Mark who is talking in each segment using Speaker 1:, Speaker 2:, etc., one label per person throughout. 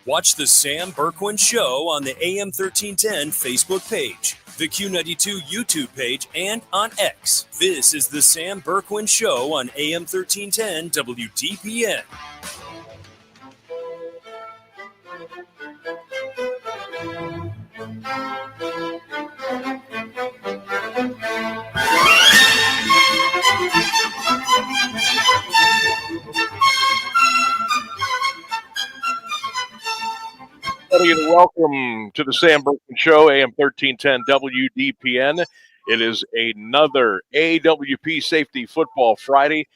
Speaker 1: Watch the Sam Bourquin Show on the AM 1310 Facebook page, the Q92 YouTube page, and on X. This is the Sam Bourquin Show on AM 1310 WDPN.
Speaker 2: And welcome to the Sam Bourquin Show, AM 1310 WDPN. It is another AWP Safety Football Friday,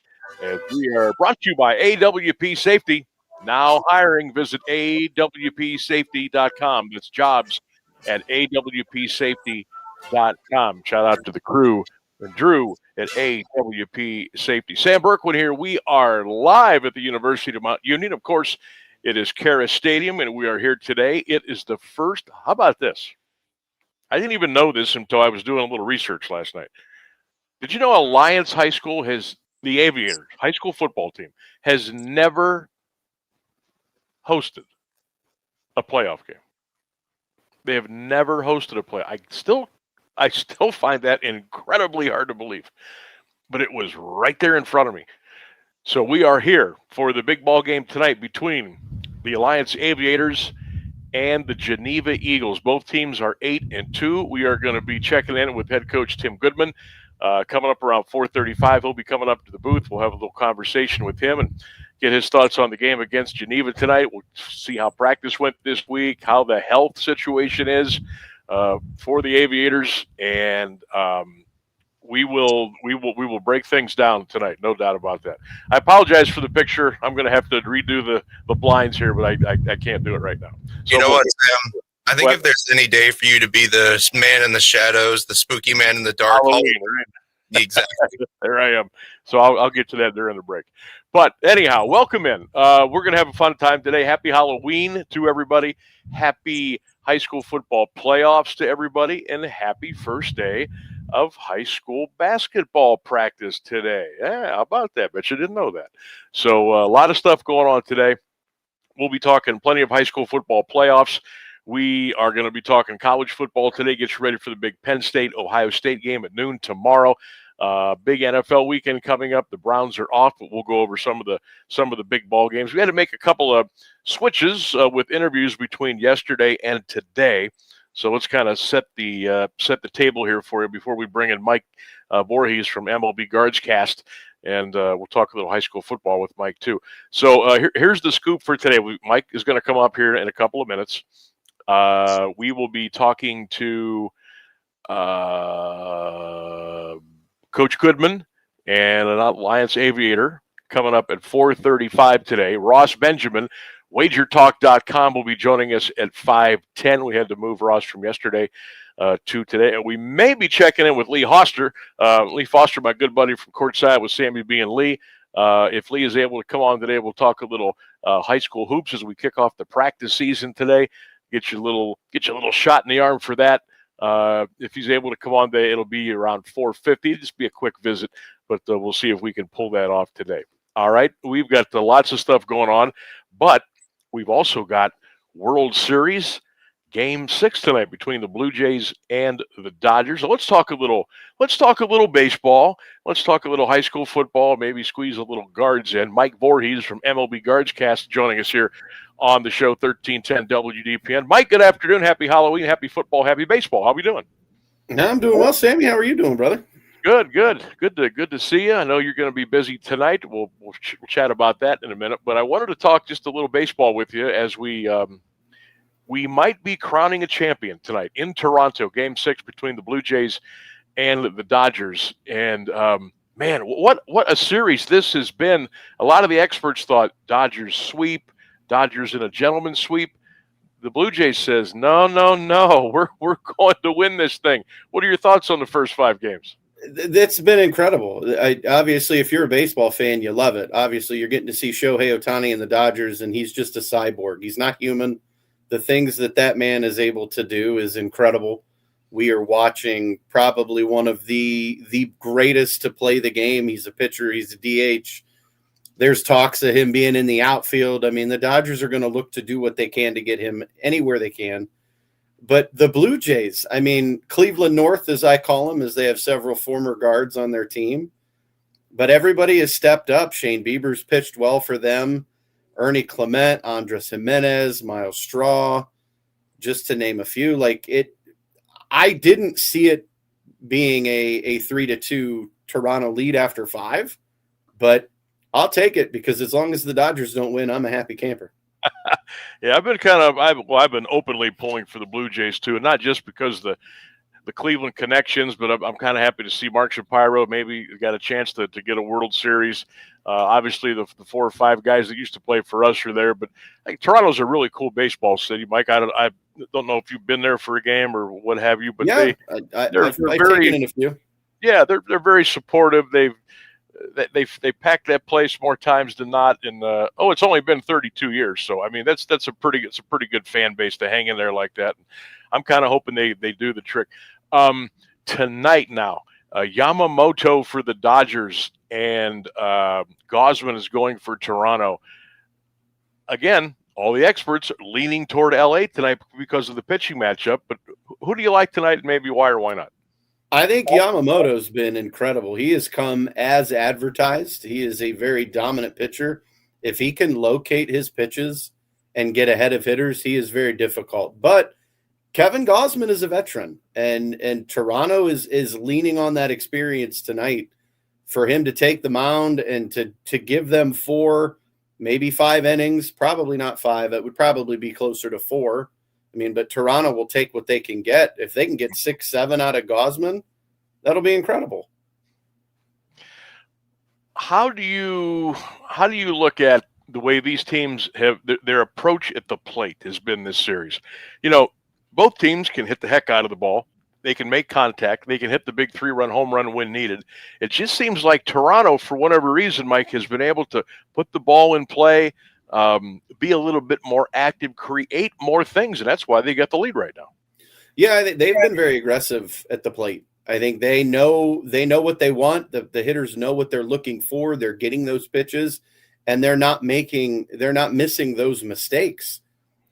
Speaker 2: and we are brought to you by AWP Safety. Now hiring, visit awpsafety.com. That's jobs at awpsafety.com. Shout out to the crew and Drew at AWP Safety. Sam Bourquin here. We are live at the University of Mount Union. Of course, it is KEHRES Stadium, and we are here today. It is the first. How about this? I didn't even know this until I was doing a little research last night. Did you know Alliance High School the Aviators, high school football team, has never hosted a playoff game? They have never hosted a play. I still find that incredibly hard to believe, but it was right there in front of me. So we are here for the big ball game tonight between the Alliance Aviators and the Geneva Eagles. Both teams are 8-2. We are going to be checking in with head coach Tim Goodman coming up around 4:35. He'll be coming up to the booth. We'll have a little conversation with him and get his thoughts on the game against Geneva tonight. We'll see how practice went this week, how the health situation is for the Aviators, and we will break things down tonight, no doubt about that. I apologize for the picture. I'm going to have to redo the blinds here, but I can't do it right now. So
Speaker 3: you know what, Sam? I think if there's any day for you to be the man in the shadows, the spooky man in the dark,
Speaker 2: Halloween, right?
Speaker 3: Exactly.
Speaker 2: There I am. So I'll get to that during the break. But anyhow, welcome in. We're going to have a fun time today. Happy Halloween to everybody. Happy high school football playoffs to everybody, and happy first day of high school basketball practice today. Yeah, how about that? Bet you didn't know that. So a lot of stuff going on today. We'll be talking plenty of high school football playoffs. We are going to be talking college football today. Get you ready for the big Penn State-Ohio State game at noon tomorrow. Big NFL weekend coming up. The Browns are off, but we'll go over some of the big ball games. We had to make a couple of switches with interviews between yesterday and today. So let's kind of set the table here for you before we bring in Mike Vorhies from MLB Guards cast, and we'll talk a little high school football with Mike too. So here's the scoop for today. Mike is going to come up here in a couple of minutes. We will be talking to Coach Goodman and an Alliance Aviator coming up at 4:35 today. Ross Benjamin, WagerTalk.com, will be joining us at 5:10. We had to move Ross from yesterday to today. And we may be checking in with Lee Foster. Lee Foster, my good buddy from Courtside with SammyB and Lee. If Lee is able to come on today, we'll talk a little high school hoops as we kick off the practice season today. Get you a little shot in the arm for that. If he's able to come on today, it'll be around 4:50. Just be a quick visit, but we'll see if we can pull that off today. All right, we've got lots of stuff going on, but we've also got World Series Game 6 tonight between the Blue Jays and the Dodgers. So let's talk a little baseball. Let's talk a little high school football. Maybe squeeze a little Guards in. Mike Vorhies from MLB Guards cast joining us here on the show, 1310 WDPN. Mike, good afternoon. Happy Halloween. Happy football. Happy baseball. How we doing?
Speaker 4: No, I'm doing well, Sammy. How are you doing, brother?
Speaker 2: Good to see you. I know you're going to be busy tonight. We'll chat about that in a minute. But I wanted to talk just a little baseball with you as we might be crowning a champion tonight in Toronto. Game 6 between the Blue Jays and the Dodgers. And man, what a series this has been. A lot of the experts thought Dodgers sweep, Dodgers in a gentleman's sweep. The Blue Jays says no. We're going to win this thing. What are your thoughts on the first 5 games?
Speaker 4: It's been incredible. Obviously, if you're a baseball fan, you love it. Obviously, you're getting to see Shohei Ohtani and the Dodgers, and he's just a cyborg. He's not human. The things that man is able to do is incredible. We are watching probably one of the greatest to play the game. He's a pitcher. He's a DH. There's talks of him being in the outfield. I mean, the Dodgers are going to look to do what they can to get him anywhere they can. But the Blue Jays, I mean, Cleveland North, as I call them, as they have several former guards on their team. But everybody has stepped up. Shane Bieber's pitched well for them. Ernie Clement, Andres Jimenez, Miles Straw, just to name a few. I didn't see it being a 3-2 Toronto lead after 5, but I'll take it because as long as the Dodgers don't win, I'm a happy camper.
Speaker 2: Yeah, I've been openly pulling for the Blue Jays too, and not just because the Cleveland connections, but I'm kind of happy to see Mark Shapiro maybe got a chance to get a World Series. Obviously, the 4 or 5 guys that used to play for us are there, but I think Toronto's a really cool baseball city, Mike. I don't know if you've been there for a game or what have you, but
Speaker 4: yeah,
Speaker 2: they're very taken in a few. Yeah, they're very supportive. They packed that place more times than not. And it's only been 32 years, so I mean it's a pretty good fan base to hang in there like that. I'm kind of hoping they do the trick tonight. Now Yamamoto for the Dodgers and Gausman is going for Toronto. Again, all the experts are leaning toward LA tonight because of the pitching matchup. But who do you like tonight? Maybe why or why not?
Speaker 4: I think Yamamoto's been incredible. He has come as advertised. He is a very dominant pitcher. If he can locate his pitches and get ahead of hitters, he is very difficult. But Kevin Gausman is a veteran, and Toronto is leaning on that experience tonight for him to take the mound and to give them 4, maybe 5 innings. Probably not 5. It would probably be closer to 4. I mean, but Toronto will take what they can get. If they can get 6, 7 out of Gausman, that'll be incredible.
Speaker 2: How do you look at the way these teams have their approach at the plate has been this series? You know, both teams can hit the heck out of the ball. They can make contact. They can hit the big 3-run home run when needed. It just seems like Toronto, for whatever reason, Mike, has been able to put the ball in play, be a little bit more active, create more things, and that's why they got the lead right now.
Speaker 4: Yeah, they've been very aggressive at the plate. I think they know what they want. The hitters know what they're looking for. They're getting those pitches, and they're not missing those mistakes.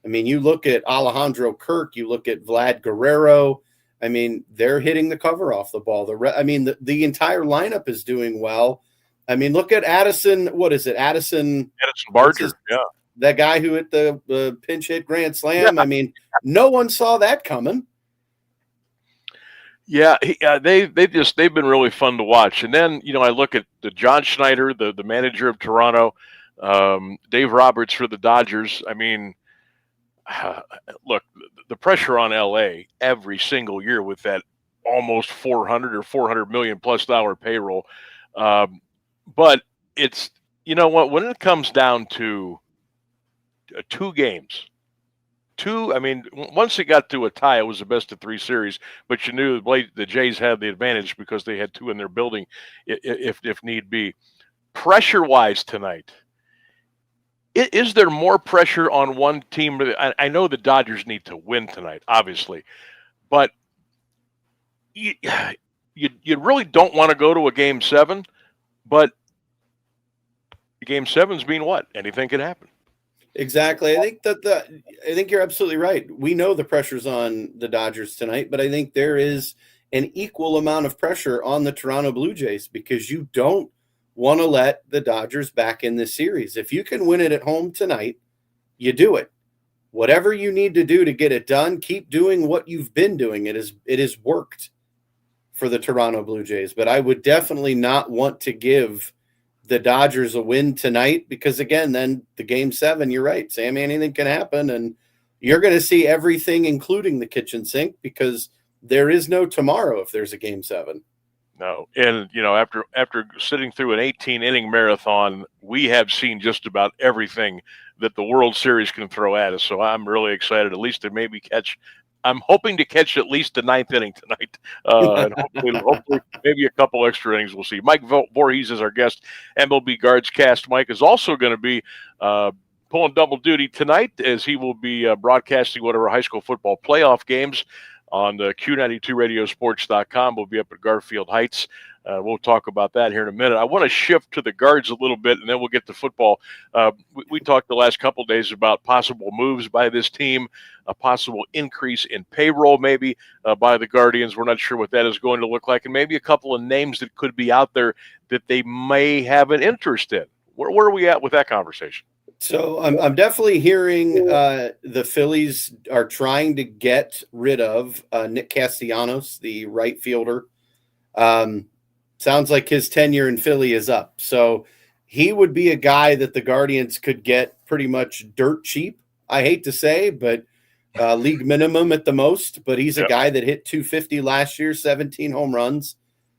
Speaker 4: I mean, you look at Alejandro Kirk, you look at Vlad Guerrero. I mean, they're hitting the cover off the ball. The entire lineup is doing well. I mean, look at Addison. What is it? Addison
Speaker 2: Barger. Yeah.
Speaker 4: That guy who hit the pinch hit grand slam. Yeah. I mean, no one saw that coming.
Speaker 2: Yeah, they've been really fun to watch. And then, I look at the John Schneider, the manager of Toronto, Dave Roberts for the Dodgers. I mean, look, the pressure on LA every single year with that almost $400 million plus payroll. But it's, when it comes down to 2 games, once it got to a tie, it was the best of 3 series, but you knew the Jays had the advantage because they had 2 in their building if need be. Pressure-wise tonight, is there more pressure on one team? I know the Dodgers need to win tonight, obviously, but you really don't want to go to a Game 7, but Game 7's mean what? Anything can happen.
Speaker 4: Exactly. I think you're absolutely right. We know the pressure's on the Dodgers tonight, but I think there is an equal amount of pressure on the Toronto Blue Jays because you don't want to let the Dodgers back in this series. If you can win it at home tonight, you do it. Whatever you need to do to get it done, keep doing what you've been doing. It has worked for the Toronto Blue Jays, but I would definitely not want to give the Dodgers a win tonight because, again, then the Game 7, you're right, Sammy, anything can happen, and you're going to see everything, including the kitchen sink, because there is no tomorrow if there's a Game 7.
Speaker 2: No, and, after sitting through an 18-inning marathon, we have seen just about everything that the World Series can throw at us, so I'm really excited at least to maybe catch – I'm hoping to catch at least the 9th inning tonight, and hopefully maybe a couple extra innings. We'll see. Mike Vorhies is our guest. MLB Guards cast. Mike is also going to be pulling double duty tonight as he will be broadcasting whatever high school football playoff games on the Q92 Radiosports.com. We'll be up at Garfield Heights We'll talk about that here in a minute. I want to shift to the Guards a little bit, and then we'll get to football. We talked the last couple of days about possible moves by this team, a possible increase in payroll maybe by the Guardians. We're not sure what that is going to look like, and maybe a couple of names that could be out there that they may have an interest in. Where are we at with that conversation?
Speaker 4: So I'm definitely hearing the Phillies are trying to get rid of Nick Castellanos, the right fielder. Sounds like his tenure in Philly is up. So he would be a guy that the Guardians could get pretty much dirt cheap. I hate to say, but league minimum at the most. But he's a guy that hit 250 last year, 17 home runs.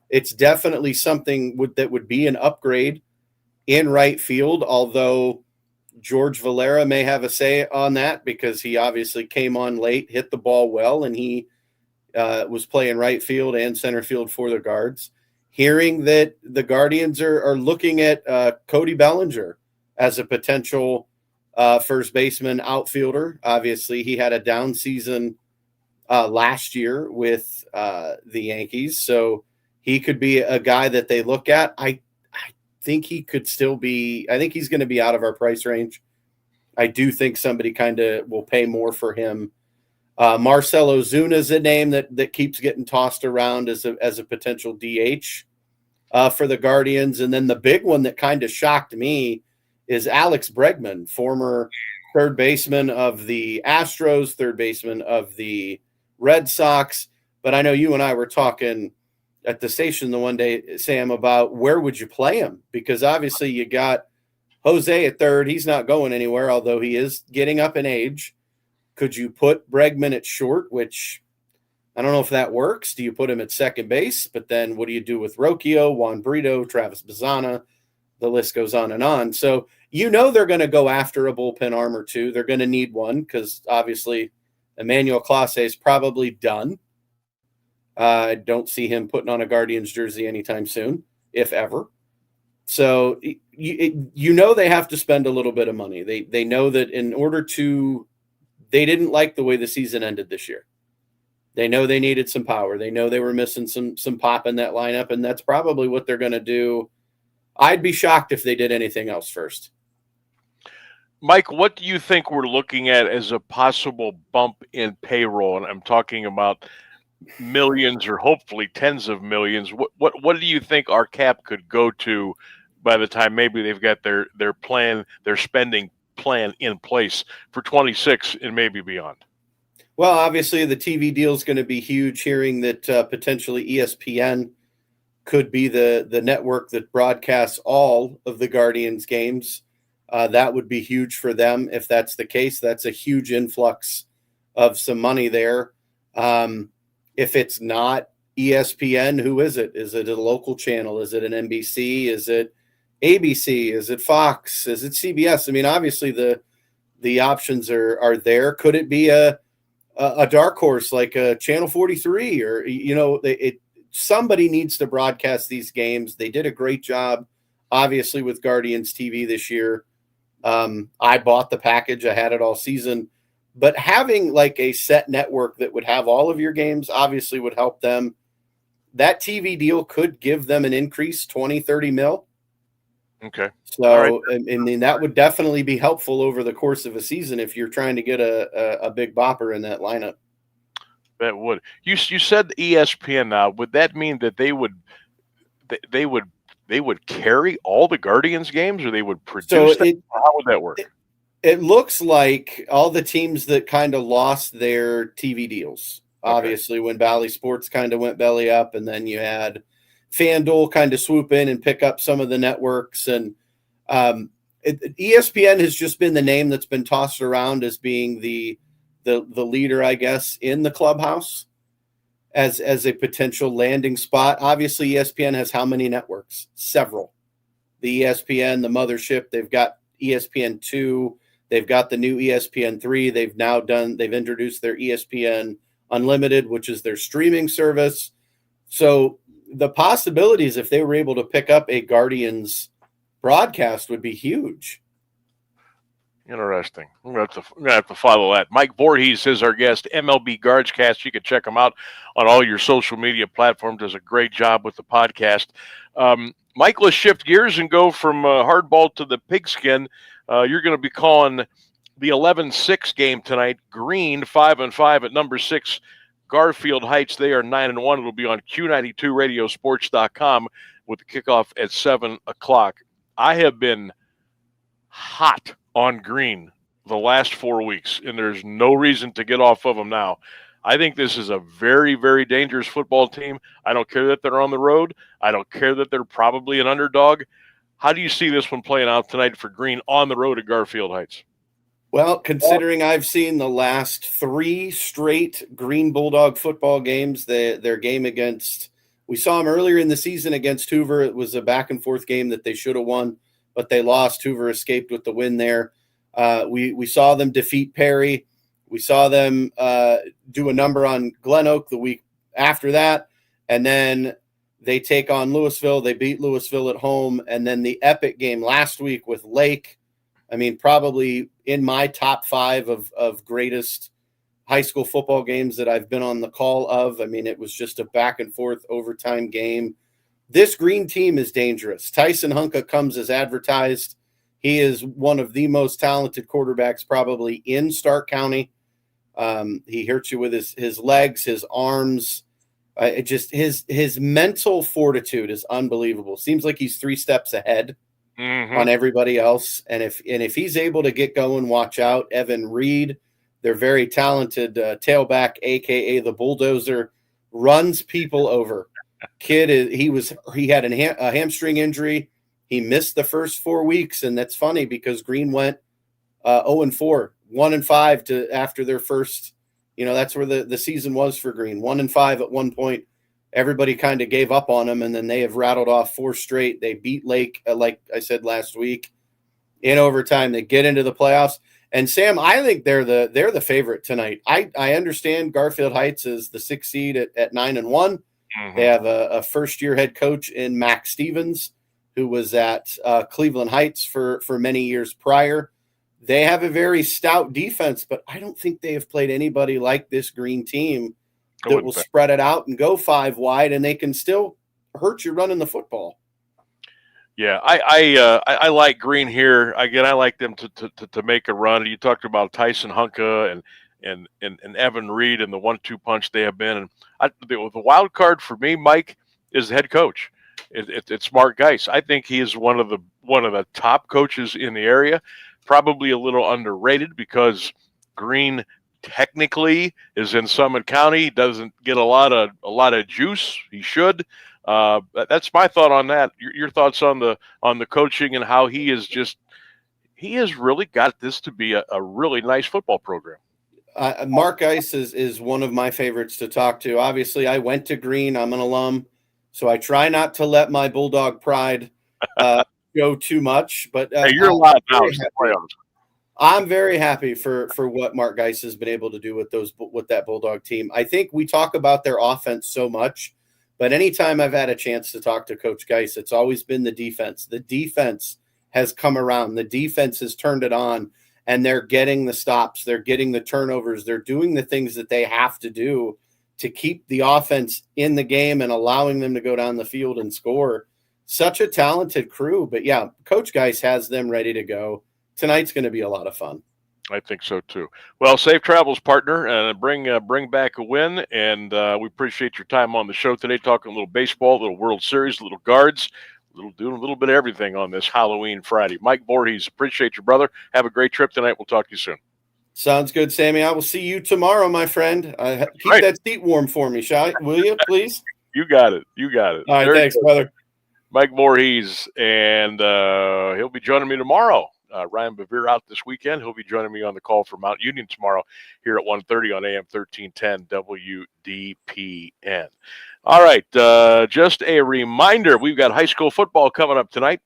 Speaker 4: It's definitely something that would be an upgrade in right field, although George Valera may have a say on that because he obviously came on late, hit the ball well, and he was playing right field and center field for the Guards. Hearing that the Guardians are looking at Cody Bellinger as a potential first baseman outfielder. Obviously, he had a down season last year with the Yankees, so he could be a guy that they look at. I think he could still be – I think he's going to be out of our price range. I do think somebody kind of will pay more for him. Marcell Ozuna is a name that keeps getting tossed around as a potential DH for the Guardians. And then the big one that kind of shocked me is Alex Bregman, former third baseman of the Astros, third baseman of the Red Sox. But I know you and I were talking at the station the one day, Sam, about where would you play him? Because obviously you got Jose at third. He's not going anywhere, although he is getting up in age. Could you put Bregman at short, which I don't know if that works. Do you put him at second base? But then what do you do with Rocchio, Juan Brito, Travis Bazzana? The list goes on and on. So they're going to go after a bullpen arm or two. They're going to need one because obviously Emmanuel Clase is probably done. I don't see him putting on a Guardians jersey anytime soon, if ever. So they have to spend a little bit of money. They know that in order to – they didn't like the way the season ended this year. They know they needed some power. They know they were missing some pop in that lineup, and that's probably what they're going to do. I'd be shocked if they did anything else first.
Speaker 2: Mike, what do you think we're looking at as a possible bump in payroll? And I'm talking about millions or hopefully tens of millions. What do you think our cap could go to by the time maybe they've got their plan, their spending plan in place for 26 and maybe beyond?
Speaker 4: Well, obviously the TV deal is going to be huge. Hearing that potentially ESPN could be the network that broadcasts all of the Guardians games, that would be huge for them. If that's the case, that's a huge influx of some money there. If it's not ESPN, who is it? Is it a local channel? Is it an NBC? Is it ABC? Is it Fox? Is it CBS? I mean, obviously the options are there. Could it be a dark horse like a Channel 43 or, somebody needs to broadcast these games. They did a great job, obviously, with Guardians TV this year. I bought the package. I had it all season. But having like a set network that would have all of your games obviously would help them. That TV deal could give them an increase, 20, 30 mil.
Speaker 2: Okay.
Speaker 4: So, right. I mean, that would definitely be helpful over the course of a season if you're trying to get a big bopper in that lineup.
Speaker 2: That would. You said ESPN now. Would that mean that they would carry all the Guardians games, or they would produce them? How would that work?
Speaker 4: It looks like all the teams that kind of lost their TV deals, obviously, when Bally Sports kind of went belly up, and then you had FanDuel kind of swoop in and pick up some of the networks. And ESPN has just been the name that's been tossed around as being the leader, I guess, in the clubhouse as a potential landing spot. Obviously, ESPN has how many networks? Several. The ESPN, the mothership, they've got ESPN2, they've got the new ESPN3. They've introduced their ESPN Unlimited, which is their streaming service. So the possibilities, if they were able to pick up a Guardians broadcast, would be huge.
Speaker 2: Interesting. I'm gonna have to follow that. Mike Vorhies is our guest. MLB Guards Cast. You can check him out on all your social media platforms. Does a great job with the podcast. Mike, let's shift gears and go from hardball to the pigskin. You're going to be calling the 11-6 game tonight. Green 5-5 at number 6 Garfield Heights. They are 9-1. It'll be on Q92radiosports.com with the kickoff at 7 o'clock. I have been hot on Green the last 4 weeks, and there's no reason to get off of them now. I think this is a very, very dangerous football team. I don't care that they're on the road. I don't care that they're probably an underdog. How do you see this one playing out tonight for Green on the road at Garfield Heights?
Speaker 4: Well, considering I've seen the last 3 straight Green Bulldog football games, their game against, we saw them earlier in the season against Hoover. It was a back-and-forth game that they should have won, but they lost. Hoover escaped with the win there. We saw them defeat Perry. We saw them do a number on Glen Oak the week after that, and then they take on Louisville. They beat Louisville at home, and then the epic game last week with Lake. I mean, probably in my top 5 of greatest high school football games that I've been on the call of. I mean, it was just a back-and-forth overtime game. This Green team is dangerous. Tyson Hunka comes as advertised. He is one of the most talented quarterbacks probably in Stark County. He hurts you with his legs, his arms. His mental fortitude is unbelievable. Seems like he's 3 steps ahead on everybody else. And if he's able to get going, watch out. Evan Reed, their very talented tailback, aka the Bulldozer, runs people over. Kid he had a hamstring injury. He missed the first 4 weeks, and that's funny because Green went 0-4, 1-5 to after their first. That's where the season was for Green. 1-5 at one point. Everybody kind of gave up on them, and then they have rattled off 4 straight. They beat Lake, like I said last week, in overtime. They get into the playoffs. And Sam, I think they're the favorite tonight. I understand Garfield Heights is the 6th seed at 9-1. They have a first-year head coach in Mac Stevens, who was at Cleveland Heights for many years prior. They have a very stout defense, but I don't think they have played anybody like this Green team that will spread it out and go 5 wide, and they can still hurt you running the football.
Speaker 2: Yeah, I like Green here. Again, I like them to make a run. You talked about Tyson Hunka and Evan Reed and the 1-2 punch they have been. And the wild card for me, Mike, is the head coach. It's Mark Geis. I think he is one of the top coaches in the area. Probably a little underrated because Green technically is in Summit County. Doesn't get a lot of juice. He should. That's my thought on that. Your thoughts on the coaching and how he has really got this to be a really nice football program.
Speaker 4: Mark Geis is one of my favorites to talk to. Obviously, I went to Green. I'm an alum, so I try not to let my Bulldog pride go too much. But
Speaker 2: hey, you're allowed now.
Speaker 4: I'm very happy for what Mark Geis has been able to do with that Bulldog team. I think we talk about their offense so much, but anytime I've had a chance to talk to Coach Geis, it's always been the defense. The defense has come around. The defense has turned it on, and they're getting the stops. They're getting the turnovers. They're doing the things that they have to do to keep the offense in the game and allowing them to go down the field and score. Such a talented crew. But, yeah, Coach Geis has them ready to go. Tonight's going to be a lot of fun.
Speaker 2: I think so, too. Well, safe travels, partner, and bring back a win. And we appreciate your time on the show today, talking a little baseball, a little World Series, a little Guards, doing a little bit of everything on this Halloween Friday. Mike Vorhies, appreciate you, brother. Have a great trip tonight. We'll talk to you soon.
Speaker 4: Sounds good, Sammy. I will see you tomorrow, my friend. Keep that seat warm for me, will you, please?
Speaker 2: You got it. All
Speaker 4: right, thanks, brother.
Speaker 2: Mike Vorhies, and he'll be joining me tomorrow. Ryan Bevere out this weekend. He'll be joining me on the call for Mount Union tomorrow here at 1:30 on AM 1310 WDPN. All right, just a reminder, we've got high school football coming up tonight.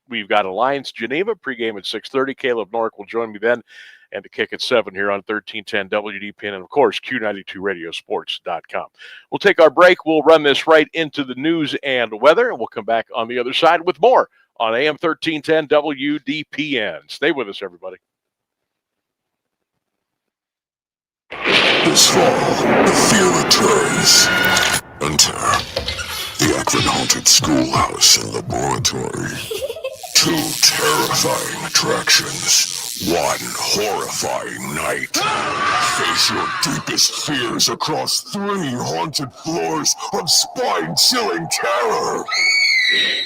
Speaker 2: We've got Alliance Geneva pregame at 6:30. Caleb Norrick will join me then, and the kick at 7 here on 1310 WDPN, and, of course, Q92radiosports.com. We'll take our break. We'll run this right into the news and weather, and we'll come back on the other side with more on AM 1310 WDPN. Stay with us, everybody.
Speaker 5: shadows fall, the fear returns. Enter the Akron Haunted Schoolhouse and Laboratory. 2 terrifying attractions, 1 horrifying night. Face your deepest fears across 3 haunted floors of spine-chilling terror.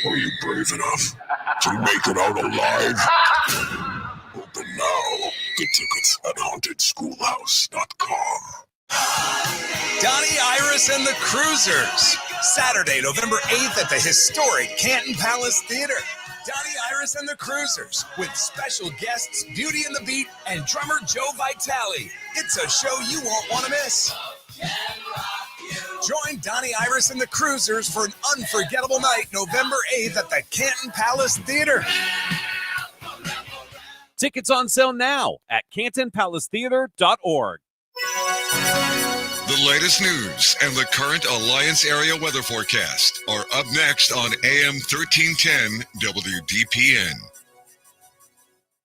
Speaker 5: Are you brave enough to make it out alive? Open now. Get tickets at hauntedschoolhouse.com.
Speaker 6: Donnie Iris and the Cruisers, Saturday, November 8th at the historic Canton Palace Theater. Donnie Iris and the Cruisers with special guests Beauty and the Beat and drummer Joe Vitale. It's a show you won't want to miss. Join Donnie Iris and the Cruisers for an unforgettable night, November 8th at the Canton Palace Theater.
Speaker 7: Tickets on sale now at cantonpalacetheater.org.
Speaker 8: The latest news and the current Alliance area weather forecast are up next on AM 1310 WDPN.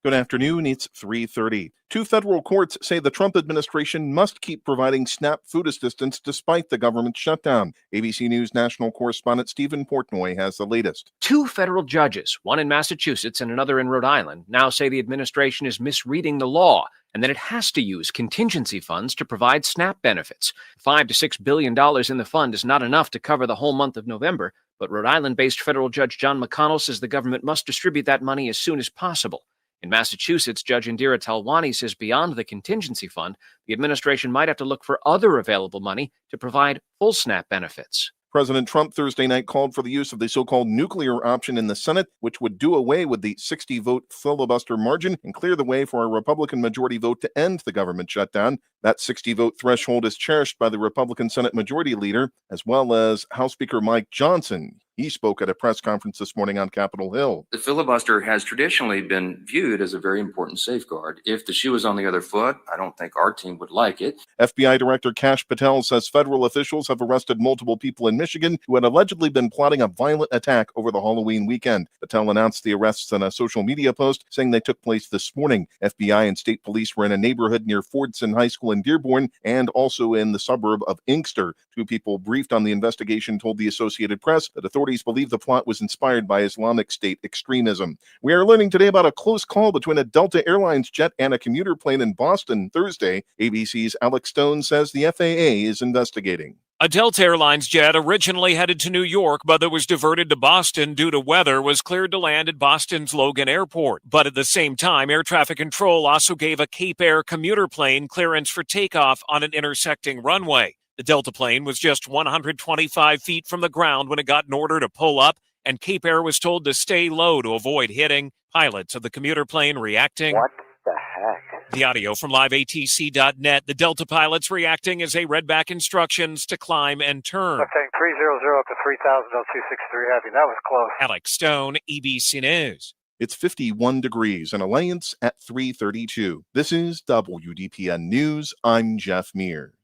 Speaker 9: Good afternoon. It's 3:30. 2 federal courts say the Trump administration must keep providing SNAP food assistance despite the government shutdown. ABC News national correspondent Stephen Portnoy has the latest.
Speaker 10: 2 federal judges, one in Massachusetts and another in Rhode Island, now say the administration is misreading the law and that it has to use contingency funds to provide SNAP benefits. $5 to $6 billion in the fund is not enough to cover the whole month of November, but Rhode Island-based federal Judge John McConnell says the government must distribute that money as soon as possible. In Massachusetts, Judge Indira Talwani says beyond the contingency fund, the administration might have to look for other available money to provide full SNAP benefits.
Speaker 9: President Trump Thursday night called for the use of the so-called nuclear option in the Senate, which would do away with the 60-vote filibuster margin and clear the way for a Republican majority vote to end the government shutdown. That 60-vote threshold is cherished by the Republican Senate Majority Leader, as well as House Speaker Mike Johnson. He spoke at a press conference this morning on Capitol Hill.
Speaker 11: The filibuster has traditionally been viewed as a very important safeguard. If the shoe was on the other foot, I don't think our team would like it.
Speaker 9: FBI Director Kash Patel says federal officials have arrested multiple people in Michigan who had allegedly been plotting a violent attack over the Halloween weekend. Patel announced the arrests in a social media post saying they took place this morning. FBI and state police were in a neighborhood near Fordson High School in Dearborn and also in the suburb of Inkster. 2 people briefed on the investigation told the Associated Press that authorities believe the plot was inspired by Islamic State extremism. We are learning today about a close call between a Delta Airlines jet and a commuter plane in Boston Thursday. ABC's Alex Stone says the FAA is investigating.
Speaker 12: A Delta Airlines jet originally headed to New York, but that was diverted to Boston due to weather, was cleared to land at Boston's Logan Airport. But at the same time, air traffic control also gave a Cape Air commuter plane clearance for takeoff on an intersecting runway. The Delta plane was just 125 feet from the ground when it got an order to pull up, and Cape Air was told to stay low to avoid hitting. Pilots of the commuter plane reacting.
Speaker 13: What the heck?
Speaker 12: The audio from liveatc.net. The Delta pilots reacting as they read back instructions to climb and turn.
Speaker 13: Mustang 300 up to 3000, 263 heavy. That was close.
Speaker 12: Alex Stone, ABC News.
Speaker 9: It's 51 degrees in Alliance at 3:32. This is WDPN News. I'm Jeff Mears.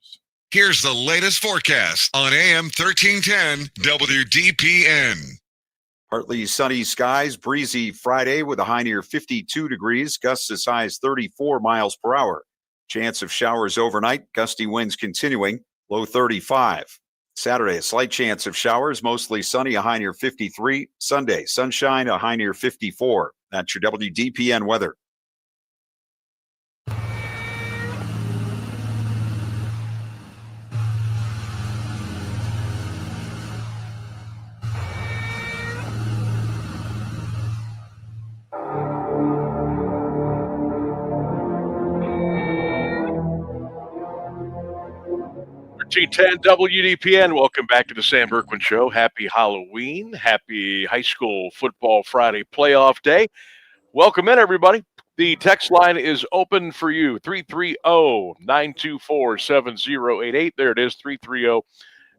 Speaker 8: Here's the latest forecast on AM 1310 WDPN.
Speaker 14: Partly sunny skies, breezy Friday with a high near 52 degrees, gusts as high as 34 miles per hour. Chance of showers overnight, gusty winds continuing, low 35. Saturday, a slight chance of showers, mostly sunny, a high near 53. Sunday, sunshine, a high near 54. That's your WDPN weather.
Speaker 2: G10 WDPN. Welcome back to the Sam Bourquin Show. Happy Halloween. Happy High School Football Friday playoff day. Welcome in, everybody. The text line is open for you. 330-924-7088. There it is,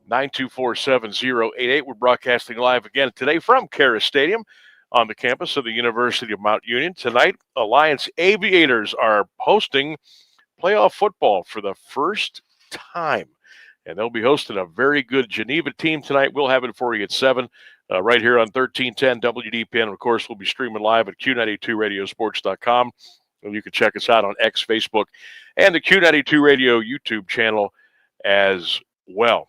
Speaker 2: 330-924-7088. We're broadcasting live again today from KEHRES Stadium on the campus of the University of Mount Union. Tonight, Alliance Aviators are hosting playoff football for the first time. And they'll be hosting a very good Geneva team tonight. We'll have it for you at 7 right here on 1310 WDPN. Of course, we'll be streaming live at Q92radiosports.com And you can check us out on X, Facebook, and the Q92 Radio YouTube channel as well.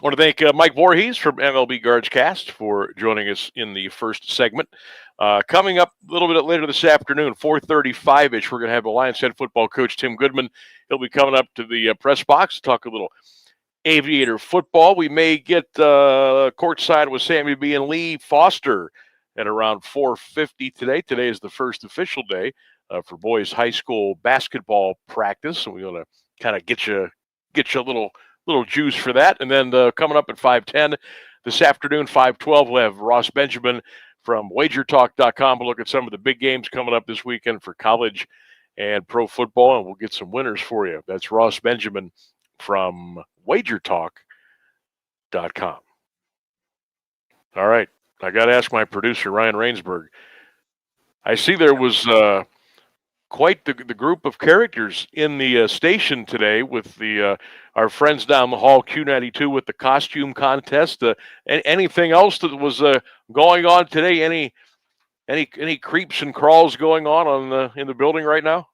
Speaker 2: I want to thank Mike Vorhies from MLB Guards Cast for joining us in the first segment. Coming up a little bit later this afternoon, 4:35-ish, we're going to have Alliance head football coach Tim Goodman. He'll be coming up to the press box to talk a little Aviator football. We may get courtside with SammyB and Lee Foster at around 4:50 today. Today is the first official day for boys high school basketball practice. So we want to kind of get you a little juice for that. And then coming up at 5:10 this afternoon, 5:12, we'll have Ross Benjamin from wagertalk.com. We'll look at some of the big games coming up this weekend for college and pro football, and we'll get some winners for you. That's Ross Benjamin from wagertalk.com. All right. I got to ask my producer, Ryan Rainsberg. I see there was quite the group of characters in the station today with our friends down the hall, Q92, with the costume contest. Anything else that was going on today? Any creeps and crawls going on in the building right now?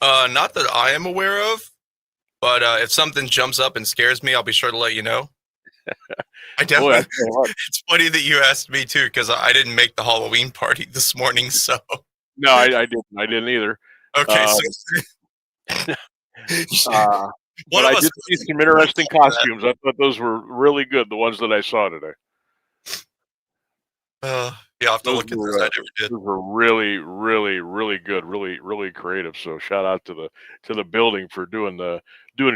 Speaker 3: Not that I am aware of, but if something jumps up and scares me, I'll be sure to let you know. I definitely. It's funny that you asked me too, because I didn't make the Halloween party this morning. So
Speaker 2: no, I didn't. I didn't either.
Speaker 3: Okay,
Speaker 2: but I did see some interesting costumes. I thought those were really good, the ones that I saw today.
Speaker 3: Yeah, I'll have to look at those. I never did.
Speaker 2: Those were really, really, really good, really, really creative. So shout out to the building for doing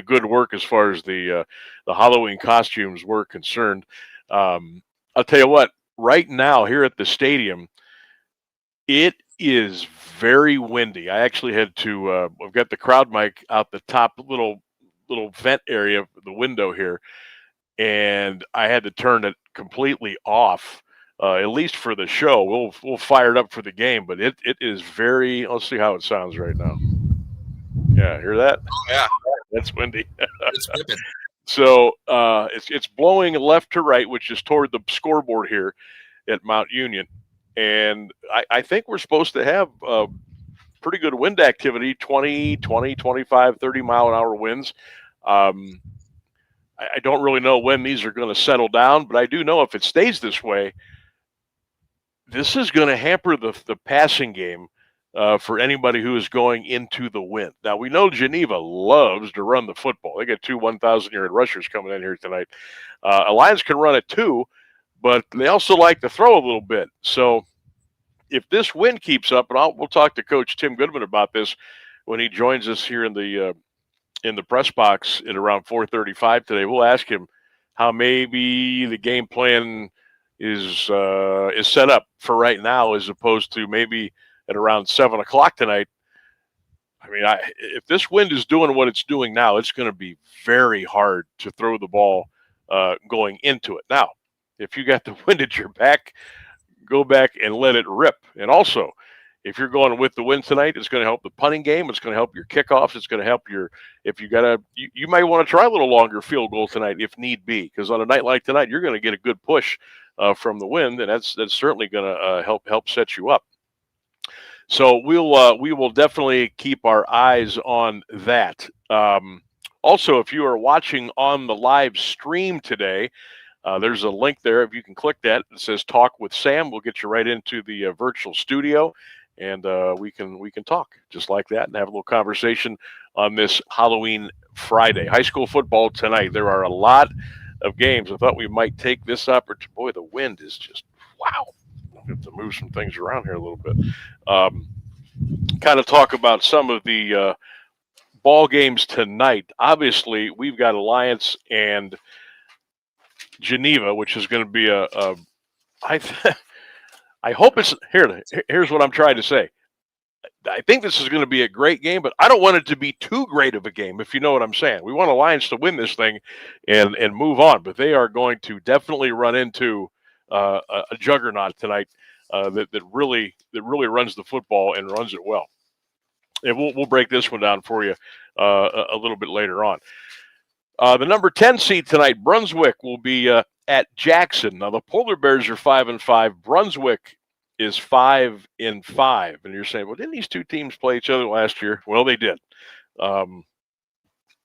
Speaker 2: good work as far as the Halloween costumes were concerned. I'll tell you what, right now here at the stadium, it is very windy. I actually had to, I've got the crowd mic out the top little vent area of the window here, and I had to turn it completely off, at least for the show. We'll fire it up for the game, but it is very, let's see how it sounds right now. Yeah, hear that?
Speaker 3: Oh, yeah.
Speaker 2: That's windy.
Speaker 3: It's whipping.
Speaker 2: So it's blowing left to right, which is toward the scoreboard here at Mount Union. And I think we're supposed to have pretty good wind activity, 20, 25, 30-mile-an-hour winds. I don't really know when these are going to settle down, but I do know if it stays this way, this is going to hamper the passing game for anybody who is going into the wind. Now, we know Geneva loves to run the football. They got 2 1,000-yard rushers coming in here tonight. Alliance can run it too, but they also like to throw a little bit. So if this wind keeps up, and we'll talk to Coach Tim Goodman about this when he joins us here in the press box at around 4:35 today. We'll ask him how maybe the game plan is set up for right now, as opposed to maybe at around 7 o'clock tonight. I mean, if this wind is doing what it's doing now, it's going to be very hard to throw the ball going into it. Now, if you got the wind at your back, go back and let it rip. And also, if you're going with the wind tonight, it's going to help the punting game. It's going to help your kickoffs. It's going to help you might want to try a little longer field goal tonight if need be, because on a night like tonight, you're going to get a good push from the wind, and that's certainly going to help set you up. So we will definitely keep our eyes on that. Also, if you are watching on the live stream today, there's a link there. If you can click that, it says "Talk with Sam." We'll get you right into the virtual studio, and we can talk just like that and have a little conversation on this Halloween Friday. High school football tonight. There are a lot of games. I thought we might take this opportunity. Boy, the wind is just wow. I have to move some things around here a little bit. Kind of talk about some of the ball games tonight. Obviously, we've got Alliance and Geneva, which is going to be I hope it's here's what I'm trying to say. I think this is going to be a great game, but I don't want it to be too great of a game, if you know what I'm saying. We want Alliance to win this thing and move on, but they are going to definitely run into a juggernaut tonight that really runs the football and runs it well. And we'll break this one down for you a little bit later on. The number 10 seed tonight, Brunswick, will be at Jackson. Now, the Polar Bears are 5-5. Brunswick is 5-5. And you're saying, well, didn't these two teams play each other last year? Well, they did.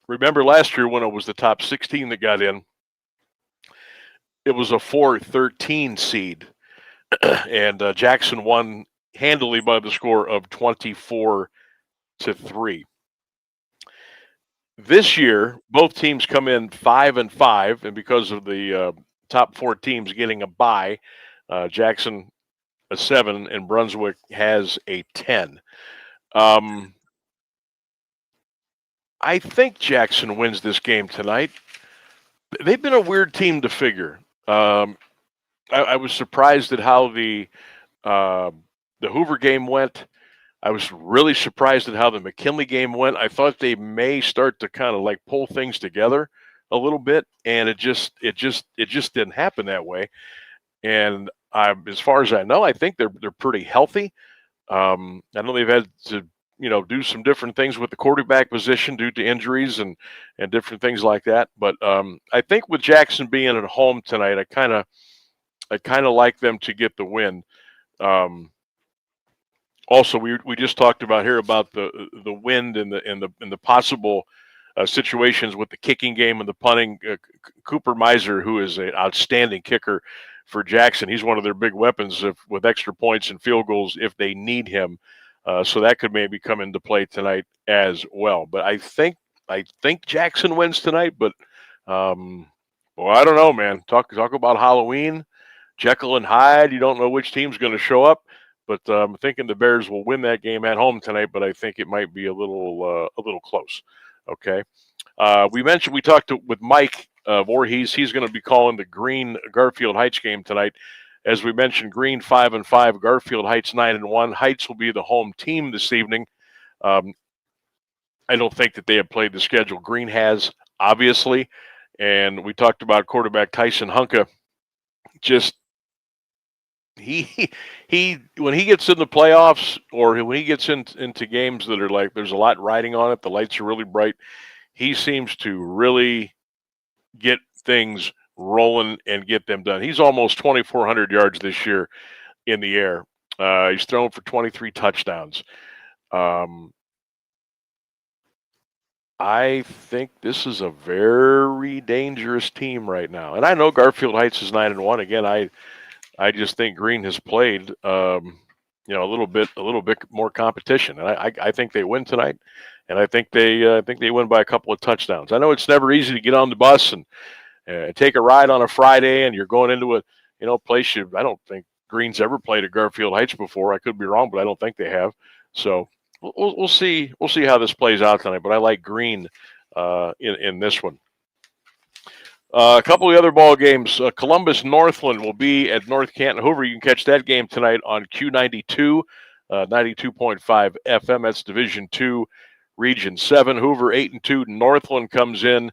Speaker 2: Remember last year when it was the top 16 that got in, it was a 4-13 seed. And Jackson won handily by the score of 24-3. This year, both teams come in 5-5, and because of the top four teams getting a bye, Jackson a 7 and Brunswick has a 10. I think Jackson wins this game tonight. They've been a weird team to figure. I was surprised at how the Hoover game went. I was really surprised at how the McKinley game went. I thought they may start to kind of like pull things together a little bit, and it just didn't happen that way. And as far as I know, I think they're pretty healthy. I know they've had to do some different things with the quarterback position due to injuries and different things like that. But I think with Jackson being at home tonight, I kind of like them to get the win. Also, we just talked about here about the wind and the possible situations with the kicking game and the punting. Cooper Miser, who is an outstanding kicker for Jackson, he's one of their big weapons with extra points and field goals if they need him. So that could maybe come into play tonight as well. But I think Jackson wins tonight. But well, I don't know, man. Talk about Halloween, Jekyll and Hyde. You don't know which team's going to show up. But I'm thinking the Bears will win that game at home tonight. But I think it might be a little close. Okay. We talked with Mike Vorhies. He's going to be calling the Green Garfield Heights game tonight. As we mentioned, Green 5-5, Garfield Heights 9-1. Heights will be the home team this evening. I don't think that they have played the schedule. Green has, obviously. And we talked about quarterback Tyson Hunka. Just he when he gets in the playoffs or when he gets into games that are like there's a lot riding on it, the lights are really bright, he seems to really get things rolling and get them done. He's almost 2,400 yards this year in the air. He's thrown for 23 touchdowns. I think this is a very dangerous team right now. And I know Garfield Heights is 9-1. Again, I just think Green has played a little bit more competition. And I think they win tonight. And I think they win by a couple of touchdowns. I know it's never easy to get on the bus and take a ride on a Friday, and you're going into a place I don't think Green's ever played at Garfield Heights before. I could be wrong, but I don't think they have. So we'll see how this plays out tonight. But I like Green in this one. A couple of the other ball games. Columbus Northland will be at North Canton Hoover. You can catch that game tonight on Q92, 92.5 FM. That's Division II, Region 7. Hoover 8-2. Northland comes in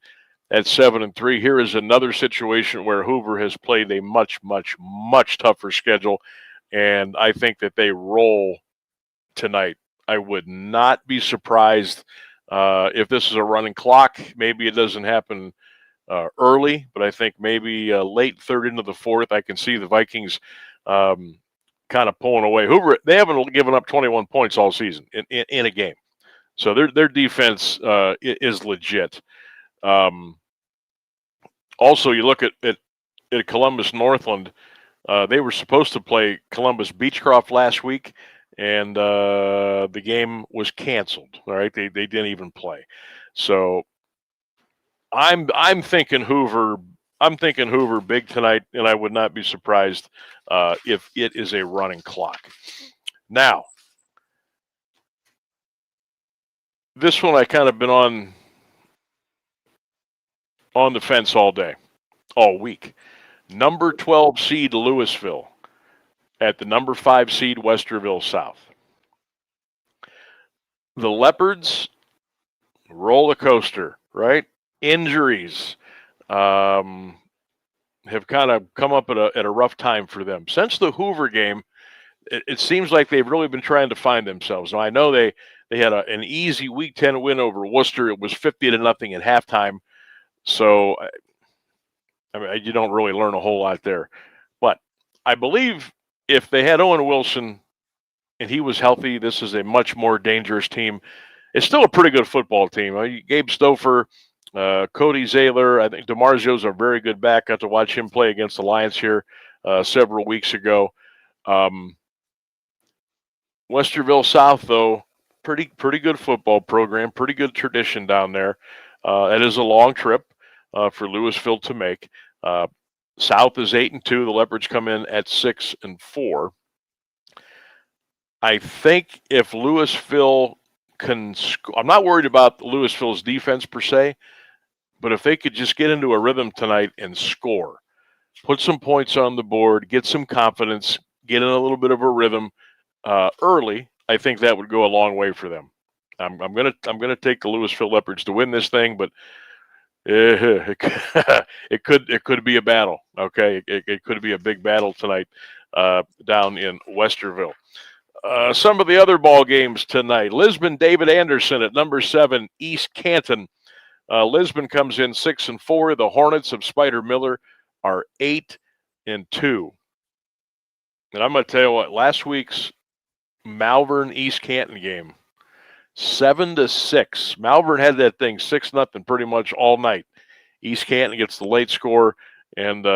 Speaker 2: at 7-3. Here is another situation where Hoover has played a much, much, much tougher schedule, and I think that they roll tonight. I would not be surprised if this is a running clock. Maybe it doesn't happen early, but I think maybe late third into the fourth, I can see the Vikings kind of pulling away. Hoover, they haven't given up 21 points all season in a game, so their defense is legit. Also, you look at Columbus Northland. They were supposed to play Columbus Beechcroft last week, and the game was canceled. All right, they didn't even play. So I'm thinking Hoover. I'm thinking Hoover big tonight, and I would not be surprised if it is a running clock. Now, this one I kind of been on the fence all week. Number 12 seed Louisville at the number 5 seed Westerville South. The Leopards, roller coaster, right? Injuries have kind of come up at a rough time for them. Since the Hoover game, it seems like they've really been trying to find themselves. Now, I know they had an easy Week 10 win over Worcester. It was 50-0 at halftime. So, I mean, you don't really learn a whole lot there. But I believe if they had Owen Wilson and he was healthy, this is a much more dangerous team. It's still a pretty good football team. Gabe Stouffer, Cody Zaylor, I think DeMarzio's a very good back. Got to watch him play against the Lions here several weeks ago. Westerville South, though, pretty good football program, pretty good tradition down there. It is a long trip for Louisville to make. South is 8-2. The Leopards come in at 6-4. I think if Louisville can score, I'm not worried about Louisville's defense per se, but if they could just get into a rhythm tonight and score, put some points on the board, get some confidence, get in a little bit of a rhythm early, I think that would go a long way for them. I'm gonna take the Louisville Leopards to win this thing, but it could be a battle. Okay, it could be a big battle tonight down in Westerville. Some of the other ball games tonight: Lisbon David Anderson at number 7, East Canton. Lisbon comes in 6-4. The Hornets of Spider Miller are 8-2. And I'm going to tell you what, last week's Malvern East Canton game, 7-6. Malvern had that thing 6-0 pretty much all night. East Canton gets the late score, and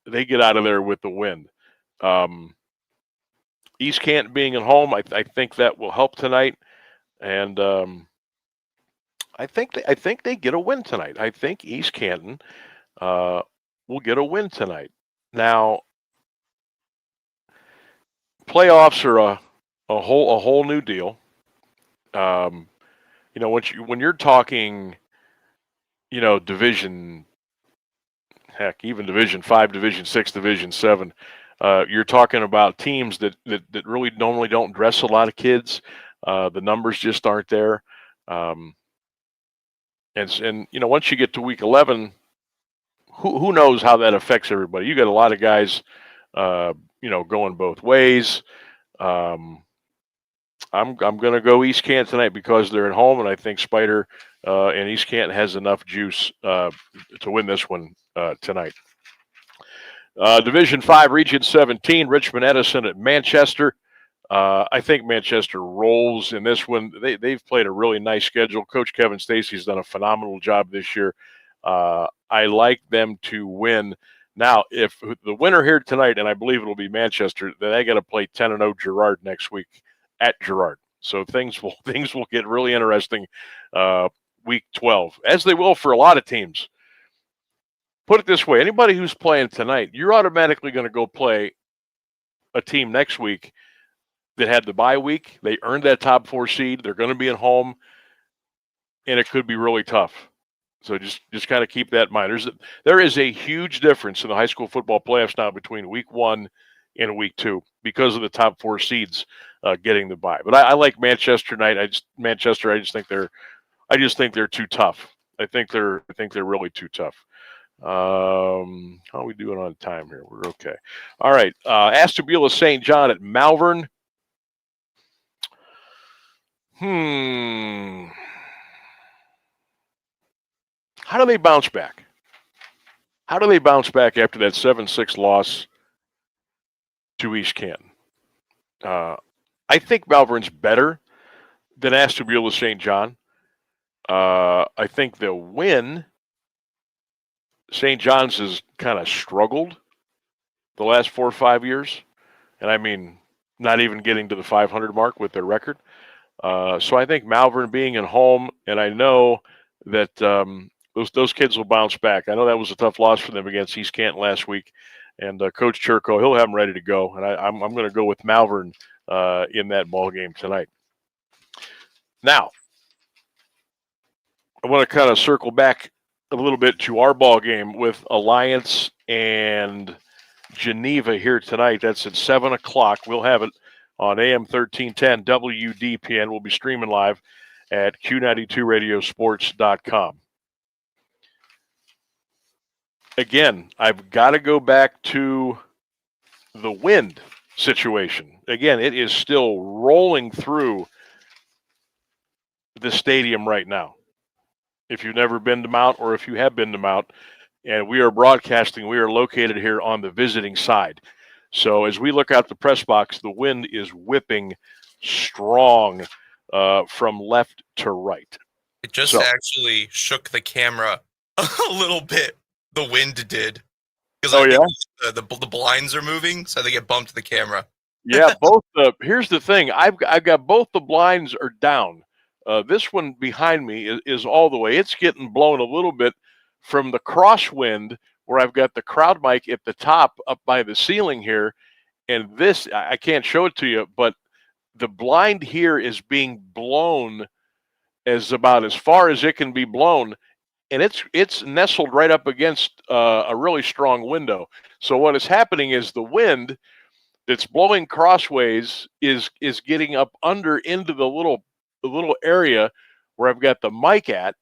Speaker 2: they get out of there with the win. East Canton being at home, I think that will help tonight, and I think they get a win tonight. I think East Canton will get a win tonight. Now, playoffs are a whole new deal. When you're talking, division, heck, even Division 5, Division 6, Division 7, you're talking about teams that really normally don't dress a lot of kids. The numbers just aren't there. And once you get to week 11, who knows how that affects everybody? You got a lot of guys, going both ways. I'm going to go East Canton tonight because they're at home, and I think Spider and East Canton has enough juice to win this one tonight. Division 5, Region 17, Richmond Edison at Manchester. I think Manchester rolls in this one. They've played a really nice schedule. Coach Kevin Stacy's done a phenomenal job this year. I like them to win. Now, if the winner here tonight, and I believe it'll be Manchester, then they got to play 10-0 Girard next week at Girard. So things will get really interesting week 12, as they will for a lot of teams. Put it this way, anybody who's playing tonight, you're automatically going to go play a team next week that had the bye week. They earned that top 4 seed. They're going to be at home, and it could be really tough. So just kind of keep that in mind. There is a huge difference in the high school football playoffs now between week 1 and week 2 because of the top 4 seeds getting the bye. But I like Manchester tonight. I just think they're too tough. I think they're really too tough. How are we doing on time here? We're okay. All right. Ashtabula St. John at Malvern. How do they bounce back? How do they bounce back after that 7-6 loss to East Canton? I think Malvern's better than Ashtabula St. John. I think they'll win. St. John's has kind of struggled the last 4 or 5 years. And I mean, not even getting to the 500 mark with their record. So I think Malvern being at home, and I know that those kids will bounce back. I know that was a tough loss for them against East Canton last week. And Coach Churko, he'll have them ready to go. And I'm going to go with Malvern in that ball game tonight. Now, I want to kind of circle back a little bit to our ball game with Alliance and Geneva here tonight. That's at 7 o'clock. We'll have it on AM 1310 WDPN. We'll be streaming live at Q92radiosports.com. Again, I've got to go back to the wind situation. Again, it is still rolling through the stadium right now. If you've never been to Mount, or if you have been to Mount, and we are broadcasting, we are located here on the visiting side. So as we look out the press box, the wind is whipping strong from left to right.
Speaker 3: It just actually shook the camera a little bit. The wind did. Because the blinds are moving, so they get bumped to the camera.
Speaker 2: Yeah, here's the thing. I've got both the blinds are down. This one behind me is all the way. It's getting blown a little bit from the crosswind where I've got the crowd mic at the top up by the ceiling here. And this, I can't show it to you, but the blind here is being blown about as far as it can be blown. And it's nestled right up against a really strong window. So what is happening is the wind that's blowing crossways is getting up under into the little area where I've got the mic at.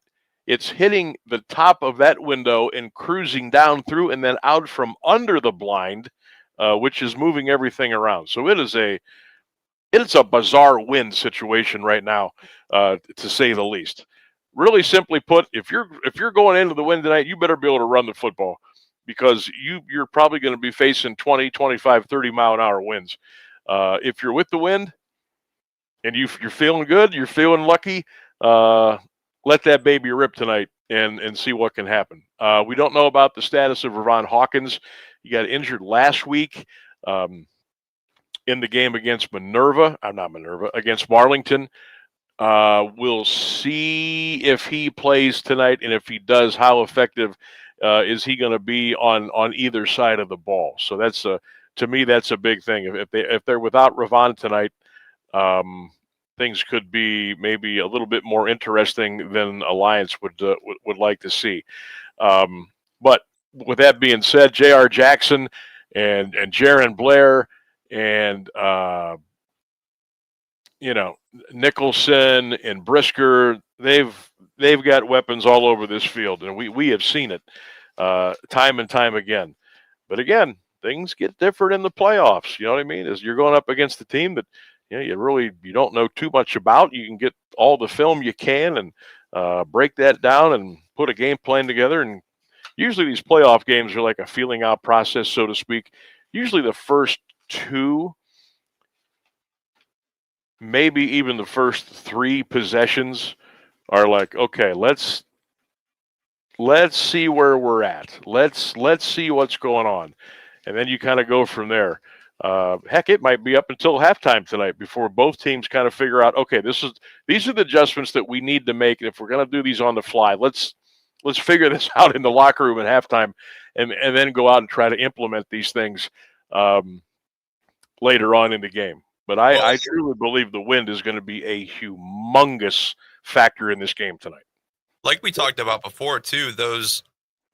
Speaker 2: It's hitting the top of that window and cruising down through and then out from under the blind, which is moving everything around. So it's a bizarre wind situation right now, to say the least. Really simply put, if you're going into the wind tonight, you better be able to run the football, because you're probably going to be facing 20, 25, 30 mile an hour winds. If you're with the wind and you're feeling good, you're feeling lucky, let that baby rip tonight and see what can happen. We don't know about the status of Ravon Hawkins. He got injured last week in the game against against Marlington. We'll see if he plays tonight, and if he does, how effective is he going to be on either side of the ball? So that's to me, that's a big thing. If they're without Ravon tonight, things could be maybe a little bit more interesting than Alliance would like to see. But with that being said, J.R. Jackson and Jaron Blair and Nicholson and Brisker, they've got weapons all over this field, and we have seen it time and time again. But again, things get different in the playoffs. You know what I mean? As you're going up against a team that you don't know too much about. You can get all the film you can and break that down and put a game plan together. And usually these playoff games are like a feeling out process, so to speak. Usually the first two, maybe even the first three possessions are like, okay, let's see where we're at. Let's see what's going on. And then you kind of go from there. Heck, it might be up until halftime tonight before both teams kind of figure out, okay, these are the adjustments that we need to make. And if we're going to do these on the fly, let's figure this out in the locker room at halftime and then go out and try to implement these things later on in the game. But I truly believe the wind is going to be a humongous factor in this game tonight.
Speaker 3: Like we talked about before, too, those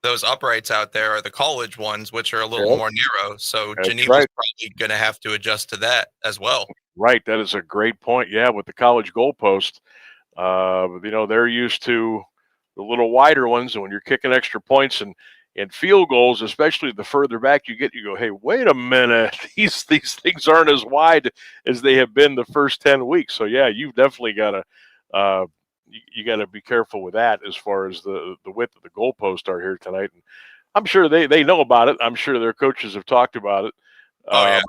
Speaker 3: uprights out there are the college ones, which are a little more narrow. So Geneva's probably going to have to adjust to that as well.
Speaker 2: Right. That is a great point. Yeah, with the college goalpost, they're used to the little wider ones. And when you're kicking extra points and field goals, especially the further back you get, you go, hey, wait a minute. These things aren't as wide as they have been the first 10 weeks. So, yeah, you've definitely got to you got to be careful with that as far as the width of the goalpost are here tonight. And I'm sure they know about it. I'm sure their coaches have talked about it.
Speaker 3: Yeah.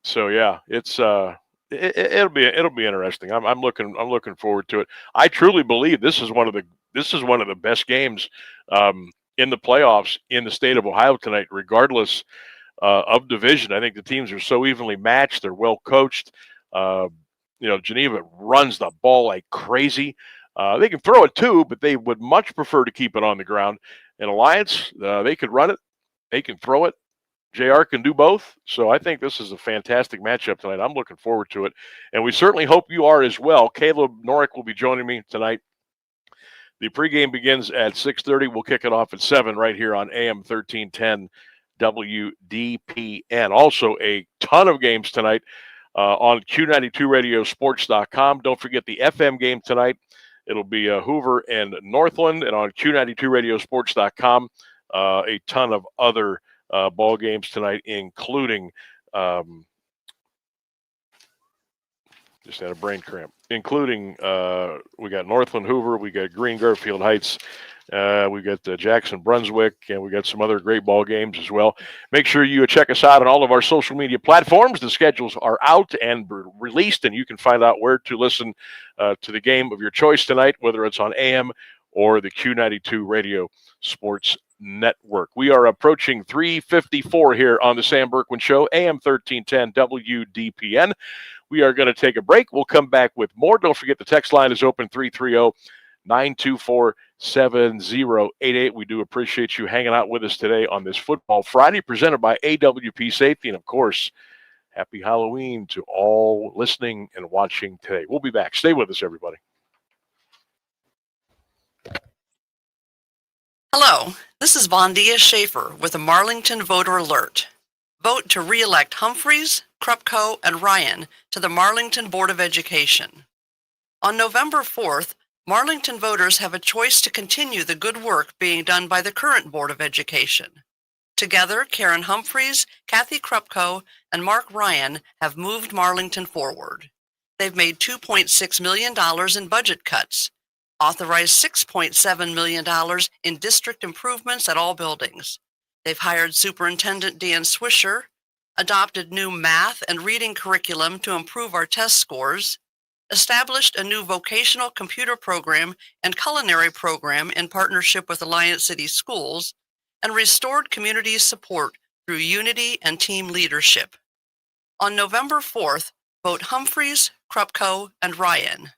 Speaker 2: So yeah, it's it'll be interesting. I'm looking forward to it. I truly believe this is one of the best games in the playoffs in the state of Ohio tonight, regardless of division. I think the teams are so evenly matched. They're well coached. Geneva runs the ball like crazy. They can throw it too, but they would much prefer to keep it on the ground. And Alliance, they could run it. They can throw it. JR can do both. So I think this is a fantastic matchup tonight. I'm looking forward to it. And we certainly hope you are as well. Caleb Norick will be joining me tonight. The pregame begins at 6:30. We'll kick it off at 7 right here on AM 1310 WDPN. Also, a ton of games tonight on Q92radiosports.com. Don't forget the FM game tonight. It'll be Hoover and Northland, and on Q92radiosports.com, a ton of other ball games tonight, including just had a brain cramp. Including we got Northland Hoover, we got Green Garfield Heights, We got Jackson Brunswick, and we got some other great ball games as well. Make sure you check us out on all of our social media platforms. The schedules are out and released, and you can find out where to listen to the game of your choice tonight, whether it's on AM or the Q92 Radio Sports Network. We are approaching 3:54 here on the Sam Berkwin Show, AM 1310 WDPN. We are going to take a break. We'll come back with more. Don't forget the text line is open, 330-924-7088. We do appreciate you hanging out with us today on this Football Friday, presented by AWP Safety. And, of course, happy Halloween to all listening and watching today. We'll be back. Stay with us, everybody.
Speaker 15: Hello, this is Vondia Schaefer with a Marlington Voter Alert. Vote to re-elect Humphreys, Krupko, and Ryan to the Marlington Board of Education. On November 4th, Marlington voters have a choice to continue the good work being done by the current Board of Education. Together, Karen Humphreys, Kathy Krupko, and Mark Ryan have moved Marlington forward. They've made $2.6 million in budget cuts, authorized $6.7 million in district improvements at all buildings. They've hired Superintendent Dan Swisher, adopted new math and reading curriculum to improve our test scores, established a new vocational computer program and culinary program in partnership with Alliance City Schools, and restored community support through unity and team leadership. On November 4th, vote Humphreys, Krupko, and Ryan.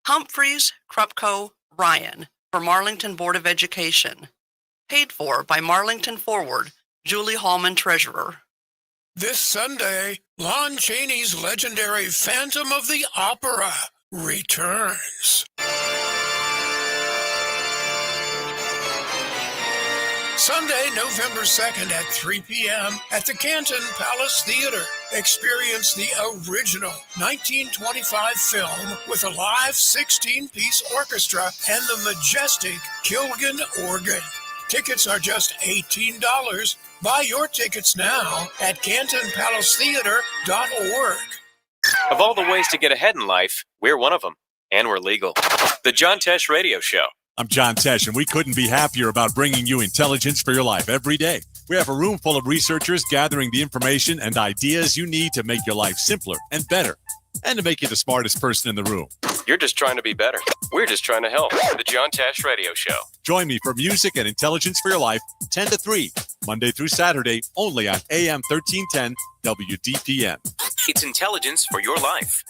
Speaker 15: Humphreys, Krupko, Ryan for Marlington Board of Education. Paid for by Marlington Forward, Julie Hallman, Treasurer.
Speaker 16: This Sunday, Lon Chaney's legendary Phantom of the Opera returns. Sunday, November 2nd at 3 p.m. at the Canton Palace Theater. Experience the original 1925 film with a live 16-piece orchestra and the majestic Kilgan organ. Tickets are just $18. Buy your tickets now at CantonPalaceTheater.org.
Speaker 17: Of all the ways to get ahead in life, we're one of them. And we're legal. The John Tesh Radio Show.
Speaker 18: I'm John Tesh, and we couldn't be happier about bringing you intelligence for your life every day. We have a room full of researchers gathering the information and ideas you need to make your life simpler and better, and to make you the smartest person in the room.
Speaker 17: You're just trying to be better. We're just trying to help. The John Tesh Radio Show.
Speaker 18: Join me for music and intelligence for your life, 10 to 3, Monday through Saturday, only on AM 1310 WDPN.
Speaker 17: It's intelligence for your life.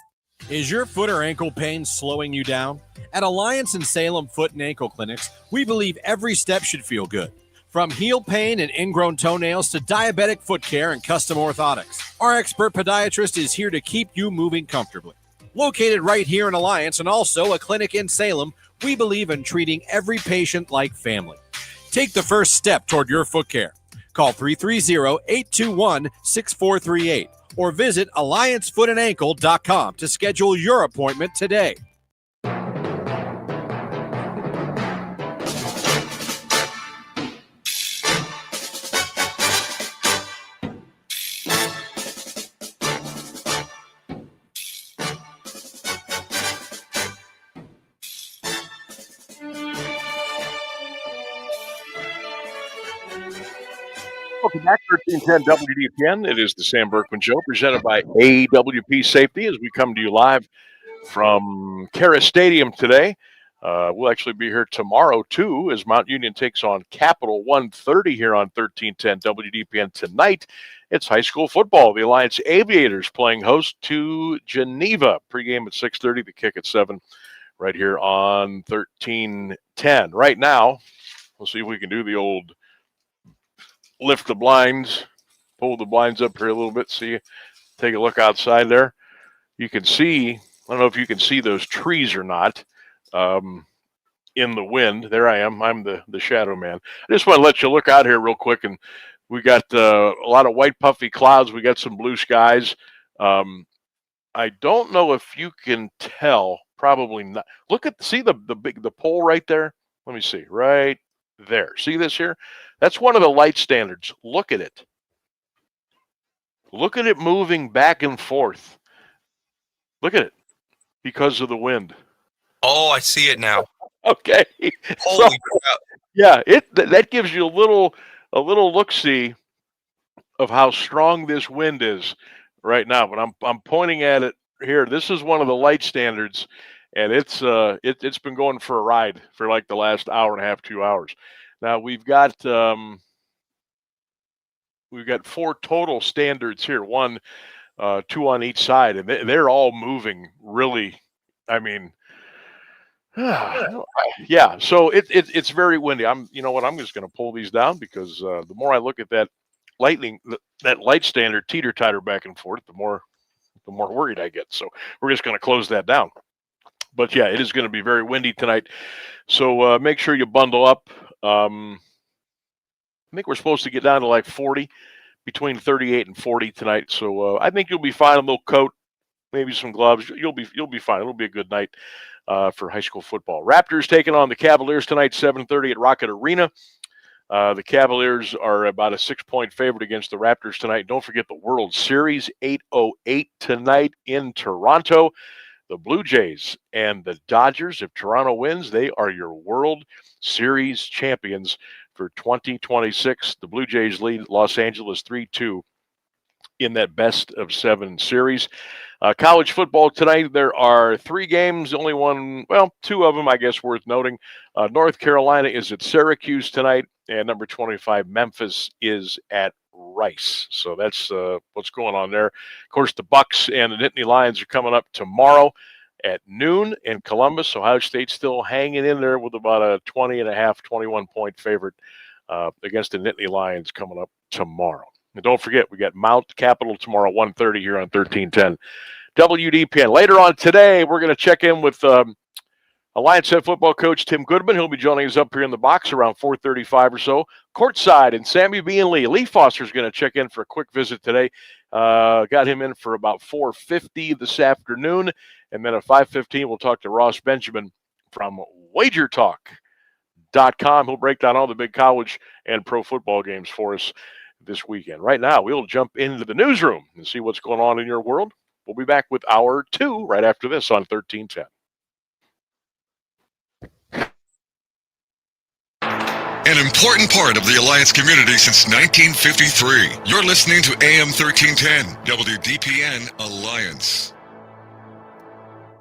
Speaker 7: Is your foot or ankle pain slowing you down? At Alliance and Salem Foot and Ankle Clinics, we believe every step should feel good. From heel pain and ingrown toenails to diabetic foot care and custom orthotics, our expert podiatrist is here to keep you moving comfortably. Located right here in Alliance and also a clinic in Salem, we believe in treating every patient like family. Take the first step toward your foot care. Call 330-821-6438 or visit alliancefootanankle.com to schedule your appointment today.
Speaker 2: Welcome back, 1310 WDPN. It is the Sam Berkwin Show, presented by AWP Safety, as we come to you live from KEHRES Stadium today. We'll actually be here tomorrow, too, as Mount Union takes on Capital 1:30 here on 1310 WDPN. Tonight, it's high school football. The Alliance Aviators playing host to Geneva. Pregame at 6:30, the kick at 7, right here on 1310. Right now, we'll see if we can do the old lift the blinds, pull the blinds up here a little bit, see, take a look outside there. You can see, I don't know if you can see those trees or not in the wind. There I am. I'm the shadow man. I just want to let you look out here real quick, and we got a lot of white puffy clouds. We got some blue skies. I don't know if you can tell, probably not. See the pole right there? Let me see, right there. See this here? That's one of the light standards. Look at it. Look at it moving back and forth. Look at it because of the wind.
Speaker 3: Oh, I see it now.
Speaker 2: Okay.
Speaker 3: Holy crap.
Speaker 2: Yeah, that gives you a little look-see of how strong this wind is right now. But I'm pointing at it here. This is one of the light standards, and it's been going for a ride for like the last hour and a half, 2 hours. Now we've got 4 total standards here, 2 on each side, and they're all moving really. I mean, yeah. So it's very windy. You know what? I'm just going to pull these down because the more I look at that that light standard teeter-totter back and forth, the more worried I get. So we're just going to close that down. But yeah, it is going to be very windy tonight. So make sure you bundle up. I think we're supposed to get down to like 40, between 38 and 40 tonight. So I think you'll be fine. A little coat, maybe some gloves. You'll be fine. It'll be a good night for high school football. Raptors taking on the Cavaliers tonight, 7:30 at Rocket Arena. The Cavaliers are about a 6-point favorite against the Raptors tonight. Don't forget the World Series, 8:08 tonight in Toronto. The Blue Jays and the Dodgers, if Toronto wins, they are your World Series champions for 2026. The Blue Jays lead Los Angeles 3-2 in that best-of-7 series. College football tonight, there are 3 games, only 2 of them, I guess, worth noting. North Carolina is at Syracuse tonight, and number 25, Memphis, is at Rice. So that's what's going on there. Of course, the Bucks and the Nittany Lions are coming up tomorrow at noon in Columbus. Ohio State's still hanging in there with about a 20.5, 21-point favorite against the Nittany Lions coming up tomorrow. And don't forget, we got Mount Capital tomorrow, 1:30 here on 1310 WDPN. Later on today, we're going to check in with Alliance head football coach Tim Goodman. He'll be joining us up here in the box around 4:35 or so. Courtside and SammyB and Lee. Lee Foster's going to check in for a quick visit today. Got him in for about 4:50 this afternoon. And then at 5:15, we'll talk to Ross Benjamin from WagerTalk.com. He'll break down all the big college and pro football games for us this weekend. Right now, we'll jump into the newsroom and see what's going on in your world. We'll be back with hour 2 right after this on 1310.
Speaker 8: An important part of the Alliance community since 1953. You're listening to AM 1310, WDPN Alliance.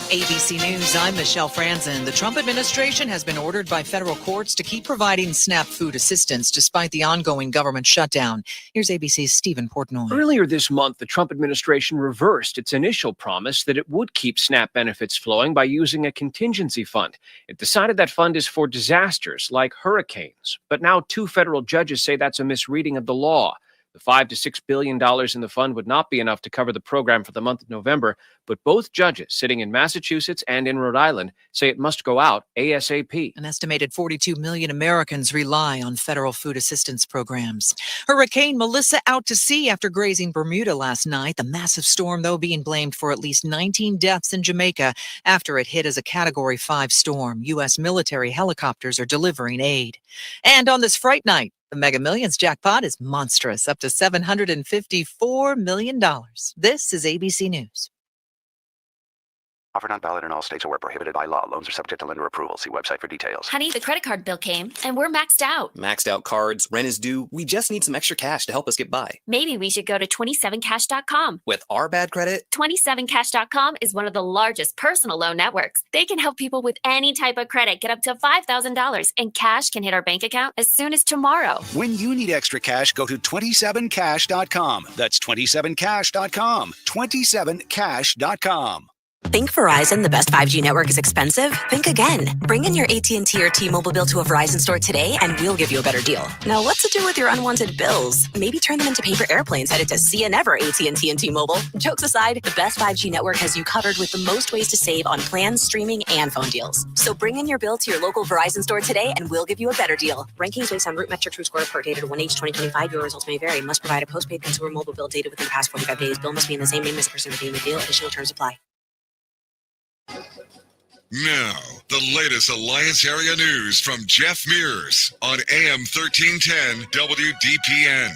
Speaker 19: ABC News, I'm Michelle Franzen. The Trump administration has been ordered by federal courts to keep providing SNAP food assistance despite the ongoing government shutdown. Here's ABC's Stephen Portnoy.
Speaker 10: Earlier this month, the Trump administration reversed its initial promise that it would keep SNAP benefits flowing by using a contingency fund. It decided that fund is for disasters like hurricanes. But now 2 federal judges say that's a misreading of the law. The $5 to $6 billion in the fund would not be enough to cover the program for the month of November, but both judges sitting in Massachusetts and in Rhode Island say it must go out ASAP.
Speaker 19: An estimated 42 million Americans rely on federal food assistance programs. Hurricane Melissa out to sea after grazing Bermuda last night. The massive storm, though, being blamed for at least 19 deaths in Jamaica after it hit as a Category 5 storm. U.S. military helicopters are delivering aid. And on this Fright Night, the Mega Millions jackpot is monstrous, up to $754 million. This is ABC News.
Speaker 20: Offer not valid in all states or where prohibited by law. Loans are subject to lender approval. See website for details.
Speaker 21: Honey, the credit card bill came, and we're maxed out.
Speaker 22: Maxed out cards, rent is due. We just need some extra cash to help us get by.
Speaker 21: Maybe we should go to 27cash.com.
Speaker 22: With our bad credit?
Speaker 21: 27cash.com is one of the largest personal loan networks. They can help people with any type of credit get up to $5,000, and cash can hit our bank account as soon as tomorrow.
Speaker 23: When you need extra cash, go to 27cash.com. That's 27cash.com. 27cash.com.
Speaker 24: Think Verizon, the best 5G network, is expensive? Think again. Bring in your AT&T or T-Mobile bill to a Verizon store today and we'll give you a better deal. Now, what to do with your unwanted bills? Maybe turn them into paper airplanes headed to see and ever AT&T and T-Mobile. Jokes aside, the best 5G network has you covered with the most ways to save on plans, streaming, and phone deals. So bring in your bill to your local Verizon store today and we'll give you a better deal. Rankings based on Root Metric True Score report dated 1H2025. Your results may vary. Must provide a postpaid consumer mobile bill dated within the past 45 days. Bill must be in the same name as the person redeeming the deal. Additional terms apply.
Speaker 8: Now, the latest Alliance area news from Jeff Mears on AM 1310 WDPN.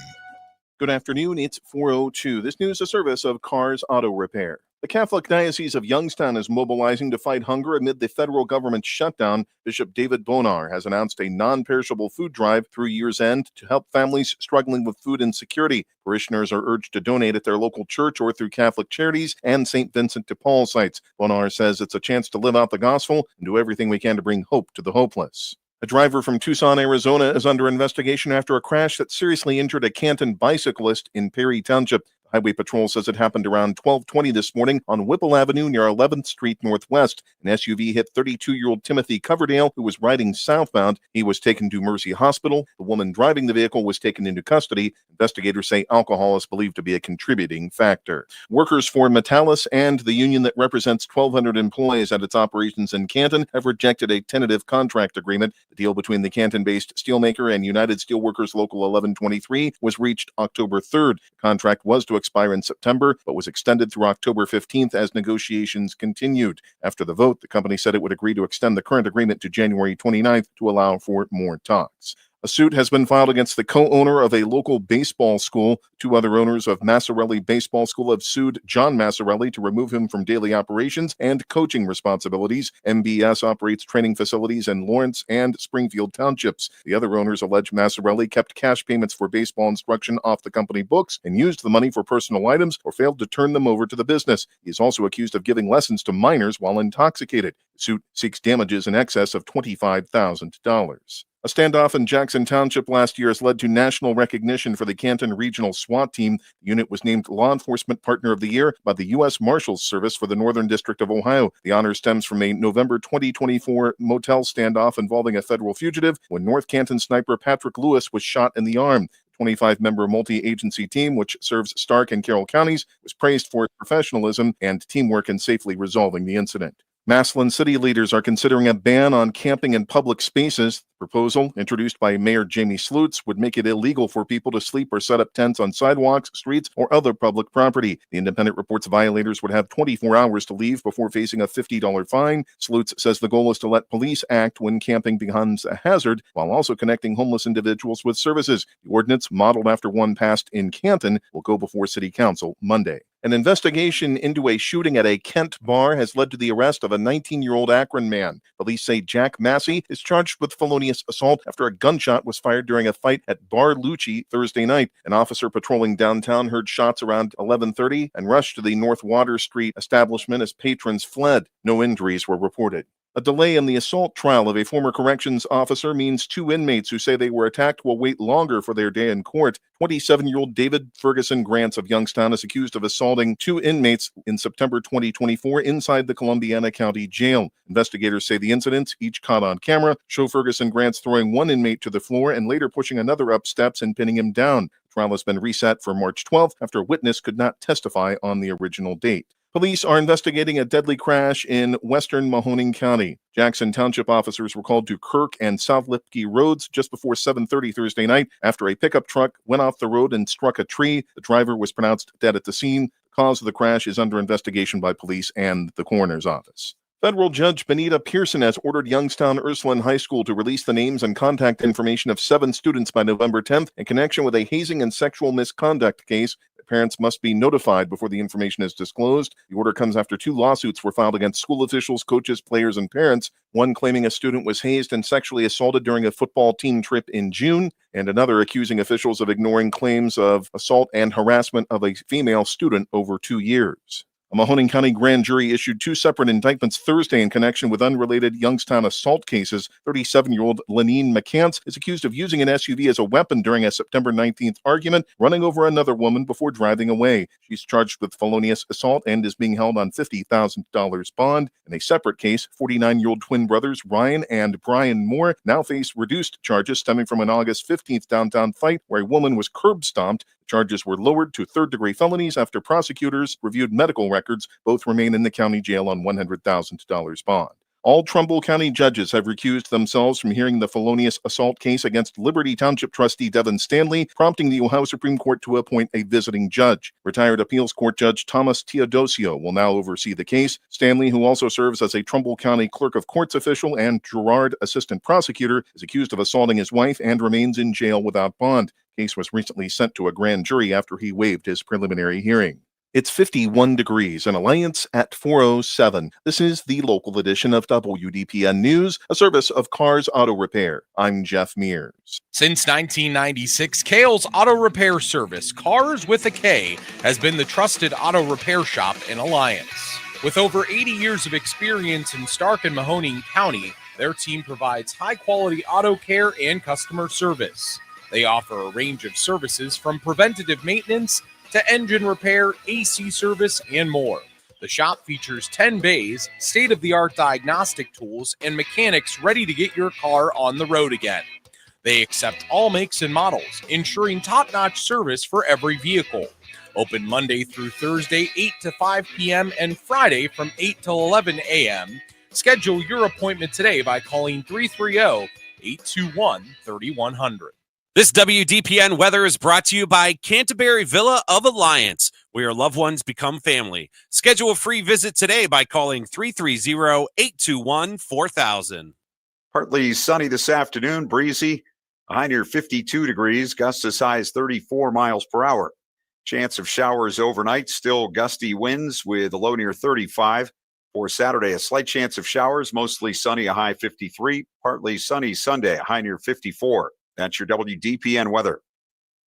Speaker 9: Good afternoon. It's 4:02. This news is a service of Cars Auto Repair. The Catholic Diocese of Youngstown is mobilizing to fight hunger amid the federal government shutdown. Bishop David Bonar has announced a non-perishable food drive through year's end to help families struggling with food insecurity. Parishioners are urged to donate at their local church or through Catholic Charities and St. Vincent de Paul sites. Bonar says it's a chance to live out the gospel and do everything we can to bring hope to the hopeless. A driver from Tucson, Arizona is under investigation after a crash that seriously injured a Canton bicyclist in Perry Township. Highway Patrol says it happened around 12:20 this morning on Whipple Avenue near 11th Street Northwest. An SUV hit 32-year-old Timothy Coverdale, who was riding southbound. He was taken to Mercy Hospital. The woman driving the vehicle was taken into custody. Investigators say alcohol is believed to be a contributing factor. Workers for Metallus and the union that represents 1,200 employees at its operations in Canton have rejected a tentative contract agreement. The deal between the Canton-based steelmaker and United Steelworkers Local 1123 was reached October 3rd. The contract was to expire in September, but was extended through October 15th as negotiations continued. After the vote, the company said it would agree to extend the current agreement to January 29th to allow for more talks. A suit has been filed against the co-owner of a local baseball school. Two other owners of Massarelli Baseball School have sued John Massarelli to remove him from daily operations and coaching responsibilities. MBS operates training facilities in Lawrence and Springfield townships. The other owners allege Massarelli kept cash payments for baseball instruction off the company books and used the money for personal items or failed to turn them over to the business. He is also accused of giving lessons to minors while intoxicated. The suit seeks damages in excess of $25,000. A standoff in Jackson Township last year has led to national recognition for the Canton Regional SWAT Team. The unit was named Law Enforcement Partner of the Year by the U.S. Marshals Service for the Northern District of Ohio. The honor stems from a November 2024 motel standoff involving a federal fugitive when North Canton sniper Patrick Lewis was shot in the arm. 25-member multi-agency team, which serves Stark and Carroll counties, was praised for its professionalism and teamwork in safely resolving the incident. Massillon city leaders are considering a ban on camping in public spaces. The proposal, introduced by Mayor Jamie Slutz, would make it illegal for people to sleep or set up tents on sidewalks, streets, or other public property. The Independent reports violators would have 24 hours to leave before facing a $50 fine. Slutz says the goal is to let police act when camping becomes a hazard, while also connecting homeless individuals with services. The ordinance, modeled after one passed in Canton, will go before City Council Monday. An investigation into a shooting at a Kent bar has led to the arrest of a 19-year-old Akron man. Police say Jack Massey is charged with felonious assault after a gunshot was fired during a fight at Bar Lucci Thursday night. An officer patrolling downtown heard shots around 11:30 and rushed to the North Water Street establishment as patrons fled. No injuries were reported. A delay in the assault trial of a former corrections officer means two inmates who say they were attacked will wait longer for their day in court. 27-year-old David Ferguson Grants of Youngstown is accused of assaulting two inmates in September 2024 inside the Columbiana County Jail. Investigators say the incidents, each caught on camera, show Ferguson Grants throwing one inmate to the floor and later pushing another up steps and pinning him down. The trial has been reset for March 12th after a witness could not testify on the original date. Police are investigating a deadly crash in western Mahoning County. Jackson Township officers were called to Kirk and South Lipke roads just before 7:30 Thursday night after a pickup truck went off the road and struck a tree. The driver was pronounced dead at the scene. The cause of the crash is under investigation by police and the coroner's office. Federal Judge Benita Pearson has ordered Youngstown Ursuline High School to release the names and contact information of 7 students by November 10th in connection with a hazing and sexual misconduct case. Parents must be notified before the information is disclosed. The order comes after 2 lawsuits were filed against school officials, coaches, players, and parents, one claiming a student was hazed and sexually assaulted during a football team trip in June, and another accusing officials of ignoring claims of assault and harassment of a female student over 2 years. A Mahoning County grand jury issued 2 separate indictments Thursday in connection with unrelated Youngstown assault cases. 37-year-old Lenine McCants is accused of using an SUV as a weapon during a September 19th argument, running over another woman before driving away. She's charged with felonious assault and is being held on $50,000 bond. In a separate case, 49-year-old twin brothers Ryan and Brian Moore now face reduced charges stemming from an August 15th downtown fight where a woman was curb stomped. Charges were lowered to third-degree felonies after prosecutors reviewed medical records. Both remain in the county jail on $100,000 bond. All Trumbull County judges have recused themselves from hearing the felonious assault case against Liberty Township trustee Devin Stanley, prompting the Ohio Supreme Court to appoint a visiting judge. Retired appeals court judge Thomas Teodosio will now oversee the case. Stanley, who also serves as a Trumbull County clerk of courts official and Girard assistant prosecutor, is accused of assaulting his wife and remains in jail without bond. The case was recently sent to a grand jury after he waived his preliminary hearing. It's 51 degrees in Alliance at 4:07. This is the local edition of WDPN News, a service of Cars Auto Repair. I'm Jeff Mears.
Speaker 1: Since 1996, Kale's Auto Repair Service, Cars with a K, has been the trusted auto repair shop in Alliance. With over 80 years of experience in Stark and Mahoning County, their team provides high-quality auto care and customer service. They offer a range of services from preventative maintenance to engine repair, AC service, and more. The shop features 10 bays, state-of-the-art diagnostic tools, and mechanics ready to get your car on the road again. They accept all makes and models, ensuring top-notch service for every vehicle. Open Monday through Thursday, 8 to 5 p.m., and Friday from 8 to 11 a.m. Schedule your appointment today by calling 330-821-3100.
Speaker 4: This WDPN weather is brought to you by Canterbury Villa of Alliance, where your loved ones become family. Schedule a free visit today by calling 330-821-4000.
Speaker 14: Partly sunny this afternoon, breezy, a high near 52 degrees, gusts as high as 34 miles per hour. Chance of showers overnight, still gusty winds with a low near 35. For Saturday, a slight chance of showers, mostly sunny, a high 53. Partly sunny Sunday, a high near 54. That's your WDPN weather.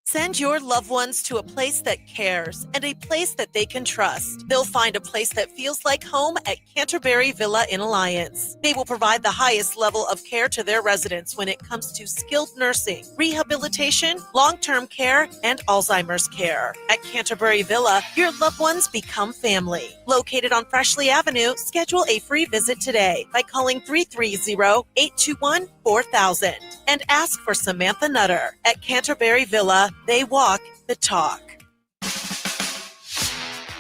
Speaker 5: Send your loved ones to a place that cares and a place that they can trust. They'll find a place that feels like home at Canterbury Villa in Alliance. They will provide the highest level of care to their residents when it comes to skilled nursing, rehabilitation, long-term care, and Alzheimer's care. At Canterbury Villa, your loved ones become family. Located on Freshley Avenue, schedule a free visit today by calling 330-821-4000 and ask for Samantha Nutter. At Canterbury Villa, they walk the talk.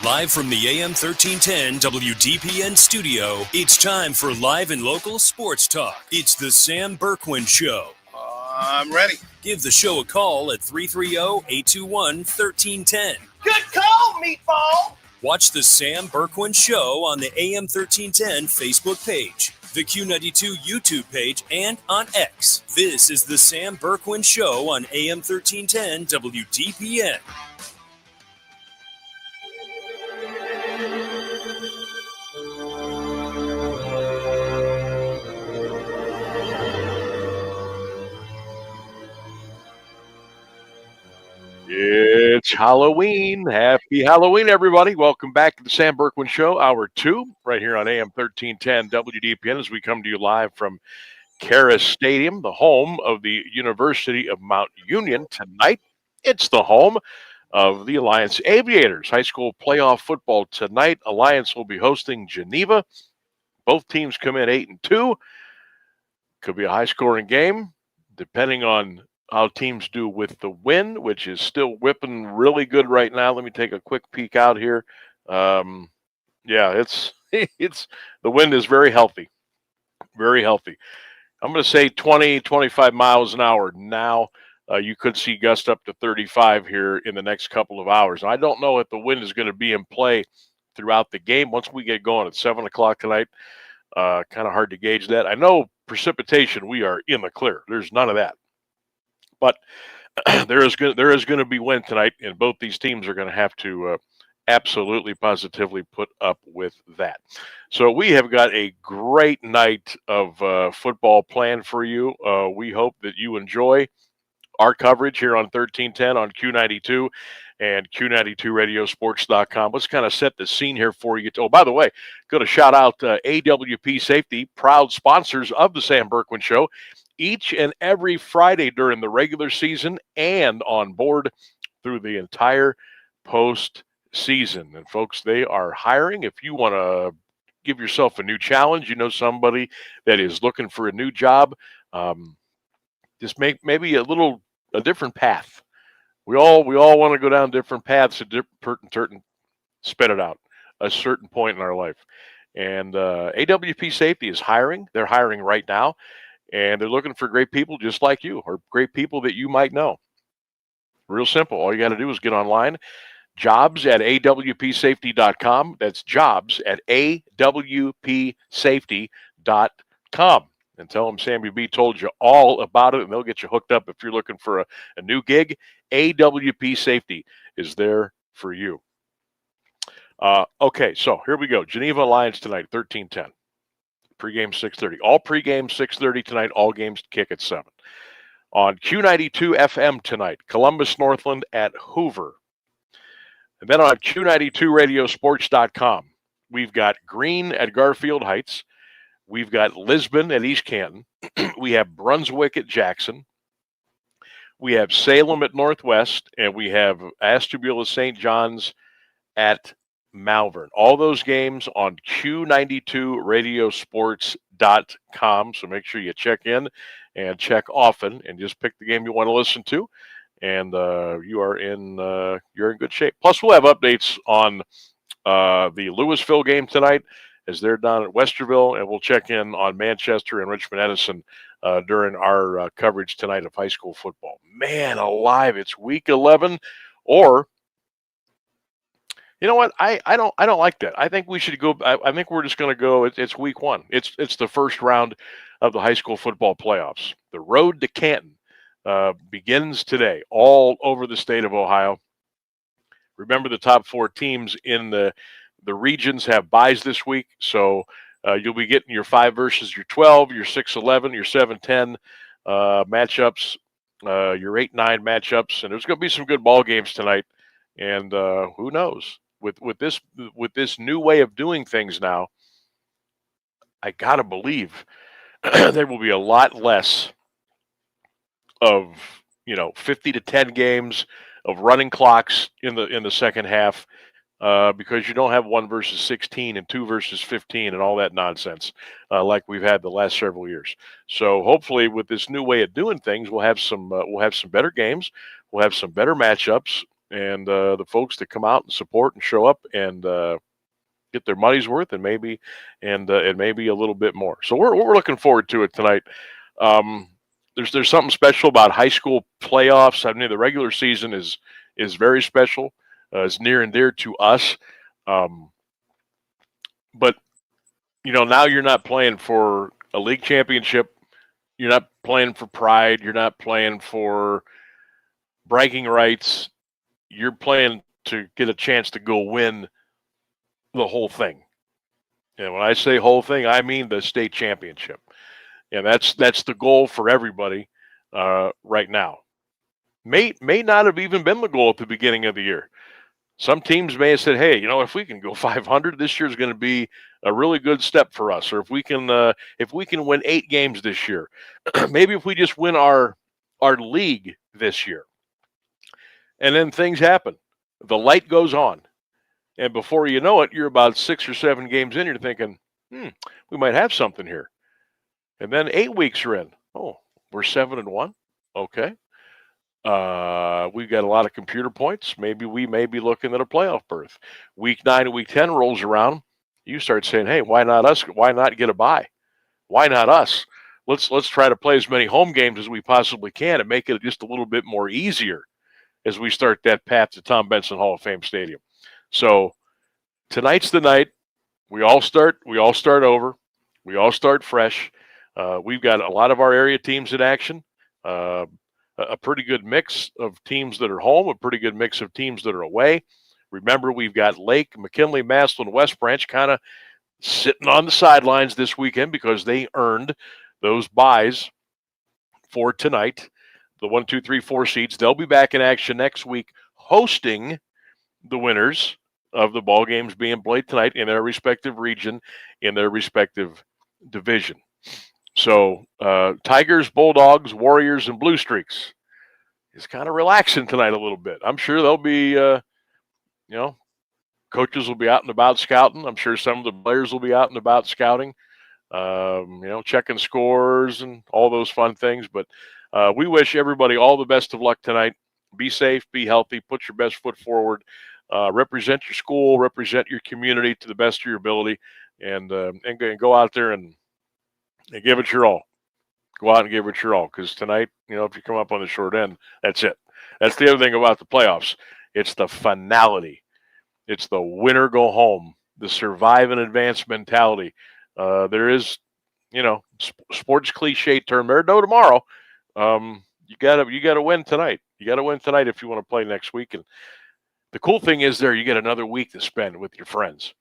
Speaker 6: Live from the AM 1310 WDPN studio, it's time for live and local sports talk. It's the Sam Bourquin Show.
Speaker 25: I'm ready.
Speaker 6: Give the show a call at 330-821-1310.
Speaker 25: Good call, meatball.
Speaker 6: Watch the Sam Bourquin Show on the AM 1310 Facebook page, the Q92 YouTube page, and on X. This is the Sam Bourquin Show on AM 1310 WDPN.
Speaker 2: It's Halloween. Happy Halloween, everybody. Welcome back to the Sam Bourquin Show, Hour 2, right here on AM 1310 WDPN as we come to you live from KEHRES Stadium, the home of the University of Mount Union. Tonight, it's the home of the Alliance Aviators. High school playoff football tonight. Alliance will be hosting Geneva. Both teams come in 8-2. Could be a high-scoring game, depending on how teams do with the wind, which is still whipping really good right now. Let me take a quick peek out here. Yeah, it's the wind is very healthy. Very healthy. I'm going to say 20, 25 miles an hour now. You could see gusts up to 35 here in the next couple of hours. I don't know if the wind is going to be in play throughout the game. Once we get going at 7 o'clock tonight, kind of hard to gauge that. I know precipitation, we are in the clear. There's none of that. But there is going to be wind tonight, and both these teams are going to have to absolutely, positively put up with that. So we have got a great night of football planned for you. We hope that you enjoy our coverage here on 1310 on Q92 and Q92radiosports.com. Let's kind of set the scene here for you. Oh, by the way, going to shout out AWP Safety, proud sponsors of the Sam Bourquin Show, each and every Friday during the regular season and on board through the entire postseason. And folks, they are hiring. If you want to give yourself a new challenge, you know somebody that is looking for a new job, just make maybe a different path. We all want to go down different paths at spit it out, a certain point in our life. And AWP Safety is hiring. They're hiring right now. And they're looking for great people just like you, or great people that you might know. Real simple. All you got to do is get online. Jobs at awpsafety.com. That's jobs at awpsafety.com. And tell them SammyB told you all about it, and they'll get you hooked up if you're looking for a new gig. AWP Safety is there for you. Okay, so here we go. Geneva Alliance tonight, 13:10. Pregame 6:30. All pregame 6:30 tonight. All games kick at 7. On Q92 FM tonight, Columbus Northland at Hoover. And then on Q92radiosports.com, we've got Green at Garfield Heights. We've got Lisbon at East Canton. We have Brunswick at Jackson. We have Salem at Northwest. And we have Ashtabula St. John's at Malvern. All those games on Q92radiosports.com. So make sure you check in and check often and just pick the game you want to listen to. And you're in good shape. Plus, we'll have updates on the Louisville game tonight as they're down at Westerville, and we'll check in on Manchester and Richmond Edison during our coverage tonight of high school football. Man alive, it's week 11, or you know what? I don't like that. I think we should go. I think we're just going to go. It's week 1. It's the first round of the high school football playoffs. The road to Canton begins today, all over the state of Ohio. Remember, the top 4 teams in the regions have byes this week, so you'll be getting your 5 versus your 12, your 6-11, your 7-10 matchups, your 8-9 matchups, and there's going to be some good ball games tonight. And who knows? With this new way of doing things now, I gotta believe there will be a lot less of 50 to 10 games of running clocks in the second half because you don't have 1 versus 16 and 2 versus 15 and all that nonsense like we've had the last several years. So hopefully, with this new way of doing things, we'll have some better games, we'll have some better matchups, and the folks that come out and support and show up and get their money's worth and maybe a little bit more. So we're looking forward to it tonight. There's something special about high school playoffs. I mean, the regular season is very special. It's near and dear to us. But now you're not playing for a league championship. You're not playing for pride. You're not playing for bragging rights. You're playing to get a chance to go win the whole thing. And when I say whole thing, I mean the state championship. And that's the goal for everybody right now. May not have even been the goal at the beginning of the year. Some teams may have said, hey, if we can go 500, this year is going to be a really good step for us. Or if we can win 8 games this year, maybe if we just win our league this year. And then things happen. The light goes on. And before you know it, you're about 6 or 7 games in. You're thinking, we might have something here. And then 8 weeks are in. Oh, we're 7-1. Okay. We've got a lot of computer points. Maybe we may be looking at a playoff berth. Week 9 and week 10 rolls around. You start saying, hey, why not us? Why not get a bye? Why not us? Let's try to play as many home games as we possibly can and make it just a little bit more easier as we start that path to Tom Benson Hall of Fame Stadium. So tonight's the night. We all start over. We all start fresh. We've got a lot of our area teams in action. A pretty good mix of teams that are home, a pretty good mix of teams that are away. Remember, we've got Lake, McKinley, Massillon, West Branch kind of sitting on the sidelines this weekend because they earned those byes for tonight. The 1, 2, 3, 4 seeds. They'll be back in action next week, hosting the winners of the ball games being played tonight in their respective region, in their respective division. So Tigers, Bulldogs, Warriors, and Blue Streaks is kind of relaxing tonight a little bit. I'm sure they'll be, coaches will be out and about scouting. I'm sure some of the players will be out and about scouting, checking scores and all those fun things. But we wish everybody all the best of luck tonight. Be safe, be healthy, put your best foot forward, represent your school, represent your community to the best of your ability, and go out there and give it your all. Go out and give it your all, because tonight, if you come up on the short end, that's it. That's the other thing about the playoffs. It's the finality. It's the winner go home, the survive and advance mentality. There is, sports cliche term, there's no tomorrow. You gotta win tonight. You gotta win tonight if you want to play next week. the cool thing is there you get another week to spend with your friends,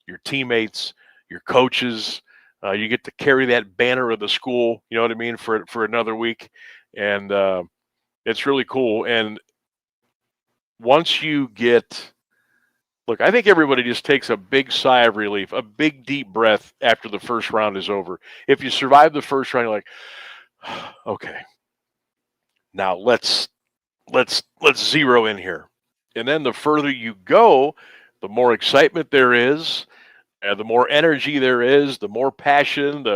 Speaker 2: your teammates, your coaches. You get to carry that banner of the school, you know what I mean, for another week. And it's really cool. And once you get – look, I think everybody just takes a big sigh of relief, a big deep breath after the first round is over. If you survive the first round, you're like, okay, now let's zero in here. And then the further you go, the more excitement there is, the more energy there is, the more passion.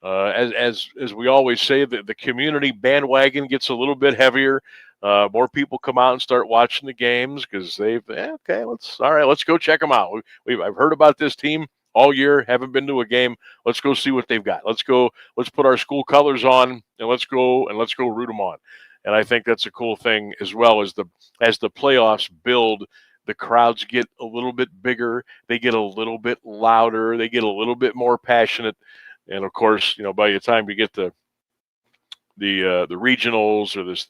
Speaker 2: As we always say, the community bandwagon gets a little bit heavier. More people come out and start watching the games because let's go check them out. I've heard about this team all year, haven't been to a game. Let's go see what they've got. Let's put our school colors on and let's go root them on. And I think that's a cool thing as well as the playoffs build. The crowds get a little bit bigger. They get a little bit louder. They get a little bit more passionate. And of course, by the time you get to the regionals or this,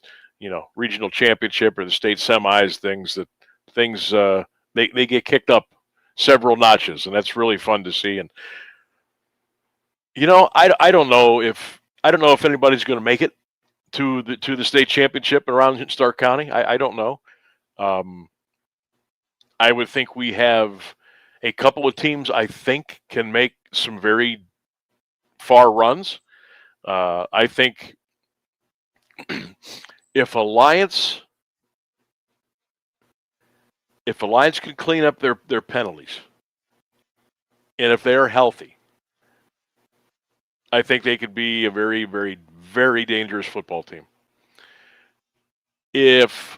Speaker 2: regional championship or the state semis, they get kicked up several notches, and that's really fun to see. And I don't know if anybody's going to make it to the state championship around Stark County. I don't know. I would think we have a couple of teams I think can make some very far runs. I think if Alliance can clean up their penalties, and if they're healthy, I think they could be a very, very, very dangerous football team. If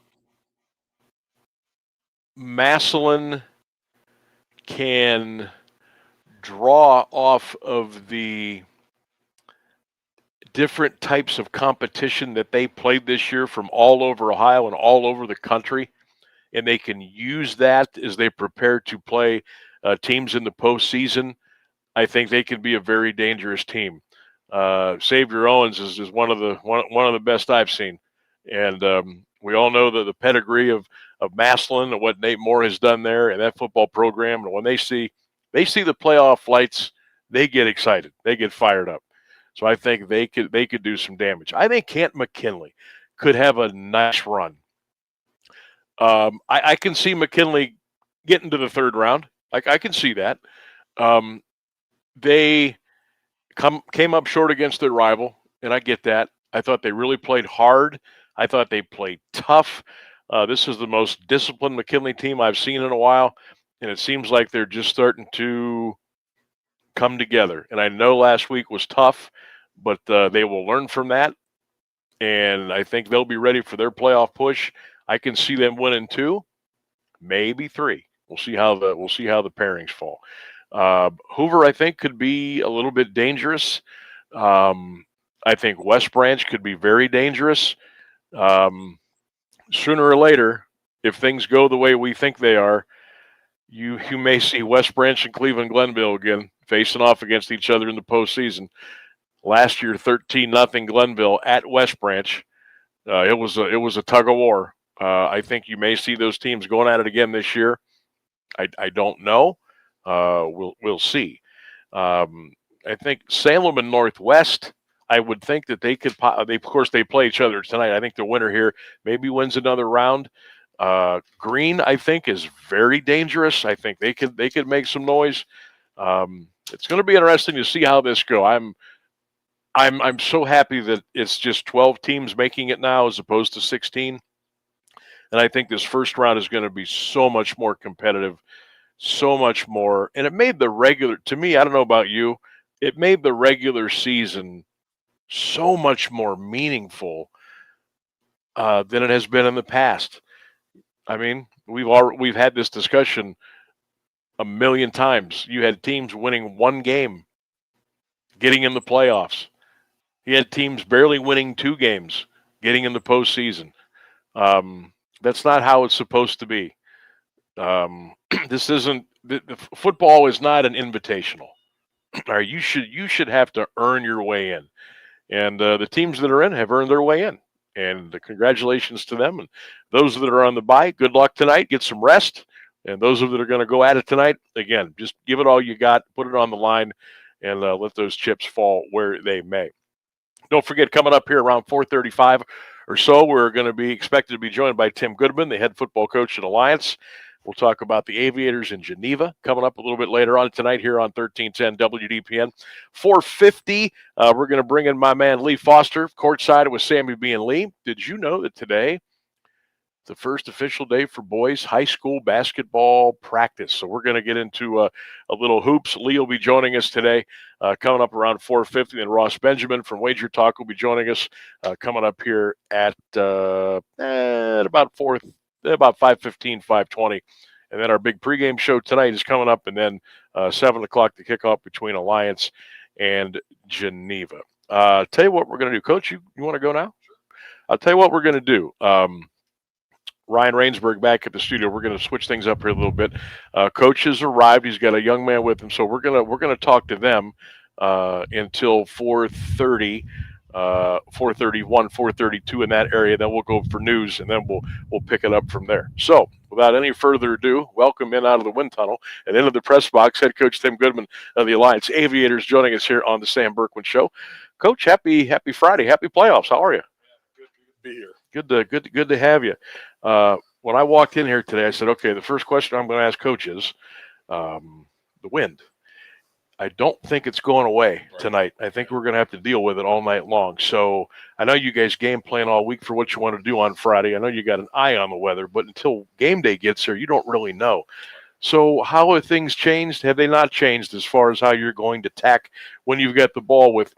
Speaker 2: Massillon can draw off of the different types of competition that they played this year from all over Ohio and all over the country, and they can use that as they prepare to play teams in the postseason, I think they can be a very dangerous team. Xavier Owens is one of the best I've seen, and we all know the pedigree of Massillon and what Nate Moore has done there and that football program. And when they see the playoff lights, they get excited, they get fired up. So I think they could do some damage. I think Canton McKinley could have a nice run. I can see McKinley getting to the third round. I can see that. They came up short against their rival, and I get that. I thought they really played hard. I thought they played tough. This is the most disciplined McKinley team I've seen in a while, and it seems like they're just starting to come together. And I know last week was tough, but they will learn from that, and I think they'll be ready for their playoff push. I can see them winning 2, maybe 3. We'll see how the pairings fall. Hoover, I think, could be a little bit dangerous. I think West Branch could be very dangerous. Sooner or later, if things go the way we think they are, you may see West Branch and Cleveland Glenville again facing off against each other in the postseason. Last year, 13-0 Glenville at West Branch. It was a tug of war. I think you may see those teams going at it again this year. I don't know. We'll see. I think Salem and Northwest, I would think that they could. Of course, they play each other tonight. I think the winner here maybe wins another round. Green, I think, is very dangerous. I think they could make some noise. It's going to be interesting to see how this go. I'm so happy that it's just 12 teams making it now as opposed to 16. And I think this first round is going to be so much more competitive, so much more. And it made the regular, to me, I don't know about you, it made the regular season so much more meaningful than it has been in the past. I mean, we've had this discussion a million times. You had teams winning 1 game, getting in the playoffs. You had teams barely winning 2 games, getting in the postseason. That's not how it's supposed to be. This isn't football is not an invitational. All right, you should have to earn your way in, and the teams that are in have earned their way in. And congratulations to them. And those that are on the bye, good luck tonight. Get some rest. And those that are going to go at it tonight, again, just give it all you got, put it on the line, and let those chips fall where they may. Don't forget, coming up here around 4:35 or so, we're going to be expected to be joined by Tim Goodman, the head football coach at Alliance. We'll talk about the Aviators in Geneva coming up a little bit later on tonight here on 1310 WDPN. 4:50, we're going to bring in my man Lee Foster, courtside with SammyB and Lee. Did you know that today, the first official day for boys high school basketball practice? So we're going to get into a little hoops. Lee will be joining us today coming up around 4:50. And Ross Benjamin from Wager Talk will be joining us coming up here at about 5:15, 5:20. And then our big pregame show tonight is coming up, and then 7 o'clock to kick off between Alliance and Geneva. Tell you what we're going to do. Coach, you want to go now? I'll tell you what we're going to do. Ryan Rainsberg back at the studio. We're going to switch things up here a little bit. Coach has arrived. He's got a young man with him, so we're gonna talk to them until 4:30, 4:31, 4:32 in that area. Then we'll go for news, and then we'll pick it up from there. So, without any further ado, welcome in out of the wind tunnel and into the press box, head coach Tim Goodman of the Alliance Aviators, joining us here on the Sam Bourquin Show. Coach, happy Friday, happy playoffs. How are you?
Speaker 11: Good to be here.
Speaker 2: Good to have you. When I walked in here today, I said, okay, the first question I'm going to ask Coach is the wind. I don't think it's going away tonight. I think we're going to have to deal with it all night long. So I know you guys game plan all week for what you want to do on Friday. I know you got an eye on the weather, but until game day gets here, you don't really know. So how have things changed? Have they not changed as far as how you're going to tack when you've got the ball with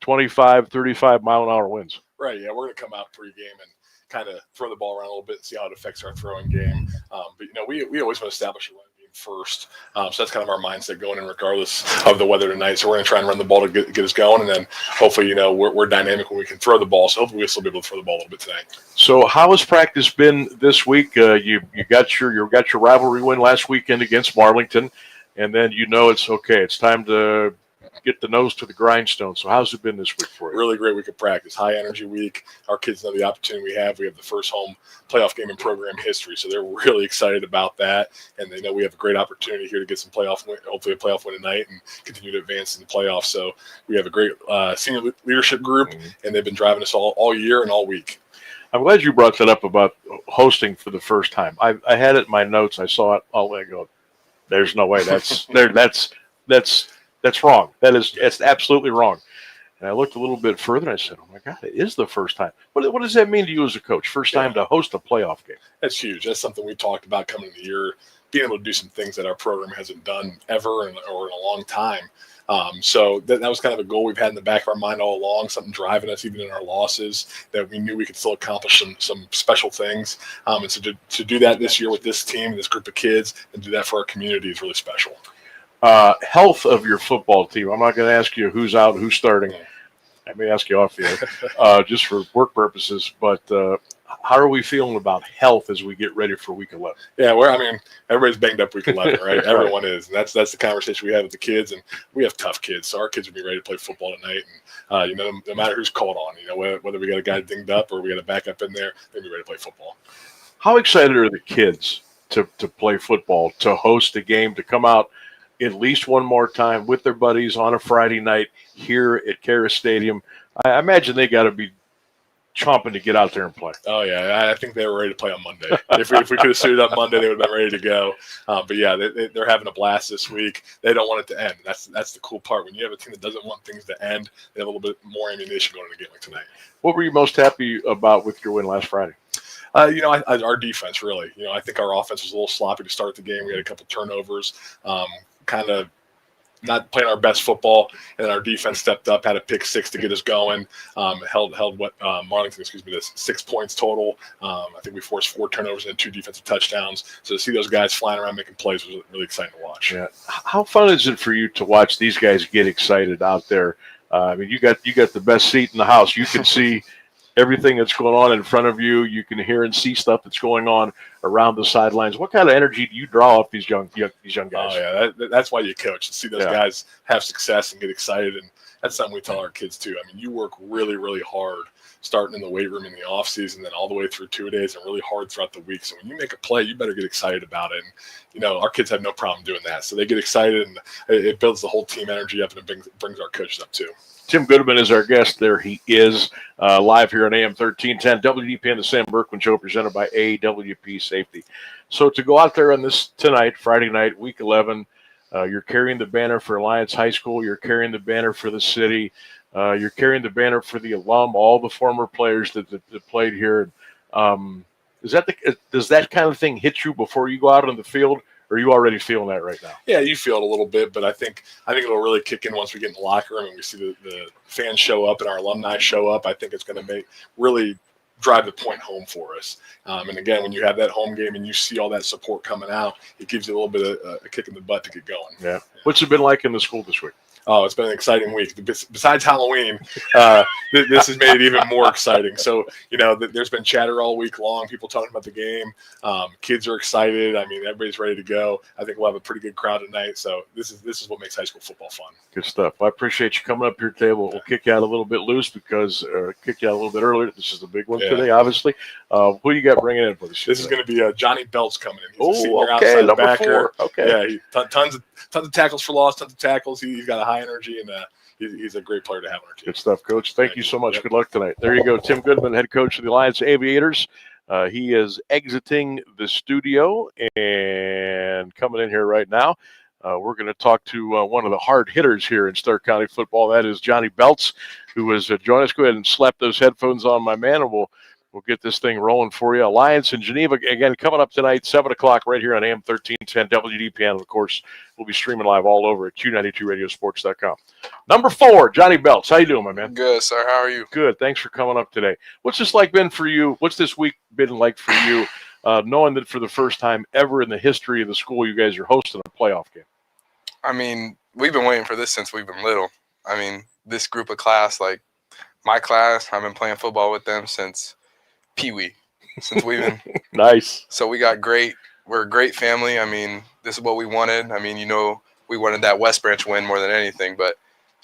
Speaker 2: 25, 35 mile-an-hour winds?
Speaker 11: Right, yeah, we're going to come out pregame and kind of throw the ball around a little bit and see how it affects our throwing game. But, we always want to establish a run game first. So that's kind of our mindset going in regardless of the weather tonight. So we're going to try and run the ball to get us going. And then hopefully, we're dynamic when we can throw the ball. So hopefully we'll still be able to throw the ball a little bit tonight.
Speaker 2: So how has practice been this week? You got your rivalry win last weekend against Marlington. And then it's okay. It's time to get the nose to the grindstone. So how's it been this week for you?
Speaker 11: Really great week of practice. High energy week. Our kids know the opportunity we have. We have the first home playoff game in program history. So they're really excited about that. And they know we have a great opportunity here to get some playoff win, hopefully a playoff win tonight, and continue to advance in the playoffs. So we have a great senior leadership group, and they've been driving us all year and all week.
Speaker 2: I'm glad you brought that up about hosting for the first time. I had it in my notes. I saw it all day. Go, there's no way. That's wrong. It's absolutely wrong. And I looked a little bit further and I said, oh my God, it is the first time. What does that mean to you as a coach? First time to host a playoff game?
Speaker 11: That's huge. That's something we talked about coming in the year, being able to do some things that our program hasn't done ever or in a long time. So that was kind of a goal we've had in the back of our mind all along, something driving us even in our losses, that we knew we could still accomplish some special things. And so to do that this year with this team, this group of kids, and do that for our community is really special.
Speaker 2: Health of your football team. I'm not going to ask you who's out, who's starting. I may ask you off the air, just for work purposes. But how are we feeling about health as we get ready for Week 11?
Speaker 11: Yeah, everybody's banged up Week 11, right? Everyone is, and that's the conversation we have with the kids. And we have tough kids, so our kids will be ready to play football tonight. And no matter who's called on, whether we got a guy dinged up or we got a backup in there, they'll be ready to play football.
Speaker 2: How excited are the kids to play football, to host a game, to come out at least one more time with their buddies on a Friday night here at KEHRES Stadium? I imagine they got to be chomping to get out there and play.
Speaker 11: Oh, yeah. I think they were ready to play on Monday. If we could have suited up Monday, they would have been ready to go. But, yeah, they're having a blast this week. They don't want it to end. That's the cool part. When you have a team that doesn't want things to end, they have a little bit more ammunition going into a game like tonight.
Speaker 2: What were you most happy about with your win last Friday?
Speaker 11: Our defense, really. I think our offense was a little sloppy to start the game. We had a couple turnovers, kind of not playing our best football, and our defense stepped up, had a pick six to get us going, held Marlington, to 6 points total. I think we forced 4 turnovers and 2 defensive touchdowns. So to see those guys flying around making plays was really exciting to watch.
Speaker 2: Yeah. How fun is it for you to watch these guys get excited out there? You got the best seat in the house. You can see everything that's going on in front of you. You can hear and see stuff that's going on around the sidelines. What kind of energy do you draw off these young guys?
Speaker 11: Oh yeah, that's why you coach, to see those guys have success and get excited, and that's something we tell our kids too. I mean, you work really, really hard starting in the weight room in the off season, then all the way through 2 days, and really hard throughout the week. So when you make a play, you better get excited about it. And our kids have no problem doing that. So they get excited, and it builds the whole team energy up, and it brings our coaches up too.
Speaker 2: Tim Goodman is our guest. There he is, live here on AM 1310 WDPN, the Sam Bourquin Show, presented by AWP Safety. So to go out there on this tonight, Friday night, week 11, you're carrying the banner for Alliance High School. You're carrying the banner for the city. You're carrying the banner for the alum, all the former players that played here. Does that kind of thing hit you before you go out on the field, or are you already feeling that right now?
Speaker 11: Yeah, you feel it a little bit, but I think it'll really kick in once we get in the locker room and we see the fans show up and our alumni show up. I think it's going to really drive the point home for us. And again, when you have that home game and you see all that support coming out, it gives you a little bit of a kick in the butt to get going.
Speaker 2: Yeah. What's it been like in the school this week?
Speaker 11: Oh, it's been an exciting week. Besides Halloween, this has made it even more exciting. So, there's been chatter all week long, people talking about the game. Kids are excited. I mean, everybody's ready to go. I think we'll have a pretty good crowd tonight. So this is what makes high school football fun.
Speaker 2: Good stuff. Well, I appreciate you coming up here, table. We'll kick you out a little bit loose because kick you out a little bit earlier. This is the big one today, obviously. Who you got bringing in for this?
Speaker 11: This is going to be Johnny Belts coming in. He's a senior
Speaker 2: okay,
Speaker 11: outside
Speaker 2: number
Speaker 11: backer.
Speaker 2: 4. Okay.
Speaker 11: Yeah, tons of tackles for loss, tons of tackles. He's got a high energy, and he's a great player to have on our team.
Speaker 2: Good stuff, Coach. Thank you so much. Yep. Good luck tonight. There you go, Tim Goodman, head coach of the Alliance Aviators. He is exiting the studio and coming in here right now. We're going to talk to one of the hard hitters here in Stark County football. That is Johnny Belts, who has joined us. Go ahead and slap those headphones on, my man, and we'll get this thing rolling for you. Alliance in Geneva, again, coming up tonight, 7 o'clock right here on AM 1310 WDPN. And, of course, we'll be streaming live all over at Q92radiosports.com. Number 4, Johnny Belts. How you doing, my man?
Speaker 12: Good, sir. How are you?
Speaker 2: Good. Thanks for coming up today. What's this like been for you? What's this week been like for you, knowing that for the first time ever in the history of the school, you guys are hosting a playoff game?
Speaker 12: I mean, we've been waiting for this since we've been little. I mean, this group of class, like my class, I've been playing football with them since Pee-wee, since we've been
Speaker 2: nice.
Speaker 12: So we're a great family. I mean, this is what we wanted. I mean, we wanted that West Branch win more than anything, but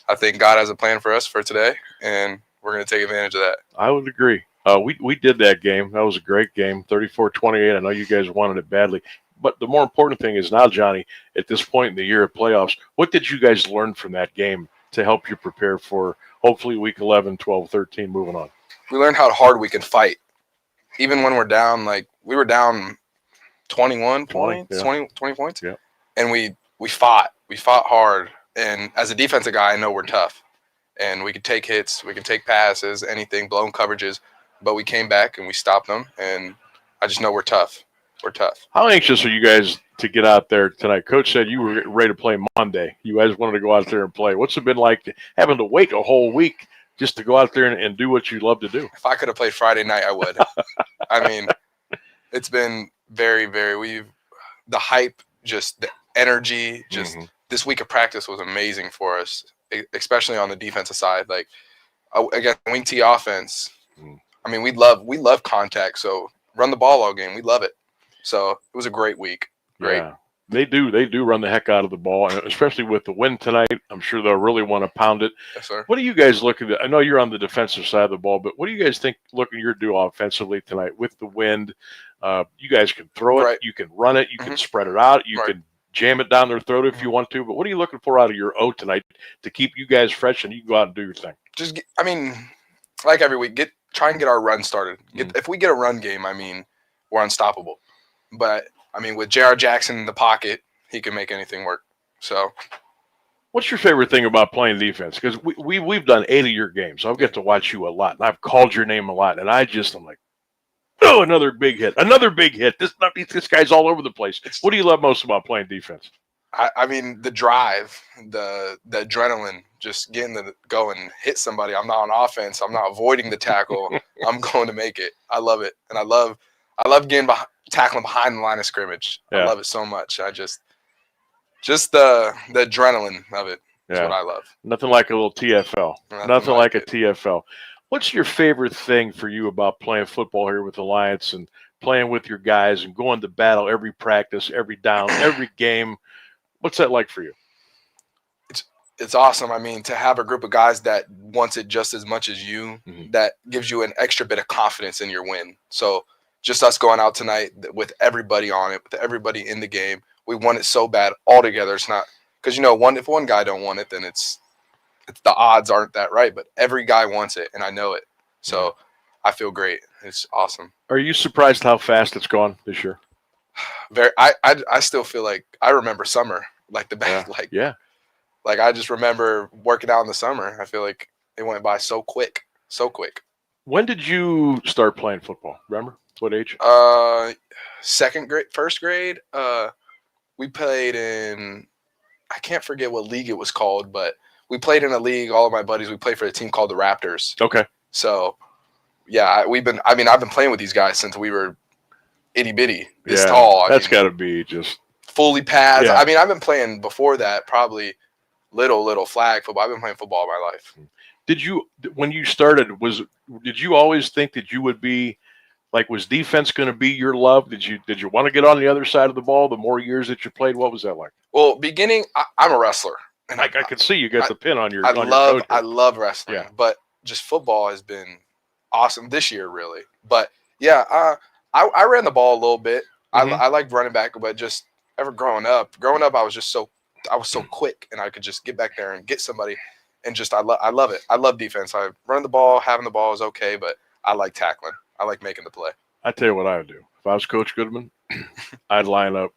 Speaker 12: I think God has a plan for us for today, and we're going to take advantage of that.
Speaker 2: I would agree. We did that game. That was a great game, 34-28. I know you guys wanted it badly. But the more important thing is now, Johnny, at this point in the year of playoffs, what did you guys learn from that game to help you prepare for hopefully week 11, 12, 13 moving on?
Speaker 12: We learned how hard we can fight. Even when we're down, like we were down 20 points.
Speaker 2: Yeah.
Speaker 12: And we fought. We fought hard. And as a defensive guy, I know we're tough. And we could take hits, we can take passes, anything, blown coverages. But we came back and we stopped them. And I just know we're tough. We're tough.
Speaker 2: How anxious are you guys to get out there tonight? Coach said you were ready to play Monday. You guys wanted to go out there and play. What's it been like having to wait a whole week just to go out there and do what you love to do?
Speaker 12: If I could have played Friday night, I would. I mean, it's been very, very the hype, just the energy, just this week of practice was amazing for us, especially on the defensive side. Like, again, wing T offense, I mean, we love contact, so run the ball all game. We love it. So it was a great week. Great.
Speaker 2: Yeah, they do run the heck out of the ball, and especially with the win tonight, I'm sure they'll really want to pound it.
Speaker 12: Yes, sir.
Speaker 2: What do you guys look at? I know you're on the defensive side of the ball, but what do you guys think looking your do offensively tonight with the wind? You guys can throw it, you can run it, you can spread it out, you can jam it down their throat if you want to, but what are you looking for out of your O tonight to keep you guys fresh and you can go out and do your thing?
Speaker 12: I mean, like every week, try and get our run started. If we get a run game, I mean, we're unstoppable. But, I mean, with J.R. Jackson in the pocket, he can make anything work. So,
Speaker 2: what's your favorite thing about playing defense? Because we've done 8 of your games. So I've got to watch you a lot, and I've called your name a lot, and I'm like, oh, another big hit. This guy's all over the place. What do you love most about playing defense?
Speaker 12: I mean, the drive, the adrenaline, just getting to go and hit somebody. I'm not on offense. I'm not avoiding the tackle. I'm going to make it. I love it. And I love getting tackling behind the line of scrimmage.
Speaker 2: Yeah.
Speaker 12: I love it so much. I just the adrenaline of it is what I love.
Speaker 2: Nothing like a little TFL. Nothing like a TFL. What's your favorite thing for you about playing football here with Alliance and playing with your guys and going to battle every practice, every down, every game? What's that like for you?
Speaker 12: It's awesome. I mean, to have a group of guys that wants it just as much as you, that gives you an extra bit of confidence in your win. So just us going out tonight with everybody on it, with everybody in the game, we want it so bad all together. It's not because, if one guy don't want it, then it's the odds aren't that right. But every guy wants it, and I know it. So I feel great. It's awesome.
Speaker 2: Are you surprised how fast it's gone this year?
Speaker 12: Very. I still feel like I remember summer, like the back, Like I just remember working out in the summer. I feel like it went by so quick.
Speaker 2: When did you start playing football? Remember what age?
Speaker 12: Second grade, first grade. We played in, I can't forget what league it was called, but we played in a league. All of my buddies, we played for a team called the Raptors.
Speaker 2: Okay.
Speaker 12: So, yeah, I've been playing with these guys since we were itty bitty, this tall.
Speaker 2: That's got to be just
Speaker 12: fully pads.
Speaker 2: Yeah.
Speaker 12: I mean, I've been playing before that, probably little flag football. I've been playing football all my life.
Speaker 2: Did you, when you started, did you always think that you would be, like, was defense going to be your love? Did you want to get on the other side of the ball the more years that you played? What was that like?
Speaker 12: Well, beginning, I'm a wrestler.
Speaker 2: And I can see you got the pin on your
Speaker 12: I
Speaker 2: your
Speaker 12: love wrestling, but just football has been awesome this year, really. But yeah, I ran the ball a little bit. I liked running back, but just growing up, I was so quick, and I could just get back there and get somebody, and just I love it. I love defense. I run the ball, having the ball is okay, but I like tackling. I like making the play.
Speaker 2: I tell you what I would do. If I was Coach Goodman, I'd line up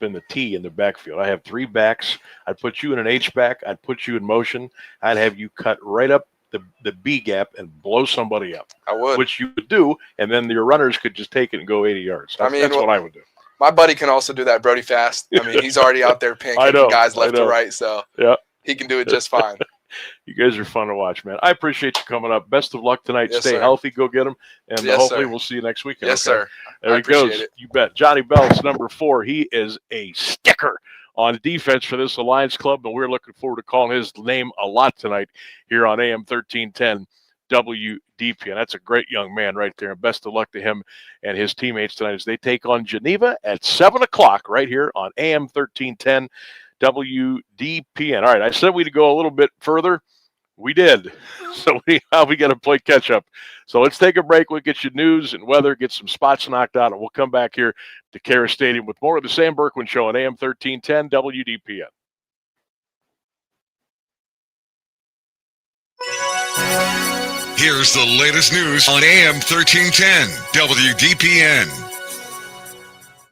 Speaker 2: in the T in the backfield. I have 3 backs. I'd put you in an H-back. I'd put you in motion. I'd have you cut right up the B gap and blow somebody up.
Speaker 12: I would.
Speaker 2: Which you would do, and then your runners could just take it and go 80 yards. That's what I would do.
Speaker 12: My buddy can also do that, Brody Fast. I mean, he's already out there pancaking guys left to right, so he can do it just fine.
Speaker 2: You guys are fun to watch, man. I appreciate you coming up. Best of luck tonight.
Speaker 12: Yes,
Speaker 2: Stay
Speaker 12: sir.
Speaker 2: healthy. Go get them. And
Speaker 12: Yes,
Speaker 2: hopefully
Speaker 12: sir.
Speaker 2: we'll see you next weekend.
Speaker 12: Yes,
Speaker 2: okay?
Speaker 12: sir.
Speaker 2: There
Speaker 12: I
Speaker 2: he goes.
Speaker 12: appreciate it.
Speaker 2: You bet. Johnny Bell's number 4. He is a sticker on defense for this Alliance club, and we're looking forward to calling his name a lot tonight here on AM 1310 WDPN. That's a great young man right there. And best of luck to him and his teammates tonight as they take on Geneva at 7 o'clock right here on AM 1310 WDPN. All right, I said we'd go a little bit further. We did. So we got to play catch up. So let's take a break. We'll get you news and weather, get some spots knocked out, and we'll come back here to KEHRES Stadium with more of the Sam Bourquin Show on AM 1310 WDPN.
Speaker 8: Here's the latest news on AM 1310 WDPN.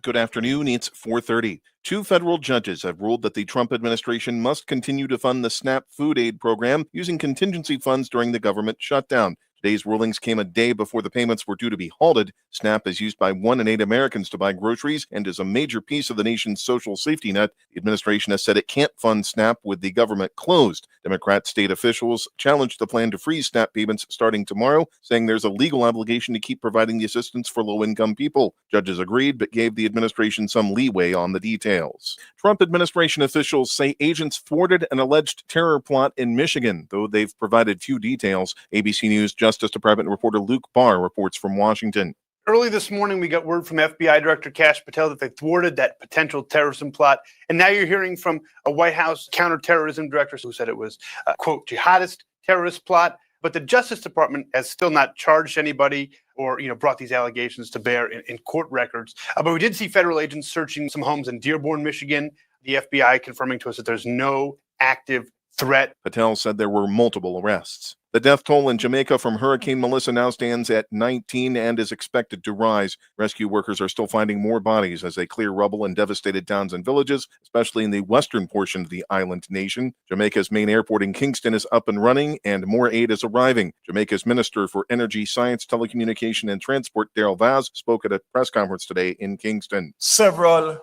Speaker 9: Good afternoon. It's 4:30. 2 federal judges have ruled that the Trump administration must continue to fund the SNAP food aid program using contingency funds during the government shutdown. Today's rulings came a day before the payments were due to be halted. SNAP is used by 1 in 8 Americans to buy groceries and is a major piece of the nation's social safety net. The administration has said it can't fund SNAP with the government closed. Democrat state officials challenged the plan to freeze SNAP payments starting tomorrow, saying there's a legal obligation to keep providing the assistance for low-income people. Judges agreed, but gave the administration some leeway on the details. Trump administration officials say agents thwarted an alleged terror plot in Michigan, though they've provided few details. ABC News Justice Department reporter Luke Barr reports from Washington.
Speaker 13: Early this morning, we got word from FBI Director Kash Patel that they thwarted that potential terrorism plot. And now you're hearing from a White House counterterrorism director who said it was a, quote, jihadist terrorist plot. But the Justice Department has still not charged anybody or, brought these allegations to bear in court records. But we did see federal agents searching some homes in Dearborn, Michigan. The FBI confirming to us that there's no active threat.
Speaker 9: Patel said there were multiple arrests. The death toll in Jamaica from Hurricane Melissa now stands at 19 and is expected to rise. Rescue workers are still finding more bodies as they clear rubble in devastated towns and villages, especially in the western portion of the island nation. Jamaica's main airport in Kingston is up and running, and more aid is arriving. Jamaica's Minister for Energy, Science, Telecommunication, and Transport, Daryl Vaz, spoke at a press conference today in Kingston.
Speaker 15: Several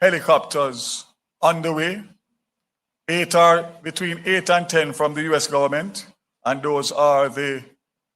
Speaker 15: helicopters on the way. Between 8 and 10 from the U.S. government. And those are the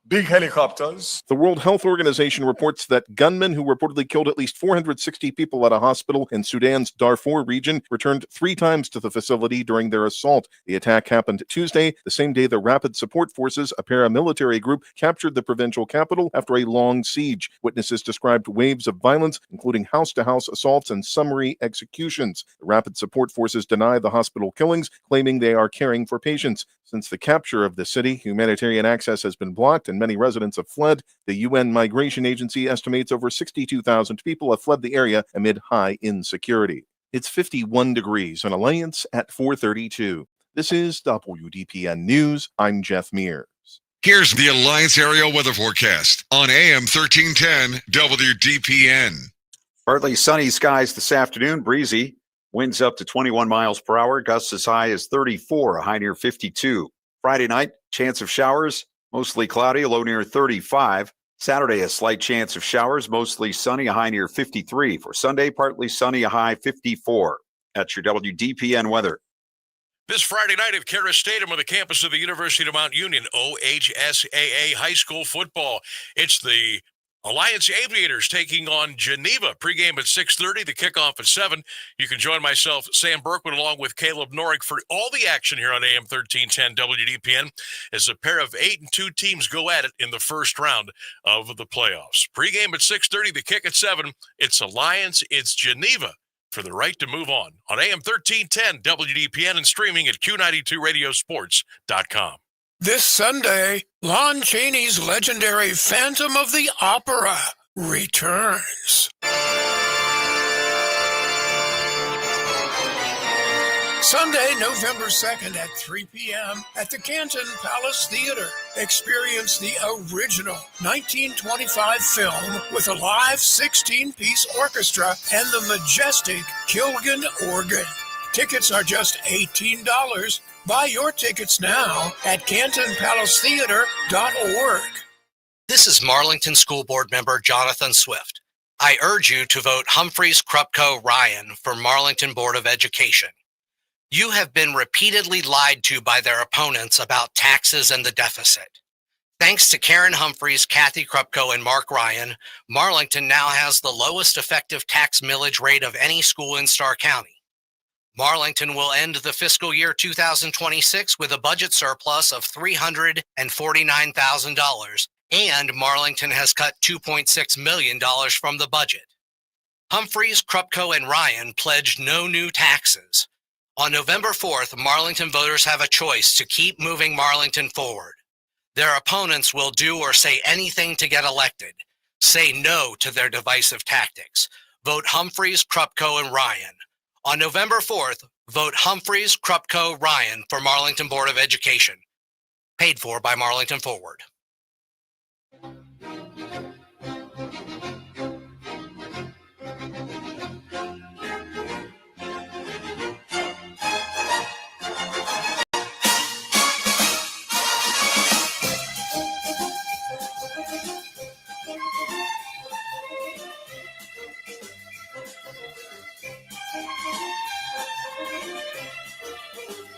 Speaker 15: big helicopters.
Speaker 9: The World Health Organization reports that gunmen who reportedly killed at least 460 people at a hospital in Sudan's Darfur region returned 3 times to the facility during their assault. The attack happened Tuesday, the same day the Rapid Support Forces, a paramilitary group, captured the provincial capital after a long siege. Witnesses described waves of violence, including house-to-house assaults and summary executions. The Rapid Support Forces deny the hospital killings, claiming they are caring for patients. Since the capture of the city, humanitarian access has been blocked and many residents have fled. The UN Migration Agency estimates over 62,000 people have fled the area amid high insecurity. It's 51 degrees on Alliance at 432. This is WDPN News. I'm Jeff Mears.
Speaker 8: Here's the Alliance Area Weather Forecast on AM 1310 WDPN.
Speaker 14: Partly sunny skies this afternoon, breezy. Winds up to 21 miles per hour, gusts as high as 34, a high near 52. Friday night, chance of showers, mostly cloudy, a low near 35. Saturday, a slight chance of showers, mostly sunny, a high near 53. For Sunday, partly sunny, a high 54. That's your WDPN weather.
Speaker 3: This Friday night at KEHRES Stadium on the campus of the University of Mount Union, OHSAA high school football. It's the Alliance Aviators taking on Geneva. Pregame at 6:30, the kickoff at 7. You can join myself, Sam Berkman, along with Caleb Norick for all the action here on AM 1310 WDPN as a pair of 8-2 teams go at it in the first round of the playoffs. Pregame at 6:30, the kick at 7. It's Alliance, it's Geneva for the right to move on AM 1310 WDPN and streaming at Q92radiosports.com.
Speaker 7: This Sunday, Lon Chaney's legendary Phantom of the Opera returns. Sunday, November 2nd at 3 p.m. at the Canton Palace Theater. Experience the original 1925 film with a live 16-piece orchestra and the majestic Kilgan organ. Tickets are just $18. Buy your tickets now at CantonPalaceTheater.org.
Speaker 16: This is Marlington School Board member Jonathan Swift. I urge you to vote Humphreys Krupko Ryan for Marlington Board of Education. You have been repeatedly lied to by their opponents about taxes and the deficit. Thanks to Karen Humphreys, Kathy Krupko, and Mark Ryan, Marlington now has the lowest effective tax millage rate of any school in Starr County. Marlington will end the fiscal year 2026 with a budget surplus of $349,000, and Marlington has cut $2.6 million from the budget. Humphreys, Krupko, and Ryan pledged no new taxes. On November 4th, Marlington voters have a choice to keep moving Marlington forward. Their opponents will do or say anything to get elected. Say no to their divisive tactics. Vote Humphreys, Krupko, and Ryan. On November 4th, vote Humphreys, Krupko, Ryan for Marlington Board of Education. Paid for by Marlington Forward.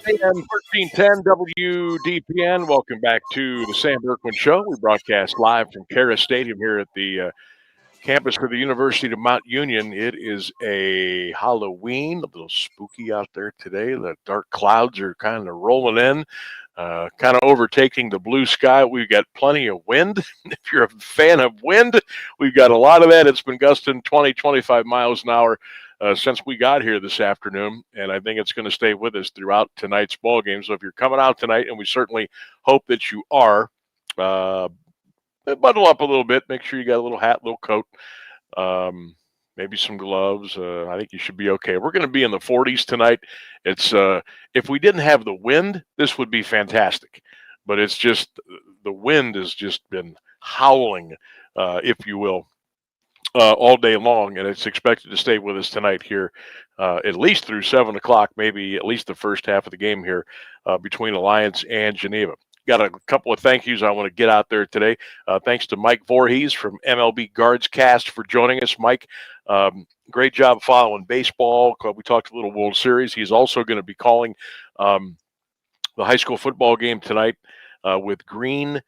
Speaker 2: AM 1310 WDPN. Welcome back to the Sam Berkman Show. We broadcast live from KEHRES Stadium here at the campus for the University of Mount Union. It is a Halloween, a little spooky out there today. The dark clouds are kind of rolling in, kind of overtaking the blue sky. We've got plenty of wind. If you're a fan of wind, we've got a lot of that. It's been gusting 20, 25 miles an hour since we got here this afternoon, and I think it's going to stay with us throughout tonight's ball game. So if you're coming out tonight, and we certainly hope that you are, bundle up a little bit. Make sure you got a little hat, little coat, maybe some gloves. I think you should be okay. We're going to be in the 40s tonight. It's if we didn't have the wind, this would be fantastic. But it's just the wind has just been howling, if you will, all day long, and it's expected to stay with us tonight here at least through 7 o'clock, maybe at least the first half of the game here between Alliance and Geneva. Got a couple of thank yous I want to get out there today. Thanks to Mike Vorhies from MLB Guards Cast for joining us. Mike, great job following baseball. We talked a little World Series. He's also going to be calling the high school football game tonight with Green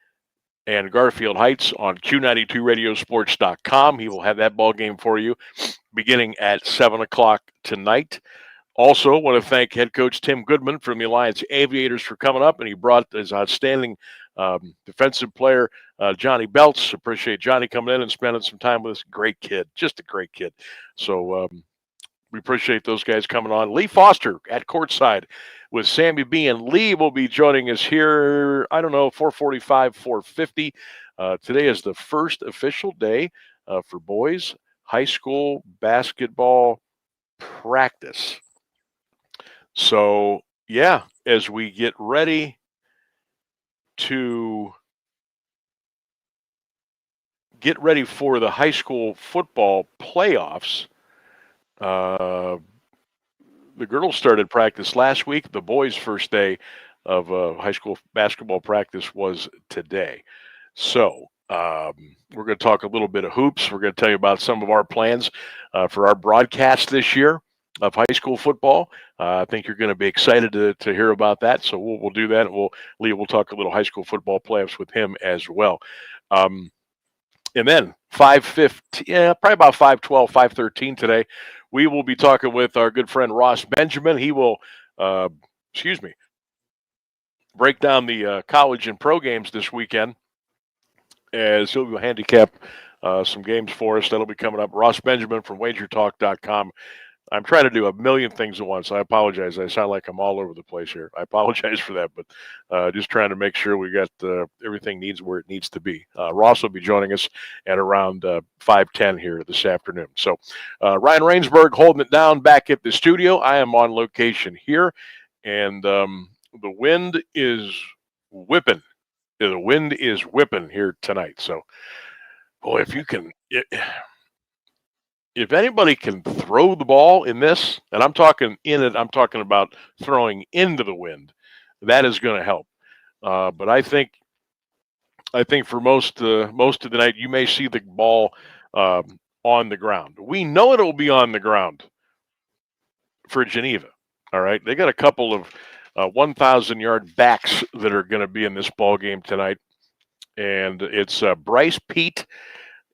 Speaker 2: and Garfield Heights on Q92radiosports.com. He will have that ball game for you beginning at 7 o'clock tonight. Also, want to thank head coach Tim Goodman from the Alliance Aviators for coming up, and he brought his outstanding defensive player, Johnny Belts. Appreciate Johnny coming in and spending some time with us. Great kid, just a great kid. So we appreciate those guys coming on. Lee Foster at Courtside with SammyB, and Lee will be joining us here, 4:45, 4:50. Today is the first official day for boys high school basketball practice. So, yeah, as we get ready for the high school football playoffs, the girls started practice last week. The boys' first day of high school basketball practice was today. So we're going to talk a little bit of hoops. We're going to tell you about some of our plans for our broadcast this year of high school football. I think you're going to be excited to hear about that. So we'll do that. And we'll talk a little high school football playoffs with him as well. And then 5:15, probably about 5:12, 5:13 today, we will be talking with our good friend Ross Benjamin. He will, break down the college and pro games this weekend, as he'll handicap some games for us. That'll be coming up. Ross Benjamin from wagertalk.com. I'm trying to do a million things at once. I apologize. I sound like I'm all over the place here. I apologize for that, but just trying to make sure we got everything needs where it needs to be. Ross will be joining us at around 5:10 here this afternoon. So Ryan Rainsberg holding it down back at the studio. I am on location here, and the wind is whipping. The wind is whipping here tonight. So, boy, if anybody can throw the ball in this, and I'm talking about throwing into the wind, that is going to help. But I think for most of the night, you may see the ball on the ground. We know it will be on the ground for Geneva. All right, they got a couple of 1,000-yard backs that are going to be in this ball game tonight, and it's Bryce Pete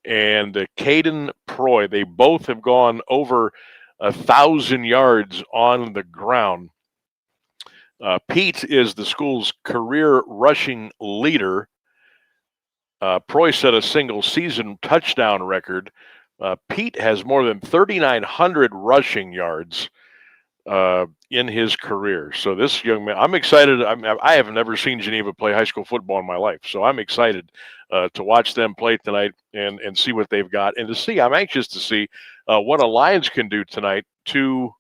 Speaker 2: and Caden Proy. They both have gone over 1,000 yards on the ground. Pete is the school's career rushing leader. Proy set a single season touchdown record. Pete has more than 3,900 rushing yards in his career. So this young man, I'm excited. I have never seen Geneva play high school football in my life. So I'm excited to watch them play tonight and see what they've got. And I'm anxious to see what Alliance can do tonight to,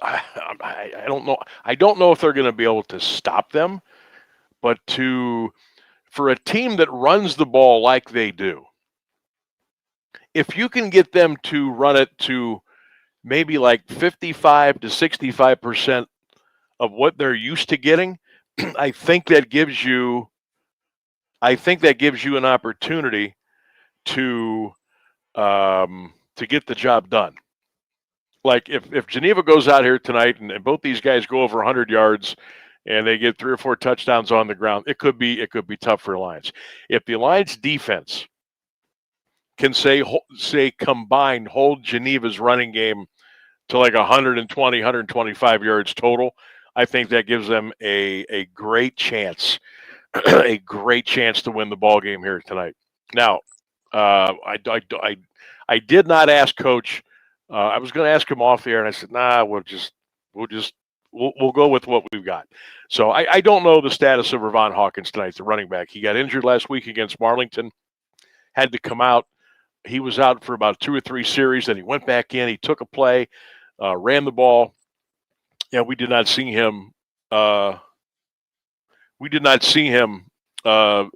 Speaker 2: I don't know. I don't know if they're going to be able to stop them, but for a team that runs the ball like they do, if you can get them to run it to maybe like 55 to 65% of what they're used to getting, I think that gives you an opportunity to get the job done. Like if Geneva goes out here tonight and both these guys go over 100 yards and they get 3 or 4 touchdowns on the ground, it could be tough for Alliance. If the Alliance defense can say combined hold Geneva's running game to like 120, 125 yards total, I think that gives them a great chance, a great chance to win the ball game here tonight. Now, I did not ask Coach. I was going to ask him off the air, and I said, "Nah, we'll go with what we've got." So I don't know the status of Ravon Hawkins tonight, the running back. He got injured last week against Marlington, had to come out. He was out for about 2 or 3 series. Then he went back in. He took a play, ran the ball. Yeah, we did not see him. The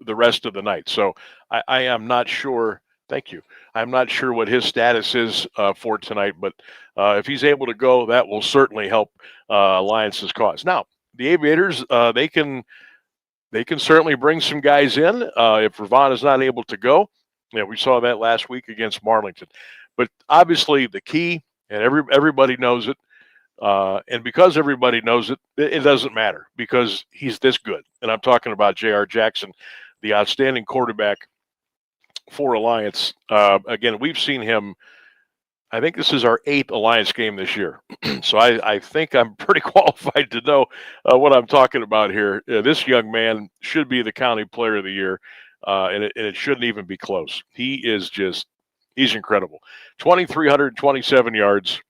Speaker 2: rest of the night. So I am not sure. Thank you. I'm not sure what his status is for tonight, but if he's able to go, that will certainly help Alliance's cause. Now, the Aviators, they can certainly bring some guys in if Ravon is not able to go. Yeah, we saw that last week against Marlington. But obviously the key, and everybody knows it, And because everybody knows it, it doesn't matter because he's this good. And I'm talking about J.R. Jackson, the outstanding quarterback for Alliance. Again, we've seen him. I think this is our 8th Alliance game this year. So I think I'm pretty qualified to know what I'm talking about here. This young man should be the county player of the year, and it shouldn't even be close. He's incredible. 2,327 yards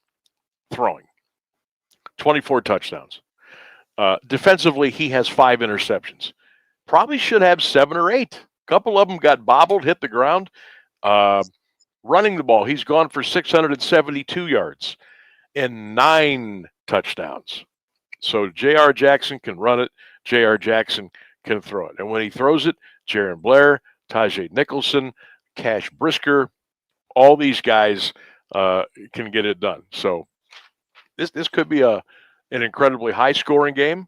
Speaker 2: throwing, 24 touchdowns. Defensively, he has 5 interceptions. Probably should have 7 or 8. A couple of them got bobbled, hit the ground. Running the ball, he's gone for 672 yards and 9 touchdowns. So J.R. Jackson can run it. J.R. Jackson can throw it. And when he throws it, Jaron Blair, Tajay Nicholson, Cash Brisker, all these guys can get it done. So this could be an incredibly high-scoring game.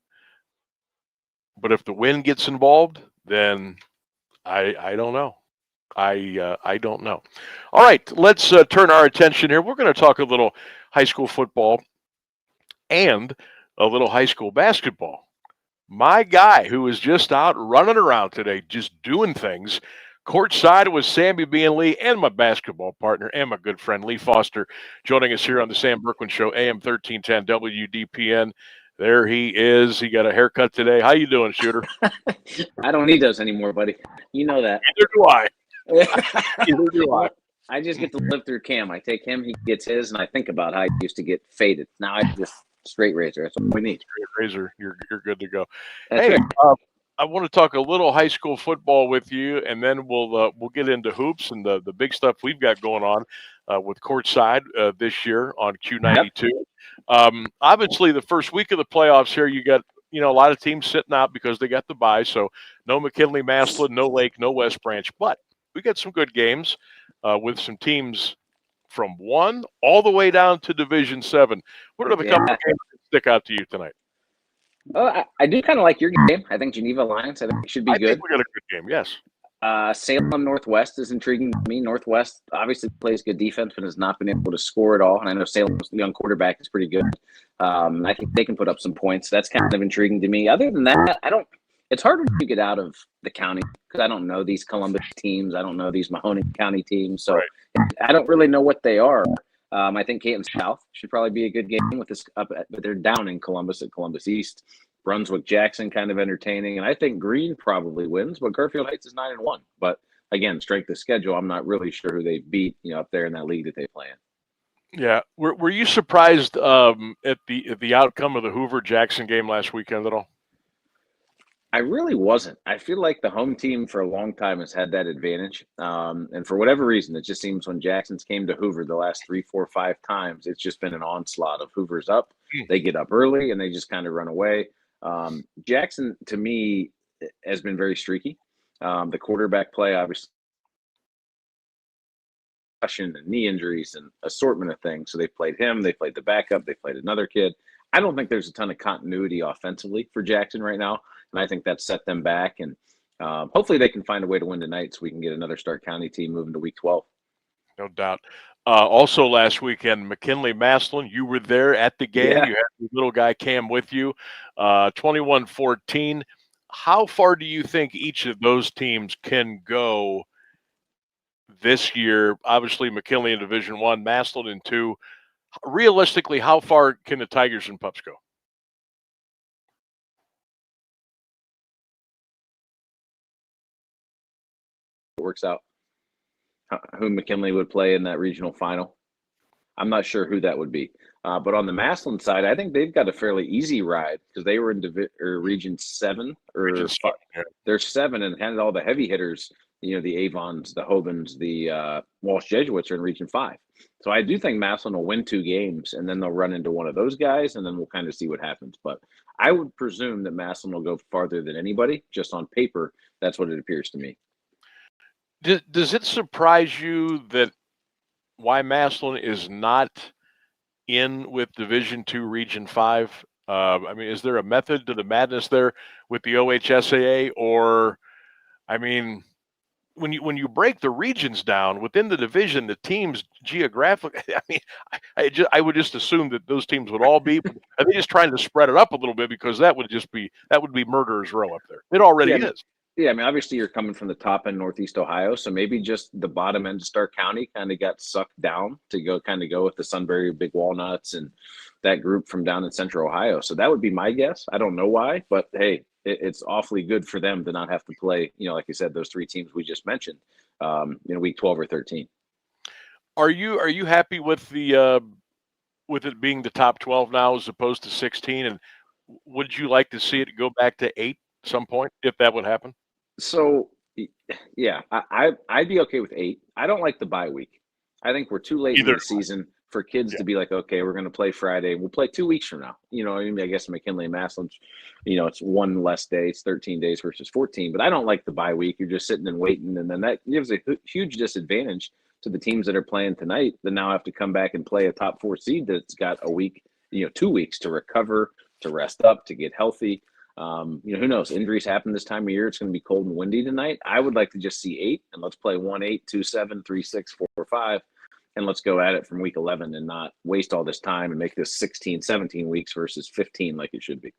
Speaker 2: But if the wind gets involved, then I don't know. I don't know. All right, let's turn our attention here. We're going to talk a little high school football and a little high school basketball. My guy who is just out running around today, just doing things. Courtside with SammyB and Lee, and my basketball partner and my good friend Lee Foster, joining us here on the Sam Bourquin Show, AM 1310 WDPN. There he is. He got a haircut today. How you doing, Shooter?
Speaker 10: I don't need those anymore, buddy. You know that.
Speaker 2: Neither do I. Neither do I.
Speaker 10: I just get to live through Cam. I take him, he gets his, and I think about how I used to get faded. Now I just straight razor. That's what we need.
Speaker 2: Straight razor. You're good to go.
Speaker 10: That's
Speaker 2: hey,
Speaker 10: right.
Speaker 2: I want to talk a little high school football with you, and then we'll get into hoops and the big stuff we've got going on with Courtside this year on Q92. Yep. Obviously, the first week of the playoffs here, you got a lot of teams sitting out because they got the bye. So no McKinley, Maslin, no Lake, no West Branch, but we got some good games with some teams from 1 all the way down to Division 7. What are the couple of games that stick out to you tonight?
Speaker 10: Oh, I do kind of like your game. I think Geneva Alliance, I think it should be good.
Speaker 2: I think we got a good game, yes.
Speaker 10: Salem Northwest is intriguing to me. Northwest obviously plays good defense but has not been able to score at all. And I know Salem's young quarterback is pretty good. I think they can put up some points. That's kind of intriguing to me. Other than that, it's hard to get out of the county because I don't know these Columbus teams. I don't know these Mahoning County teams. So I don't really know what they are. I think Canton South should probably be a good game with this but they're down in Columbus at Columbus East. Brunswick Jackson kind of entertaining, and I think Green probably wins, but Garfield Heights is 9-1. But again, strength of schedule, I'm not really sure who they beat, up there in that league that they play in.
Speaker 2: Yeah, were you surprised at the outcome of the Hoover Jackson game last weekend at all?
Speaker 10: I really wasn't. I feel like the home team for a long time has had that advantage, and for whatever reason, it just seems when Jackson's came to Hoover the last 3, 4, 5 times, it's just been an onslaught of Hoover's up. They get up early and they just kind of run away. Jackson, to me, has been very streaky. The quarterback play, obviously, and knee injuries and assortment of things. So they played him, they played the backup, they played another kid. I don't think there's a ton of continuity offensively for Jackson right now, and I think that set them back. And hopefully they can find a way to win tonight so we can get another Stark County team moving to Week 12.
Speaker 2: No doubt. Also last weekend, McKinley Maslin, you were there at the game.
Speaker 10: Yeah.
Speaker 2: You had the little guy Cam with you, 21-14. How far do you think each of those teams can go this year? Obviously, McKinley in Division I, Maslin in 2. Realistically, how far can the Tigers and Pups go?
Speaker 10: It works out. Who McKinley would play in that regional final. I'm not sure who that would be. But on the Maslin side, I think they've got a fairly easy ride because they were in Region 7 or
Speaker 2: Region 7, yeah.
Speaker 10: They're 7 and had all the heavy hitters, the Avons, the Hobans, the Walsh Jesuits are in Region 5. So I do think Maslin will win 2 games and then they'll run into one of those guys and then we'll kind of see what happens. But I would presume that Maslin will go farther than anybody. Just on paper, that's what it appears to me.
Speaker 2: Does it surprise you that why Maslin is not in with Division II, Region 5? Is there a method to the madness there with the OHSAA? Or, when you break the regions down within the division, the teams geographically, I mean, I would just assume that those teams would all be. Are they just trying to spread it up a little bit, because that would be murderer's row up there. It already is.
Speaker 10: Yeah, I mean, obviously you're coming from the top end Northeast Ohio, so maybe just the bottom end of Stark County kind of got sucked down to go with the Sunbury, Big Walnuts, and that group from down in Central Ohio. So that would be my guess. I don't know why, but hey, it's awfully good for them to not have to play, like you said, those three teams we just mentioned, week 12 or 13.
Speaker 2: Are you happy with the with it being the top 12 now as opposed to 16? And would you like to see it go back to 8 at some point if that would happen?
Speaker 10: So yeah, I'd be okay with 8. I don't like the bye week. I think we're too late in the season for kids to be like, okay, we're going to play Friday. We'll play 2 weeks from now. I guess McKinley and Massillon, it's one less day. It's 13 days versus 14. But I don't like the bye week. You're just sitting and waiting. And then that gives a huge disadvantage to the teams that are playing tonight that now have to come back and play a top 4 seed that's got a week, 2 weeks to recover, to rest up, to get healthy. Who knows? Injuries happen this time of year. It's going to be cold and windy tonight. I would like to just see 8, and let's play 1-8, 2-7, 3-6, 4-5. And let's go at it from week 11 and not waste all this time and make this 16, 17 weeks versus 15 like it should be.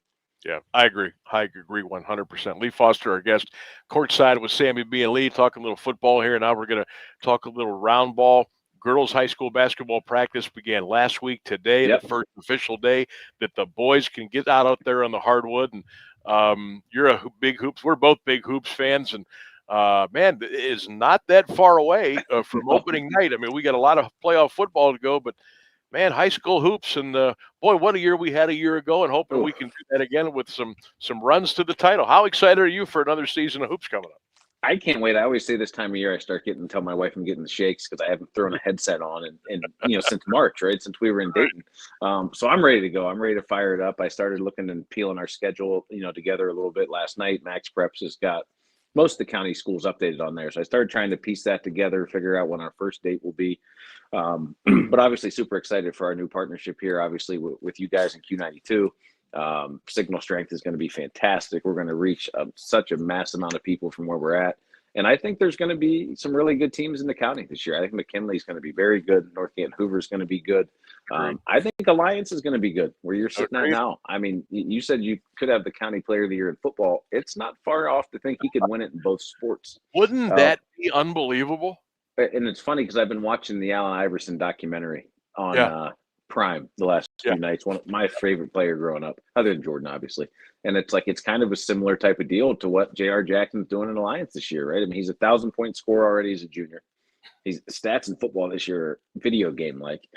Speaker 2: Yeah, I agree. I agree 100%. Lee Foster, our guest, courtside with SammyB and Lee, talking a little football here. Now we're going to talk a little round ball. Girls high school basketball practice began last week. Today, the first official day that the boys can get out there on the hardwood. And you're a big hoops. We're both big hoops fans. And man, it is not that far away from opening night. I mean, we got a lot of playoff football to go, but man, high school hoops, and boy, what a year we had a year ago, and hoping we can do that again with some runs to the title. How excited are you for another season of hoops coming up?
Speaker 10: I can't wait. I always say this time of year I start tell my wife I'm getting the shakes because I haven't thrown a headset on and since March, right? Since we were in Dayton. So I'm ready to go. I'm ready to fire it up. I started looking and peeling our schedule, together a little bit last night. Max Preps has got most of the county schools updated on there. So I started trying to piece that together, figure out when our first date will be. But obviously super excited for our new partnership here, obviously with you guys in Q92. Signal strength is going to be fantastic. We're going to reach such a mass amount of people from where we're at. And I think there's going to be some really good teams in the county this year. I think McKinley's going to be very good. North Canton Hoover's going to be good. I think Alliance is going to be good where you're sitting at now. I mean, you said you could have the county player of the year in football. It's not far off to think he could win it in both sports.
Speaker 2: Wouldn't that be unbelievable?
Speaker 10: And it's funny because I've been watching the Allen Iverson documentary on Prime the last few nights. One of my favorite player growing up, other than Jordan, obviously. And it's kind of a similar type of deal to what J.R. Jackson's doing in Alliance this year, right? I mean, he's 1,000-point scorer already as a junior. His stats in football this year are video game like.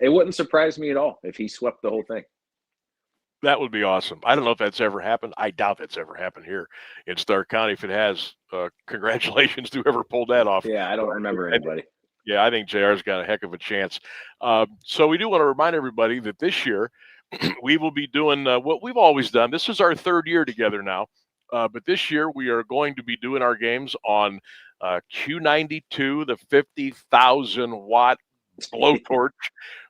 Speaker 10: It wouldn't surprise me at all if he swept the whole thing.
Speaker 2: That would be awesome. I don't know if that's ever happened. I doubt that's ever happened here in Stark County. If it has, congratulations to whoever pulled that off.
Speaker 10: Yeah, I don't remember anybody.
Speaker 2: Yeah, I think JR's got a heck of a chance. So we do want to remind everybody that this year we will be doing what we've always done. This is our 3rd year together now. But this year we are going to be doing our games on Q92, the 50,000-watt blowtorch.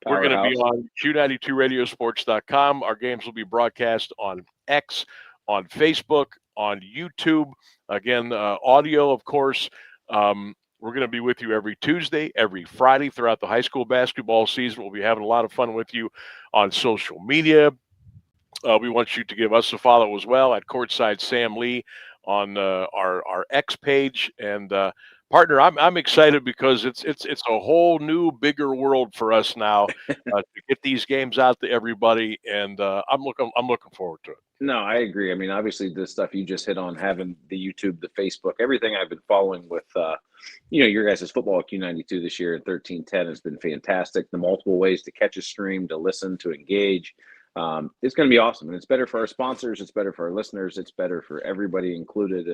Speaker 2: We're going to be on Q92radiosports.com. Our games will be broadcast on X, on Facebook, on YouTube. Again, audio, of course. We're going to be with you every Tuesday, every Friday throughout the high school basketball season. We'll be having a lot of fun with you on social media. We want you to give us a follow as well at Courtside Sam Lee on our X page. And partner, I'm excited because it's a whole new, bigger world for us now to get these games out to everybody. And I'm looking forward to it.
Speaker 10: No, I agree. I mean, obviously the stuff you just hit on, having the YouTube, the Facebook, everything I've been following with, your guys' football at Q92 this year at 1310 has been fantastic. The multiple ways to catch a stream, to listen, to engage. It's going to be awesome. And it's better for our sponsors. It's better for our listeners. It's better for everybody included.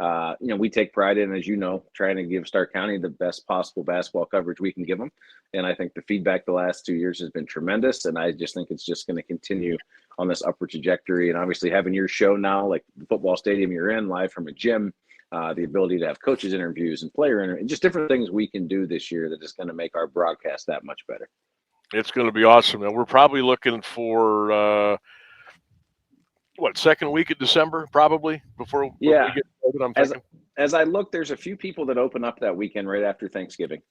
Speaker 10: And, we take pride in, as you know, trying to give Stark County the best possible basketball coverage we can give them. And I think the feedback the last 2 years has been tremendous. And I just think it's just going to continue on this upward trajectory. And obviously having your show now, like the football stadium you're in, live from a gym, the ability to have coaches interviews and player interviews, just different things we can do this year that is going to make our broadcast that much better.
Speaker 2: It's going to be awesome. And we're probably looking for, second week of December, probably, before we get started, I'm thinking.
Speaker 10: As I look, there's a few people that open up that weekend right after Thanksgiving.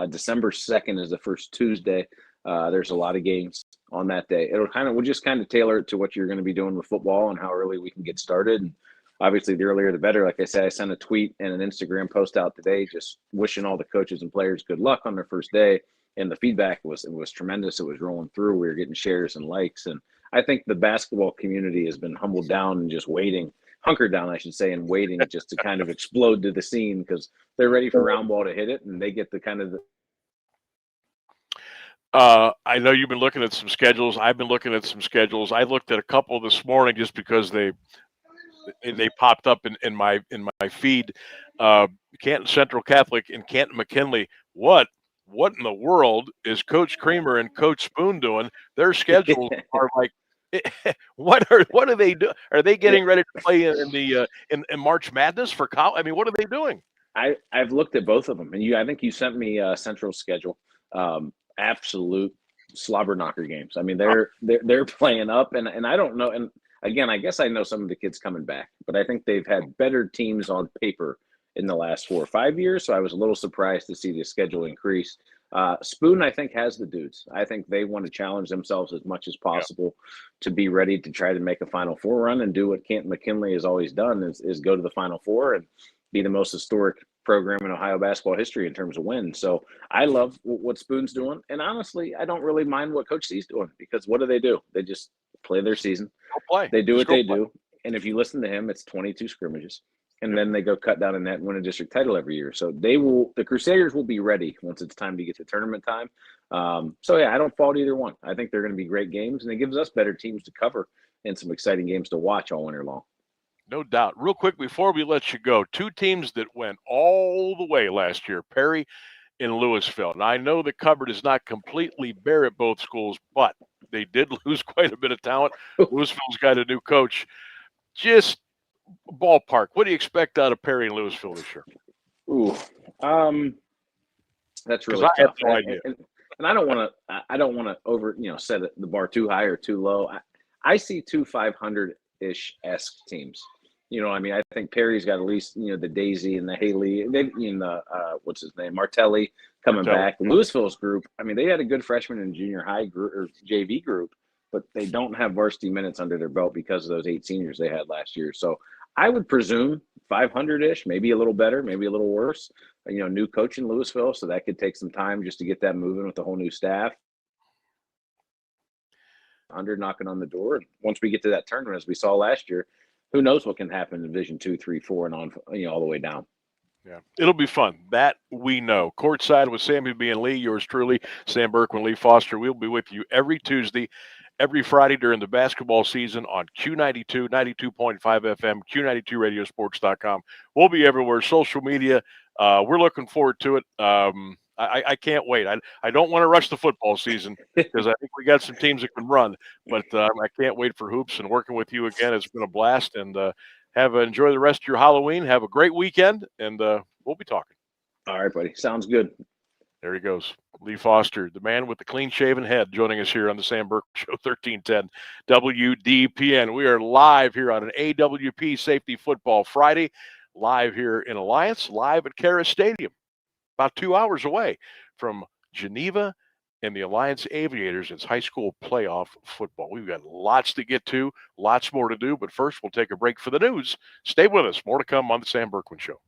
Speaker 10: December 2nd is the first Tuesday. There's a lot of games on that day. We'll just kind of tailor it to what you're going to be doing with football and how early we can get started. And obviously, the earlier the better. Like I said, I sent a tweet and an Instagram post out today, just wishing all the coaches and players good luck on their first day. And the feedback was tremendous. It was rolling through. We were getting shares and likes. And I think the basketball community has been humbled down and just hunkered down, I should say, and waiting just to kind of explode to the scene because they're ready for round ball to hit it, and they get the kind of
Speaker 2: I know you've been looking at some schedules. I've been looking at some schedules. I looked at a couple this morning just because they popped up in my feed. Canton Central Catholic and Canton McKinley. What in the world is Coach Creamer and Coach Spoon doing? Their schedules are like, what do they do? Are they getting ready to play in March Madness for college? I mean, what are they doing?
Speaker 10: I've looked at both of them, and I think you sent me Central's schedule. Absolute slobber knocker games. I mean, they're playing up, and I don't know. And again, I guess I know some of the kids coming back, but I think they've had better teams on paper in the last 4 or 5 years. So I was a little surprised to see the schedule increase. Spoon, I think, has the dudes. I think they want to challenge themselves as much as possible to be ready to try to make a Final Four run and do what Canton McKinley has always done is go to the Final Four and be the most historic program in Ohio basketball history in terms of wins. So I love what Spoon's doing. And honestly, I don't really mind what Coach C's doing because what do? They just play their season. They do what they do. And if you listen to him, it's 22 scrimmages. And then they go cut down a net and win a district title every year. So the Crusaders will be ready once it's time to get to tournament time. I don't fault either one. I think they're going to be great games, and it gives us better teams to cover and some exciting games to watch all winter long.
Speaker 2: No doubt. Real quick before we let you go, 2 teams that went all the way last year, Perry and Louisville. Now, I know the cupboard is not completely bare at both schools, but they did lose quite a bit of talent. Louisville's got a new coach. Just ballpark, what do you expect out of Perry and Louisville this year?
Speaker 10: Ooh, that's really tough. I have no idea. And I don't want to over set the bar too high or too low. I see 2 500-ish esque teams. I mean, I think Perry's got at least the Daisy and the Haley. They what's his name, Martelli coming back. Louisville's group. I mean, they had a good freshman and junior high group or JV group, but they don't have varsity minutes under their belt because of those 8 seniors they had last year. So I would presume 500-ish, maybe a little better, maybe a little worse. New coach in Louisville, so that could take some time just to get that moving with the whole new staff. 100 knocking on the door. And once we get to that tournament, as we saw last year, who knows what can happen in Division 2, 3, 4, and on, all the way down.
Speaker 2: Yeah, it'll be fun. That we know. Courtside with SammyB and Lee, yours truly, Sam Bourquin, Lee Foster. We'll be with you every Tuesday, every Friday during the basketball season on Q92, 92.5 FM, Q92radiosports.com. We'll be everywhere. Social media. We're looking forward to it. I can't wait. I don't want to rush the football season because I think we got some teams that can run, but I can't wait for hoops and working with you again. It's been a blast, and enjoy the rest of your Halloween. Have a great weekend, and we'll be talking.
Speaker 10: All right, buddy. Sounds good.
Speaker 2: There he goes. Lee Foster, the man with the clean-shaven head, joining us here on the Sam Bourquin Show, 1310 WDPN. We are live here on an AWP Safety Football Friday, live here in Alliance, live at KEHRES Stadium, about 2 hours away from Geneva and the Alliance Aviators. It's high school playoff football. We've got lots to get to, lots more to do, but first we'll take a break for the news. Stay with us. More to come on the Sam Bourquin Show.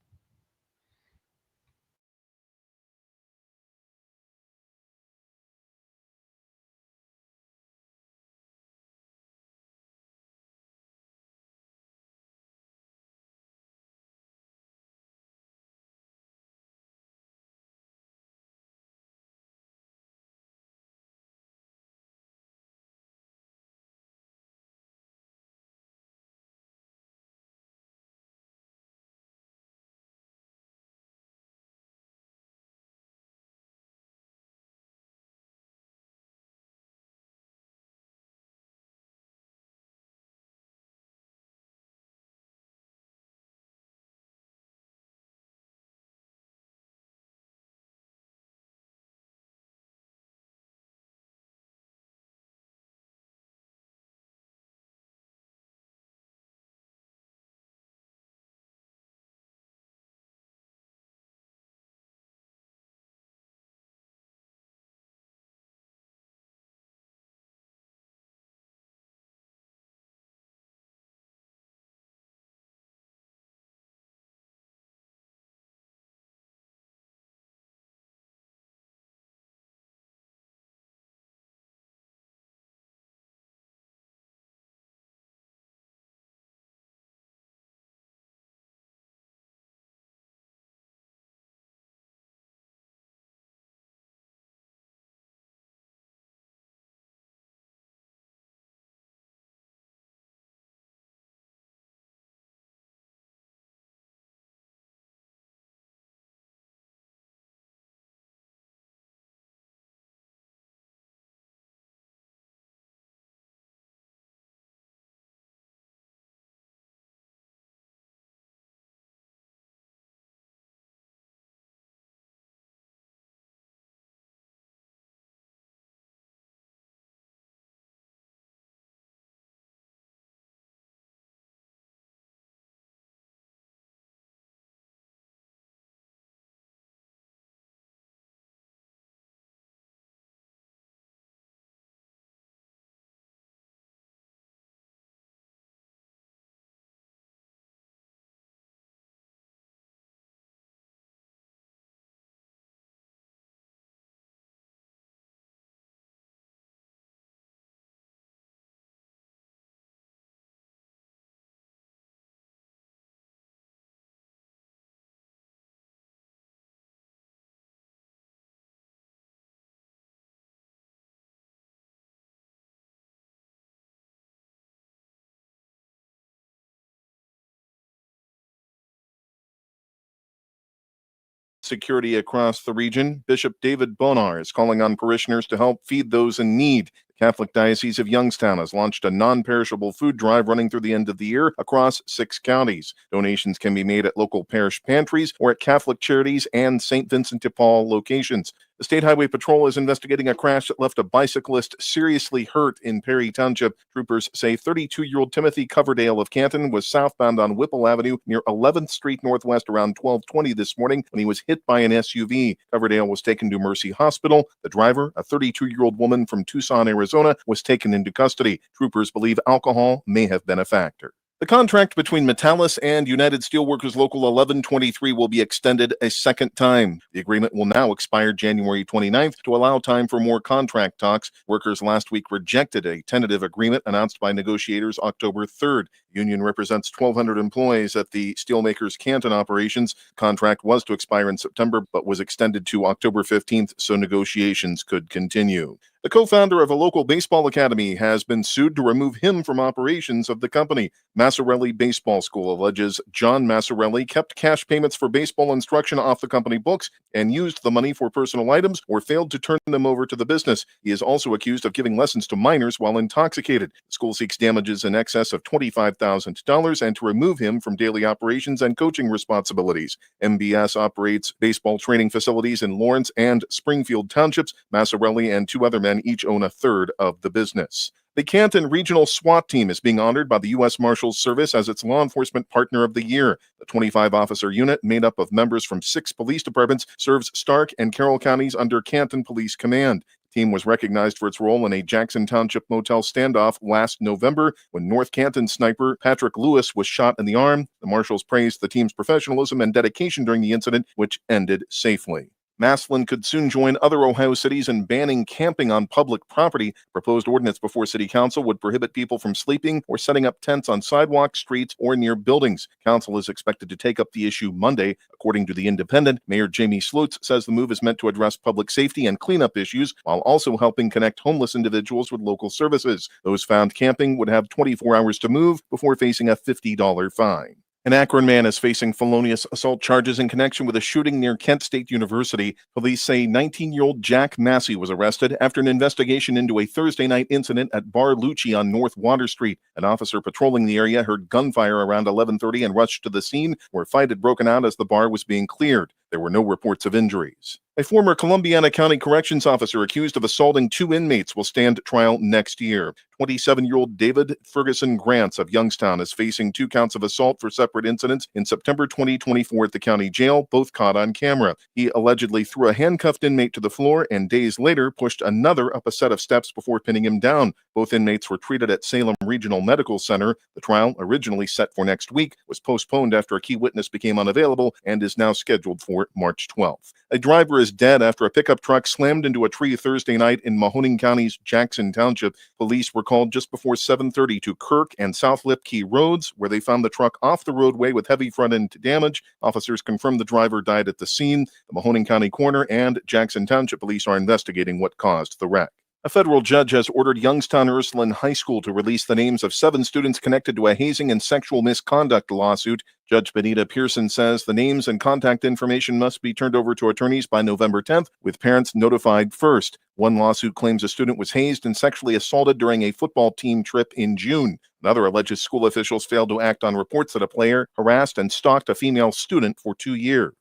Speaker 9: security across the region, Bishop David Bonar is calling on parishioners to help feed those in need. The Catholic Diocese of Youngstown has launched a non-perishable food drive running through the end of the year across 6 counties. Donations can be made at local parish pantries or at Catholic Charities and St. Vincent de Paul locations. The State Highway Patrol is investigating a crash that left a bicyclist seriously hurt in Perry Township. Troopers say 32-year-old Timothy Coverdale of Canton was southbound on Whipple Avenue near 11th Street Northwest around 12:20 this morning when he was hit by an SUV. Coverdale was taken to Mercy Hospital. The driver, a 32-year-old woman from Tucson, Arizona, was taken into custody. Troopers believe alcohol may have been a factor. The contract between Metallus and United Steelworkers Local 1123 will be extended a second time. The agreement will now expire January 29th to allow time for more contract talks. Workers last week rejected a tentative agreement announced by negotiators October 3rd. The union represents 1,200 employees at the steelmakers' Canton operations. The contract was to expire in September, but was extended to October 15th so negotiations could continue. The co-founder of a local baseball academy has been sued to remove him from operations of the company. Massarelli Baseball School alleges John Massarelli kept cash payments for baseball instruction off the company books and used the money for personal items or failed to turn them over to the business. He is also accused of giving lessons to minors while intoxicated. The school seeks damages in excess of $25,000 and to remove him from daily operations and coaching responsibilities. MBS operates baseball training facilities in Lawrence and Springfield Townships. Massarelli and 2 other men each own a third of the business. The Canton Regional SWAT Team is being honored by the U.S. Marshals Service as its Law Enforcement Partner of the Year. The 25-officer unit, made up of members from 6 police departments, serves Stark and Carroll counties under Canton Police Command. The team was recognized for its role in a Jackson Township motel standoff last November when North Canton sniper Patrick Lewis was shot in the arm. The Marshals praised the team's professionalism and dedication during the incident, which ended safely. Massillon could soon join other Ohio cities in banning camping on public property. Proposed ordinance before City Council would prohibit people from sleeping or setting up tents on sidewalks, streets, or near buildings. Council is expected to take up the issue Monday. According to The Independent, Mayor Jamie Slutz says the move is meant to address public safety and cleanup issues while also helping connect homeless individuals with local services. Those found camping would have 24 hours to move before facing a $50 fine. An Akron man is facing felonious assault charges in connection with a shooting near Kent State University. Police say 19-year-old Jack Massey was arrested after an investigation into a Thursday night incident at Bar Lucci on North Water Street. An officer patrolling the area heard gunfire around 11:30 and rushed to the scene, where a fight had broken out as the bar was being cleared. There were no reports of injuries. A former Columbiana County Corrections officer accused of assaulting 2 inmates will stand trial next year. 27-year-old David Ferguson Grants of Youngstown is facing 2 counts of assault for separate incidents in September 2024 at the county jail, both caught on camera. He allegedly threw a handcuffed inmate to the floor and days later pushed another up a set of steps before pinning him down. Both inmates were treated at Salem Regional Medical Center. The trial, originally set for next week, was postponed after a key witness became unavailable and is now scheduled for March 12th. A driver is dead after a pickup truck slammed into a tree Thursday night in Mahoning County's Jackson Township. Police were called just before 7:30 to Kirk and South Lipkey roads, where they found the truck off the roadway with heavy front-end damage. Officers confirmed the driver died at the scene. The Mahoning County coroner and Jackson Township police are investigating what caused the wreck. A federal judge has ordered Youngstown Ursuline High School to release the names of 7 students connected to a hazing and sexual misconduct lawsuit. Judge Benita Pearson says the names and contact information must be turned over to attorneys by November 10th, with parents notified first. One lawsuit claims a student was hazed and sexually assaulted during a football team trip in June. Another alleges school officials failed to act on reports that a player harassed and stalked a female student for 2 years.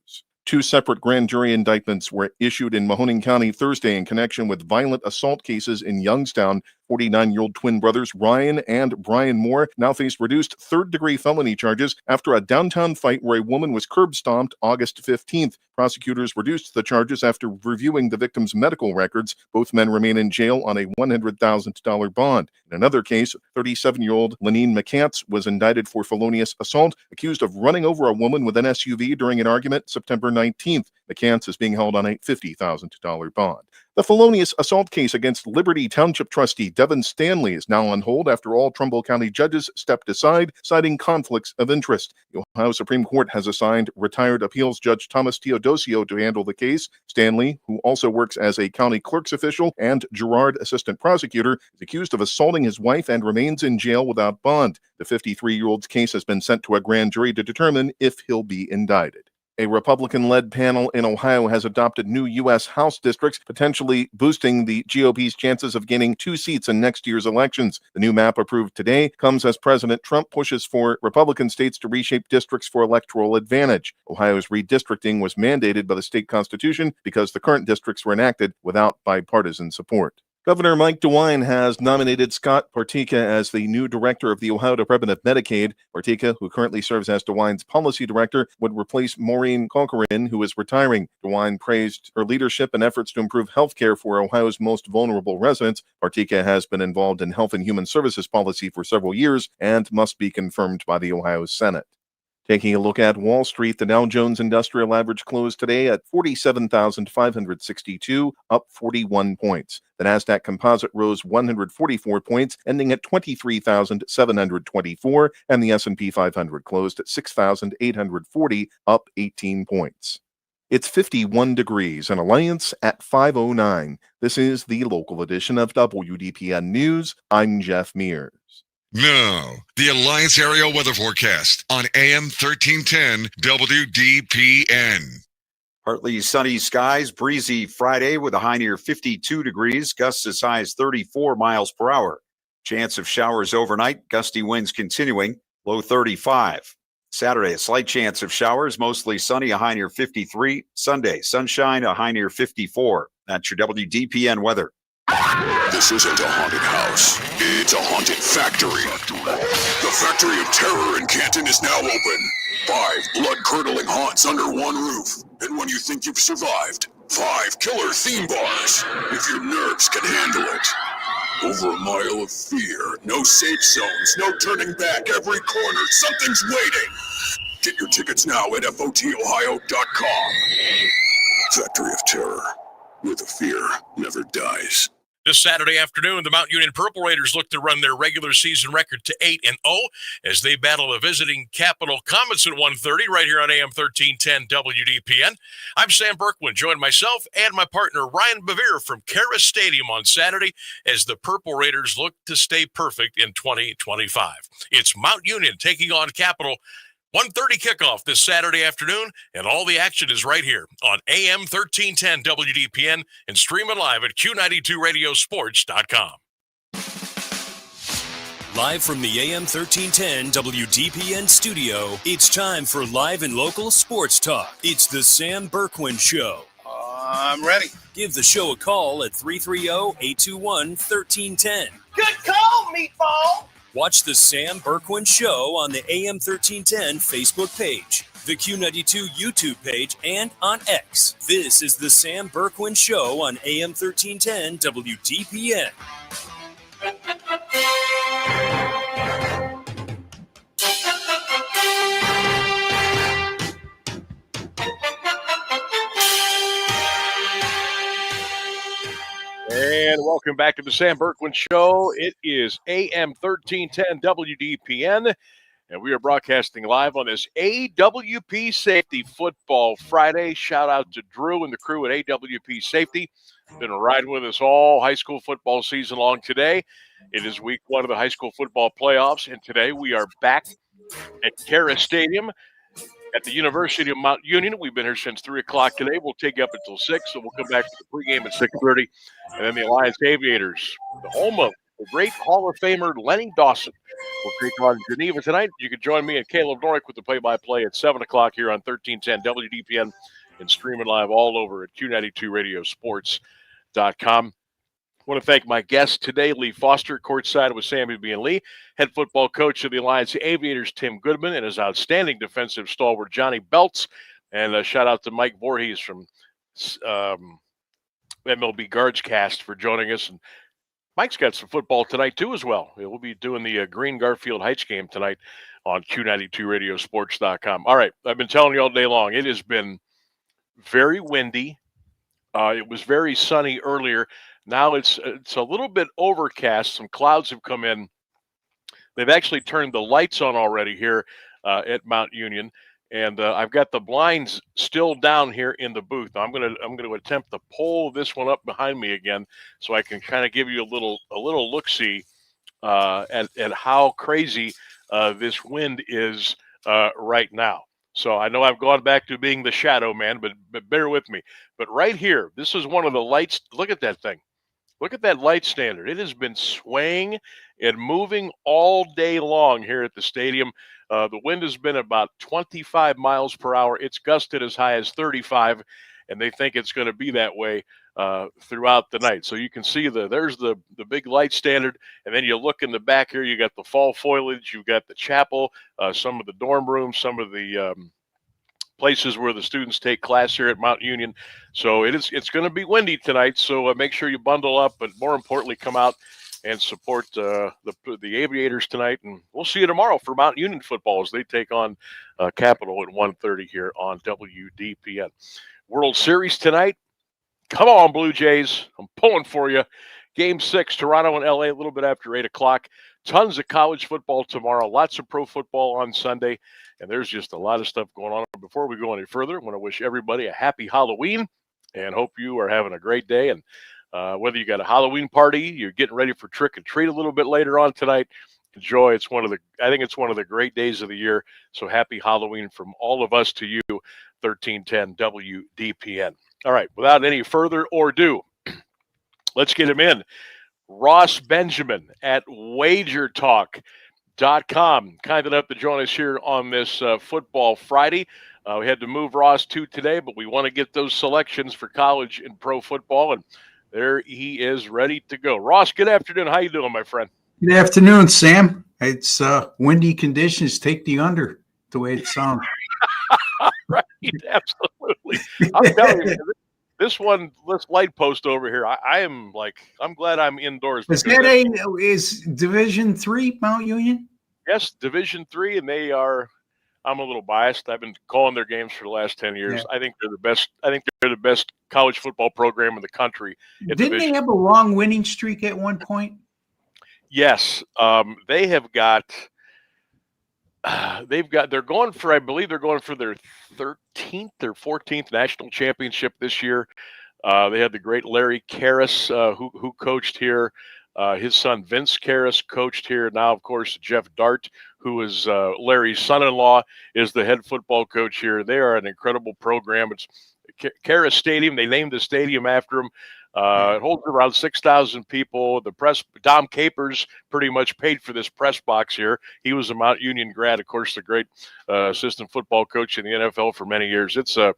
Speaker 9: 2 separate grand jury indictments were issued in Mahoning County Thursday in connection with violent assault cases in Youngstown. 49-year-old twin brothers Ryan and Brian Moore now face reduced third-degree felony charges after a downtown fight where a woman was curb-stomped August 15th. Prosecutors reduced the charges after reviewing the victim's medical records. Both men remain in jail on a $100,000 bond. In another case, 37-year-old Lenine McCants was indicted for felonious assault, accused of running over a woman with an SUV during an argument September 19th. McCants is being held on a $50,000 bond. The felonious assault case against Liberty Township trustee Devin Stanley is now on hold after all Trumbull County judges stepped aside, citing conflicts of interest. The Ohio Supreme Court has assigned retired appeals judge Thomas Teodosio to handle the case. Stanley, who also works as a county clerk's official and Girard assistant prosecutor, is accused of assaulting his wife and remains in jail without bond. The 53-year-old's case has been sent to a grand jury to determine if he'll be indicted. A Republican-led panel in Ohio has adopted new U.S. House districts, potentially boosting the GOP's chances of gaining 2 seats in next year's elections. The new map approved today comes as President Trump pushes for Republican states to reshape districts for electoral advantage. Ohio's redistricting was mandated by the state constitution because the current districts were enacted without bipartisan support. Governor Mike DeWine has nominated Scott Partika as the new director of the Ohio Department of Medicaid. Partika, who currently serves as DeWine's policy director, would replace Maureen Corcoran, who is retiring. DeWine praised her leadership and efforts to improve health care for Ohio's most vulnerable residents. Partika has been involved in health and human services policy for several years and must be confirmed by the Ohio Senate. Taking a look at Wall Street, the Dow Jones Industrial Average closed today at 47,562, up 41 points. The Nasdaq Composite rose 144 points, ending at 23,724, and the S&P 500 closed at 6,840, up 18 points. It's 51 degrees and Alliance at 5:09. This is the local edition of WDPN News. I'm Jeff Mears.
Speaker 8: Now, the Alliance Area Weather Forecast on AM 1310 WDPN.
Speaker 14: Partly sunny skies, breezy Friday with a high near 52 degrees, gusts as high as 34 miles per hour. Chance of showers overnight, gusty winds continuing, low 35. Saturday, a slight chance of showers, mostly sunny, a high near 53. Sunday, sunshine, a high near 54. That's your WDPN weather.
Speaker 17: This isn't a haunted house. It's a haunted factory. The Factory of Terror in Canton is now open. 5 blood-curdling haunts under one roof. And when you think you've survived, 5 killer theme bars. If your nerves can handle it. Over a mile of fear, no safe zones, no turning back, every corner, something's waiting. Get your tickets now at FOTOhio.com. Factory of Terror, where the fear never dies.
Speaker 3: This Saturday afternoon, the Mount Union Purple Raiders look to run their regular season record to 8-0 as they battle the visiting Capital Comets at 1:30 right here on AM 1310 WDPN. I'm Sam Bourquin, joined myself and my partner Ryan Bevere from KEHRES Stadium on Saturday as the Purple Raiders look to stay perfect in 2025. It's Mount Union taking on Capital. 1:30 kickoff this Saturday afternoon, and all the action is right here on AM 1310 WDPN and streaming live at Q92radiosports.com.
Speaker 6: Live from the AM 1310 WDPN studio, it's time for live and local sports talk. It's the Sam Bourquin Show.
Speaker 25: I'm ready.
Speaker 6: Give the show a call at 330-821-1310.
Speaker 25: Good call, meatball.
Speaker 6: Watch the Sam Bourquin Show on the AM 1310 Facebook page, the Q92 YouTube page, and on X. This is the Sam Bourquin Show on AM 1310 WDPN.
Speaker 2: And welcome back to the Sam Bourquin Show. It is AM 1310 WDPN, and we are broadcasting live on this AWP Safety Football Friday. Shout out to Drew and the crew at AWP Safety. Been riding with us all high school football season long today. It is week 1 of the high school football playoffs, and today we are back at KEHRES Stadium at the University of Mount Union. We've been here since 3 o'clock today. We'll take you up until 6, so we'll come back to the pregame at 6:30. And then the Alliance Aviators, the home of the great Hall of Famer Lenny Dawson, will take on Geneva tonight. You can join me and Caleb Norick with the play-by-play at 7 o'clock here on 1310 WDPN and streaming live all over at Q92radiosports.com. I want to thank my guests today, Lee Foster, Courtside with SammyB and Lee, head football coach of the Alliance Aviators, Tim Goodman, and his outstanding defensive stalwart, Johnny Belts. And a shout out to Mike Vorhies from MLB Guards cast for joining us. And Mike's got some football tonight, too, as well. We'll be doing the Green Garfield Heights game tonight on Q92radiosports.com. All right, I've been telling you all day long, it has been very windy. It was very sunny earlier. Now it's a little bit overcast. Some clouds have come in. They've actually turned the lights on already here at Mount Union, and I've got the blinds still down here in the booth. I'm gonna attempt to pull this one up behind me again, so I can kind of give you a little look-see at how crazy this wind is right now. So I know I've gone back to being the shadow man, but bear with me. But right here, this is one of the lights. Look at that thing. Look at that light standard. It has been swaying and moving all day long here at the stadium. The wind has been about 25 miles per hour. It's gusted as high as 35, and they think it's going to be that way throughout the night. So you can see there's the big light standard, and then you look in the back here, you got the fall foliage, you've got the chapel, some of the dorm rooms, some of the places where the students take class here at Mount Union. So it's going to be windy tonight, so make sure you bundle up, but more importantly, come out and support the Aviators tonight. And we'll see you tomorrow for Mount Union football as they take on Capital at 1:30 here on WDPN. World Series tonight. Come on, Blue Jays. I'm pulling for you. Game 6, Toronto and LA, a little bit after 8 o'clock. Tons of college football tomorrow. Lots of pro football on Sunday. And there's just a lot of stuff going on. Before we go any further, I want to wish everybody a happy Halloween and hope you are having a great day. And whether you got a Halloween party, you're getting ready for trick or treat a little bit later on tonight, enjoy. I think it's one of the great days of the year. So happy Halloween from all of us to you, 1310 WDPN. All right, without any further ado, let's get him in. Ross Benjamin at wagertalk.com. Kind enough to join us here on this Football Friday. We had to move Ross to today, but we want to get those selections for college and pro football, and there he is ready to go. Ross, good afternoon. How you doing, my friend?
Speaker 18: Good afternoon, Sam. It's windy conditions. Take the under, the way it sounds.
Speaker 2: Right, absolutely. I'm telling you, this light post over here, I'm glad I'm indoors.
Speaker 18: Is Division III Mount Union?
Speaker 2: Yes, Division III, and they are. I'm a little biased. I've been calling their games for the last 10 years.
Speaker 18: Yeah.
Speaker 2: I think they're the best. I think they're the best college football program in the country.
Speaker 18: Didn't they have a long winning streak at one point?
Speaker 2: Yes, they have got. They're going for, I believe they're going for their 13th or 14th national championship this year. They had the great Larry KEHRES, who coached here. His son Vince KEHRES coached here. Now, of course, Jeff Dart, who is Larry's son-in-law, is the head football coach here. They are an incredible program. It's KEHRES Stadium. They named the stadium after him. It holds around 6,000 people. The press, Dom Capers pretty much paid for this press box here. He was a Mount Union grad, of course, the great assistant football coach in the NFL for many years. It's a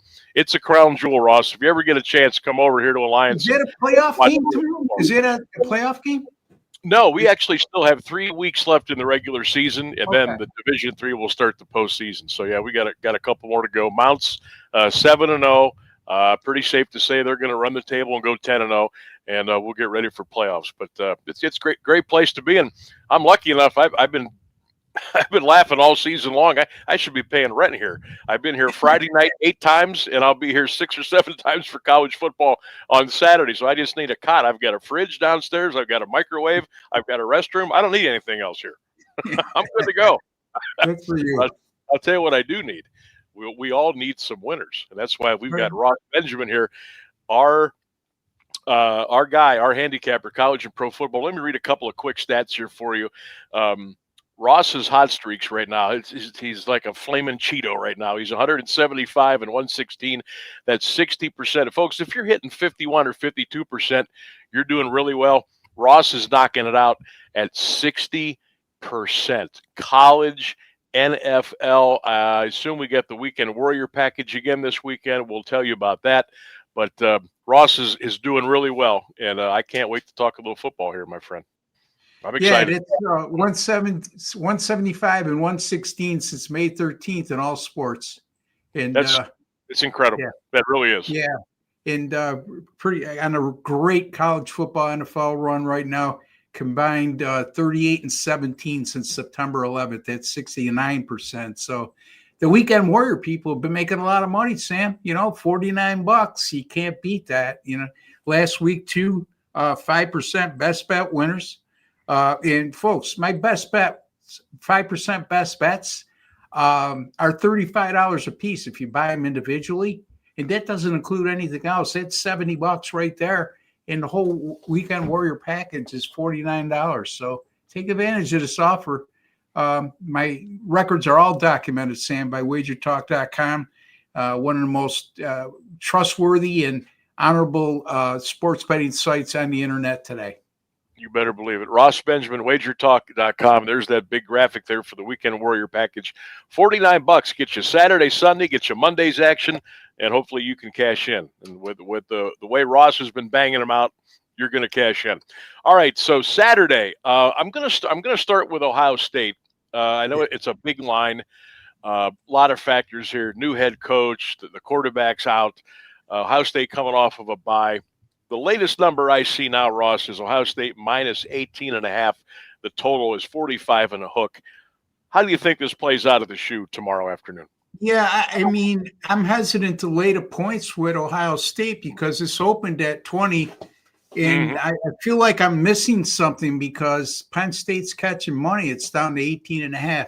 Speaker 2: crown jewel, Ross. If you ever get a chance, come over here to Alliance.
Speaker 18: Is it a playoff game too? Is it a playoff game?
Speaker 2: No, we actually still have 3 weeks left in the regular season, and then the Division III will start the postseason. So yeah, we got a couple more to go. Mounts 7-0. Pretty safe to say they're going to run the table and go 10-0, and we'll get ready for playoffs. But it's great place to be, and I'm lucky enough. I've been laughing all season long. I should be paying rent here. I've been here Friday night 8 times, and I'll be here 6 or 7 times for college football on Saturday. So I just need a cot. I've got a fridge downstairs. I've got a microwave. I've got a restroom. I don't need anything else here. I'm good to go.
Speaker 18: Good for you.
Speaker 2: I'll tell you what I do need. We all need some winners, and that's why we've got Ross Benjamin here, our guy, our handicapper, college and pro football. Let me read a couple of quick stats here for you. Ross's hot streaks right now, he's like a flaming Cheeto right now. He's 175 and 116. That's 60%. Folks, if you're hitting 51 or 52%, you're doing really well. Ross is knocking it out at 60%. College, NFL. I assume we get the Weekend Warrior package again this weekend. We'll tell you about that. But Ross is doing really well, and I can't wait to talk a little football here, my friend. I'm excited.
Speaker 18: Yeah, it's 175 and 116 since May 13th in all sports. And
Speaker 2: it's incredible. Yeah. That really is.
Speaker 18: Yeah, and pretty on a great college football NFL run right now. Combined 38 and 17 since September 11th. That's 69%. So the Weekend Warrior people have been making a lot of money, Sam. $49. You can't beat that. Last week, 5% best bet winners. And folks, my best bet, 5% best bets are $35 a piece if you buy them individually. And that doesn't include anything else. It's $70 right there. And the whole Weekend Warrior package is $49. So take advantage of this offer. My records are all documented, Sam, by wagertalk.com, one of the most trustworthy and honorable sports betting sites on the internet today.
Speaker 2: You better believe it. Ross Benjamin, wagertalk.com. There's that big graphic there for the Weekend Warrior package. $49 gets you Saturday, Sunday, gets you Monday's action, and hopefully you can cash in. And with the way Ross has been banging them out, you're going to cash in. All right, so Saturday, I'm going to start with Ohio State. I know it's a big line. A lot of factors here. New head coach, the quarterback's out. Ohio State coming off of a bye. The latest number I see now, Ross, is Ohio State minus 18.5. The total is 45 and a hook. How do you think this plays out of the shoe tomorrow afternoon?
Speaker 18: Yeah, I mean, I'm hesitant to lay the points with Ohio State because it's opened at 20, and I feel like I'm missing something because Penn State's catching money. It's down to 18.5.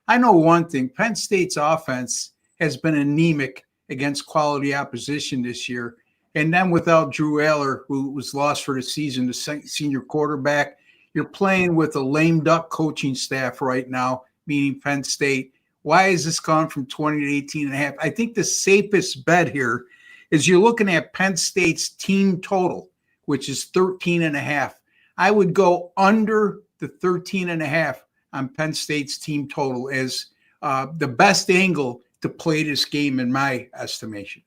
Speaker 18: I know one thing. Penn State's offense has been anemic against quality opposition this year. And then without Drew Aller, who was lost for the season, the senior quarterback, you're playing with a lame duck coaching staff right now, meaning Penn State. Why has this gone from 20 to 18.5? I think the safest bet here is you're looking at Penn State's team total, which is 13.5. I would go under the 13.5 on Penn State's team total as the best angle to play this game in my estimation.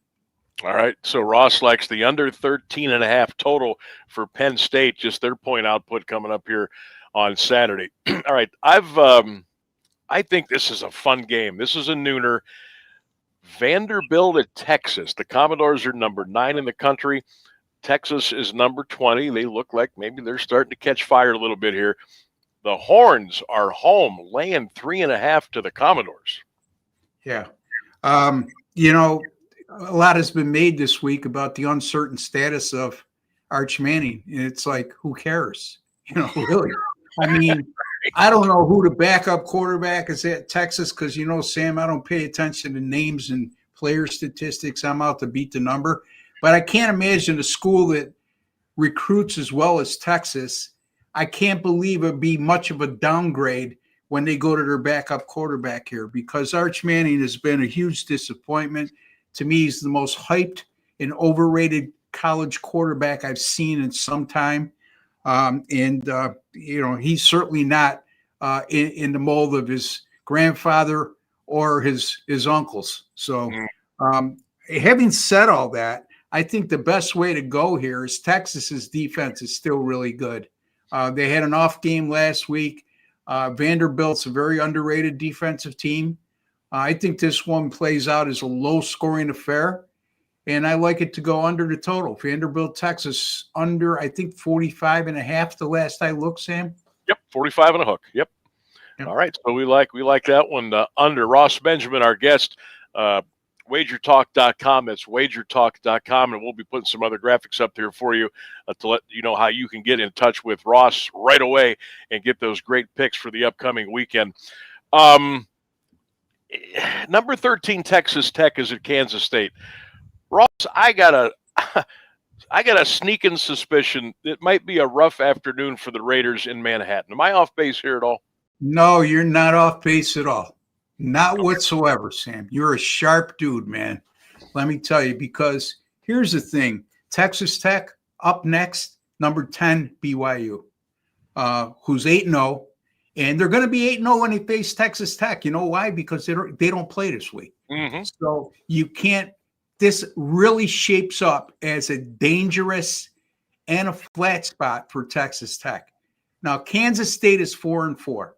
Speaker 2: All right, so Ross likes the under 13.5 total for Penn State, just their point output coming up here on Saturday. All right, I think this is a fun game. This is a nooner. Vanderbilt at Texas. The Commodores are number 9 in the country. Texas is number 20. They look like maybe they're starting to catch fire a little bit here. The Horns are home, laying 3.5 to the Commodores.
Speaker 18: Yeah. You know, a lot has been made this week about the uncertain status of Arch Manning. And it's like, who cares? You know, really. I mean, I don't know who the backup quarterback is at Texas because, you know, Sam, I don't pay attention to names and player statistics. I'm out to beat the number. But I can't imagine a school that recruits as well as Texas. I can't believe it'd be much of a downgrade when they go to their backup quarterback here because Arch Manning has been a huge disappointment. To me, he's the most hyped and overrated college quarterback I've seen in some time. You know, he's certainly not in the mold of his grandfather or his uncles. So having said all that, I think the best way to go here is Texas's defense is still really good. They had an off game last week. Vanderbilt's a very underrated defensive team. I think this one plays out as a low-scoring affair, and I like it to go under the total. Vanderbilt, Texas, under, I think, 45.5 the last I looked, Sam.
Speaker 2: Yep, 45 and a hook. Yep. All right, so we like that one under. Ross Benjamin, our guest, wagertalk.com. That's wagertalk.com, and we'll be putting some other graphics up there for you to let you know how you can get in touch with Ross right away and get those great picks for the upcoming weekend. Number 13, Texas Tech is at Kansas State. Ross, I got a sneaking suspicion it might be a rough afternoon for the Raiders in Manhattan. Am I off base here at all?
Speaker 18: No, you're not off base at all. Not whatsoever, Sam. You're a sharp dude, man. Let me tell you, because here's the thing. Texas Tech up next, number 10, BYU, who's 8-0. And they're going to be 8-0 when they face Texas Tech. You know why? Because they don't play this week. So you can't – this really shapes up as a dangerous and a flat spot for Texas Tech. Now, Kansas State is 4-4.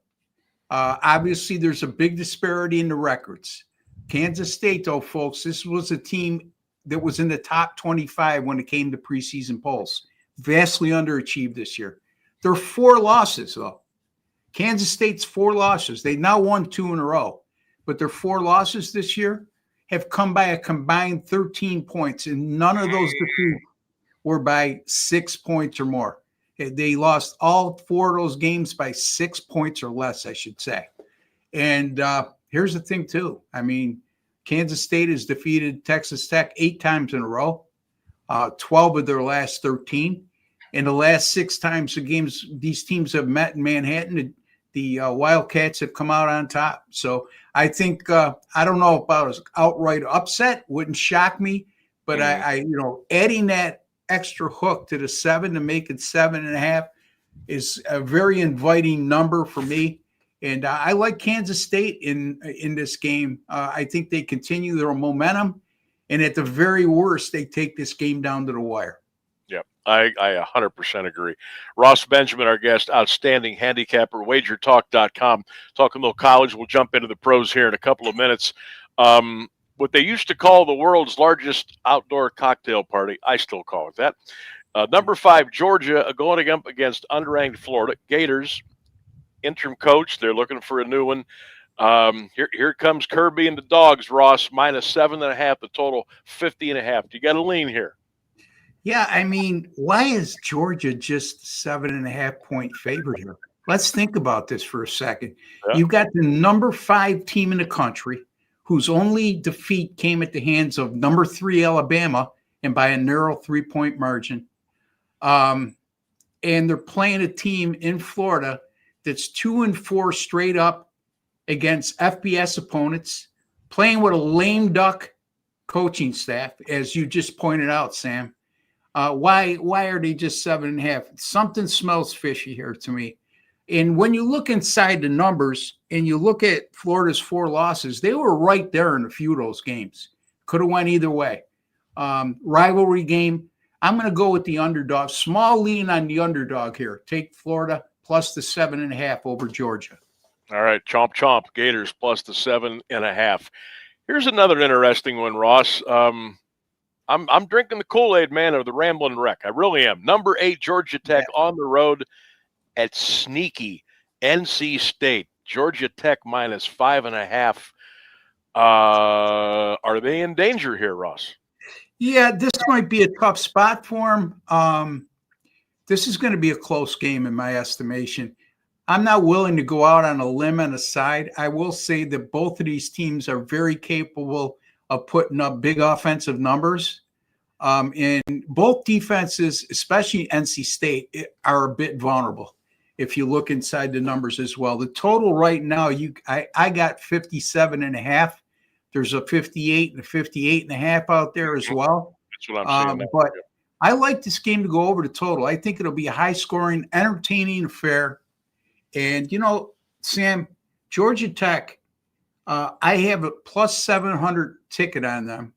Speaker 18: Obviously, there's a big disparity in the records. Kansas State, though, folks, this was a team that was in the top 25 when it came to preseason polls. Vastly underachieved this year. There are 4 losses, though. Kansas State's 4 losses. They now won 2 in a row. But their 4 losses this year have come by a combined 13 points, and none of those defeats were by 6 points or more. They lost all 4 of those games by 6 points or less, I should say. And here's the thing, too. I mean, Kansas State has defeated Texas Tech 8 times in a row, 12 of their last 13. In the last 6 times the games these teams have met in Manhattan, the Wildcats have come out on top. So I think I don't know about an outright upset. Wouldn't shock me, but I adding that extra hook to the 7 to make it 7.5 is a very inviting number for me. And I like Kansas State in this game. I think they continue their momentum, and at the very worst, they take this game down to the wire.
Speaker 2: Yep, I 100% agree. Ross Benjamin, our guest, outstanding handicapper, wagertalk.com. Talking a little college, we'll jump into the pros here in a couple of minutes. What they used to call the world's largest outdoor cocktail party, I still call it that. Number 5, Georgia, going up against unranked Florida. Gators, interim coach, they're looking for a new one. Here comes Kirby and the Dogs, Ross, minus 7.5, the total 50.5. You got to lean here.
Speaker 18: Yeah, I mean, why is Georgia just 7.5 point favorite here? Let's think about this for a second. Yeah. You've got the number 5 team in the country whose only defeat came at the hands of number 3 Alabama and by a narrow 3-point margin. And they're playing a team in Florida that's 2-4 straight up against FBS opponents, playing with a lame duck coaching staff, as you just pointed out, Sam. Why are they just 7.5? Something smells fishy here to me. And when you look inside the numbers and you look at Florida's 4 losses, they were right there in a few of those games. Could have went either way. Rivalry game. I'm going to go with the underdog. Small lean on the underdog here. Take Florida plus the 7.5 over Georgia.
Speaker 2: All right, chomp chomp. Gators plus the 7.5. Here's another interesting one, Ross. I'm drinking the Kool-Aid, man, of the Ramblin' Wreck. I really am. Number 8, Georgia Tech on the road at sneaky NC State. Georgia Tech minus 5.5. Are they in danger here, Ross?
Speaker 18: Yeah, this might be a tough spot for them. This is going to be a close game in my estimation. I'm not willing to go out on a limb and a side. I will say that both of these teams are very capable of putting up big offensive numbers. And both defenses, especially NC State, are a bit vulnerable if you look inside the numbers as well. The total right now, I got 57.5. There's a 58 and a 58.5 out there as well.
Speaker 2: That's what I'm saying.
Speaker 18: But I like this game to go over the total. I think it'll be a high-scoring, entertaining affair. And, Sam, Georgia Tech, I have a plus 700 ticket on them,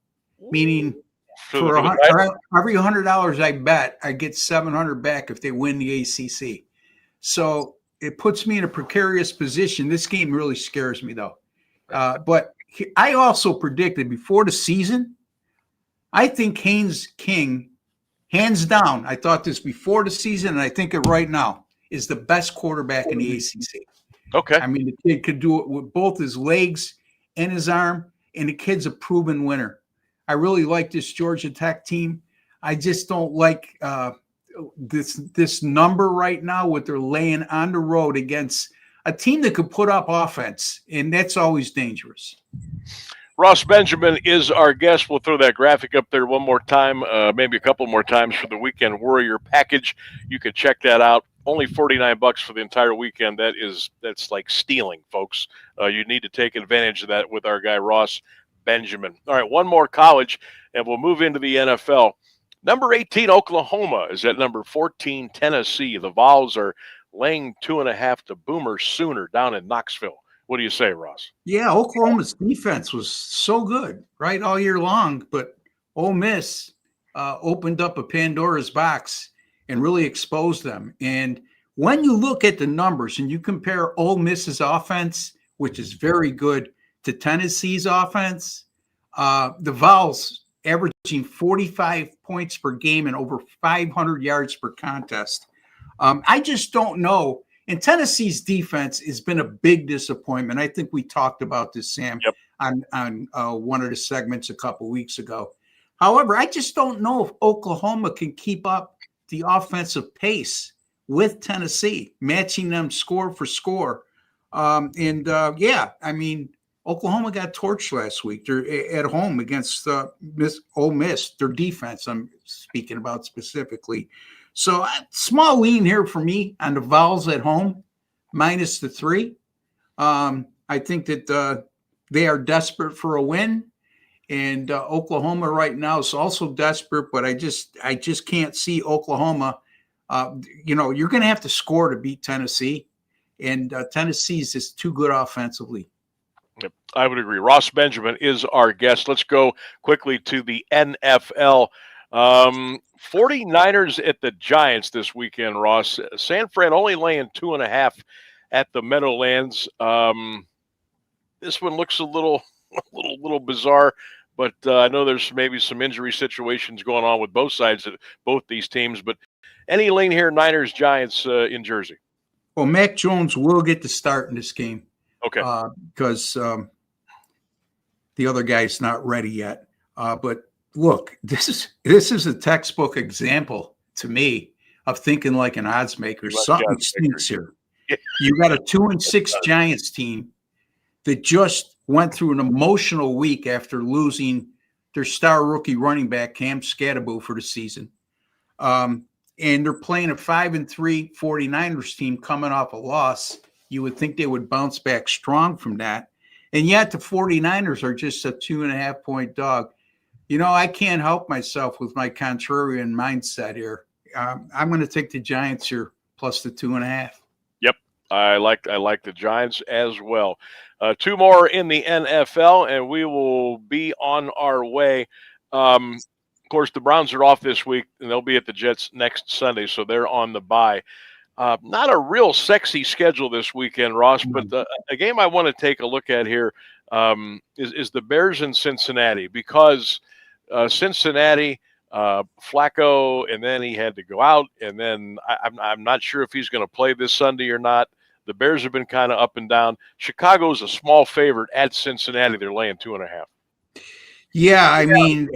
Speaker 18: meaning for every $100 I bet, I get 700 back if they win the ACC. So it puts me in a precarious position. This game really scares me, though. But I also predicted before the season, I think Haynes King, hands down, I thought this before the season, and I think it right now, is the best quarterback in the ACC.
Speaker 2: Okay.
Speaker 18: I mean, the kid could do it with both his legs and his arm, and the kid's a proven winner. I really like this Georgia Tech team. I just don't like this number right now, what they're laying on the road against a team that could put up offense, and that's always dangerous.
Speaker 2: Ross Benjamin is our guest. We'll throw that graphic up there one more time, maybe a couple more times for the Weekend Warrior package. You can check that out. Only $49 for the entire weekend. That's like stealing, folks. You need to take advantage of that with our guy Ross Benjamin. All right, one more college, and we'll move into the NFL. Number 18, Oklahoma, is at number 14, Tennessee. The Vols are laying 2.5 to Boomer Sooner down in Knoxville. What do you say, Ross?
Speaker 18: Yeah, Oklahoma's defense was so good, right, all year long. But Ole Miss opened up a Pandora's box and really exposed them. And when you look at the numbers and you compare Ole Miss's offense, which is very good, to Tennessee's offense, the Vols averaging 45 points per game and over 500 yards per contest. I just don't know. And Tennessee's defense has been a big disappointment. I think we talked about this, Sam, on one of the segments a couple weeks ago. However, I just don't know if Oklahoma can keep up the offensive pace with Tennessee, matching them score for score. I mean, Oklahoma got torched last week. They're at home against Ole Miss, their defense I'm speaking about specifically. So small lean here for me on the Vols at home, minus the 3. I think that they are desperate for a win, and Oklahoma right now is also desperate. But I just can't see Oklahoma. You're going to have to score to beat Tennessee, and Tennessee's just too good offensively.
Speaker 2: Yep, I would agree. Ross Benjamin is our guest. Let's go quickly to the NFL. 49ers at the Giants this weekend, Ross. San Fran only laying 2.5 at the Meadowlands. This one looks a little bizarre, but I know there's maybe some injury situations going on with both sides of both these teams. But any lean here, Niners, Giants in Jersey?
Speaker 18: Well, Mac Jones will get the start in this game.
Speaker 2: Okay.
Speaker 18: Because the other guy's not ready yet. But look, this is a textbook example to me of thinking like an odds maker. Something stinks here. You got a 2-6 Giants team that just went through an emotional week after losing their star rookie running back Cam Scatterbo for the season. And they're playing a 5-3 49ers team coming off a loss. You would think they would bounce back strong from that. And yet the 49ers are just a 2.5-point dog. I can't help myself with my contrarian mindset here. I'm going to take the Giants here plus the 2.5.
Speaker 2: Yep. I like the Giants as well. 2 more in the NFL, and we will be on our way. Of course, the Browns are off this week, and they'll be at the Jets next Sunday, so they're on the bye. Not a real sexy schedule this weekend, Ross, but a game I want to take a look at here is the Bears in Cincinnati, because Cincinnati, Flacco, and then he had to go out, and then I'm not sure if he's going to play this Sunday or not. The Bears have been kind of up and down. Chicago's a small favorite at Cincinnati. They're laying 2.5.
Speaker 18: Yeah, I mean,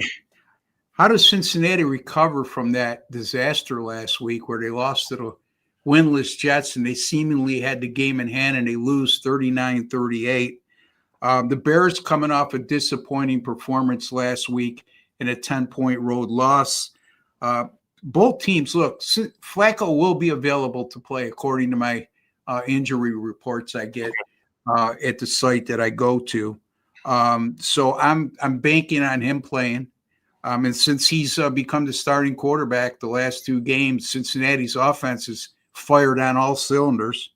Speaker 18: how does Cincinnati recover from that disaster last week where they lost to the winless Jets and they seemingly had the game in hand and they lose 39-38? The Bears coming off a disappointing performance last week in a 10-point road loss. Both teams, look, Flacco will be available to play according to my injury reports I get at the site that I go to. So I'm banking on him playing. And since he's become the starting quarterback the last 2 games, Cincinnati's offense is fired on all cylinders.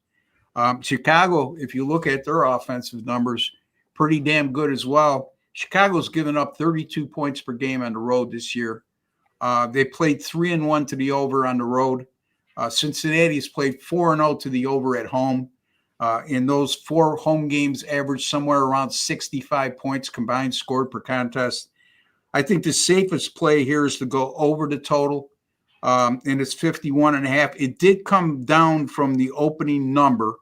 Speaker 18: Chicago, if you look at their offensive numbers, pretty damn good as well. Chicago's given up 32 points per game on the road this year. They played 3-1 to the over on the road. Cincinnati's played 4-0 to the over at home. In those 4 home games, averaged somewhere around 65 points combined scored per contest. I think the safest play here is to go over the total, and it's 51.5. It did come down from the opening number,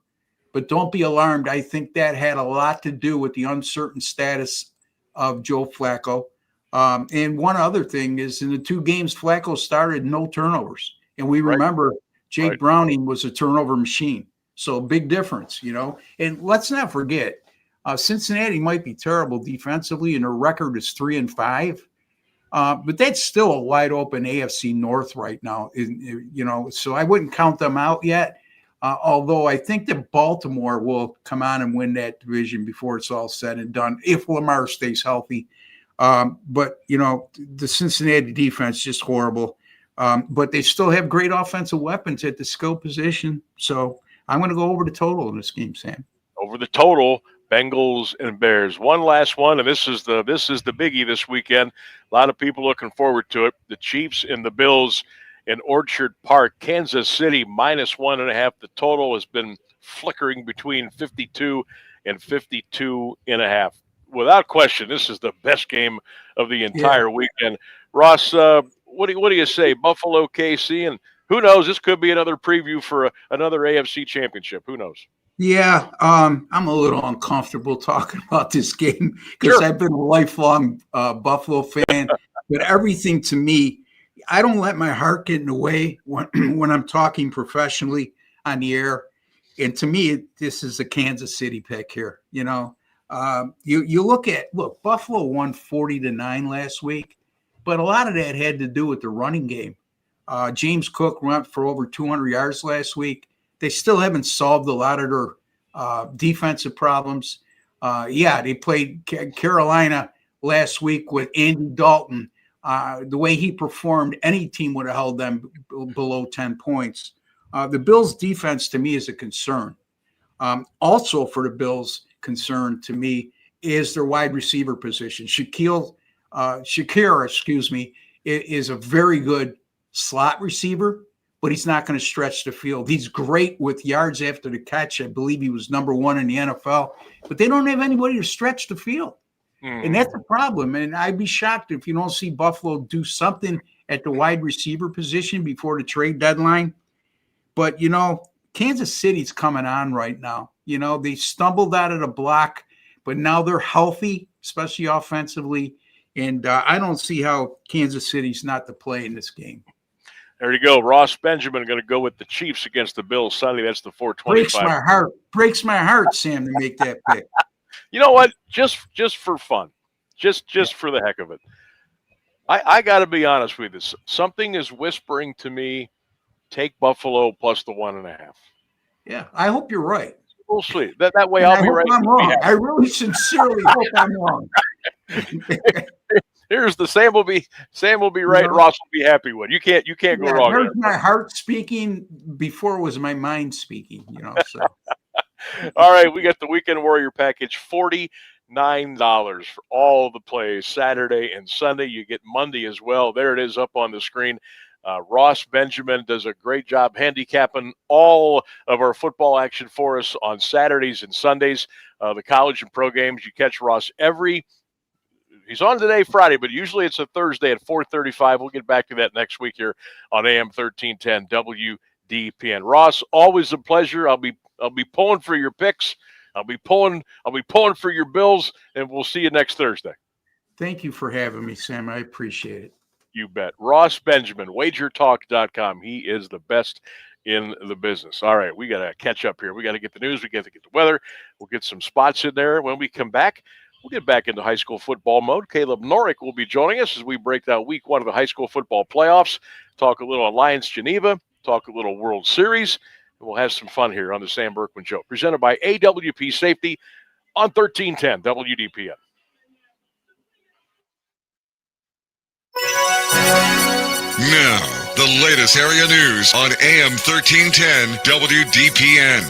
Speaker 18: but don't be alarmed. I think that had a lot to do with the uncertain status of Joe Flacco. And one other thing is, in the 2 games, Flacco started no turnovers. And we remember Jake Browning was a turnover machine. So big difference, And let's not forget, Cincinnati might be terrible defensively, and their record is 3-5. But that's still a wide open AFC North right now, so I wouldn't count them out yet. Although I think that Baltimore will come on and win that division before it's all said and done, if Lamar stays healthy. But the Cincinnati defense is just horrible. But they still have great offensive weapons at the skill position. So I'm going to go over the total in this game, Sam.
Speaker 2: Over the total, Bengals and Bears. One last one, and this is the biggie this weekend. A lot of people looking forward to it. The Chiefs and the Bills in Orchard Park, Kansas City, -1.5. The total has been flickering between 52 and 52.5. Without question, this is the best game of the entire weekend. Ross, what do you say? Buffalo, KC, and who knows? This could be another preview for another AFC championship. Who knows?
Speaker 18: Yeah, I'm a little uncomfortable talking about this game because I've been a lifelong Buffalo fan. But everything to me, I don't let my heart get in the way when I'm talking professionally on the air. And to me, this is a Kansas City pick here. You look, Buffalo won 40-9 last week, but a lot of that had to do with the running game. James Cook went for over 200 yards last week. they still haven't solved a lot of their defensive problems. They played Carolina last week with Andy Dalton. The way he performed, any team would have held them below 10 points. The Bills' defense, to me, is a concern. Also for the Bills, concern to me is their wide receiver position. Shakira, is a very good slot receiver, but he's not going to stretch the field. He's great with yards after the catch. I believe he was number 1 in the NFL, but they don't have anybody to stretch the field. And that's a problem. And I'd be shocked if you don't see Buffalo do something at the wide receiver position before the trade deadline. But, Kansas City's coming on right now. They stumbled out of the block, but now they're healthy, especially offensively. And I don't see how Kansas City's not to play in this game.
Speaker 2: There you go. Ross Benjamin going to go with the Chiefs against the Bills Sunday. That's the 425.
Speaker 18: Breaks my heart, Sam, to make that pick.
Speaker 2: You know what? Just for fun, just for the heck of it. I got to be honest with you. Something is whispering to me, take Buffalo plus the 1.5.
Speaker 18: Yeah, I hope you're right.
Speaker 2: We'll see. That way I'll be right.
Speaker 18: I'm wrong. I really sincerely hope I'm wrong.
Speaker 2: Here's the Sam will be right. Ross will be happy with. You can't go wrong.
Speaker 18: Here's my heart speaking before it was my mind speaking. So.
Speaker 2: All right, we got the Weekend Warrior package, $49 for all the plays, Saturday and Sunday. You get Monday as well. There it is up on the screen. Ross Benjamin does a great job handicapping all of our football action for us on Saturdays and Sundays. The college and pro games, you catch Ross he's on today, Friday, but usually it's a Thursday at 4:35. We'll get back to that next week here on AM 1310 WDPN. Ross, always a pleasure. I'll be pulling for your picks. I'll be pulling for your Bills, and we'll see you next Thursday.
Speaker 18: Thank you for having me, Sam. I appreciate it.
Speaker 2: You bet. Ross Benjamin, wagertalk.com. He is the best in the business. All right, we got to catch up here. We got to get the news. We got to get the weather. We'll get some spots in there. When we come back, we'll get back into high school football mode. Caleb Norick will be joining us as we break down week 1 of the high school football playoffs, talk a little Alliance Geneva, talk a little World Series, and we'll have some fun here on the Sam Berkman Show, presented by AWP Safety on 1310 WDPN.
Speaker 8: Now, the latest area news on AM 1310 WDPN.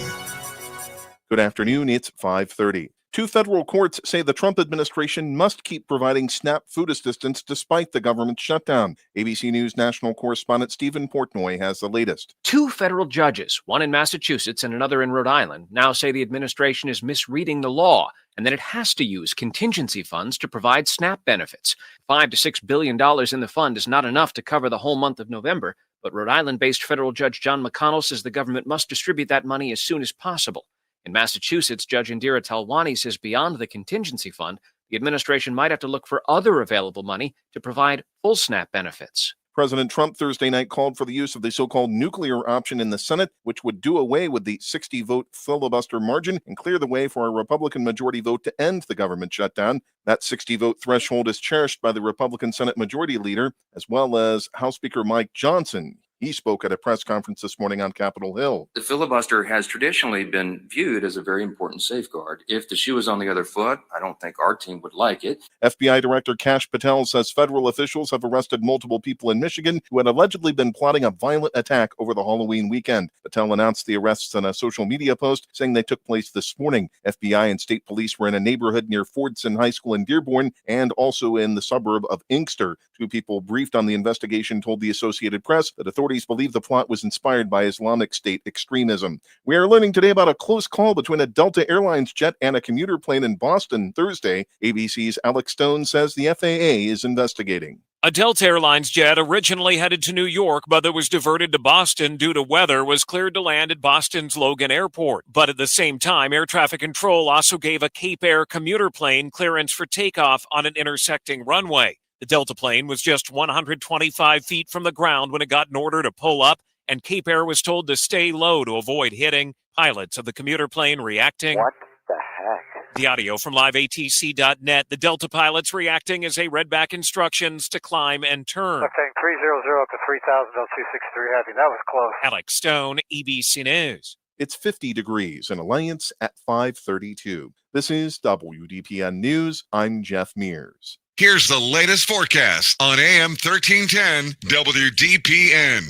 Speaker 9: Good afternoon. It's 5:30. 2 federal courts say the Trump administration must keep providing SNAP food assistance despite the government shutdown. ABC News national correspondent Stephen Portnoy has the latest.
Speaker 19: 2 federal judges, one in Massachusetts and another in Rhode Island, now say the administration is misreading the law and that it has to use contingency funds to provide SNAP benefits. $5 to $6 billion in the fund is not enough to cover the whole month of November, but Rhode Island-based federal Judge John McConnell says the government must distribute that money as soon as possible. In Massachusetts, Judge Indira Talwani says beyond the contingency fund, the administration might have to look for other available money to provide full SNAP benefits.
Speaker 9: President Trump Thursday night called for the use of the so-called nuclear option in the Senate, which would do away with the 60-vote filibuster margin and clear the way for a Republican majority vote to end the government shutdown. That 60-vote threshold is cherished by the Republican Senate Majority Leader, as well as House Speaker Mike Johnson. He spoke at a press conference this morning on Capitol Hill.
Speaker 20: The filibuster has traditionally been viewed as a very important safeguard. If the shoe is on the other foot, I don't think our team would like it.
Speaker 9: FBI Director Kash Patel says federal officials have arrested multiple people in Michigan who had allegedly been plotting a violent attack over the Halloween weekend. Patel announced the arrests in a social media post saying they took place this morning. FBI and state police were in a neighborhood near Fordson High School in Dearborn and also in the suburb of Inkster. 2 people briefed on the investigation told the Associated Press that authorities believe the plot was inspired by Islamic State extremism. We are learning today about a close call between a Delta Airlines jet and a commuter plane in Boston Thursday. ABC's Alex Stone says the FAA is investigating.
Speaker 21: A Delta Airlines jet originally headed to New York, but that was diverted to Boston due to weather, was cleared to land at Boston's Logan Airport. But at the same time, air traffic control also gave a Cape Air commuter plane clearance for takeoff on an intersecting runway. The Delta plane was just 125 feet from the ground when it got an order to pull up, and Cape Air was told to stay low to avoid hitting. Pilots of the commuter plane reacting.
Speaker 22: What the heck?
Speaker 21: The audio from liveatc.net. The Delta pilots reacting as they read back instructions to climb and turn.
Speaker 22: Okay, 300 up to 3000, 0263 heavy. That was close.
Speaker 21: Alex Stone, ABC News.
Speaker 9: it's 50 degrees in Alliance at 532. This is WDPN News. I'm Jeff Mears.
Speaker 8: Here's the latest forecast on AM 1310 WDPN.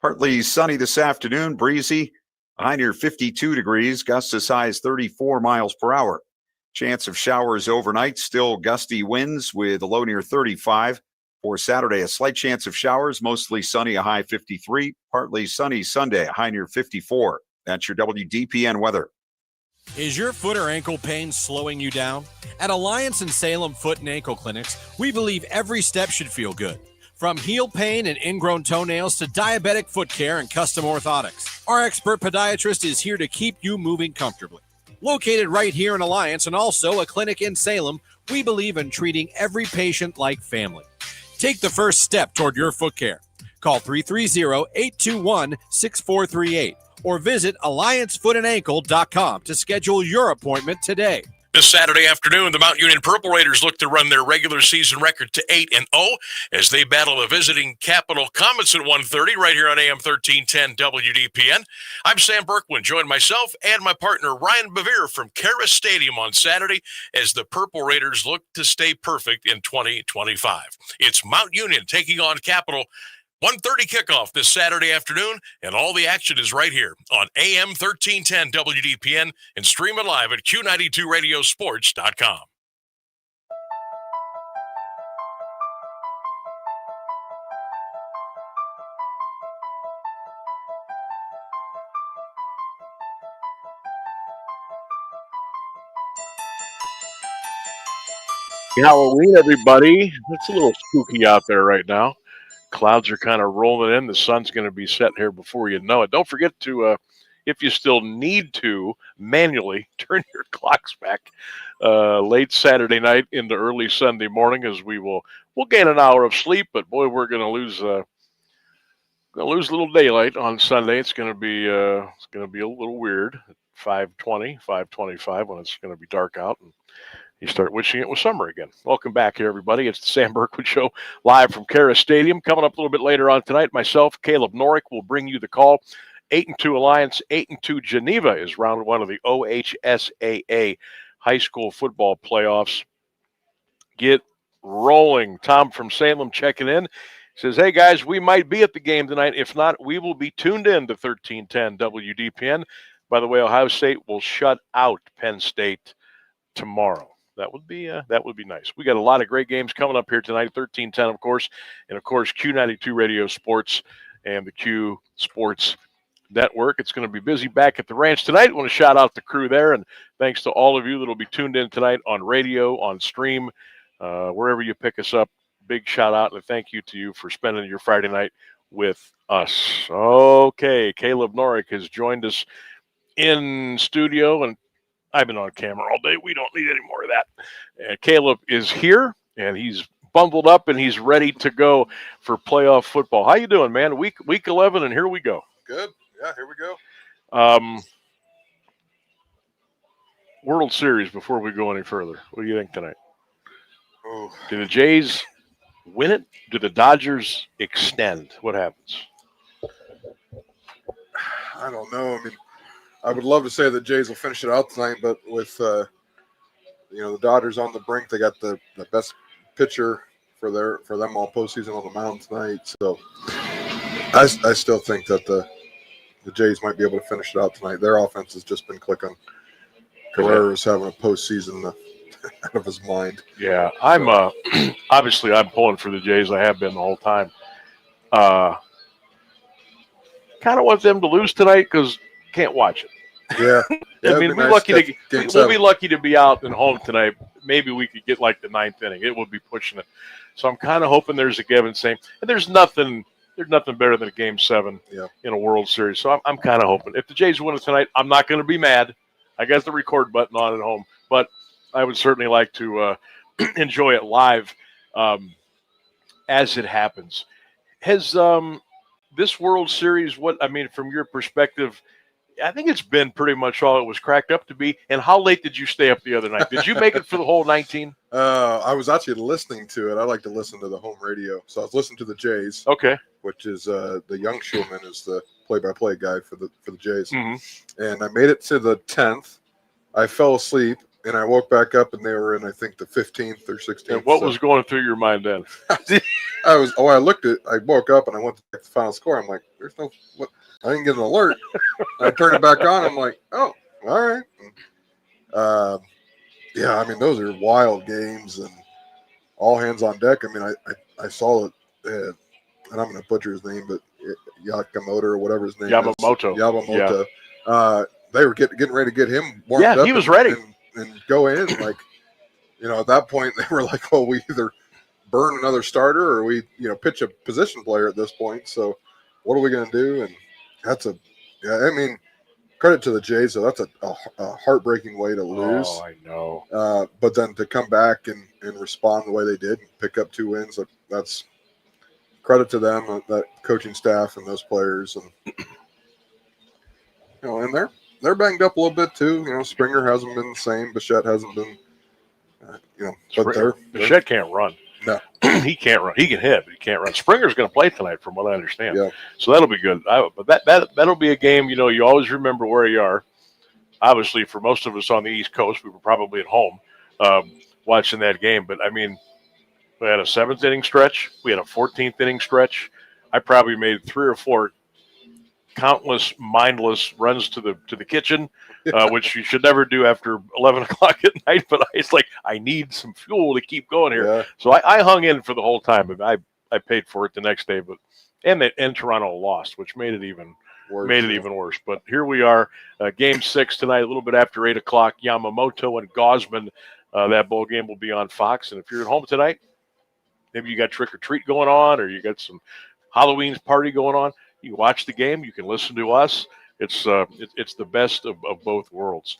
Speaker 14: Partly sunny this afternoon, breezy, high near 52 degrees, gusts as high as 34 miles per hour. Chance of showers overnight, still gusty winds with a low near 35. For Saturday, a slight chance of showers, mostly sunny, a high 53. Partly sunny Sunday, a high near 54. That's your WDPN weather.
Speaker 1: Is your foot or ankle pain slowing you down? At Alliance and Salem Foot and Ankle Clinics, we believe every step should feel good. From heel pain and ingrown toenails to diabetic foot care and custom orthotics, our expert podiatrist is here to keep you moving comfortably. Located right here in Alliance and also a clinic in Salem, we believe in treating every patient like family. Take the first step toward your foot care. Call 330-821-6438 or visit alliancefootанdankle.com to schedule your appointment today.
Speaker 3: This Saturday afternoon, the Mount Union Purple Raiders look to run their regular season record to 8-0 as they battle the visiting Capital Comets at 1:30 right here on AM 1310 WDPN. I'm Sam Berkwin, joined myself and my partner Ryan Bevere from KEHRES Stadium on Saturday as the Purple Raiders look to stay perfect in 2025. It's Mount Union taking on Capital. 1:30 kickoff this Saturday afternoon, and all the action is right here on AM 1310 WDPN and stream it live at Q92radiosports.com.
Speaker 2: Halloween, everybody. It's a little spooky out there right now. Clouds are kind of rolling in. The sun's going to be setting here before you know it. Don't forget to, if you still need to, manually turn your clocks back late Saturday night into early Sunday morning, as we'll gain an hour of sleep. But boy, we're going to lose a little daylight on Sunday. It's going to be a little weird at 5:25 when it's going to be dark out and you start wishing it was summer again. Welcome back here, everybody. It's the Sam Berkwin Show, live from KEHRES Stadium. Coming up a little bit later on tonight, myself, Caleb Norick, will bring you the call. 8-2 Alliance, 8-2 Geneva is round one of the OHSAA high school football playoffs. Get rolling. Tom from Salem checking in. Says, hey, guys, we might be at the game tonight. If not, we will be tuned in to 1310 WDPN. By the way, Ohio State will shut out Penn State tomorrow. That would be nice. We got a lot of great games coming up here tonight. 1310, of course, and of course Q92 Radio Sports and the Q Sports Network. It's going to be busy back at the ranch tonight. I want to shout out the crew there, and thanks to all of you that will be tuned in tonight on radio, on stream, wherever you pick us up. Big shout out and a thank you to you for spending your Friday night with us. Okay, Caleb Norick has joined us in studio, and I've been on camera all day. We don't need any more of that. Caleb is here, and he's bundled up, and he's ready to go for playoff football. How you doing, man? Week 11, and here we go.
Speaker 4: Good. Yeah, here we go.
Speaker 2: World Series, before we go any further, what do you think tonight?
Speaker 4: Ooh.
Speaker 2: Do the Jays win it? Do the Dodgers extend? What happens?
Speaker 4: I don't know. I mean, I would love to say that Jays will finish it out tonight, but with the Dodgers on the brink, they got the best pitcher for them all postseason on the mound tonight. So I still think that the Jays might be able to finish it out tonight. Their offense has just been clicking. KEHRES having a postseason out of his mind.
Speaker 2: Yeah, I'm obviously I'm pulling for the Jays. I have been the whole time. Kind of want them to lose tonight because can't watch it.
Speaker 4: Yeah,
Speaker 2: I mean, we'll be lucky to be out and home tonight. Maybe we could get like the ninth inning. It would be pushing it. So I'm kind of hoping there's a give and same. And there's nothing better than a Game 7 in a World Series. So I'm kind of hoping. If the Jays win it tonight, I'm not going to be mad. I got the record button on at home, but I would certainly like to enjoy it live as it happens. Has this World Series, from your perspective, I think it's been pretty much all it was cracked up to be. And how late did you stay up the other night? Did you make it for the whole 19?
Speaker 4: I was actually listening to it. I like to listen to the home radio, so I was listening to the Jays.
Speaker 2: Okay.
Speaker 4: Which is the young Schulman is the play-by-play guy for the Jays.
Speaker 2: Mm-hmm.
Speaker 4: And I made it to the 10th. I fell asleep, and I woke back up, and they were in, I think, the 15th or 16th.
Speaker 2: And what was going through your mind then?
Speaker 4: I woke up, and I went to check the final score. I'm like, there's no what. I didn't get an alert. I turned it back on. I'm like, oh, all right. Yeah, I mean, those are wild games and all hands on deck. I mean, I saw it, and I'm going to butcher his name, but Yakamoto or whatever his name is. Yamamoto.
Speaker 2: Yeah.
Speaker 4: They were getting ready to get him warmed up.
Speaker 2: Yeah, he was ready.
Speaker 4: And go in. Like, at that point, they were like, well, we either burn another starter or we, pitch a position player at this point. So what are we going to do? And I mean, credit to the Jays. So that's a heartbreaking way to lose.
Speaker 2: Oh, I know.
Speaker 4: But then to come back and respond the way they did, and pick up 2 wins, that's credit to them, that coaching staff and those players. And, and they're banged up a little bit too. Springer hasn't been the same. Bichette hasn't been, but
Speaker 2: Bichette can't run.
Speaker 4: No.
Speaker 2: He can't run. He can hit, but he can't run. Springer's going to play tonight, from what I understand.
Speaker 4: Yeah.
Speaker 2: So that'll be good. But that'll be a game. You always remember where you are. Obviously, for most of us on the East Coast, we were probably at home watching that game. But I mean, we had a 7th inning stretch. We had a 14th inning stretch. I probably made 3 or 4 countless mindless runs to the kitchen, which you should never do after 11 o'clock at night. But it's like, I need some fuel to keep going here.
Speaker 4: Yeah.
Speaker 2: So I hung in for the whole time. I paid for it the next day, and Toronto lost, which made it even worse. But here we are, game 6 tonight, a little bit after 8 o'clock. Yamamoto and Gosman. That bowl game will be on Fox. And if you're at home tonight, maybe you got trick or treat going on, or you got some Halloween party going on. You can watch the game. You can listen to us. It's the best of both worlds.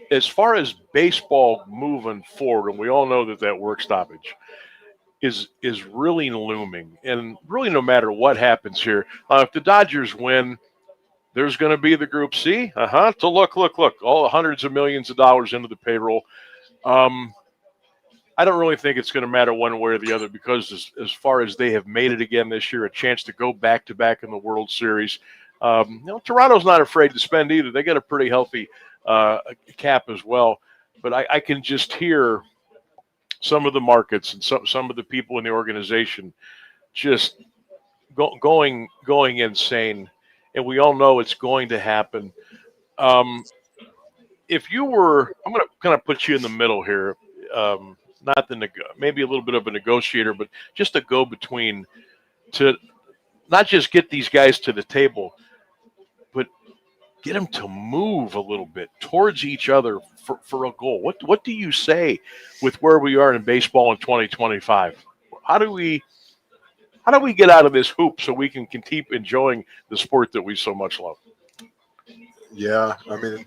Speaker 2: As far as baseball moving forward, and we all know that work stoppage is really looming, and really no matter what happens here, if the Dodgers win, there's going to be the Group C. To look, all the hundreds of millions of dollars into the payroll. I don't really think it's going to matter one way or the other, because as far as they have made it again this year, a chance to go back-to-back in the World Series. Toronto's not afraid to spend either. They got a pretty healthy cap as well. But I can just hear some of the markets and some of the people in the organization just going insane. And we all know it's going to happen. If you were – I'm going to kind of put you in the middle here. Maybe a little bit of a negotiator, but just a go-between to not just get these guys to the table, but get them to move a little bit towards each other for a goal. What do you say with where we are in baseball in 2025? How do we get out of this hoop so we can keep enjoying the sport that we so much love?
Speaker 4: Yeah, I mean,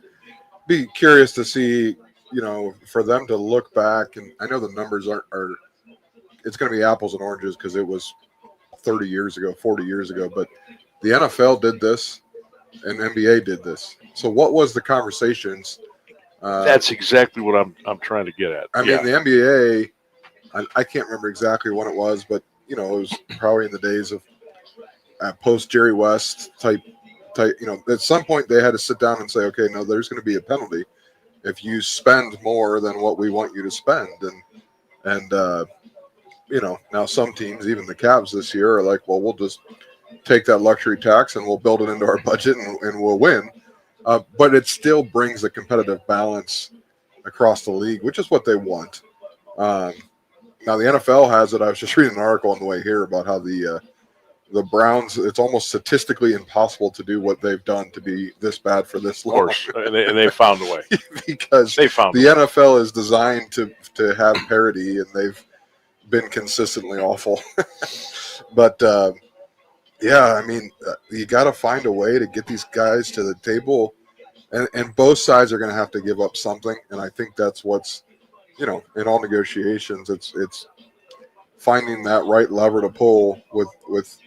Speaker 4: be curious to see. For them to look back, and I know the numbers are it's going to be apples and oranges because it was 30 years ago, 40 years ago, but the NFL did this and NBA did this. So what was the conversations?
Speaker 2: That's exactly what I'm trying to get at.
Speaker 4: I mean, the NBA, I can't remember exactly when it was, but, it was probably in the days of post Jerry West type, at some point they had to sit down and say, okay, no, there's going to be a penalty if you spend more than what we want you to spend. And now some teams, even the Cavs this year, are like, well, we'll just take that luxury tax and we'll build it into our budget and we'll win. But it still brings a competitive balance across the league, which is what they want. Now the NFL has it. I was just reading an article on the way here about how the Browns, it's almost statistically impossible to do what they've done to be this bad for this long.
Speaker 2: Of course, and they found a way.
Speaker 4: Because the NFL is designed to have parity, and they've been consistently awful. But, I mean, you got to find a way to get these guys to the table, and both sides are going to have to give up something, and I think that's what's, in all negotiations, it's finding that right lever to pull with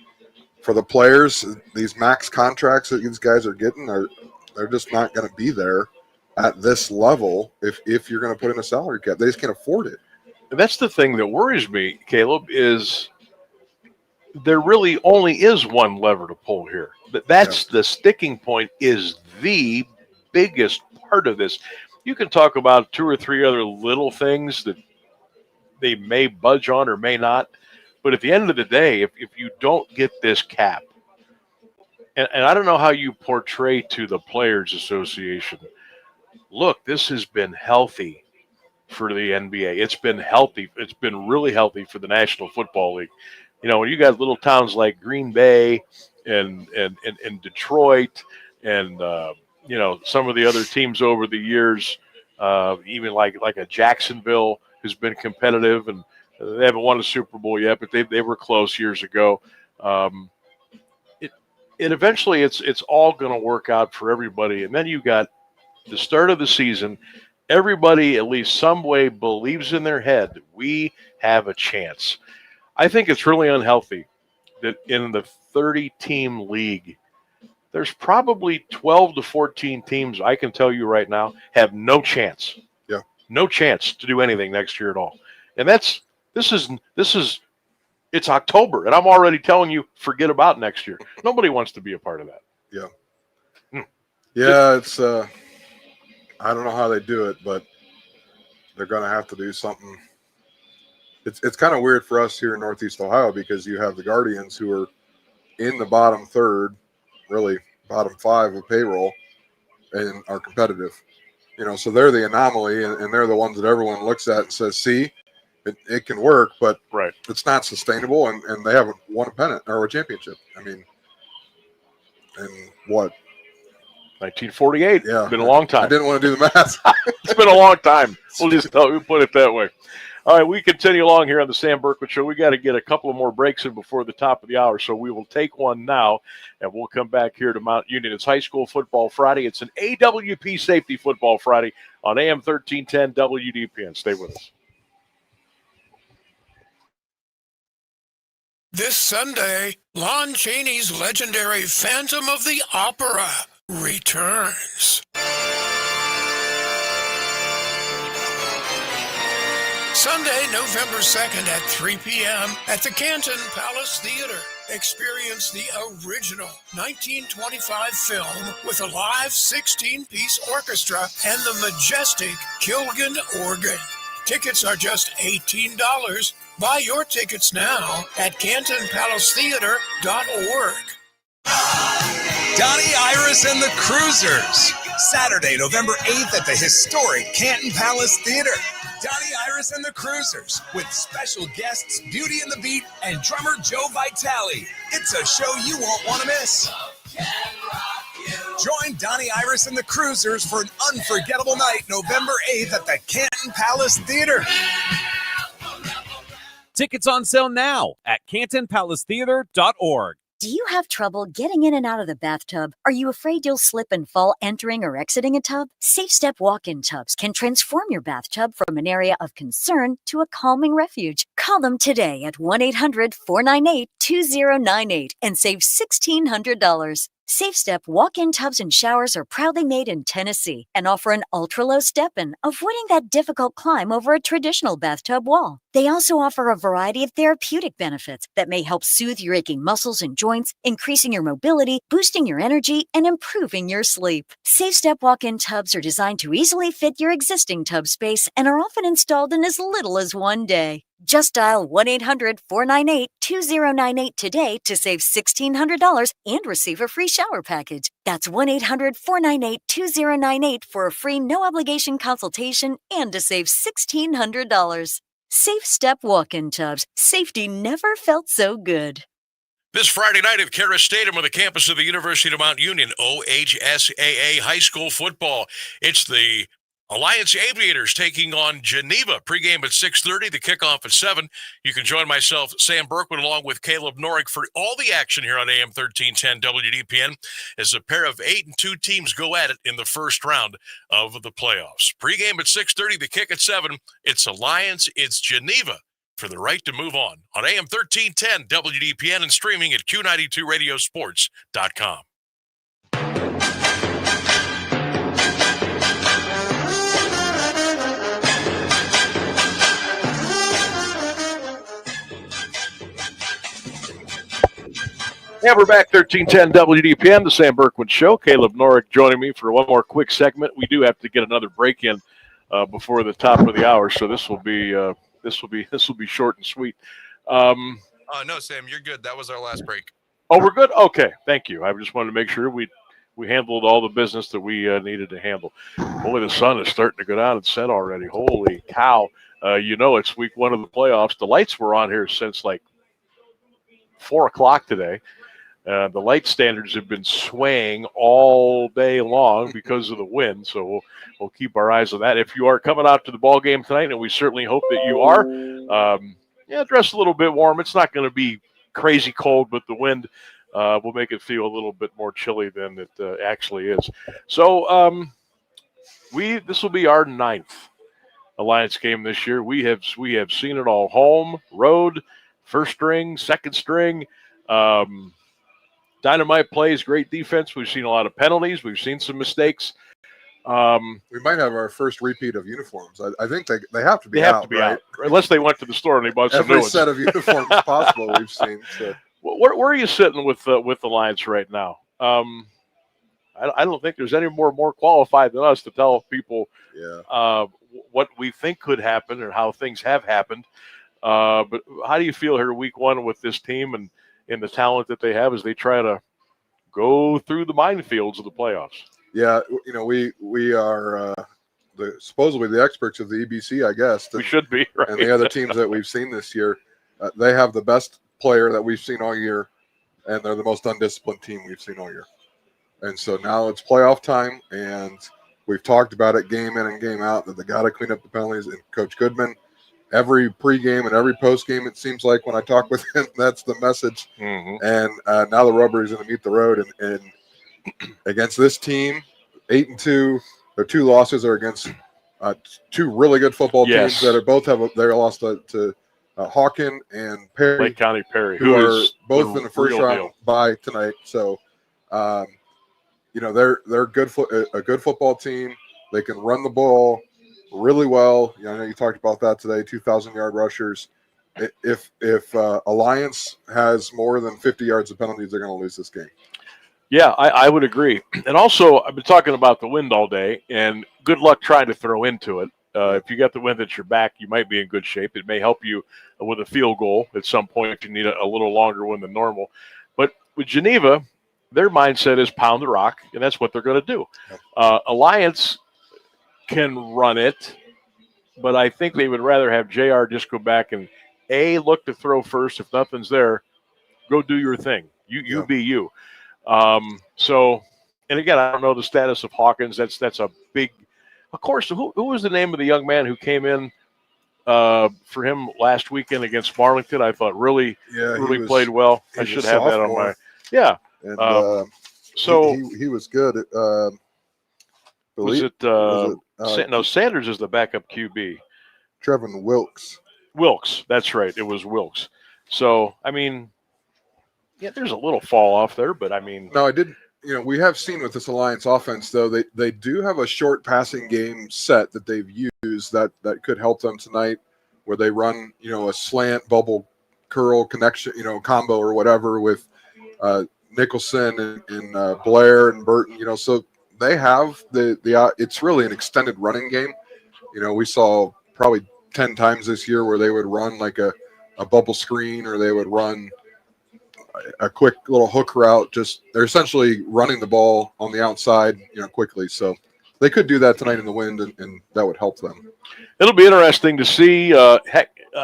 Speaker 4: for the players, these max contracts that these guys are getting they're just not going to be there at this level if you're going to put in a salary cap. They just can't afford it.
Speaker 2: And that's the thing that worries me, Caleb, is there really only is one lever to pull here. That's the sticking point, is the biggest part of this. You can talk about 2 or 3 other little things that they may budge on or may not. But at the end of the day, if you don't get this cap, and I don't know how you portray to the Players Association, look, this has been healthy for the NBA. It's been healthy. It's been really healthy for the National Football League. You know, when you got little towns like Green Bay and Detroit and, you know, some of the other teams over the years, even like a Jacksonville who's been competitive, and they haven't won a Super Bowl yet, but they were close years ago. It eventually it's all going to work out for everybody. And then you got the start of the season. Everybody, at least some way, believes in their head we have a chance. I think it's really unhealthy that in the 30-team league, there's probably 12 to 14 teams, I can tell you right now, have no chance.
Speaker 4: Yeah.
Speaker 2: No chance to do anything next year at all. And this is it's October, and I'm already telling you, forget about next year. Nobody wants to be a part of that.
Speaker 4: Yeah. Yeah, it's I don't know how they do it, but they're going to have to do something. It's kind of weird for us here in Northeast Ohio because you have the Guardians who are in the bottom third, really bottom 5 of payroll, and are competitive. You know, so they're the anomaly, and they're the ones that everyone looks at and says, see, it can work, but it's not sustainable, and they haven't won a pennant or a championship. I mean, and what?
Speaker 2: 1948.
Speaker 4: Yeah.
Speaker 2: It's been a long time.
Speaker 4: I didn't want to do the math.
Speaker 2: It's been a long time. We'll put it that way. All right, we continue along here on the Sam Berkman Show. We got to get a couple of more breaks in before the top of the hour, so we will take one now, and we'll come back here to Mount Union. It's High School Football Friday. It's an AWP Safety Football Friday on AM 1310 WDPN. Stay with us.
Speaker 7: This Sunday, Lon Chaney's legendary Phantom of the Opera returns. Sunday, November 2nd at 3 p.m. at the Canton Palace Theater. Experience the original 1925 film with a live 16-piece orchestra and the majestic Kilgan organ. Tickets are just $18. Buy your tickets now at CantonPalaceTheater.org.
Speaker 5: Donnie Iris and the Cruisers. Saturday, November 8th at the historic Canton Palace Theater. Donnie Iris and the Cruisers with special guests Beauty and the Beat and drummer Joe Vitale. It's a show you won't want to miss. Join Donnie Iris and the Cruisers for an unforgettable night November 8th at the Canton Palace Theater.
Speaker 1: Tickets on sale now at CantonPalaceTheater.org.
Speaker 11: Do you have trouble getting in and out of the bathtub? Are you afraid you'll slip and fall entering or exiting a tub? Safe Step walk-in tubs can transform your bathtub from an area of concern to a calming refuge. Call them today at 1-800-498-2098 and save $1,600. Safe Step walk-in tubs and showers are proudly made in Tennessee and offer an ultra-low step-in, avoiding that difficult climb over a traditional bathtub wall. They also offer a variety of therapeutic benefits that may help soothe your aching muscles and joints, increasing your mobility, boosting your energy, and improving your sleep. Safe Step walk-in tubs are designed to easily fit your existing tub space and are often installed in as little as 1 day. Just dial 1-800-498-2098 today to save $1,600 and receive a free shower package. That's 1-800-498-2098 for a free no-obligation consultation and to save $1,600. Safe Step walk-in tubs. Safety never felt so good.
Speaker 3: This Friday night at KEHRES Stadium on the campus of the University of Mount Union, OHSAA high school football. It's the Alliance Aviators taking on Geneva. Pregame at 6:30, the kickoff at 7. You can join myself, Sam Berkman, along with Caleb Norick for all the action here on AM 1310 WDPN as a pair of 8-2 teams go at it in the first round of the playoffs. Pregame at 6:30, the kick at 7. It's Alliance, it's Geneva for the right to move on AM 1310 WDPN and streaming at Q92radiosports.com.
Speaker 2: Yeah, we're back, 1310 WDPN, the Sam Berkman Show. Caleb Norick joining me for one more quick segment. We do have to get another break in before the top of the hour, so this will be short and sweet.
Speaker 12: No, Sam, you're good. That was our last break.
Speaker 2: Oh, we're good? Okay, thank you. I just wanted to make sure we handled all the business that we needed to handle. Boy, the sun is starting to go down and set already. Holy cow. It's week one of the playoffs. The lights were on here since like 4 o'clock today. The light standards have been swaying all day long because of the wind, so we'll keep our eyes on that. If you are coming out to the ball game tonight, and we certainly hope that you are, dress a little bit warm. It's not going to be crazy cold, but the wind will make it feel a little bit more chilly than it actually is. So this will be our 9th Alliance game this year. We have seen it all: home, road, first string, second string. Dynamite plays, great defense. We've seen a lot of penalties. We've seen some mistakes.
Speaker 4: We might have our first repeat of uniforms. I think they have to be
Speaker 2: they have
Speaker 4: out,
Speaker 2: to be
Speaker 4: right?
Speaker 2: out, unless they went to the store and they bought some new
Speaker 4: Every
Speaker 2: ones.
Speaker 4: set of uniforms possible we've seen. So.
Speaker 2: Where are you sitting with the Lions right now? I don't think there's any more qualified than us to tell people what we think could happen and how things have happened. But how do you feel here week one with this team and the talent that they have as they try to go through the minefields of the playoffs?
Speaker 4: Yeah, we are supposedly the experts of the EBC, I guess.
Speaker 2: We should be, right?
Speaker 4: And the other teams that we've seen this year, they have the best player that we've seen all year, and they're the most undisciplined team we've seen all year. And so now it's playoff time, and we've talked about it game in and game out that they got to clean up the penalties. And Coach Goodman, every pregame and every postgame, it seems like when I talk with him, that's the message.
Speaker 2: Mm-hmm.
Speaker 4: And now the rubber is going to meet the road. And against this team, 8-2, their 2 losses are against 2 really good football teams that are both they're lost to Hawken and Perry,
Speaker 2: Lake County Perry,
Speaker 4: who are
Speaker 2: is
Speaker 4: both in the first round bye tonight. So, they're a good football team. They can run the ball really well. I know you talked about that today. 2,000-yard rushers. If Alliance has more than 50 yards of penalties, they're going to lose this game.
Speaker 2: Yeah, I would agree. And also, I've been talking about the wind all day, and good luck trying to throw into it. If you got the wind at your back, you might be in good shape. It may help you with a field goal at some point if you need a little longer wind than normal. But with Geneva, their mindset is pound the rock, and that's what they're going to do. Alliance can run it, but I think they would rather have JR just go back and, look to throw first. If nothing's there, go do your thing. You be you. And again, I don't know the status of Hawkins. That's a big. Of course, who was the name of the young man who came in for him last weekend against Marlington? I thought really played well. I should have that on my. Yeah.
Speaker 4: And
Speaker 2: so
Speaker 4: he was good.
Speaker 2: Sanders is the backup QB.
Speaker 4: Trevin Wilkes.
Speaker 2: Wilkes, that's right. It was Wilkes. So I mean. Yeah, there's a little fall off there, but I mean.
Speaker 4: No, I didn't. We have seen with this Alliance offense, though, they do have a short passing game set that they've used that could help them tonight, where they run, a slant, bubble, curl, connection, combo or whatever with Nicholson and Blair and Burton, so they have it's really an extended running game. We saw probably 10 times this year where they would run like a bubble screen, or they would run a quick little hook route. They're essentially running the ball on the outside, quickly. So they could do that tonight in the wind, and that would help them.
Speaker 2: It'll be interesting to see. A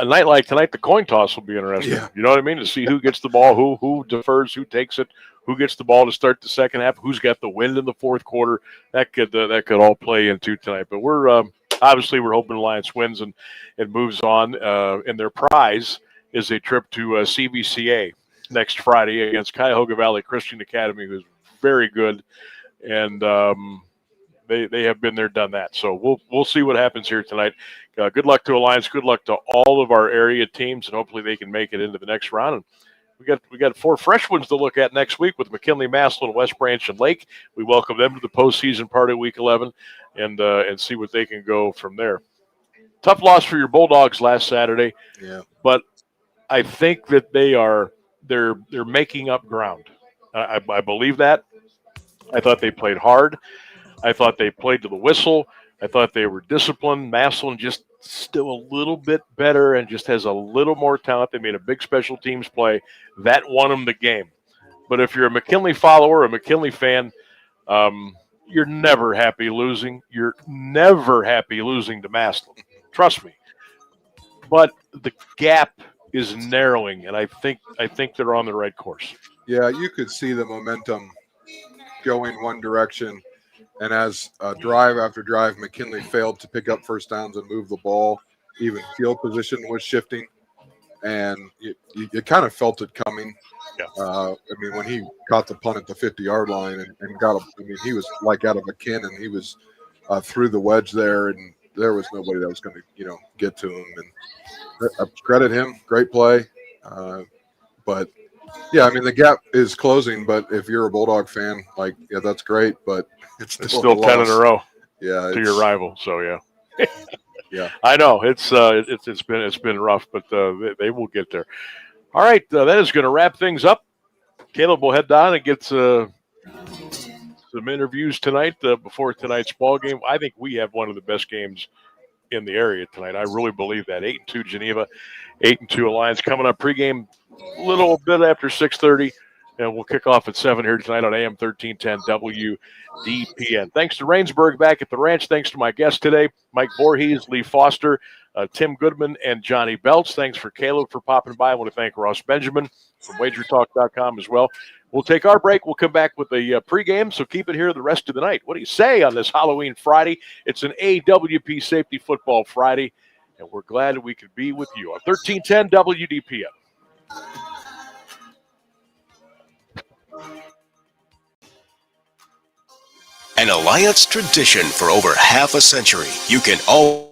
Speaker 2: night like tonight, the coin toss will be interesting.
Speaker 4: Yeah.
Speaker 2: You know what I mean? To see who gets the ball, who defers, who takes it, who gets the ball to start the second half, who's got the wind in the fourth quarter. That could all play into tonight. But we're obviously hoping Alliance wins and moves on. And their prize is a trip to CVCA next Friday against Cuyahoga Valley Christian Academy, who's very good, and they have been there, done that. So we'll see what happens here tonight. good luck to Alliance. Good luck to all of our area teams, and hopefully they can make it into the next round. And we got 4 fresh ones to look at next week with McKinley, Massillon, West Branch, and Lake. We welcome them to the postseason part of Week 11 and see what they can go from there. Tough loss for your Bulldogs last Saturday.
Speaker 4: Yeah.
Speaker 2: But I think that they're making up ground. I believe that. I thought they played hard. I thought they played to the whistle. I thought they were disciplined. Massillon just still a little bit better and just has a little more talent. They made a big special teams play. That won them the game. But if you're a McKinley follower, a McKinley fan, you're never happy losing. You're never happy losing to Massillon. Trust me. But the gap is narrowing, and I think they're on the right course.
Speaker 4: Yeah, you could see the momentum going one direction. And as drive after drive, McKinley failed to pick up first downs and move the ball. Even field position was shifting. And you kind of felt it coming.
Speaker 2: Yeah.
Speaker 4: I mean, when he caught the punt at the 50-yard line and got he was like out of a cannon. He was through the wedge there, and there was nobody that was going to, get to him. And credit him, great play. But yeah, I mean, the gap is closing, but if you're a Bulldog fan, that's great, but it's
Speaker 2: still 10 in a row.
Speaker 4: Yeah,
Speaker 2: to your rival. So yeah,
Speaker 4: yeah,
Speaker 2: I know it's been rough, but they will get there. All right, that is going to wrap things up. Caleb will head down and get some interviews tonight before tonight's ball game. I think we have one of the best games in the area tonight. I really believe that. 8-2 Geneva, 8-2 Alliance coming up pregame a little bit after 6:30, and we'll kick off at 7 here tonight on AM 1310 WDPN. Thanks to Rainsburg back at the ranch. Thanks to my guests today, Mike Vorhies, Lee Foster, Tim Goodman, and Johnny Belts. Thanks for Caleb for popping by. I want to thank Ross Benjamin from WagerTalk.com as well. We'll take our break. We'll come back with a pregame, so keep it here the rest of the night. What do you say on this Halloween Friday? It's an AWP Safety Football Friday, and we're glad that we could be with you on 1310 WDPN.
Speaker 13: An Alliance tradition for over half a century. You can all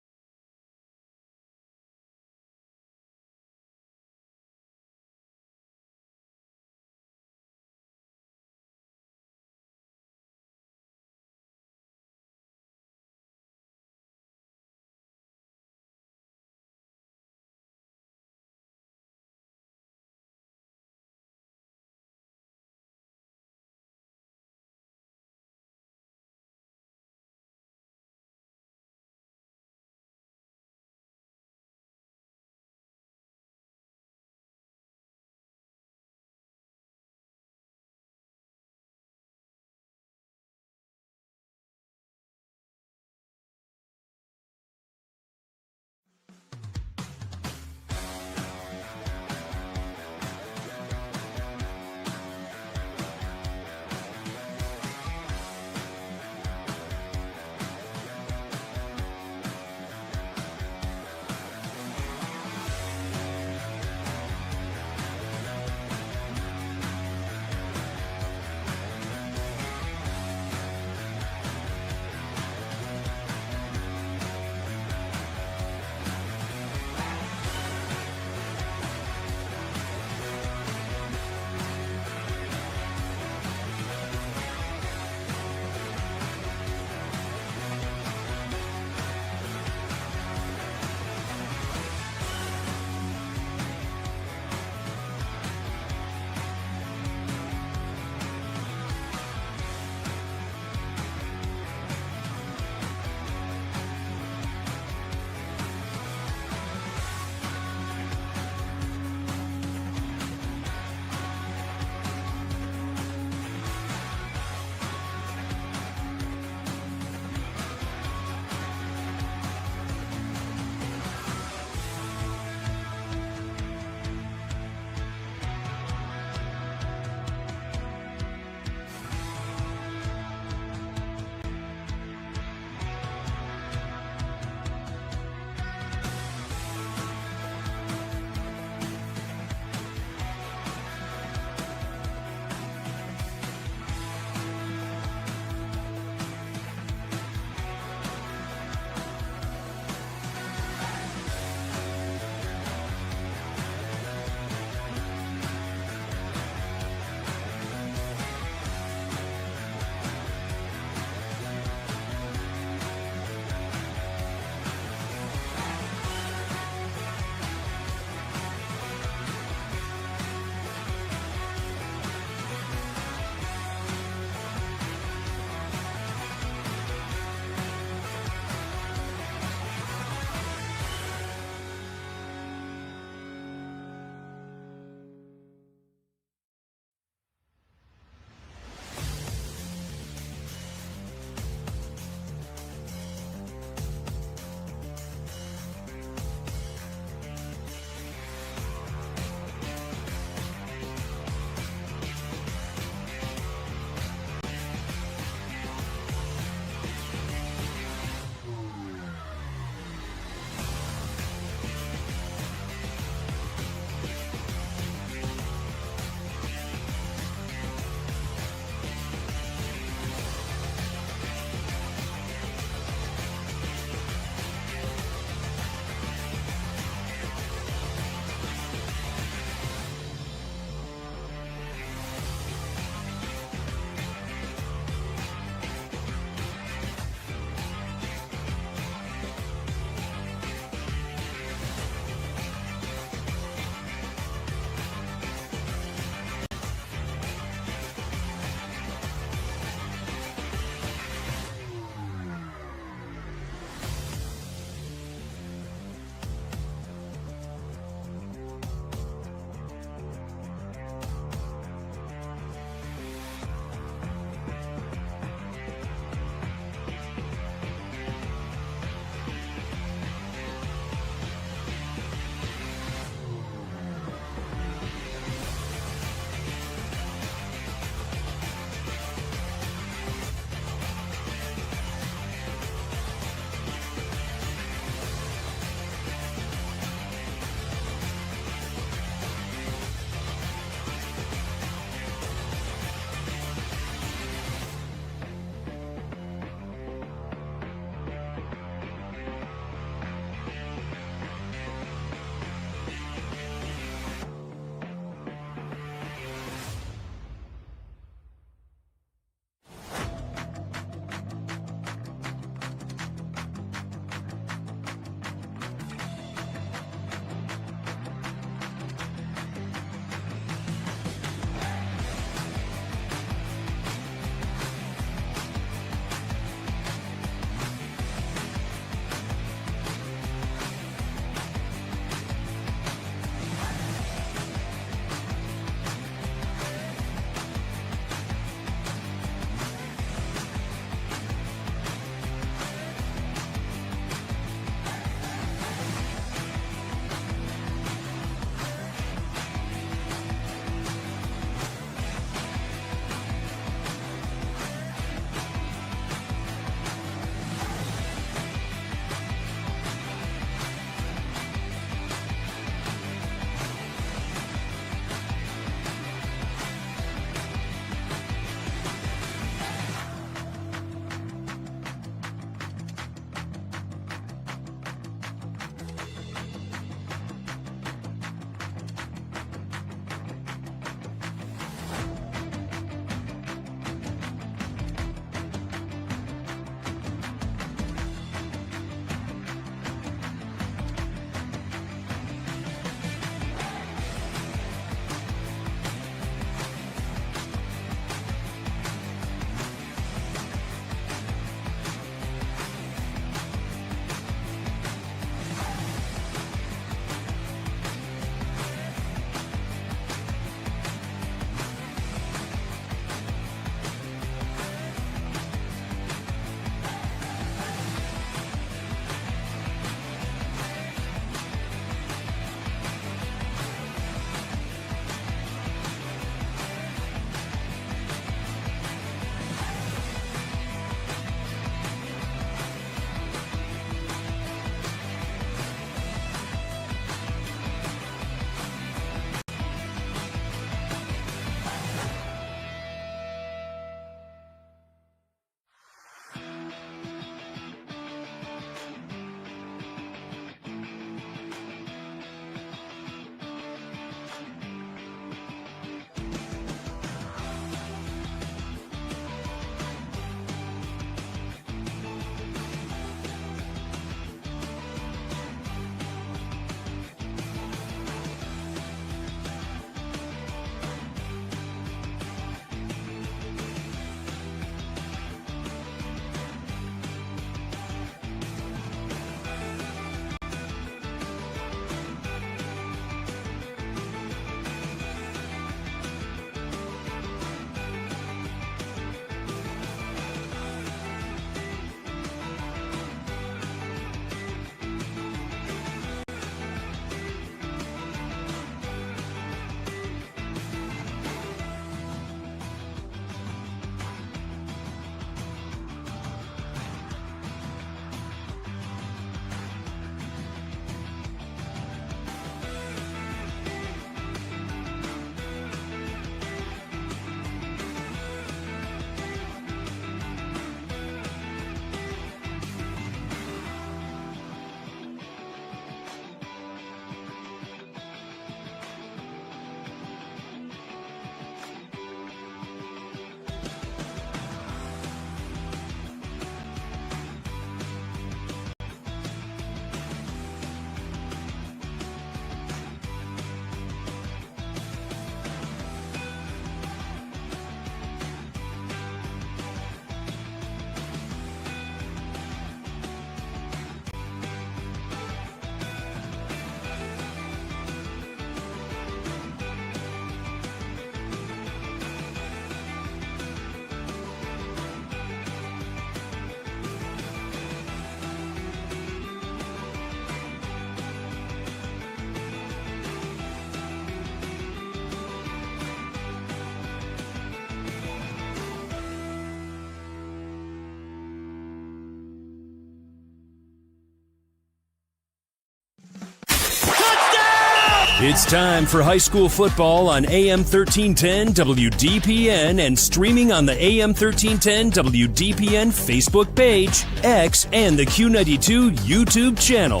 Speaker 6: It's time for high school football on AM 1310 WDPN and streaming on the AM 1310 WDPN Facebook page, X, and the Q92 YouTube channel.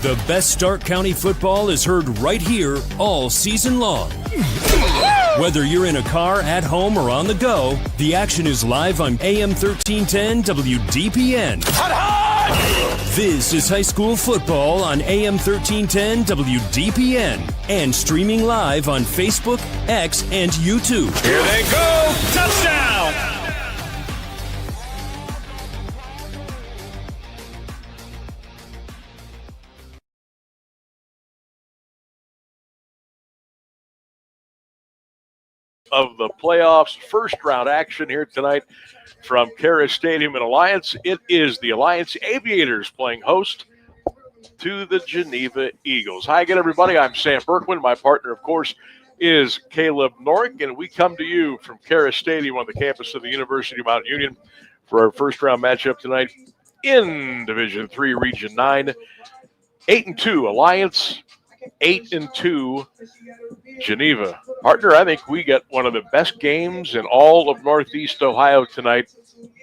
Speaker 6: The best Stark County football is heard right here all season long. Whether you're in a car, at home, or on the go, the action is live on AM 1310 WDPN. This is high school football on AM 1310 WDPN and streaming live on Facebook, X, and YouTube.
Speaker 21: Here they go. Touchdown.
Speaker 2: Of the playoffs, first round action here tonight from KEHRES Stadium in Alliance. It is the Alliance Aviators playing host to the Geneva Eagles. Hi again, everybody. I'm Sam Bourquin. My partner, of course, is Caleb Norick, and we come to you from KEHRES Stadium on the campus of the University of Mount Union for our first round matchup tonight in Division III, Region 9. 8-2 Alliance, 8-2 Geneva. Partner, I think we get one of the best games in all of Northeast Ohio tonight.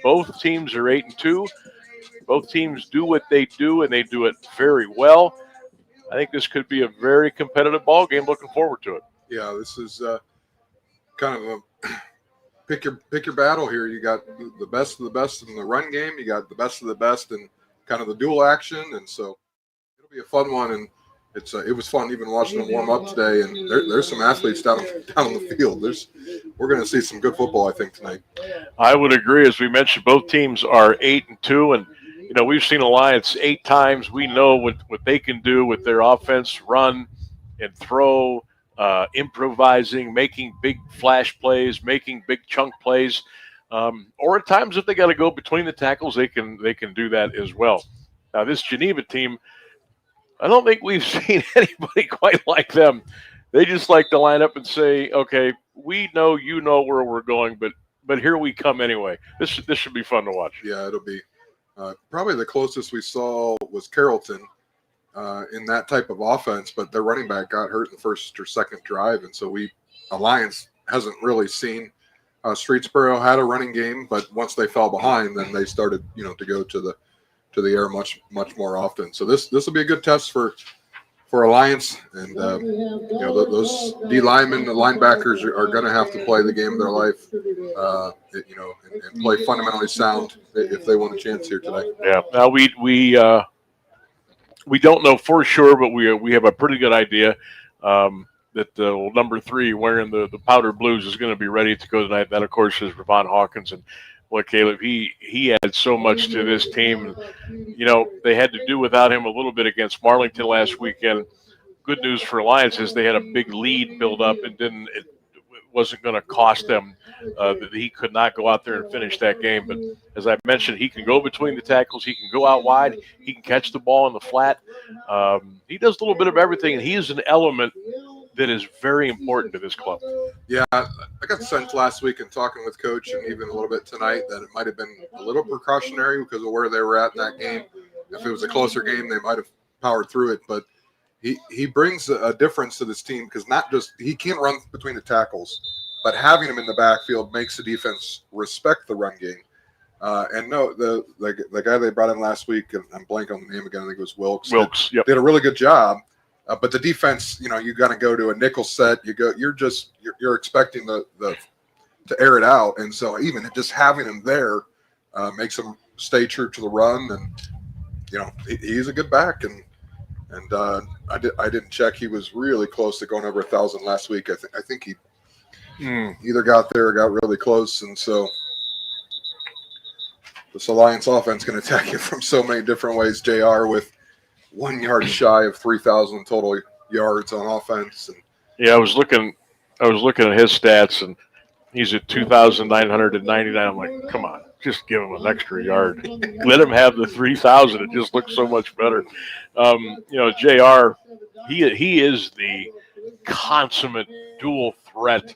Speaker 2: Both teams are 8-2. Both teams do what they do, and they do it very well. I think this could be a very competitive ball game. Looking forward to it.
Speaker 4: Yeah, this is kind of a pick your battle here. You got the best of the best in the run game. You got the best of the best in kind of the dual action, and so it'll be a fun one. And it was fun even watching them warm up today. And there's some athletes down on the field. We're going to see some good football, I think, tonight.
Speaker 2: I would agree. As we mentioned, both teams are 8-2, and we've seen Alliance 8 times. We know what they can do with their offense, run and throw, improvising, making big flash plays, making big chunk plays, or at times if they got to go between the tackles, they can do that as well. Now, this Geneva team, I don't think we've seen anybody quite like them. They just like to line up and say, okay, we know you know where we're going, but here we come anyway. This should be fun to watch.
Speaker 4: Yeah, it'll be probably the closest we saw was Carrollton in that type of offense, but their running back got hurt in the first or second drive, and so Alliance hasn't really seen. Streetsboro had a running game, but once they fell behind, then they started to go to the air much more often. So this will be a good test for Alliance, and those D linemen, the linebackers are going to have to play the game of their life, and play fundamentally sound if they want a chance here tonight.
Speaker 2: Yeah. Now we don't know for sure, but we have a pretty good idea that number 3 wearing the powder blues is going to be ready to go tonight. That, of course, is Ravon Hawkins. And well, Caleb, he adds so much to this team. They had to do without him a little bit against Marlington last weekend. Good news for Alliance is they had a big lead build up, and it wasn't going to cost them that he could not go out there and finish that game. But as I mentioned, he can go between the tackles. He can go out wide. He can catch the ball in the flat. He does a little bit of everything, and he is an element that is very important to this club.
Speaker 4: Yeah, I got the sense last week in talking with Coach and even a little bit tonight that it might have been a little precautionary because of where they were at in that game. If it was a closer game, they might have powered through it. But he brings a difference to this team because not just he can't run between the tackles, but having him in the backfield makes the defense respect the run game. And no, the guy they brought in last week, and I'm blanking on the name again, I think it was Wilkes.
Speaker 2: Yep.
Speaker 4: Did a really good job. But the defense, you got to go to a nickel set. You're expecting the to air it out, and so even just having him there makes him stay true to the run. And he's a good back, and I didn't check. He was really close to going over 1,000 last week. I think he either got there or got really close, and so this Alliance offense can attack you from so many different ways. JR with 1 yard shy of 3,000 total yards on offense. And
Speaker 2: yeah, I was looking at his stats, and he's at 2,999. I'm like, come on, just give him an extra yard. Let him have the 3,000. It just looks so much better. JR, he is the consummate dual threat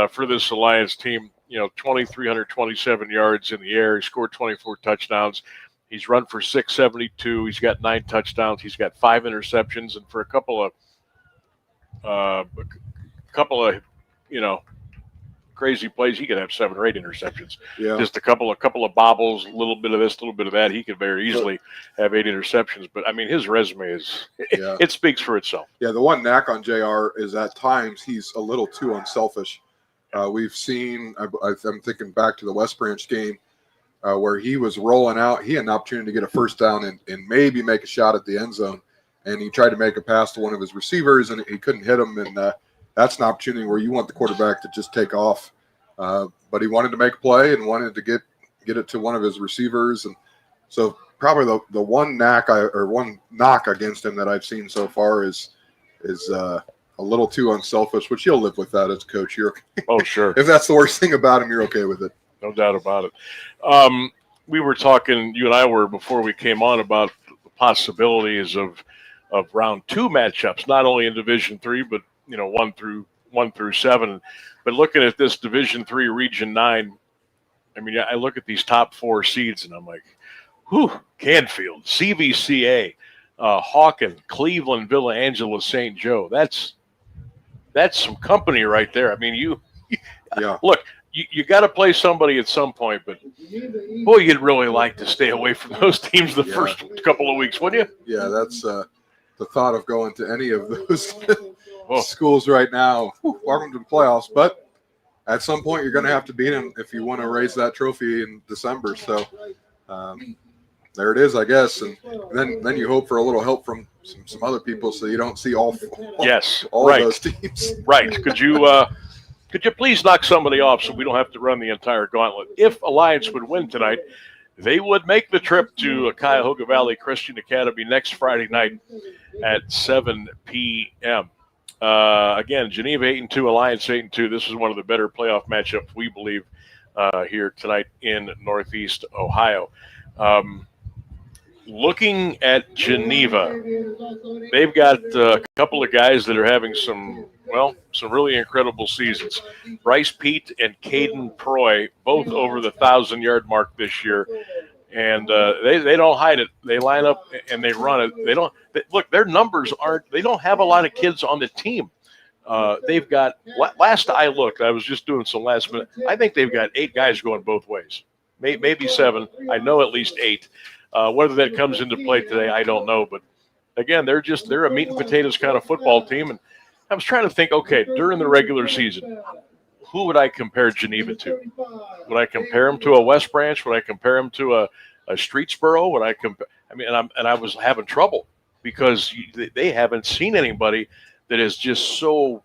Speaker 2: for this Alliance team. 2,327 yards in the air. He scored 24 touchdowns. He's run for 672. He's got 9 touchdowns. He's got 5 interceptions. And for a couple of a couple of, crazy plays, he could have 7 or 8 interceptions.
Speaker 4: Yeah.
Speaker 2: Just a couple of bobbles, a little bit of this, a little bit of that. He could very easily have 8 interceptions. But I mean, his resume it speaks for itself.
Speaker 4: Yeah, the one knack on JR is at times he's a little too unselfish. We've seen, I'm thinking back to the West Branch game where he was rolling out. He had an opportunity to get a first down and maybe make a shot at the end zone. And he tried to make a pass to one of his receivers, and he couldn't hit him. And that's an opportunity where you want the quarterback to just take off. But he wanted to make a play and wanted to get it to one of his receivers. And so probably the one one knock against him that I've seen so far is a little too unselfish, which you'll live with that as a coach. You're
Speaker 2: oh, sure.
Speaker 4: If that's the worst thing about him, you're okay with it.
Speaker 2: No doubt about it. We were talking, you and I were, before we came on, about the possibilities of round 2 matchups, not only in Division III, but 1 through 7. But looking at this Division III Region 9, I mean, I look at these top 4 seeds and I'm like, whew, Canfield, CVCA, Hawken, Cleveland, Villa Angela, St. Joe. That's some company right there. I mean, look, you got to play somebody at some point, but boy, you'd really like to stay away from those teams the first couple of weeks, wouldn't you?
Speaker 4: Yeah, that's the thought of going to any of those schools right now. Welcome to the playoffs, but at some point you're going to have to beat them if you want to raise that trophy in December. So there it is, I guess, and then you hope for a little help from some other people so you don't see all
Speaker 2: right.
Speaker 4: of those teams.
Speaker 2: Right? Could you please knock somebody off so we don't have to run the entire gauntlet? If Alliance would win tonight, they would make the trip to Cuyahoga Valley Christian Academy next Friday night at 7 p.m. Again, Geneva 8-2, Alliance 8-2. This is one of the better playoff matchups, we believe, here tonight in Northeast Ohio. Looking at Geneva, they've got a couple of guys that are having some really incredible seasons. Bryce Pete and Caden Proy, both over the 1,000-yard mark this year. And they don't hide it. They line up and they run it. Look, their numbers they don't have a lot of kids on the team. They've got, last I looked, I was just doing some last minute, I think they've got 8 guys going both ways. Maybe 7. I know at least 8. Whether that comes into play today, I don't know. But again, they're a meat and potatoes kind of football team. And I was trying to think, okay, during the regular season, who would I compare Geneva to? Would I compare them to a West Branch? Would I compare them to a Streetsboro? Would I compare? I mean, and I was having trouble because they haven't seen anybody that is just so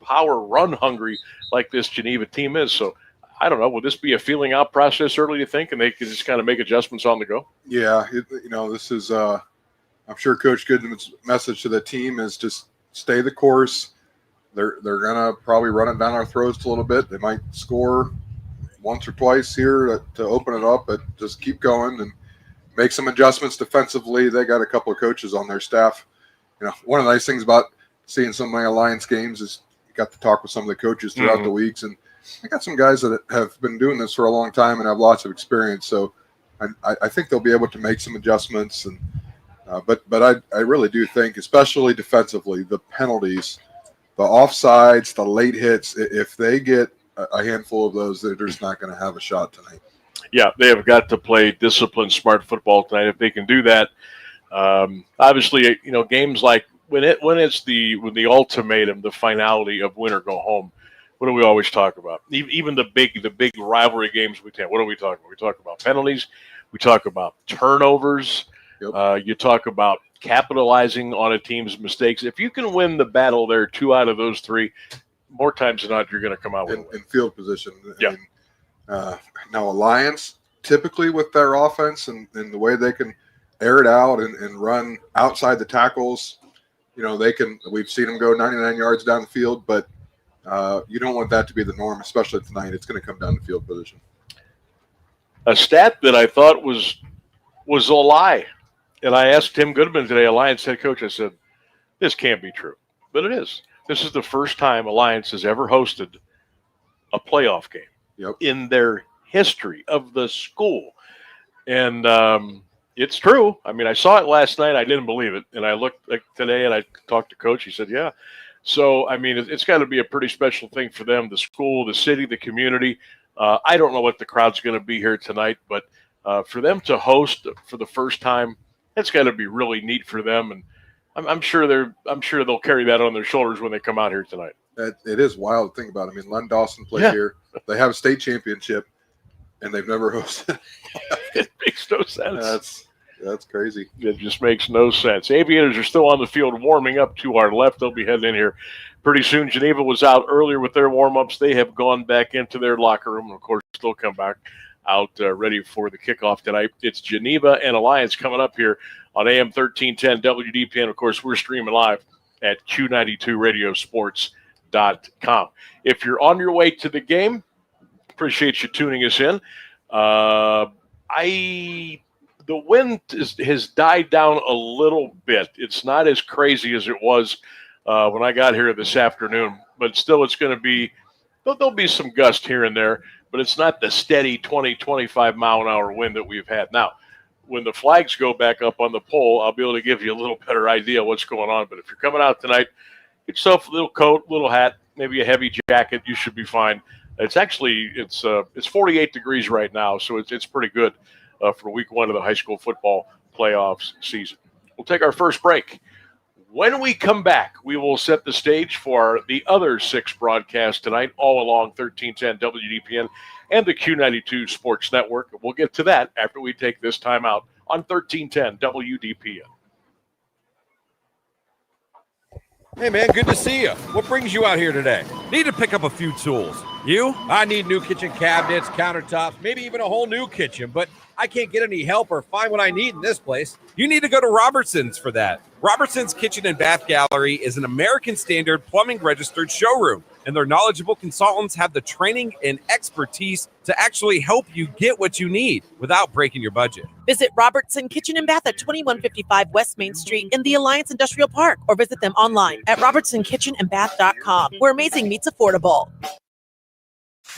Speaker 2: power run hungry like this Geneva team is. So I don't know. Will this be a feeling out process early, you think, and they can just kind of make adjustments on the go?
Speaker 4: Yeah, this is. I'm sure Coach Goodman's message to the team is just stay the course. They're gonna probably run it down our throats a little bit. They might score once or twice here to open it up, but just keep going and make some adjustments defensively. They got a couple of coaches on their staff. One of the nice things about seeing some of my Alliance games is you got to talk with some of the coaches throughout the weeks, and I got some guys that have been doing this for a long time and have lots of experience. So I think they'll be able to make some adjustments. And but I really do think, especially defensively, the penalties, the offsides, the late hits, if they get a handful of those, they're just not going to have a shot tonight.
Speaker 2: Yeah, they have got to play disciplined, smart football tonight. If they can do that, obviously, games like when it's the ultimatum, the finality of win or go home. What do we always talk about? Even the big rivalry games we take. What do we talk about? We talk about penalties. We talk about turnovers. Yep. You talk about capitalizing on a team's mistakes. If you can win the battle there, 2 out of those 3, more times than not, you're going to come out with
Speaker 4: in field position.
Speaker 2: Yeah.
Speaker 4: Now Alliance, typically with their offense and the way they can air it out and run outside the tackles, we've seen them go 99 yards down the field, but you don't want that to be the norm, especially tonight. It's going to come down to field position.
Speaker 2: A stat that I thought was a lie, and I asked Tim Goodman today, Alliance head coach, I said, this can't be true, but it is. This is the first time Alliance has ever hosted a playoff game in their history of the school. And it's true. I mean, I saw it last night. I didn't believe it. And I looked today and I talked to Coach. He said, yeah, So, I mean, it's got to be a pretty special thing for them, the school, the city, the community. I don't know what the crowd's going to be here tonight, but for them to host for the first time, it's got to be really neat for them. And I'm sure they'll carry that on their shoulders when they come out here tonight.
Speaker 4: It is wild to think about. I mean, Len Dawson played here. They have a state championship, and they've never hosted.
Speaker 2: It makes no sense.
Speaker 4: That's crazy.
Speaker 2: It just makes no sense. Aviators are still on the field warming up to our left. They'll be heading in here pretty soon. Geneva was out earlier with their warm-ups. They have gone back into their locker room. And, of course, they'll come back out ready for the kickoff tonight. It's Geneva and Alliance coming up here on AM 1310 WDPN. Of course, we're streaming live at Q92radiosports.com. If you're on your way to the game, appreciate you tuning us in. The wind has died down a little bit. It's not as crazy as it was when I got here this afternoon, but still it's going to be, there'll be some gust here and there, but it's not the steady 20, 25 mile an hour wind that we've had. Now, when the flags go back up on the pole, I'll be able to give you a little better idea what's going on. But if you're coming out tonight, get yourself a little coat, little hat, maybe a heavy jacket, you should be fine. It's 48 degrees right now, so it's pretty good for week one of the high school football playoffs season. We'll take our first break. When we come back, we will set the stage for the other 6 broadcasts tonight, all along 1310 WDPN and the Q92 Sports Network. We'll get to that after we take this time out on 1310 WDPN.
Speaker 1: Hey, man, good to see you. What brings you out here today? Need to pick up a few tools. You? I need new kitchen cabinets, countertops, maybe even a whole new kitchen, but I can't get any help or find what I need in this place. You need to go to Robertson's for that. Robertson's Kitchen and Bath Gallery is an American Standard plumbing registered showroom, and their knowledgeable consultants have the training and expertise to actually help you get what you need without breaking your budget.
Speaker 15: Visit Robertson Kitchen and Bath at 2155 West Main Street in the Alliance Industrial Park, or visit them online at robertsonkitchenandbath.com, where amazing meets affordable.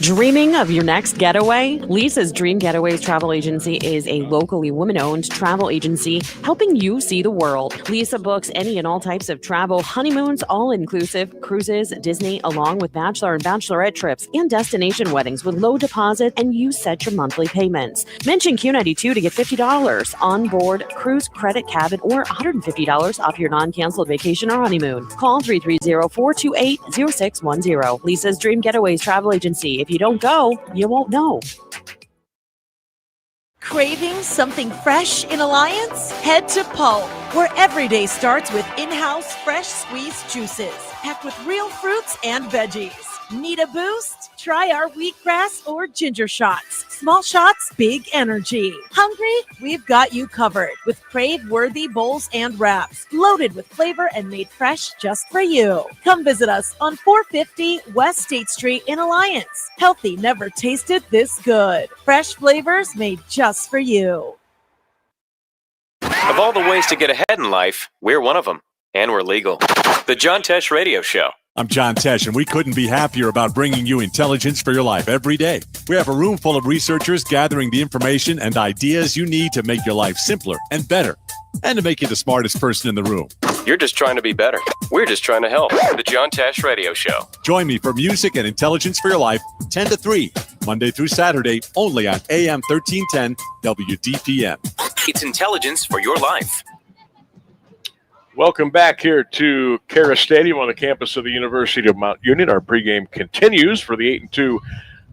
Speaker 16: Dreaming of your next getaway? Lisa's Dream Getaways Travel Agency is a locally woman-owned travel agency helping you see the world. Lisa books any and all types of travel, honeymoons, all-inclusive, cruises, Disney, along with bachelor and bachelorette trips and destination weddings with low deposit, and you set your monthly payments. Mention Q92 to get $50 on board cruise, credit, cabin, or $150 off your non-canceled vacation or honeymoon. Call 330-428-0610. Lisa's Dream Getaways Travel Agency. If you don't go, you won't know.
Speaker 15: Craving something fresh in Alliance? Head to Pulp, where every day starts with in-house fresh squeezed juices, packed with real fruits and veggies. Need a boost? Try our wheatgrass or ginger shots. Small shots, big energy. Hungry? We've got you covered with crave-worthy bowls and wraps, loaded with flavor and made fresh just for you. Come visit us on 450 West State Street in Alliance. Healthy never tasted this good. Fresh flavors made just for you.
Speaker 22: Of all the ways to get ahead in life, we're one of them. And we're legal. The John Tesh Radio Show.
Speaker 23: I'm John Tesh, and we couldn't be happier about bringing you intelligence for your life every day. We have a room full of researchers gathering the information and ideas you need to make your life simpler and better, and to make you the smartest person in the room.
Speaker 22: You're just trying to be better. We're just trying to help. The John Tesh Radio Show.
Speaker 23: Join me for music and intelligence for your life, 10 to 3, Monday through Saturday, only on AM 1310 WDPN.
Speaker 22: It's intelligence for your life.
Speaker 2: Welcome back here to KEHRES Stadium on the campus of the University of Mount Union. Our pregame continues for the 8-2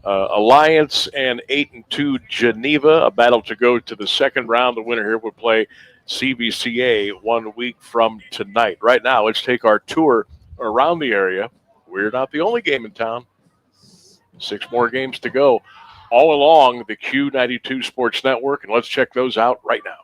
Speaker 2: Alliance and 8-2 Geneva, a battle to go to the second round. The winner here would play CVCA 1 week from tonight. Right now, let's take our tour around the area. We're not the only game in town. 6 more games to go all along the Q92 Sports Network, and let's check those out right now.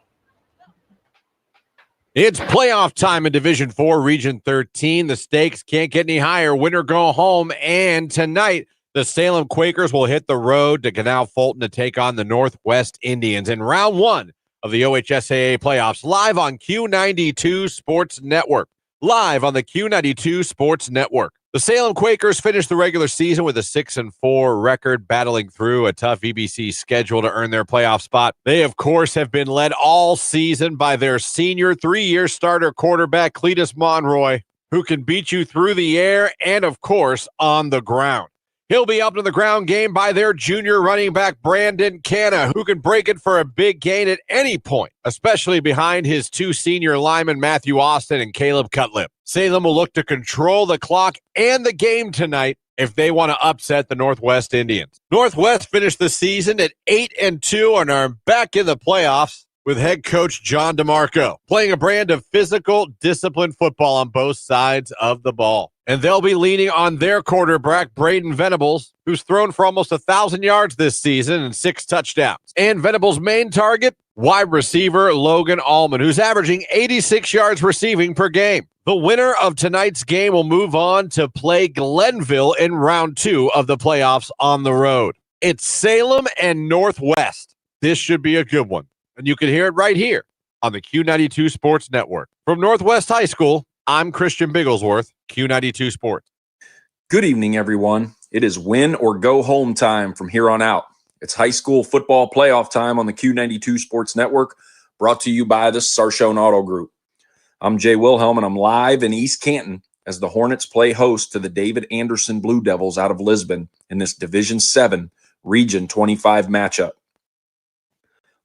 Speaker 1: It's playoff time in Division 4, Region 13. The stakes can't get any higher. Winner go home. And tonight, the Salem Quakers will hit the road to Canal Fulton to take on the Northwest Indians in round 1 of the OHSAA playoffs, live on Q92 Sports Network. Live on the Q92 Sports Network. The Salem Quakers finished the regular season with a 6-4 record, battling through a tough EBC schedule to earn their playoff spot. They, of course, have been led all season by their senior 3-year starter quarterback, Cletus Monroy. who can beat you through the air and, of course, on the ground. He'll be up to the ground game by their junior running back, Brandon Canna, who can break it for a big gain at any point, especially behind his two senior linemen, Matthew Austin and Caleb Cutlip. Salem will look to control the clock and the game tonight if they want to upset the Northwest Indians. Northwest finished the season at 8-2 and are back in the playoffs with head coach John DeMarco, playing a brand of physical, disciplined football on both sides of the ball. And they'll be leaning on their quarterback, Braden Venables, who's thrown for almost 1,000 yards this season and 6 touchdowns. And Venables' main target, wide receiver Logan Allman, who's averaging 86 yards receiving per game. The winner of tonight's game will move on to play Glenville in round 2 of the playoffs on the road. It's Salem and Northwest. This should be a good one. And you can hear it right here on the Q92 Sports Network. From Northwest High School, I'm Christian Bigglesworth, Q92 Sports.
Speaker 10: Good evening, everyone. It is win or go home time from here on out. It's high school football playoff time on the Q92 Sports Network, brought to you by the Sarchone Auto Group. I'm Jay Wilhelm, and I'm live in East Canton as the Hornets play host to the David Anderson Blue Devils out of Lisbon in this Division 7 Region 25 matchup.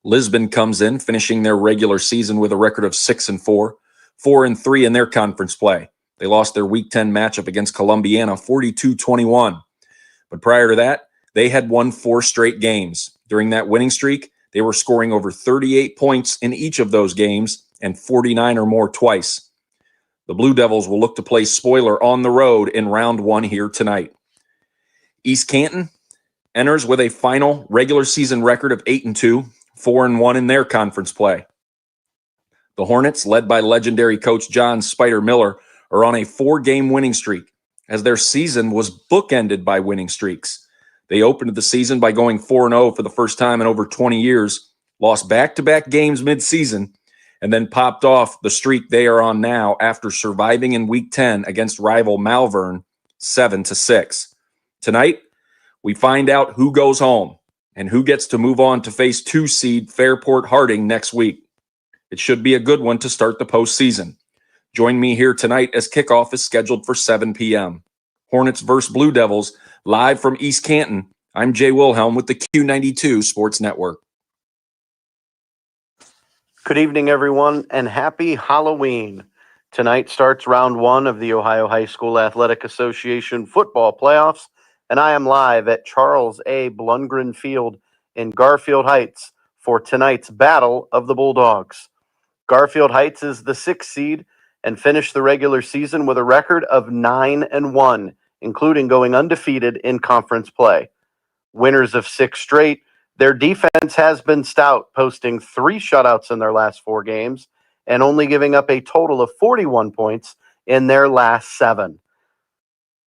Speaker 10: Lisbon comes in, finishing their regular season with a record of 6-4, 4-3 in their conference play. They lost their Week 10 matchup against Columbiana 42-21. But prior to that, they had won 4 straight games. During that winning streak, they were scoring over 38 points in each of those games and 49 or more twice. The Blue Devils will look to play spoiler on the road in round 1 here tonight. East Canton enters with a final regular season record of 8-2, 4-1 in their conference play. The Hornets, led by legendary coach John Spider Miller, are on a 4-game winning streak, as their season was bookended by winning streaks. They opened the season by going 4-0 for the first time in over 20 years, lost back-to-back games mid-season, and then popped off the streak they are on now after surviving in Week 10 against rival Malvern 7-6. Tonight, we find out who goes home and who gets to move on to face 2-seed Fairport Harding next week. It should be a good one to start the postseason. Join me here tonight as kickoff is scheduled for 7 p.m. Hornets vs. Blue Devils, live from East Canton. I'm Jay Wilhelm with the Q92 Sports Network.
Speaker 17: Good evening, everyone, and happy Halloween. Tonight starts round 1 of the Ohio High School Athletic Association football playoffs, and I am live at Charles A. Blundgren Field in Garfield Heights for tonight's Battle of the Bulldogs. Garfield Heights is the 6th seed and finished the regular season with a record of 9-1, including going undefeated in conference play. Winners of 6 straight, their defense has been stout, posting 3 shutouts in their last 4 games and only giving up a total of 41 points in their last 7.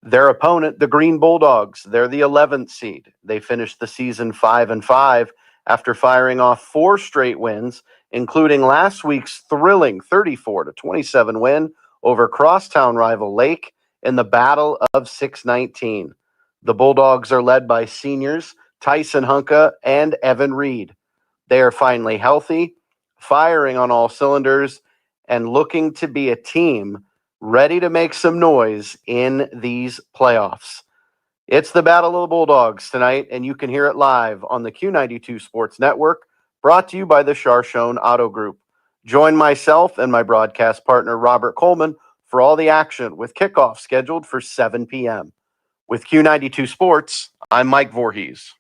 Speaker 17: Their opponent, the Green Bulldogs, they're the 11th seed. They finished the season 5-5 after firing off 4 straight wins, including last week's thrilling 34-27 win over crosstown rival Lake in the Battle of 619. The Bulldogs are led by seniors Tyson Hunka and Evan Reed. They are finally healthy, firing on all cylinders, and looking to be a team ready to make some noise in these playoffs. It's the Battle of the Bulldogs tonight, and you can hear it live on the Q92 Sports Network, brought to you by the Sarchone Auto Group. Join myself and my broadcast partner, Robert Coleman, for all the action with kickoff scheduled for 7 p.m. With Q92 Sports, I'm Mike Vorhies.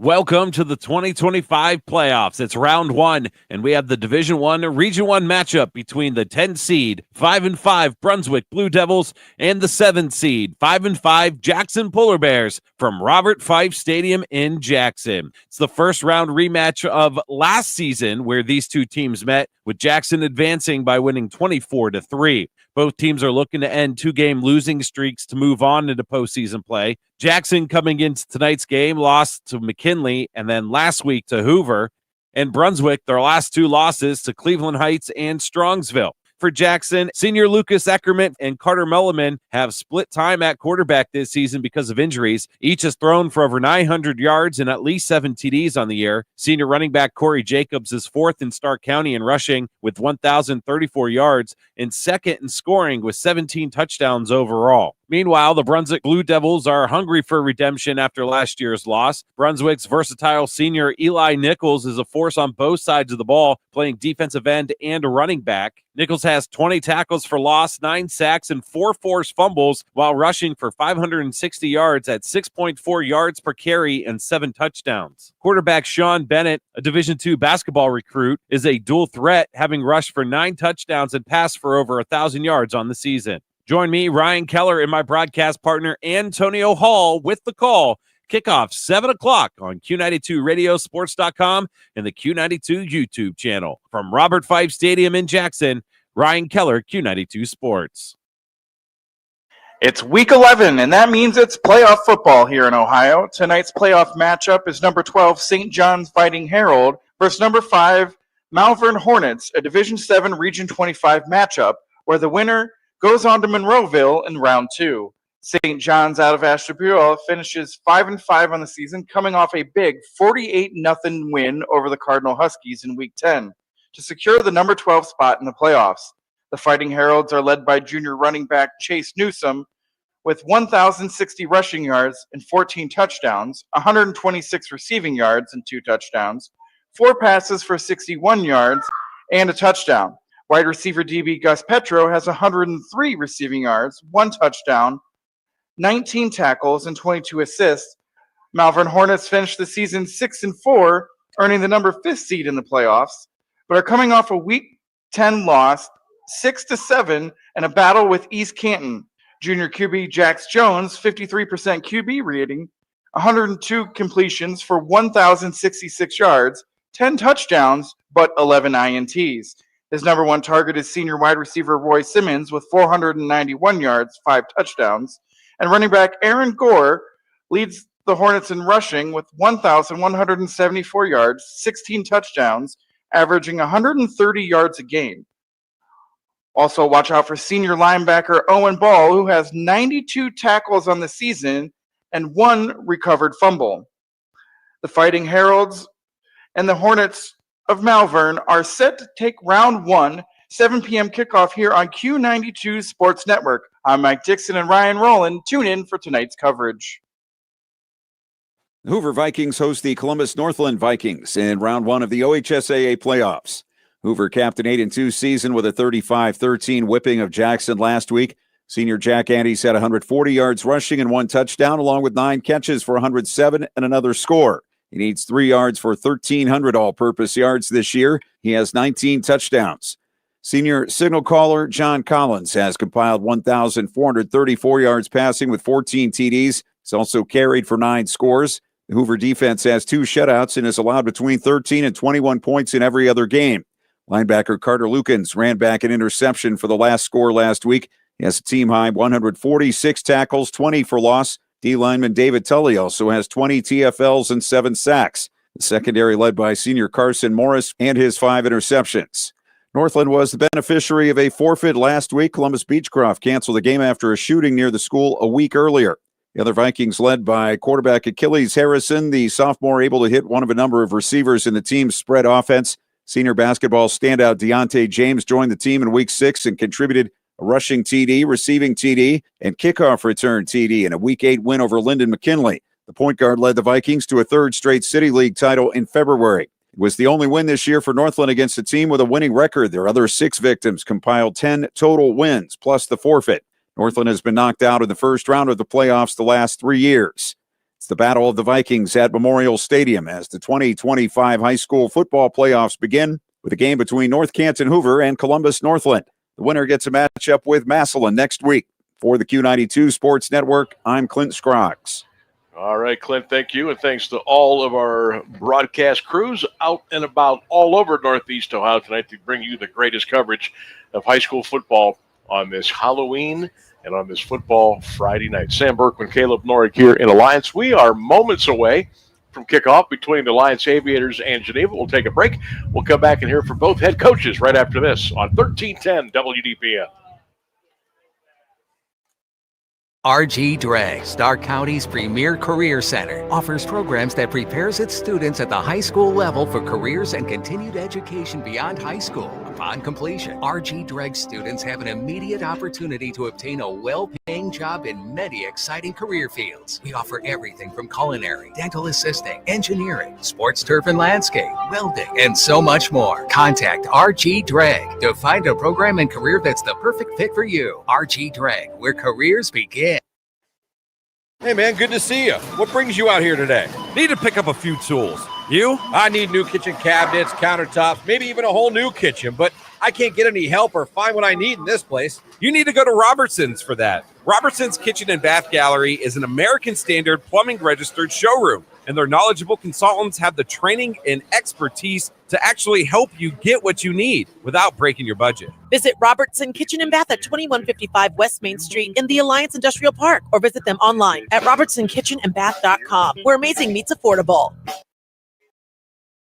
Speaker 18: Welcome to the 2025 playoffs. It's round 1, and we have the Division 1 Region 1 matchup between the 10 seed 5-5 Brunswick Blue Devils and the 7 seed 5-5 Jackson Polar Bears from Robert Fife Stadium in Jackson. It's the first round rematch of last season where these two teams met, with Jackson advancing by winning 24-3. Both teams are looking to end 2-game losing streaks to move on into postseason play. Jackson, coming into tonight's game, lost to McKinley and then last week to Hoover. And Brunswick, their last 2 losses to Cleveland Heights and Strongsville. For Jackson, senior Lucas Eckerman and Carter Mulliman have split time at quarterback this season because of injuries. Each has thrown for over 900 yards and at least 7 TDs on the year. Senior running back Corey Jacobs is fourth in Stark County in rushing with 1,034 yards and second in scoring with 17 touchdowns overall. Meanwhile, the Brunswick Blue Devils are hungry for redemption after last year's loss. Brunswick's versatile senior Eli Nichols is a force on both sides of the ball, playing defensive end and running back. Nichols has 20 tackles for loss, 9 sacks, and 4 forced fumbles while rushing for 560 yards at 6.4 yards per carry and 7 touchdowns. Quarterback Sean Bennett, a Division II basketball recruit, is a dual threat, having rushed for 9 touchdowns and passed for over 1,000 yards on the season. Join me, Ryan Keller, and my broadcast partner, Antonio Hall, with the call. Kickoff 7 o'clock on Q92radiosports.com and the Q92 YouTube channel. From Robert Fife Stadium in Jackson, Ryan Keller, Q92 Sports.
Speaker 9: It's week 11, and that means it's playoff football here in Ohio. Tonight's playoff matchup is number 12 St. John's Fighting Herald versus number 5 Malvern Hornets, a Division 7 Region 25 matchup where the winner goes on to Monroeville in round 2. St. John's out of Ashtabula finishes 5-5 on the season, coming off a big 48-0 win over the Cardinal Huskies in Week 10 to secure the number 12 spot in the playoffs. The Fighting Heralds are led by junior running back Chase Newsome with 1,060 rushing yards and 14 touchdowns, 126 receiving yards and 2 touchdowns, 4 passes for 61 yards and a touchdown. Wide receiver DB Gus Petro has 103 receiving yards, 1 touchdown, 19 tackles, and 22 assists. Malvern Hornets finished the season 6-4, earning the number 5th seed in the playoffs, but are coming off a Week 10 loss, 6-7, and a battle with East Canton. Junior QB Jax Jones, 53% QB rating, 102 completions for 1,066 yards, 10 touchdowns, but 11 INTs. His number 1 target is senior wide receiver Roy Simmons with 491 yards, 5 touchdowns. And running back Aaron Gore leads the Hornets in rushing with 1,174 yards, 16 touchdowns, averaging 130 yards a game. Also, watch out for senior linebacker Owen Ball, who has 92 tackles on the season and 1 recovered fumble. The Fighting Heralds and the Hornets of Malvern are set to take round 1, 7 p.m. kickoff here on Q92 Sports Network. I'm Mike Dixon and Ryan Rowland. Tune in for tonight's coverage.
Speaker 14: The Hoover Vikings host the Columbus Northland Vikings in round 1 of the OHSAA playoffs. Hoover capped an 8-2 season with a 35-13 whipping of Jackson last week. Senior Jack Andes had 140 yards rushing and 1 touchdown, along with 9 catches for 107 and another score. He needs 3 yards for 1,300 all-purpose yards this year. He has 19 touchdowns. Senior signal caller John Collins has compiled 1,434 yards passing with 14 TDs. He's also carried for 9 scores. The Hoover defense has 2 shutouts and has allowed between 13 and 21 points in every other game. Linebacker Carter Lukens ran back an interception for the last score last week. He has a team-high 146 tackles, 20 for loss. D-lineman David Tully also has 20 TFLs and 7 sacks. The secondary led by senior Carson Morris and his 5 interceptions. Northland was the beneficiary of a forfeit last week. Columbus Beechcroft canceled the game after a shooting near the school a week earlier. The other Vikings led by quarterback Achilles Harrison, the sophomore able to hit one of a number of receivers in the team's spread offense. Senior basketball standout Deontay James joined the team in Week 6 and contributed a rushing TD, receiving TD, and kickoff return TD in a Week 8 win over Lyndon McKinley. The point guard led the Vikings to a 3rd straight City League title in February. It was the only win this year for Northland against a team with a winning record. Their other 6 victims compiled 10 total wins, plus the forfeit. Northland has been knocked out in the first round of the playoffs the last 3 years. It's the Battle of the Vikings at Memorial Stadium as the 2025 high school football playoffs begin with a game between North Canton Hoover and Columbus Northland. The winner gets a matchup with Massillon next week. For the Q92 Sports Network, I'm Clint Scroggs.
Speaker 2: All right, Clint, thank you. And thanks to all of our broadcast crews out and about all over Northeast Ohio tonight to bring you the greatest coverage of high school football on this Halloween and on this football Friday night. Sam Bourquin, Caleb Norig here in Alliance. We are moments away from kickoff between the Alliance Aviators and Geneva. We'll take a break. We'll come back and hear from both head coaches right after this on 1310 WDPN.
Speaker 8: RG Drag, Stark County's premier career center, offers programs that prepares its students at the high school level for careers and continued education beyond high school. Upon completion, RG Drag students have an immediate opportunity to obtain a well-paying job in many exciting career fields. We offer everything from culinary, dental assisting, engineering, sports turf and landscape, welding, and so much more. Contact RG Drag to find a program and career that's the perfect fit for you. RG Drag, where careers begin.
Speaker 1: Hey man, good to see you. What brings you out here today?
Speaker 18: Need to pick up a few tools. You?
Speaker 1: I need new kitchen cabinets, countertops, maybe even a whole new kitchen, but I can't get any help or find what I need in this place.
Speaker 18: You need to go to Robertson's for that. Robertson's Kitchen and Bath Gallery is an American Standard plumbing registered showroom, and their knowledgeable consultants have the training and expertise to actually help you get what you need without breaking your budget.
Speaker 15: Visit Robertson Kitchen and Bath at 2155 West Main Street in the Alliance Industrial Park, or visit them online at robertsonkitchenandbath.com, where amazing meets affordable.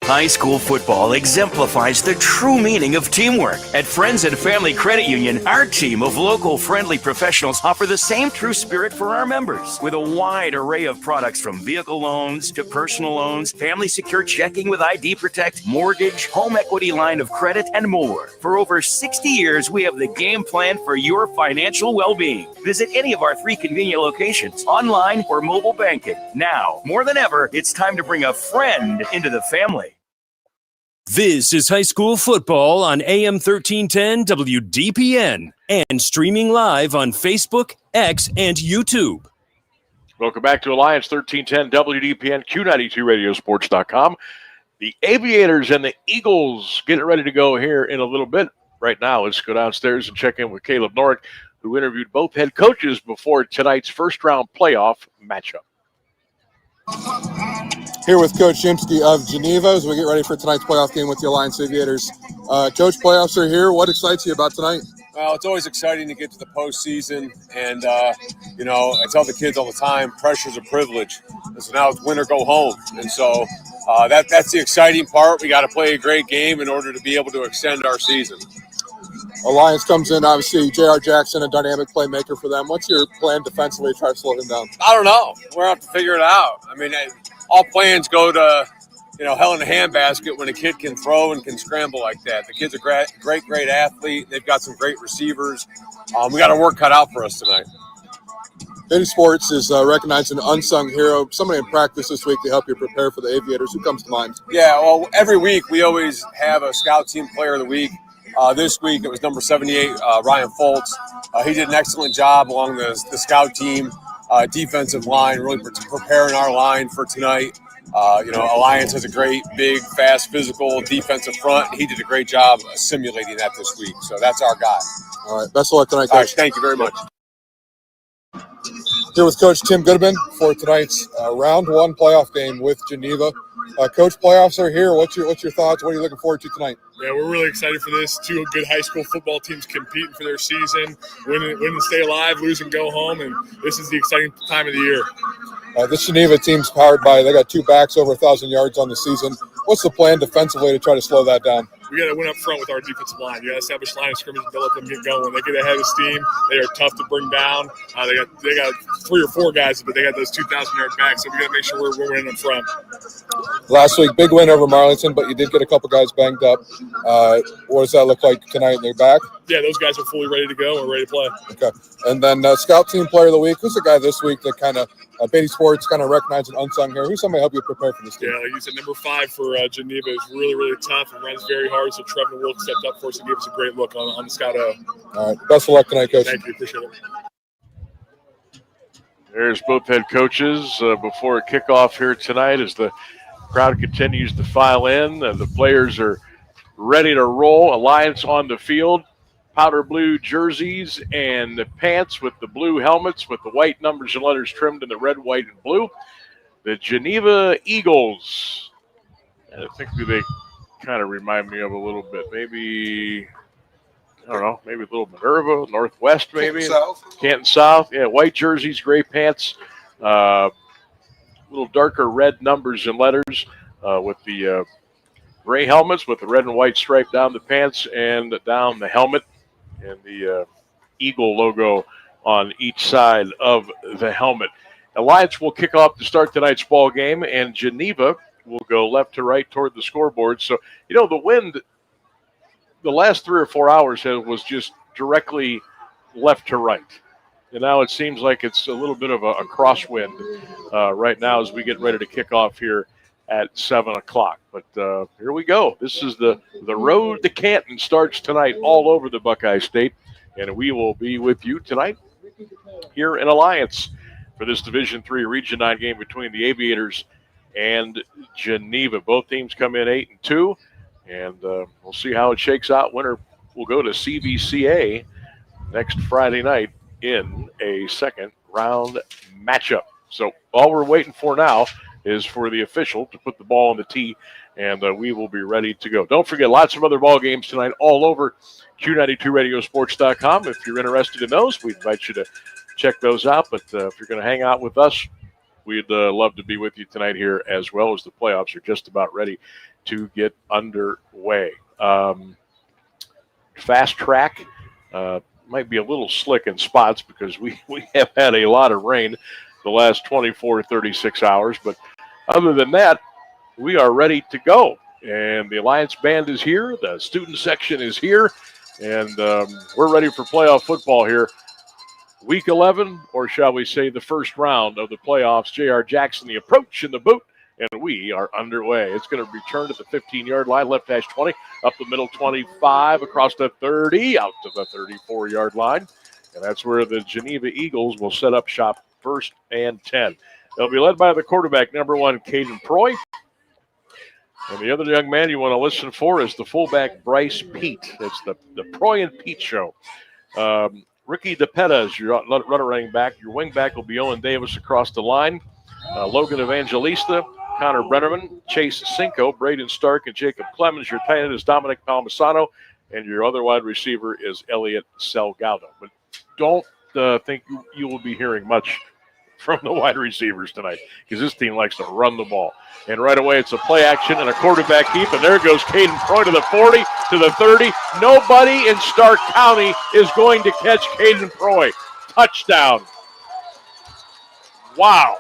Speaker 19: High school football exemplifies the true meaning of teamwork. At Friends and Family Credit Union, our team of local friendly professionals offer the same true spirit for our members with a wide array of products from vehicle loans to personal loans, family secure checking with ID Protect, mortgage, home equity line of credit, and more. For over 60 years, we have the game plan for your financial well-being. Visit any of our 3 convenient locations, online or mobile banking. Now, more than ever, it's time to bring a friend into the family.
Speaker 6: This is high school football on AM 1310 WDPN and streaming live on Facebook, X, and YouTube.
Speaker 2: Welcome back to Alliance 1310 WDPN, Q92radiosports.com. The Aviators and the Eagles getting ready to go here in a little bit. Right now, let's go downstairs and check in with Caleb Norick, who interviewed both head coaches before tonight's first-round playoff matchup.
Speaker 4: Here with Coach Shimsky of Geneva as we get ready for tonight's playoff game with the Alliance Aviators. Coach, playoffs are here. What excites you about tonight?
Speaker 20: Well, it's always exciting to get to the postseason, and you know, I tell the kids all the time, pressure's a privilege. And so now it's win or go home, and so that's the exciting part. We got to play a great game in order to be able to extend our season.
Speaker 4: Alliance comes in, obviously, J.R. Jackson, a dynamic playmaker for them. What's your plan defensively to try to slow him down?
Speaker 20: I don't know. We're going to have to figure it out. I mean, all plans go to, you know, hell in a handbasket when a kid can throw and can scramble like that. The kid's a great athlete. They've got some great receivers. We got our work cut out for us tonight.
Speaker 4: Benny Sports is recognized an unsung hero. Somebody in practice this week to help you prepare for the Aviators. Who comes to mind?
Speaker 20: Yeah, well, every week we always have a scout team player of the week. This week it was number 78, Ryan Foltz. He did an excellent job along the scout team, defensive line, really preparing our line for tonight. You know, Alliance has a great, big, fast, physical defensive front. He did a great job simulating that this week. So that's our guy.
Speaker 4: All right, best of luck tonight, Coach.
Speaker 20: All right, thank you very much.
Speaker 4: Here with Coach Tim Goodman for tonight's round 1 playoff game with Geneva. Coach, playoffs are here. What's your thoughts? What are you looking forward to tonight?
Speaker 24: Yeah, we're really excited for this. 2 good high school football teams competing for their season, win and stay alive, lose and go home, and this is the exciting time of the year.
Speaker 4: This Geneva team's powered by, they got 2 backs over 1,000 yards on the season. What's the plan defensively to try to slow that down?
Speaker 24: We got to win up front with our defensive line. You got to establish line of scrimmage and let them get going. When they get ahead of steam, they are tough to bring down. They got 3 or 4 guys, but they got those 2,000-yard backs, so we got to make sure we're winning up front.
Speaker 4: Last week, big win over Marlington, but you did get a couple guys banged up. What does that look like tonight? They're back?
Speaker 24: Yeah, those guys are fully ready to go and ready to play.
Speaker 4: Okay. And then Scout Team Player of the Week. Who's the guy this week that kind of, Beatty Sports kind of recognized an unsung here? Who's somebody help you prepare for this team?
Speaker 24: Yeah, like you said, number 5 for Geneva is really, really tough and runs very hard. So Trevor Wilk stepped up for us and gave us a great look on the Scout O.
Speaker 4: All right. Best of luck tonight, Coach.
Speaker 24: Thank you. Appreciate it.
Speaker 2: There's both head coaches before kickoff here tonight as the crowd continues to file in. The players are ready to roll. Alliance on the field. Powder blue jerseys and the pants with the blue helmets with the white numbers and letters trimmed in the red, white, and blue. The Geneva Eagles. And I think who they kind of remind me of a little bit. Maybe, I don't know, maybe a little Minerva, Northwest maybe.
Speaker 4: Canton South.
Speaker 2: Canton South. Yeah, white jerseys, gray pants. little darker red numbers and letters with the gray helmets with the red and white stripe down the pants and down the helmet, and the Eagle logo on each side of the helmet. Alliance will kick off to start tonight's ball game, and Geneva will go left to right toward the scoreboard. So, the wind the last 3 or 4 hours was just directly left to right. And now it seems like it's a little bit of a crosswind right now as we get ready to kick off here at 7 o'clock. But here we go. This is the road to Canton starts tonight all over the Buckeye State. And we will be with you tonight here in Alliance for this Division III Region 9 game between the Aviators and Geneva. Both teams come in 8-2, and we'll see how it shakes out. Winner will go to CVCA next Friday night in a second round matchup. So all we're waiting for now is for the official to put the ball on the tee, and we will be ready to go. Don't forget, lots of other ball games tonight all over Q92radiosports.com. If you're interested in those, we invite you to check those out. But if you're going to hang out with us, we'd love to be with you tonight here, as well as the playoffs are just about ready to get underway. Fast track might be a little slick in spots because we have had a lot of rain the last 24 to 36 hours. But other than that, we are ready to go. And the Alliance Band is here. The student section is here. And we're ready for playoff football here. Week 11, or shall we say the first round of the playoffs. J.R. Jackson, the approach in the boot, and we are underway. It's going to return to the 15-yard line, left hash 20, up the middle 25, across the 30, out to the 34-yard line. And that's where the Geneva Eagles will set up shop, 1st and 10. They'll be led by the quarterback, number 1, Caden Proy. And the other young man you want to listen for is the fullback, Bryce Pete. It's the Proy and Pete show. Ricky DePetta is your running back. Your wing back will be Owen Davis across the line. Logan Evangelista, Connor Brennerman, Chase Cinco, Braden Stark, and Jacob Clemens. Your tight end is Dominic Palmisano, and your other wide receiver is Elliot Salgado. But don't think you will be hearing much from the wide receivers tonight because this team likes to run the ball. And right away, it's a play action and a quarterback keep, and there goes Caden Proy to the 40, to the 30. Nobody in Stark County is going to catch Caden Proy. Touchdown. Wow.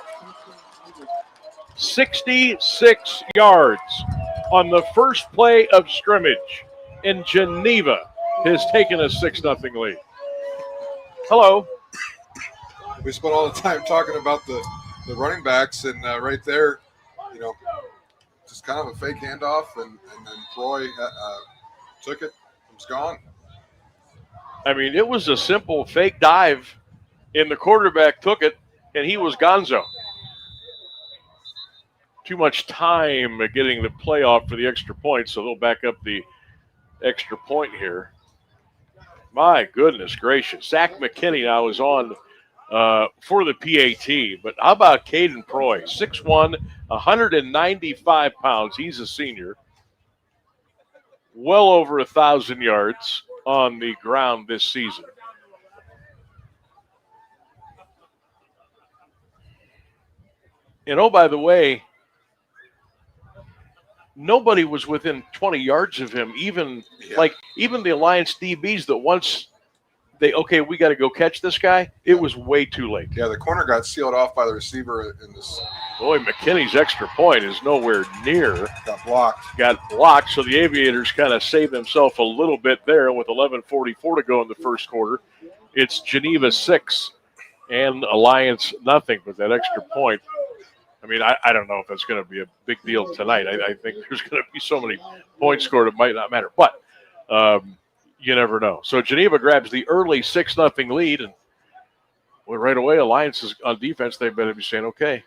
Speaker 2: 66 yards on the first play of scrimmage, and Geneva has taken a 6-0 lead. Hello.
Speaker 4: We spent all the time talking about the running backs, and right there, just kind of a fake handoff, and then Troy took it and was gone.
Speaker 2: I mean, it was a simple fake dive, and the quarterback took it, and he was gonzo. Too much time getting the play off for the extra point, so they'll back up the extra point here. My goodness gracious. Zach McKinney now is on for the PAT. But how about Caden Proy? 6'1", 195 pounds. He's a senior. Well over 1,000 yards on the ground this season. And oh, by the way, nobody was within 20 yards of him, even the Alliance DBs that once we got to go catch this guy, it was way too late.
Speaker 4: Yeah, the corner got sealed off by the receiver in this.
Speaker 2: Boy, McKinney's extra point is nowhere near. Got blocked, so the Aviators kind of saved themselves a little bit there with 11:44 to go in the first quarter. It's Geneva 6 and Alliance nothing with that extra point. I mean, I don't know if that's going to be a big deal tonight. I think there's going to be so many points scored it might not matter. But you never know. So Geneva grabs the early 6-0 lead, and right away, Alliance is on defense. They better be saying, okay,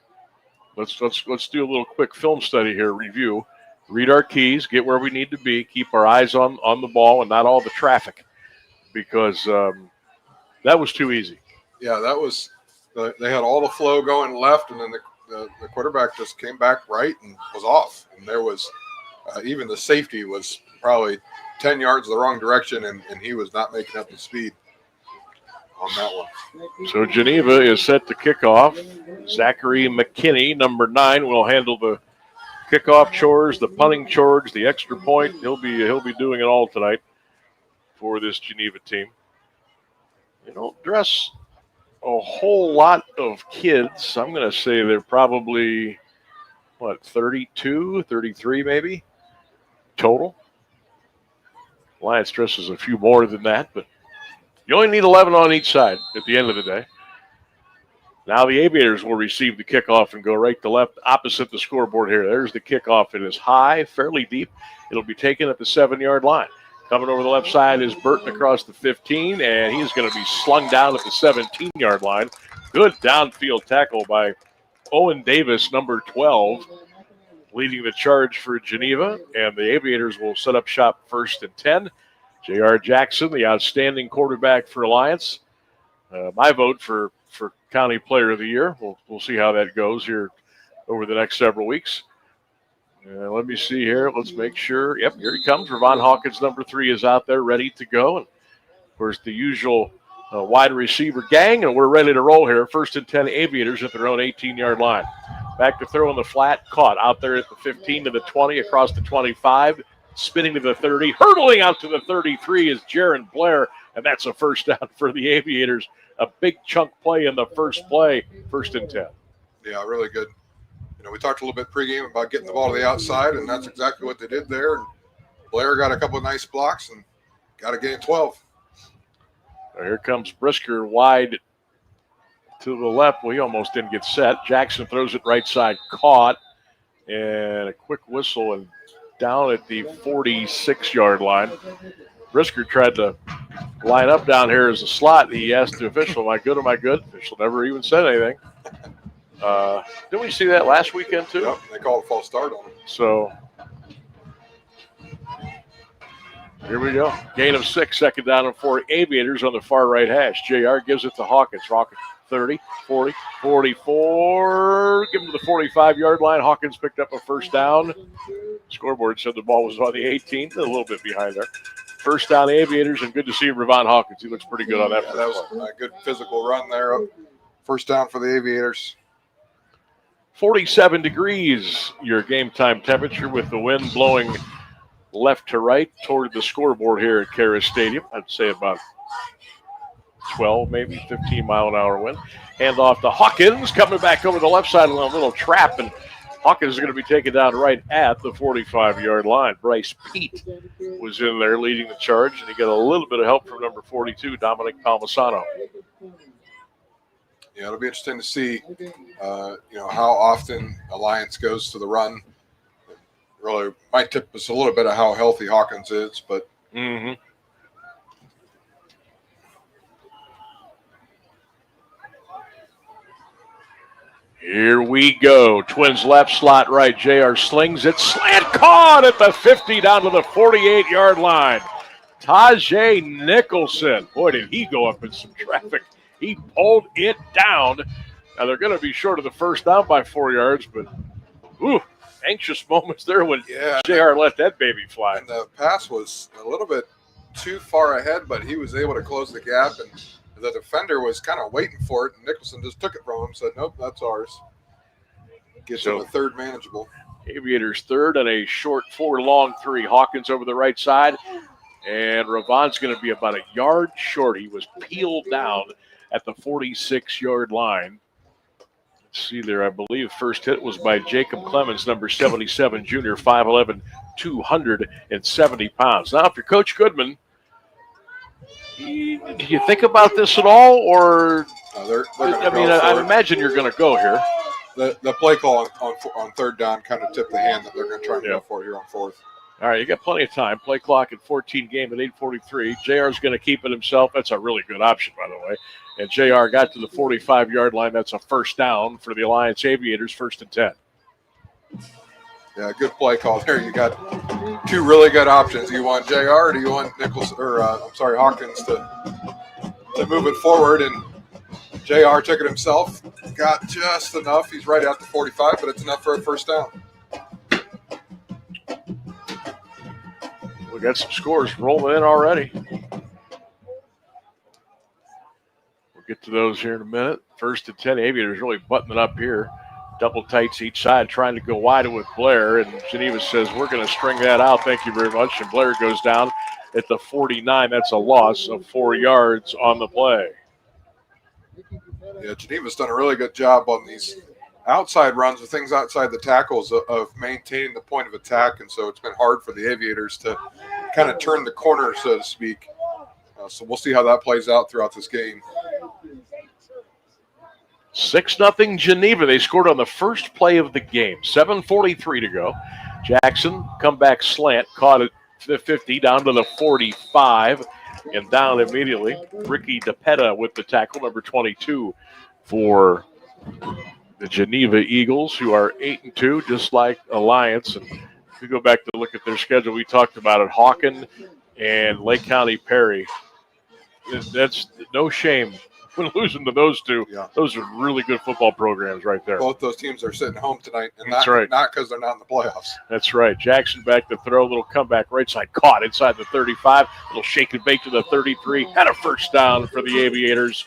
Speaker 2: let's do a little quick film study here, review, read our keys, get where we need to be, keep our eyes on the ball and not all the traffic, because that was too easy.
Speaker 4: Yeah, that was they had all the flow going left, and then the quarterback just came back right and was off. And there was even the safety was probably 10 yards the wrong direction, and he was not making up the speed. on that one.
Speaker 2: So Geneva is set to kick off. Zachary McKinney, number 9, will handle the kickoff chores, the punting chores, the extra point. He'll be doing it all tonight for this Geneva team. They don't dress a whole lot of kids. I'm going to say they're probably, 32, 33 maybe total. Alliance dresses a few more than that, but you only need 11 on each side at the end of the day. Now the Aviators will receive the kickoff and go right to left opposite the scoreboard here. There's the kickoff. It is high, fairly deep. It'll be taken at the 7-yard line. Coming over the left side is Burton across the 15, and he's going to be slung down at the 17-yard line. Good downfield tackle by Owen Davis, number 12, leading the charge for Geneva, and the Aviators will set up shop 1st and 10. J.R. Jackson, the outstanding quarterback for Alliance. My vote for County Player of the Year. We'll see how that goes here over the next several weeks. Let me see here. Let's make sure. Yep, here he comes. Ravon Hawkins, number 3, is out there ready to go. And, of course, the usual wide receiver gang, and we're ready to roll here. 1st and 10 Aviators at their own 18-yard line. Back to throw in the flat. Caught out there at the 15 to the 20, across the 25, spinning to the 30. Hurdling out to the 33 is Jaron Blair, and that's a first down for the Aviators. A big chunk play in the first play, 1st and 10.
Speaker 4: Yeah, really good. We talked a little bit pregame about getting the ball to the outside, and that's exactly what they did there. And Blair got a couple of nice blocks and got a gain 12.
Speaker 2: Here comes Brisker wide to the left. Well, he almost didn't get set. Jackson throws it right side, caught, and a quick whistle and down at the 46-yard line. Brisker tried to line up down here as a slot. He asked the official, am I good? The official never even said anything. Didn't we see that last weekend, too?
Speaker 4: Yep, they called a false start on him.
Speaker 2: So, here we go. Gain of 6, 2nd down and 4. Aviators on the far right hash. JR gives it to Hawkins. Hawkins 30, 40, 44. Give him to the 45-yard line. Hawkins picked up a first down. Scoreboard said the ball was on the 18, a little bit behind there. First down Aviators, and good to see Ravon Hawkins. He looks pretty good on that.
Speaker 4: Yeah, that was a good physical run there. First down for the Aviators.
Speaker 2: 47 degrees, your game time temperature, with the wind blowing left to right toward the scoreboard here at KEHRES Stadium. I'd say about 12, maybe 15-mile-an-hour wind. Hand off to Hawkins, coming back over the left side, a little trap, and Hawkins is going to be taken down right at the 45-yard line. Bryce Pete was in there leading the charge, and he got a little bit of help from number 42, Dominic Palmisano.
Speaker 4: Yeah, it'll be interesting to see, how often Alliance goes to the run. It really might tip us a little bit of how healthy Hawkins is, but.
Speaker 2: Mm-hmm. Here we go. Twins left, slot right. JR slings it. Slant caught at the 50 down to the 48-yard line. Tajay Nicholson. Boy, did he go up in some traffic. He pulled it down. Now, they're going to be short of the first down by 4 yards, but anxious moments there when JR let that baby fly.
Speaker 4: And the pass was a little bit too far ahead, but he was able to close the gap, and the defender was kind of waiting for it, and Nicholson just took it from him, said, nope, that's ours. Gets him a third manageable.
Speaker 2: Aviators third and a short 4, long 3. Hawkins over the right side, and Ravon's going to be about a yard short. He was peeled down at the 46-yard line. Let's see there. I believe first hit was by Jacob Clemens, number 77, junior, 5'11", 270 pounds. Now, if you're Coach Goodman, do you think about this at all, or I imagine you're going to go here.
Speaker 4: The play call on third down kind of tipped the hand that they're going to try and go for here on fourth.
Speaker 2: All right, you got plenty of time. Play clock at 14, game at 8:43. JR's going to keep it himself. That's a really good option, by the way. And JR got to the 45-yard line. That's a first down for the Alliance Aviators, 1st and 10.
Speaker 4: Yeah, good play call there. You got two really good options. Do you want JR or do you want Hawkins to move it forward? And JR took it himself. Got just enough. He's right at the 45, but it's enough for a first down.
Speaker 2: We got some scores rolling in already. get to those here in a minute. 1st and 10. Aviators really buttoning up here. Double tights each side, trying to go wide with Blair. And Geneva says, we're going to string that out. Thank you very much. And Blair goes down at the 49. That's a loss of 4 yards on the play.
Speaker 4: Yeah, Geneva's done a really good job on these outside runs, the things outside the tackles of maintaining the point of attack. And so it's been hard for the Aviators to kind of turn the corner, so to speak. So we'll see how that plays out throughout this game.
Speaker 2: 6-0 Geneva. They scored on the first play of the game. 7:43 to go. Jackson, comeback slant, caught it the 50 down to the 45 and down immediately. Ricky DePetta with the tackle, number 22 for the Geneva Eagles, who are 8-2, just like Alliance. And if we go back to look at their schedule, we talked about it. Hawken and Lake County Perry. That's no shame when losing to those two.
Speaker 4: Yeah.
Speaker 2: Those are really good football programs right there.
Speaker 4: Both those teams are sitting home tonight, and
Speaker 2: That's right.
Speaker 4: Not because they're not in the playoffs.
Speaker 2: That's right. Jackson back to throw, a little comeback right side, caught inside the 35, little shake and bake to the 33, and a first down for the Aviators.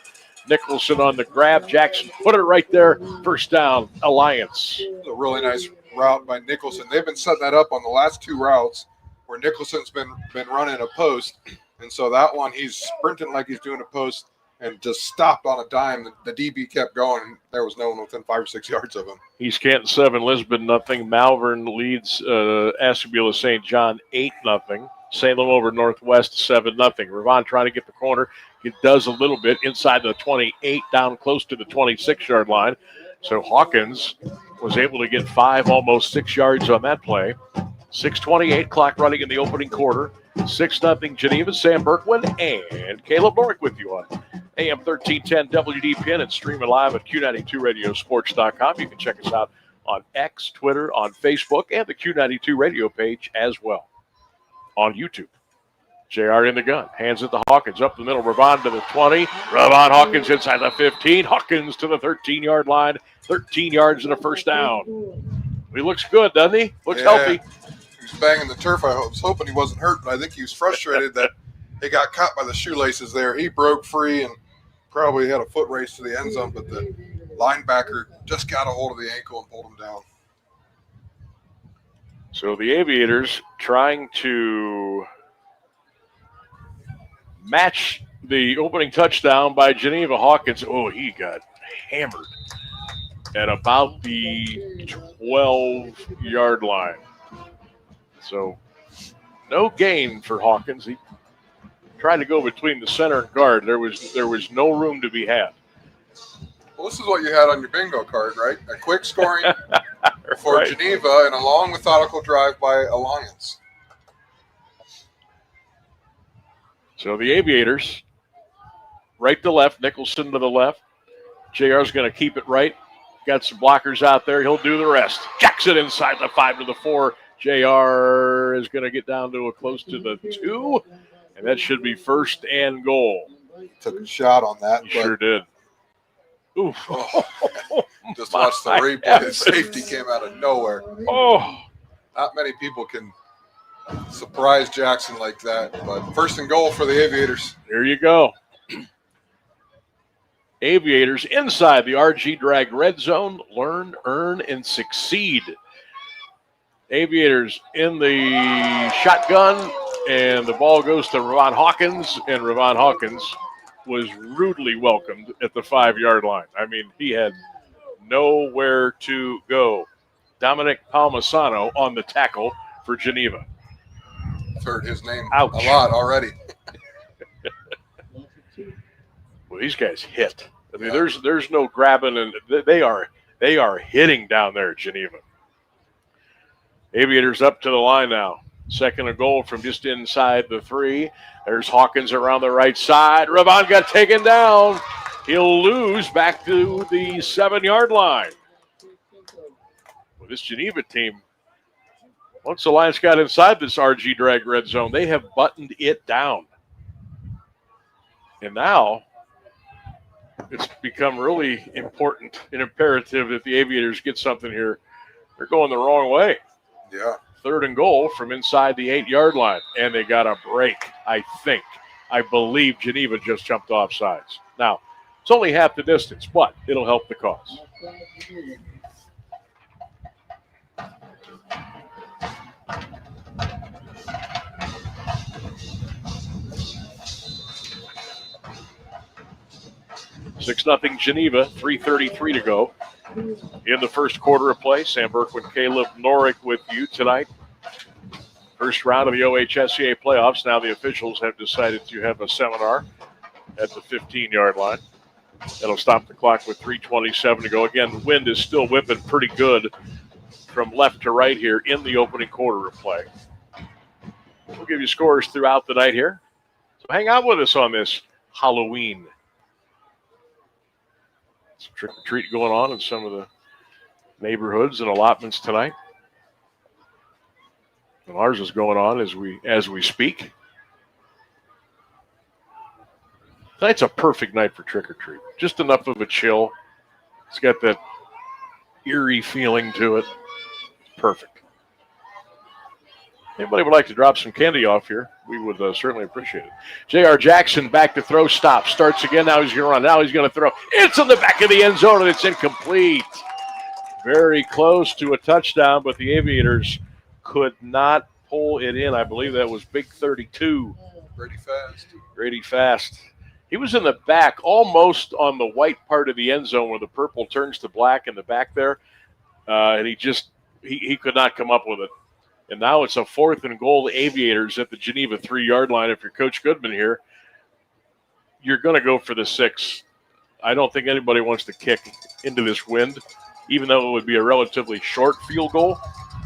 Speaker 2: Nicholson on the grab. Jackson put it right there. First down, Alliance.
Speaker 4: A really nice route by Nicholson. They've been setting that up on the last 2 routes where Nicholson's been running a post. And so that one, he's sprinting like he's doing a post and just stopped on a dime. The DB kept going. There was no one within 5 or 6 yards of him.
Speaker 2: East Canton 7, Lisbon nothing. Malvern leads Ashtabula St. John 8-0. Salem over Northwest 7-0. Ravon trying to get the corner. It does a little bit inside the 28, down close to the 26-yard line. So Hawkins was able to get 5, almost 6 yards on that play. 6:28, clock running in the opening quarter. 6-0 Geneva. Sam Berkwin and Caleb Norick with you on AM 1310 WDPN and streaming live at Q92radiosports.com. You can check us out on X, Twitter, on Facebook, and the Q92 radio page as well on YouTube. JR in the gun. Hands it to Hawkins. Up the middle. Ravon to the 20. Ravon Hawkins inside the 15. Hawkins to the 13-yard line. 13 yards and a first down. He looks good, doesn't he? Looks healthy.
Speaker 4: He was banging the turf. I was hoping he wasn't hurt, but I think he was frustrated that he got caught by the shoelaces there. He broke free and probably had a foot race to the end zone, but the linebacker just got a hold of the ankle and pulled him down.
Speaker 2: So the Aviators trying to match the opening touchdown by Geneva. Hawkins. Oh, he got hammered at about the 12-yard line. So no gain for Hawkins. He tried to go between the center and guard. There was no room to be had.
Speaker 4: Well, this is what you had on your bingo card, right? A quick scoring for
Speaker 2: Right.
Speaker 4: Geneva and a long, methodical drive by Alliance.
Speaker 2: So the Aviators, right to left, Nicholson to the left. JR's going to keep it right. Got some blockers out there. He'll do the rest. Jackson inside the 5 to the 4. JR is going to get down to close to the 2, and that should be first and goal.
Speaker 4: Took a shot on that.
Speaker 2: He sure did. Oof.
Speaker 4: Just watch the replay. The safety came out of nowhere.
Speaker 2: Oh.
Speaker 4: Not many people can surprise Jackson like that. But first and goal for the Aviators.
Speaker 2: There you go. Aviators inside the RG Drag red zone. Learn, earn, and succeed. Aviators in the shotgun, and the ball goes to Ravon Hawkins, and Ravon Hawkins was rudely welcomed at the 5-yard line. I mean, he had nowhere to go. Dominic Palmisano on the tackle for Geneva.
Speaker 4: I've heard his name
Speaker 2: Ouch.
Speaker 4: a lot already.
Speaker 2: Well, these guys hit. I mean, there's no grabbing, and they are hitting down there at Geneva. Aviators up to the line now. Second and goal from just inside the 3. There's Hawkins around the right side. Ravon got taken down. He'll lose back to the 7-yard line. Well, this Geneva team, once the Lions got inside this RG Drag red zone, they have buttoned it down. And now it's become really important and imperative that the Aviators get something here. They're going the wrong way.
Speaker 4: Yeah.
Speaker 2: Third and goal from inside the 8-yard line. And they got a break, I think. I believe Geneva just jumped off sides. Now, It's only half the distance, but it'll help the cause. Six 0 Geneva, 3:33 to go in the first quarter of play. Sam Berkman, Caleb Norick with you tonight. First round of the OHSCA playoffs. Now the officials have decided to have a seminar at the 15-yard line. That'll stop the clock with 3:27 to go. Again, the wind is still whipping pretty good from left to right here in the opening quarter of play. We'll give you scores throughout the night here. So hang out with us on this Halloween. Some trick-or-treat going on in some of the neighborhoods and allotments tonight. And ours is going on as we speak. Tonight's a perfect night for trick-or-treat. Just enough of a chill. It's got that eerie feeling to it. Perfect. Anybody would like to drop some candy off here, we would certainly appreciate it. J.R. Jackson back to throw, stop, starts again. Now he's going to run. Now he's going to throw. It's in the back of the end zone, and it's incomplete. Very close to a touchdown, but the Aviators could not pull it in. I believe that was Big 32. Grady Fast. He was in the back, almost on the white part of the end zone where the purple turns to black in the back there, and he could not come up with it. And now it's a 4th and goal. Aviators at the Geneva 3-yard line. If you're Coach Goodman here, you're going to go for the 6. I don't think anybody wants to kick into this wind, even though it would be a relatively short field goal.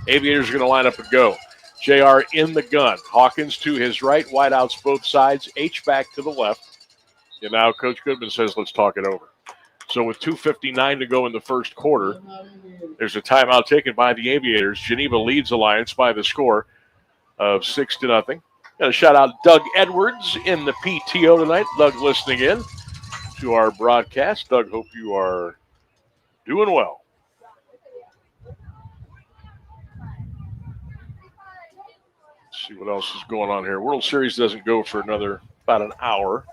Speaker 2: Aviators are going to line up and go. JR in the gun. Hawkins to his right, wideouts both sides, H back to the left. And now Coach Goodman says, let's talk it over. So with 2:59 to go in the first quarter, there's a timeout taken by the Aviators. Geneva leads Alliance by the score of 6-0. Got to shout out Doug Edwards in the PTO tonight. Doug listening in to our broadcast. Doug, hope you are doing well. Let's see what else is going on here. World Series doesn't go for about an hour.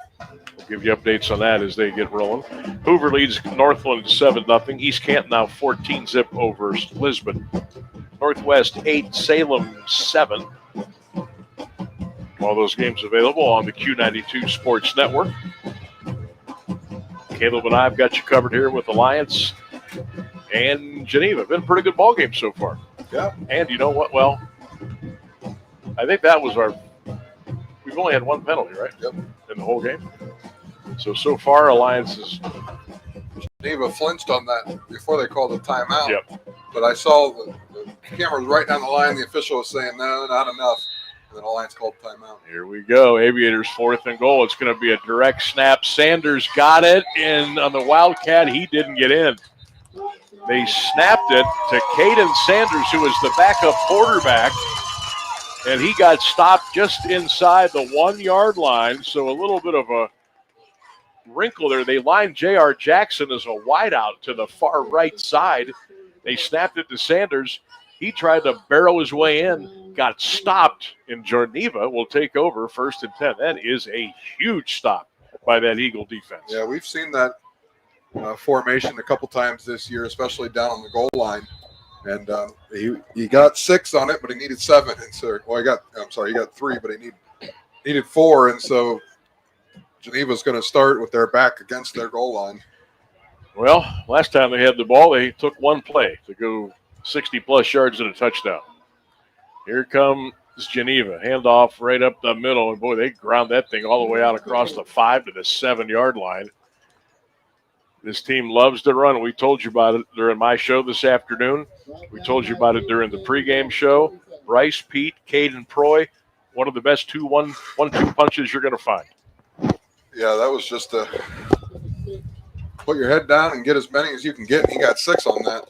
Speaker 2: We'll give you updates on that as they get rolling. Hoover leads Northland 7-0. East Canton now 14-zip over Lisbon. Northwest 8, Salem 7. All those games available on the Q92 Sports Network. Caleb and I have got you covered here with Alliance and Geneva. Been a pretty good ball game so far.
Speaker 4: Yeah.
Speaker 2: And you know what? Well, I think that was we've only had one penalty, right?
Speaker 4: Yep.
Speaker 2: In the whole game. So far, Alliance is.
Speaker 4: Geneva flinched on that before they called the timeout.
Speaker 2: Yep.
Speaker 4: But I saw the camera was right down the line. The official was saying, no, not enough. And then Alliance called timeout.
Speaker 2: Here we go. Aviators 4th and goal. It's going to be a direct snap. Sanders got it. And on the Wildcat, he didn't get in. They snapped it to Caden Sanders, who was the backup quarterback. And he got stopped just inside the 1-yard line. So a little bit of a wrinkle there. They lined J.R. Jackson as a wideout to the far right side. They snapped it to Sanders. He tried to barrel his way in, got stopped, and Geneva will take over 1st and 10. That is a huge stop by that Eagle defense.
Speaker 4: Yeah, we've seen that formation a couple times this year, especially down on the goal line. And he got 6 on it, but he needed 7. And so, he got 3, but he needed 4. And so Geneva's going to start with their back against their goal line.
Speaker 2: Well, last time they had the ball, they took one play to go 60-plus yards and a touchdown. Here comes Geneva. Handoff right up the middle. And, boy, they ground that thing all the way out across the 5 to the 7-yard line. This team loves to run. We told you about it during my show this afternoon. We told you about it during the pregame show. Bryce, Pete, Caden Proy, one of the best 1-2 punches you're going to find.
Speaker 4: Yeah, that was just to put your head down and get as many as you can get. And he got 6 on that.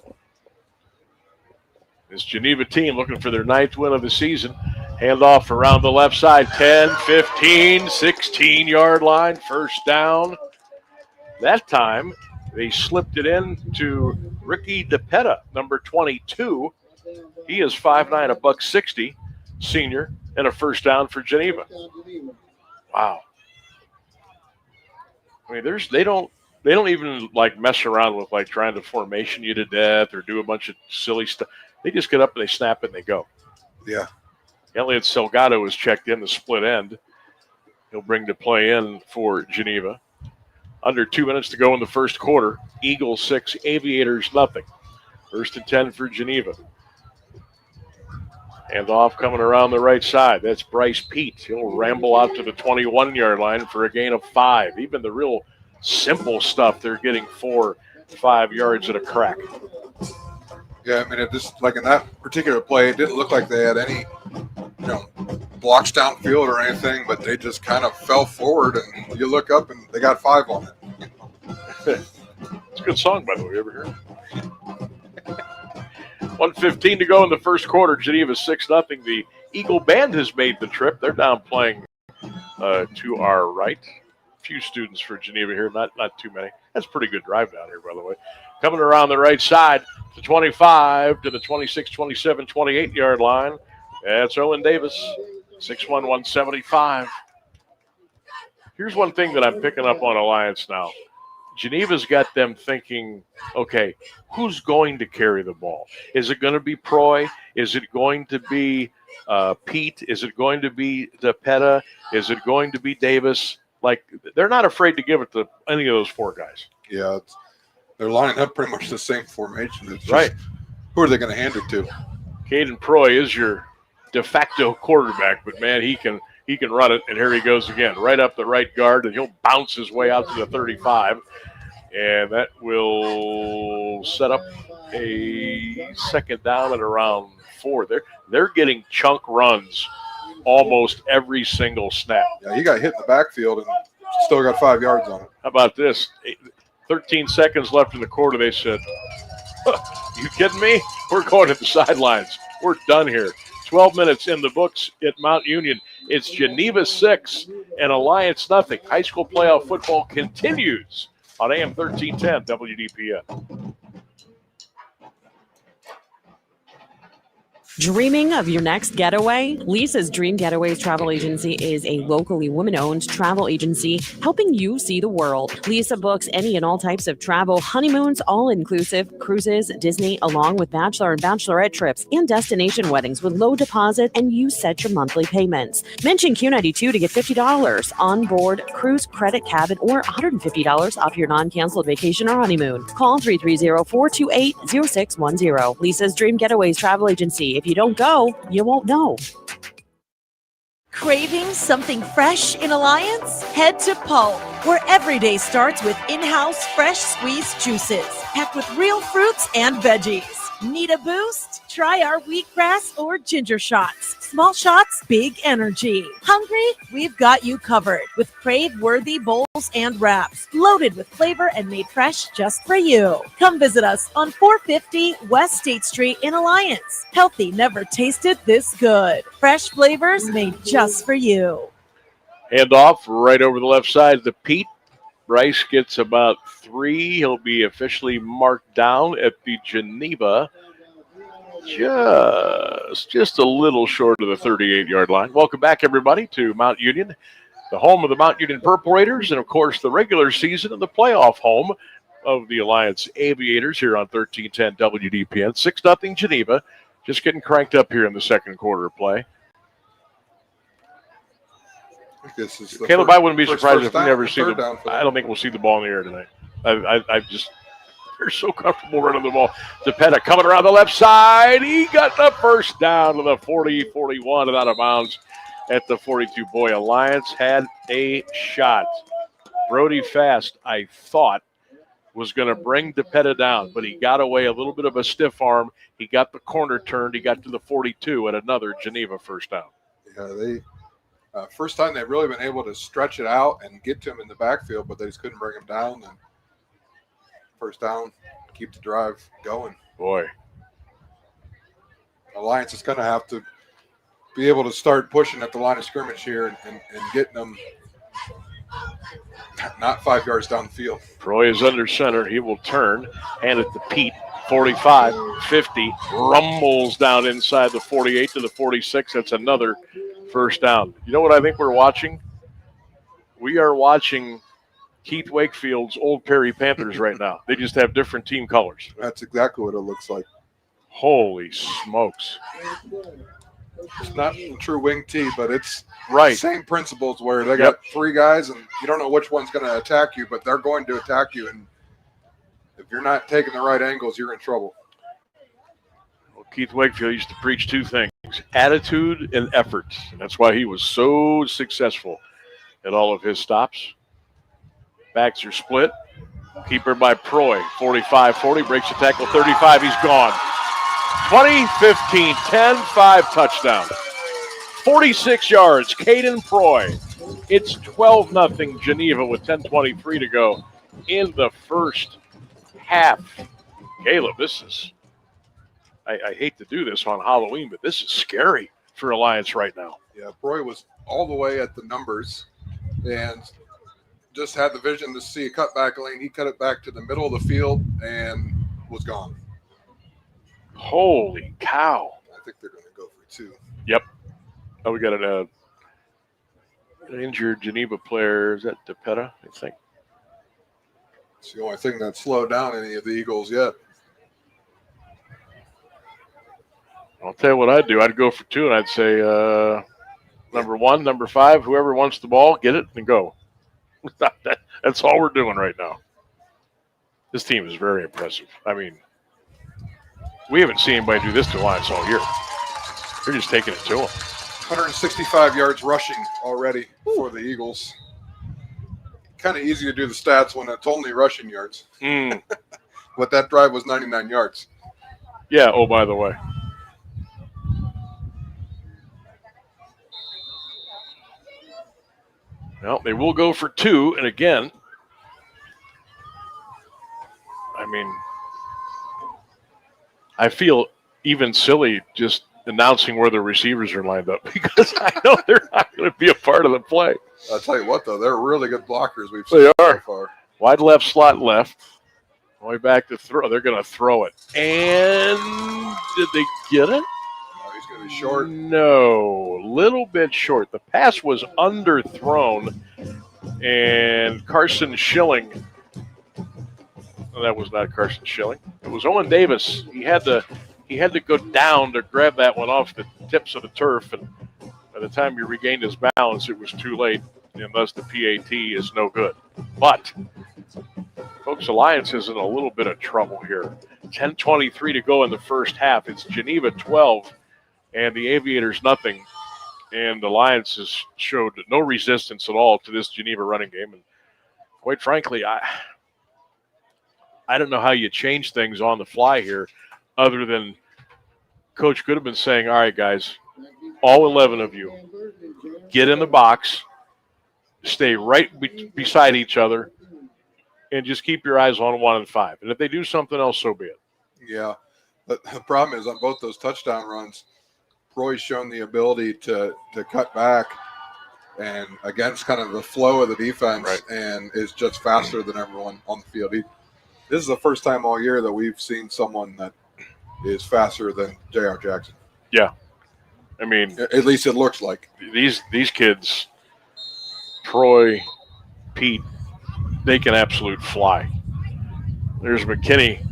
Speaker 2: This Geneva team looking for their 9th win of the season. Handoff around the left side. 10, 15, 16-yard line. First down. That time, they slipped it in to Ricky DePetta, number 22. He is 5'9", $160, senior, and a first down for Geneva. Wow. I mean, they don't They don't even like mess around with like trying to formation you to death or do a bunch of silly stuff. They just get up and they snap it and they go.
Speaker 4: Yeah.
Speaker 2: Elliot Salgado is checked in the split end. He'll bring the play in for Geneva. Under 2 minutes to go in the first quarter. Eagles 6, Aviators nothing. First and 10 for Geneva. And off coming around the right side. That's Bryce Pete. He'll ramble out to the 21-yard line for a gain of 5. Even the real simple stuff, they're getting 4, 5 yards at a crack.
Speaker 4: Yeah, I mean, it just like in that particular play, it didn't look like they had any, blocks downfield or anything, but they just kind of fell forward, and you look up and they got 5 on it.
Speaker 2: It's a good song, by the way. You ever hear it? 1:15 to go in the first quarter. Geneva 6-0. The Eagle Band has made the trip. They're down playing to our right. A few students for Geneva here, not too many. That's a pretty good drive down here, by the way. Coming around the right side to 25 to the 26, 27, 28-yard line. That's Owen Davis, 6'1", 175. Here's one thing that I'm picking up on Alliance now. Geneva's got them thinking, okay, who's going to carry the ball? Is it going to be Proy? Is it going to be Pete? Is it going to be DePetta? Is it going to be Davis? Like, they're not afraid to give it to any of those 4 guys.
Speaker 4: Yeah, they're lining up pretty much the same formation. It's just,
Speaker 2: right.
Speaker 4: Who are they going to hand it to?
Speaker 2: Caden Proy is your de facto quarterback, but, man, he can run it, and here he goes again, right up the right guard, and he'll bounce his way out to the 35, and that will set up a second down at around 4. They're getting chunk runs almost every single snap.
Speaker 4: Yeah, he got hit in the backfield and still got 5 yards on it.
Speaker 2: How about this? 13 seconds left in the quarter. They said, you kidding me? We're going to the sidelines. We're done here. 12 minutes in the books at Mount Union. It's Geneva 6 and Alliance nothing. High school playoff football continues on AM 1310 WDPN.
Speaker 16: Dreaming of your next getaway? Lisa's Dream Getaways Travel Agency is a locally women-owned travel agency helping you see the world. Lisa books any and all types of travel, honeymoons, all-inclusive, cruises, Disney, along with bachelor and bachelorette trips and destination weddings with low deposit, and you set your monthly payments. Mention Q92 to get $50 on board cruise credit cabin or $150 off your non-canceled vacation or honeymoon. Call 330-428-0610. Lisa's Dream Getaways Travel Agency. If you don't go, you won't know.
Speaker 15: Craving something fresh in Alliance? Head to Pulp, where every day starts with in-house fresh squeezed juices, packed with real fruits and veggies. Need a boost? Try our wheatgrass or ginger shots. Small shots, big energy. Hungry? We've got you covered with crave-worthy bowls and wraps, loaded with flavor and made fresh just for you. Come visit us on 450 West State Street in Alliance. Healthy never tasted this good. Fresh flavors made just for you.
Speaker 2: Hand off right over the left side to Pete. Bryce gets about 3. He'll be officially marked down at the Geneva, just a little short of the 38-yard line. Welcome back, everybody, to Mount Union, the home of the Mount Union Purple Raiders, and, of course, the regular season and the playoff home of the Alliance Aviators here on 1310 WDPN. 6-0 Geneva, just getting cranked up here in the second quarter of play.
Speaker 4: This is
Speaker 2: Caleb, I wouldn't be surprised if we
Speaker 4: down,
Speaker 2: never see
Speaker 4: third
Speaker 2: the.
Speaker 4: down for
Speaker 2: I don't think we'll see the ball in the air tonight. They're so comfortable running the ball. DePetta coming around the left side. He got the first down to the 40, 41 and out of bounds at the 42. Boy, Alliance had a shot. Brody Fast, I thought, was going to bring DePetta down, but he got away a little bit of a stiff arm. He got the corner turned. He got to the 42 and another Geneva first down.
Speaker 4: Yeah, first time they've really been able to stretch it out and get to him in the backfield, but they just couldn't bring him down. And first down, keep the drive going.
Speaker 2: Boy.
Speaker 4: Alliance is going to have to be able to start pushing at the line of scrimmage here and getting them not 5 yards down the field.
Speaker 2: Troy is under center. He will turn, hand it to Pete. 45, 50, rumbles down inside the 48 to the 46. That's another first down. You know what I think we're watching? We are watching Keith Wakefield's Old Perry Panthers right now. They just have different team colors.
Speaker 4: That's exactly what it looks like.
Speaker 2: Holy smokes.
Speaker 4: It's not true wing tee, but it's
Speaker 2: right.
Speaker 4: Same principles where they got three guys and you don't know which one's going to attack you, but they're going to attack you. And if you're not taking the right angles, you're in trouble.
Speaker 2: Well, Keith Wakefield used to preach two things, attitude and effort. And that's why he was so successful at all of his stops. Backs are split. Keeper by Proy, 45-40, breaks the tackle, 35, he's gone. 20-15, 10-5 touchdown. 46 yards, Caden Proy. It's 12-0 Geneva with 10:23 to go in the first half. Caleb, this is, I hate to do this on Halloween, but this is scary for Alliance right now.
Speaker 4: Yeah, Proy was all the way at the numbers and just had the vision to see a cutback lane. He cut it back to the middle of the field and was gone.
Speaker 2: Holy cow.
Speaker 4: I think they're going to go for two.
Speaker 2: Yep. Oh, we got an injured Geneva player. Is that DePetta, I think?
Speaker 4: It's the only thing that slowed down any of the Eagles yet.
Speaker 2: I'll tell you what I'd do. I'd go for two, and I'd say number 1, number 5, whoever wants the ball, get it and go. That's all we're doing right now. This team is very impressive. I mean, we haven't seen anybody do this to Alliance all year. They're just taking it to them.
Speaker 4: 165 yards rushing already for the Eagles. Kind of easy to do the stats when it's only rushing yards. But that drive was 99 yards.
Speaker 2: Yeah, oh, by the way. Well, they will go for two, and again, I mean, I feel even silly just announcing where the receivers are lined up because I know they're not going to be a part of the play.
Speaker 4: I'll tell you what, though, they're really good blockers we've seen so far.
Speaker 2: Wide left, slot left. Way back to throw. They're going to throw it. And did they get it?
Speaker 4: No, he's going to be short.
Speaker 2: No, a little bit short. The pass was underthrown, and Carson Schilling. No, that was not Carson Schilling. It was Owen Davis. He had to go down to grab that one off the tips of the turf, and by the time he regained his balance, it was too late, and thus the PAT is no good. But folks, Alliance is in a little bit of trouble here. 10:23 to go in the first half. It's Geneva 12 and the Aviators nothing. And Alliance has showed no resistance at all to this Geneva running game. And quite frankly, I don't know how you change things on the fly here other than Coach Goodman saying, all right, guys, all 11 of you, get in the box, stay right beside each other, and just keep your eyes on 1 and 5. And if they do something else, so be it.
Speaker 4: Yeah. But the problem is on both those touchdown runs, Roy's shown the ability to cut back and against kind of the flow of the defense and is just faster than everyone on the field. This is the first time all year that we've seen someone that is faster than J.R. Jackson.
Speaker 2: Yeah. I mean,
Speaker 4: at least it looks like.
Speaker 2: These kids, Troy, Pete, they can absolute fly. There's McKinney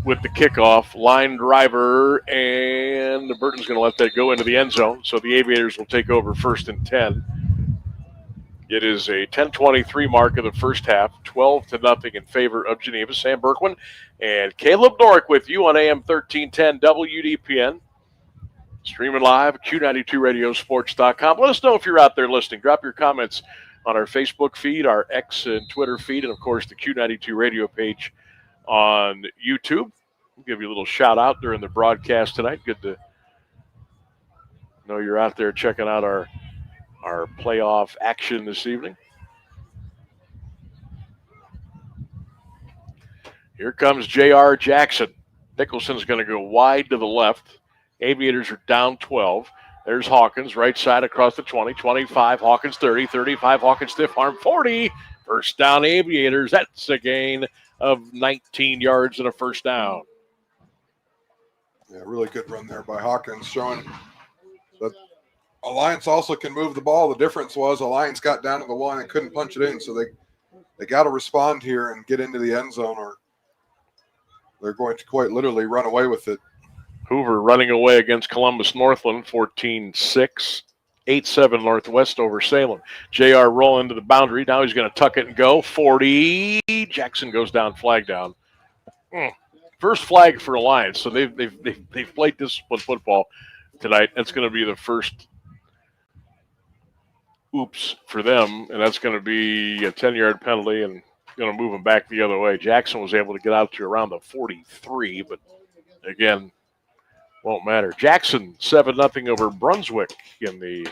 Speaker 2: with the kickoff, line driver, and Burton's going to let that go into the end zone, so the Aviators will take over 1st and 10. It is a 10:23 mark of the first half, 12-0 in favor of Geneva. Sam Bourquin and Caleb Norick with you on AM 1310 WDPN. Streaming live at Q92radiosports.com. Let us know if you're out there listening. Drop your comments on our Facebook feed, our X and Twitter feed, and, of course, the Q92 radio page on YouTube. We'll give you a little shout-out during the broadcast tonight. Good to know you're out there checking out our playoff action this evening. Here comes J.R. Jackson. Nicholson's going to go wide to the left. Aviators are down 12. There's Hawkins, right side across the 20, 25, Hawkins 30, 35, Hawkins stiff arm 40. First down Aviators. That's a gain of 19 yards and a first down.
Speaker 4: Yeah, really good run there by Hawkins, showing that Alliance also can move the ball. The difference was Alliance got down to the line and couldn't punch it in, so they they got to respond here and get into the end zone, or they're going to quite literally run away with it.
Speaker 2: Hoover running away against Columbus Northland, 14-6, 8-7 Northwest over Salem. JR rolling to the boundary. Now he's going to tuck it and go. 40. Jackson goes down, flag down. First flag for Alliance. So they've played disciplined football tonight. That's going to be the first oops for them, and that's going to be a 10-yard penalty and going to move them back the other way. Jackson was able to get out to around the 43, but again, won't matter. Jackson 7-0 over Brunswick in the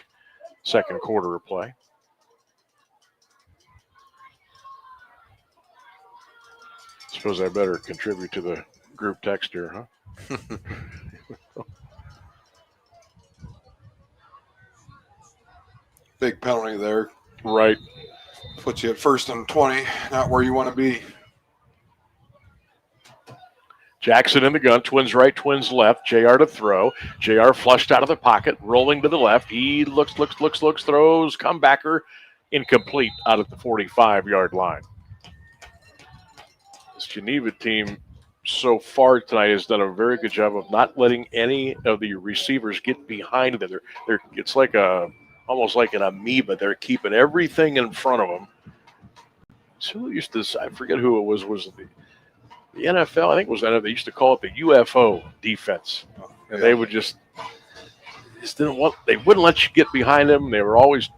Speaker 2: second quarter of play. Suppose I better contribute to the group text here, huh?
Speaker 4: Big penalty there.
Speaker 2: Right.
Speaker 4: Puts you at 1st and 20, not where you want to be.
Speaker 2: Jackson in the gun, twins right, twins left. JR to throw. JR flushed out of the pocket, rolling to the left. He looks, throws, comebacker, incomplete out at the 45-yard line. This Geneva team so far tonight has done a very good job of not letting any of the receivers get behind them. It's like almost like an amoeba. They're keeping everything in front of them. So used to, I forget who it was the NFL, I think it was NFL, they used to call it the UFO defense. And they would just they wouldn't let you get behind them. They were always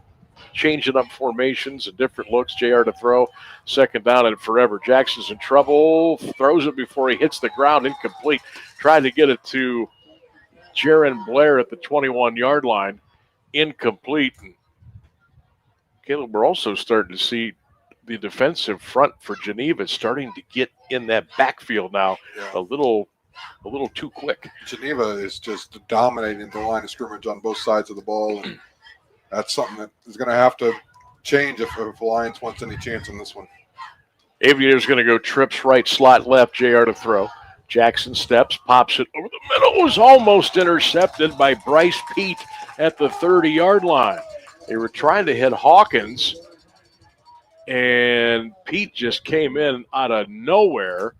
Speaker 2: changing up formations and different looks. JR to throw, second down and forever. Jackson's in trouble, throws it before he hits the ground, incomplete. Tried to get it to Jaron Blair at the 21-yard line, incomplete. And Caleb, we're also starting to see the defensive front for Geneva starting to get in that backfield now a little too quick.
Speaker 4: Geneva is just dominating the line of scrimmage on both sides of the ball, and that's something that is going to have to change if Alliance wants any chance in this one.
Speaker 2: Aviator's going to go trips right, slot left, JR to throw. Jackson steps, pops it over the middle. It was almost intercepted by Bryce Pete at the 30-yard line. They were trying to hit Hawkins, and Pete just came in out of nowhere,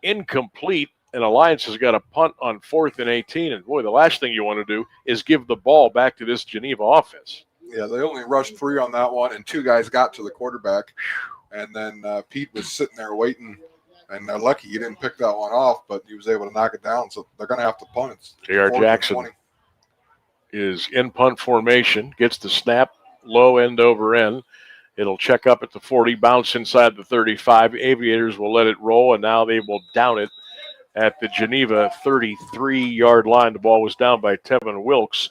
Speaker 2: incomplete, and Alliance has got a punt on 4th and 18. And, boy, the last thing you want to do is give the ball back to this Geneva offense.
Speaker 4: Yeah, they only rushed 3 on that one, and 2 guys got to the quarterback. And then Pete was sitting there waiting, and they're lucky he didn't pick that one off, but he was able to knock it down. So they're going to have to punt it.
Speaker 2: J.R. Jackson is in punt formation, gets the snap, low end over end. It'll check up at the 40, bounce inside the 35. Aviators will let it roll, and now they will down it at the Geneva 33-yard line. The ball was down by Tevin Wilkes.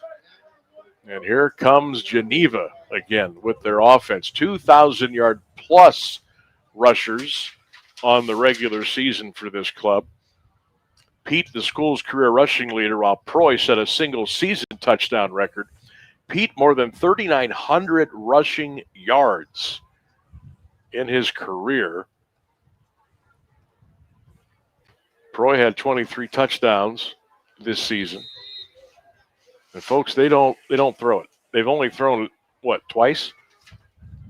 Speaker 2: And here comes Geneva again with their offense. 2,000-yard plus rushers on the regular season for this club. Pete, the school's career rushing leader, while Proy set a single season touchdown record. Pete, more than 3,900 rushing yards in his career. Proy had 23 touchdowns this season. And folks, they don't throw it. They've only thrown it, twice?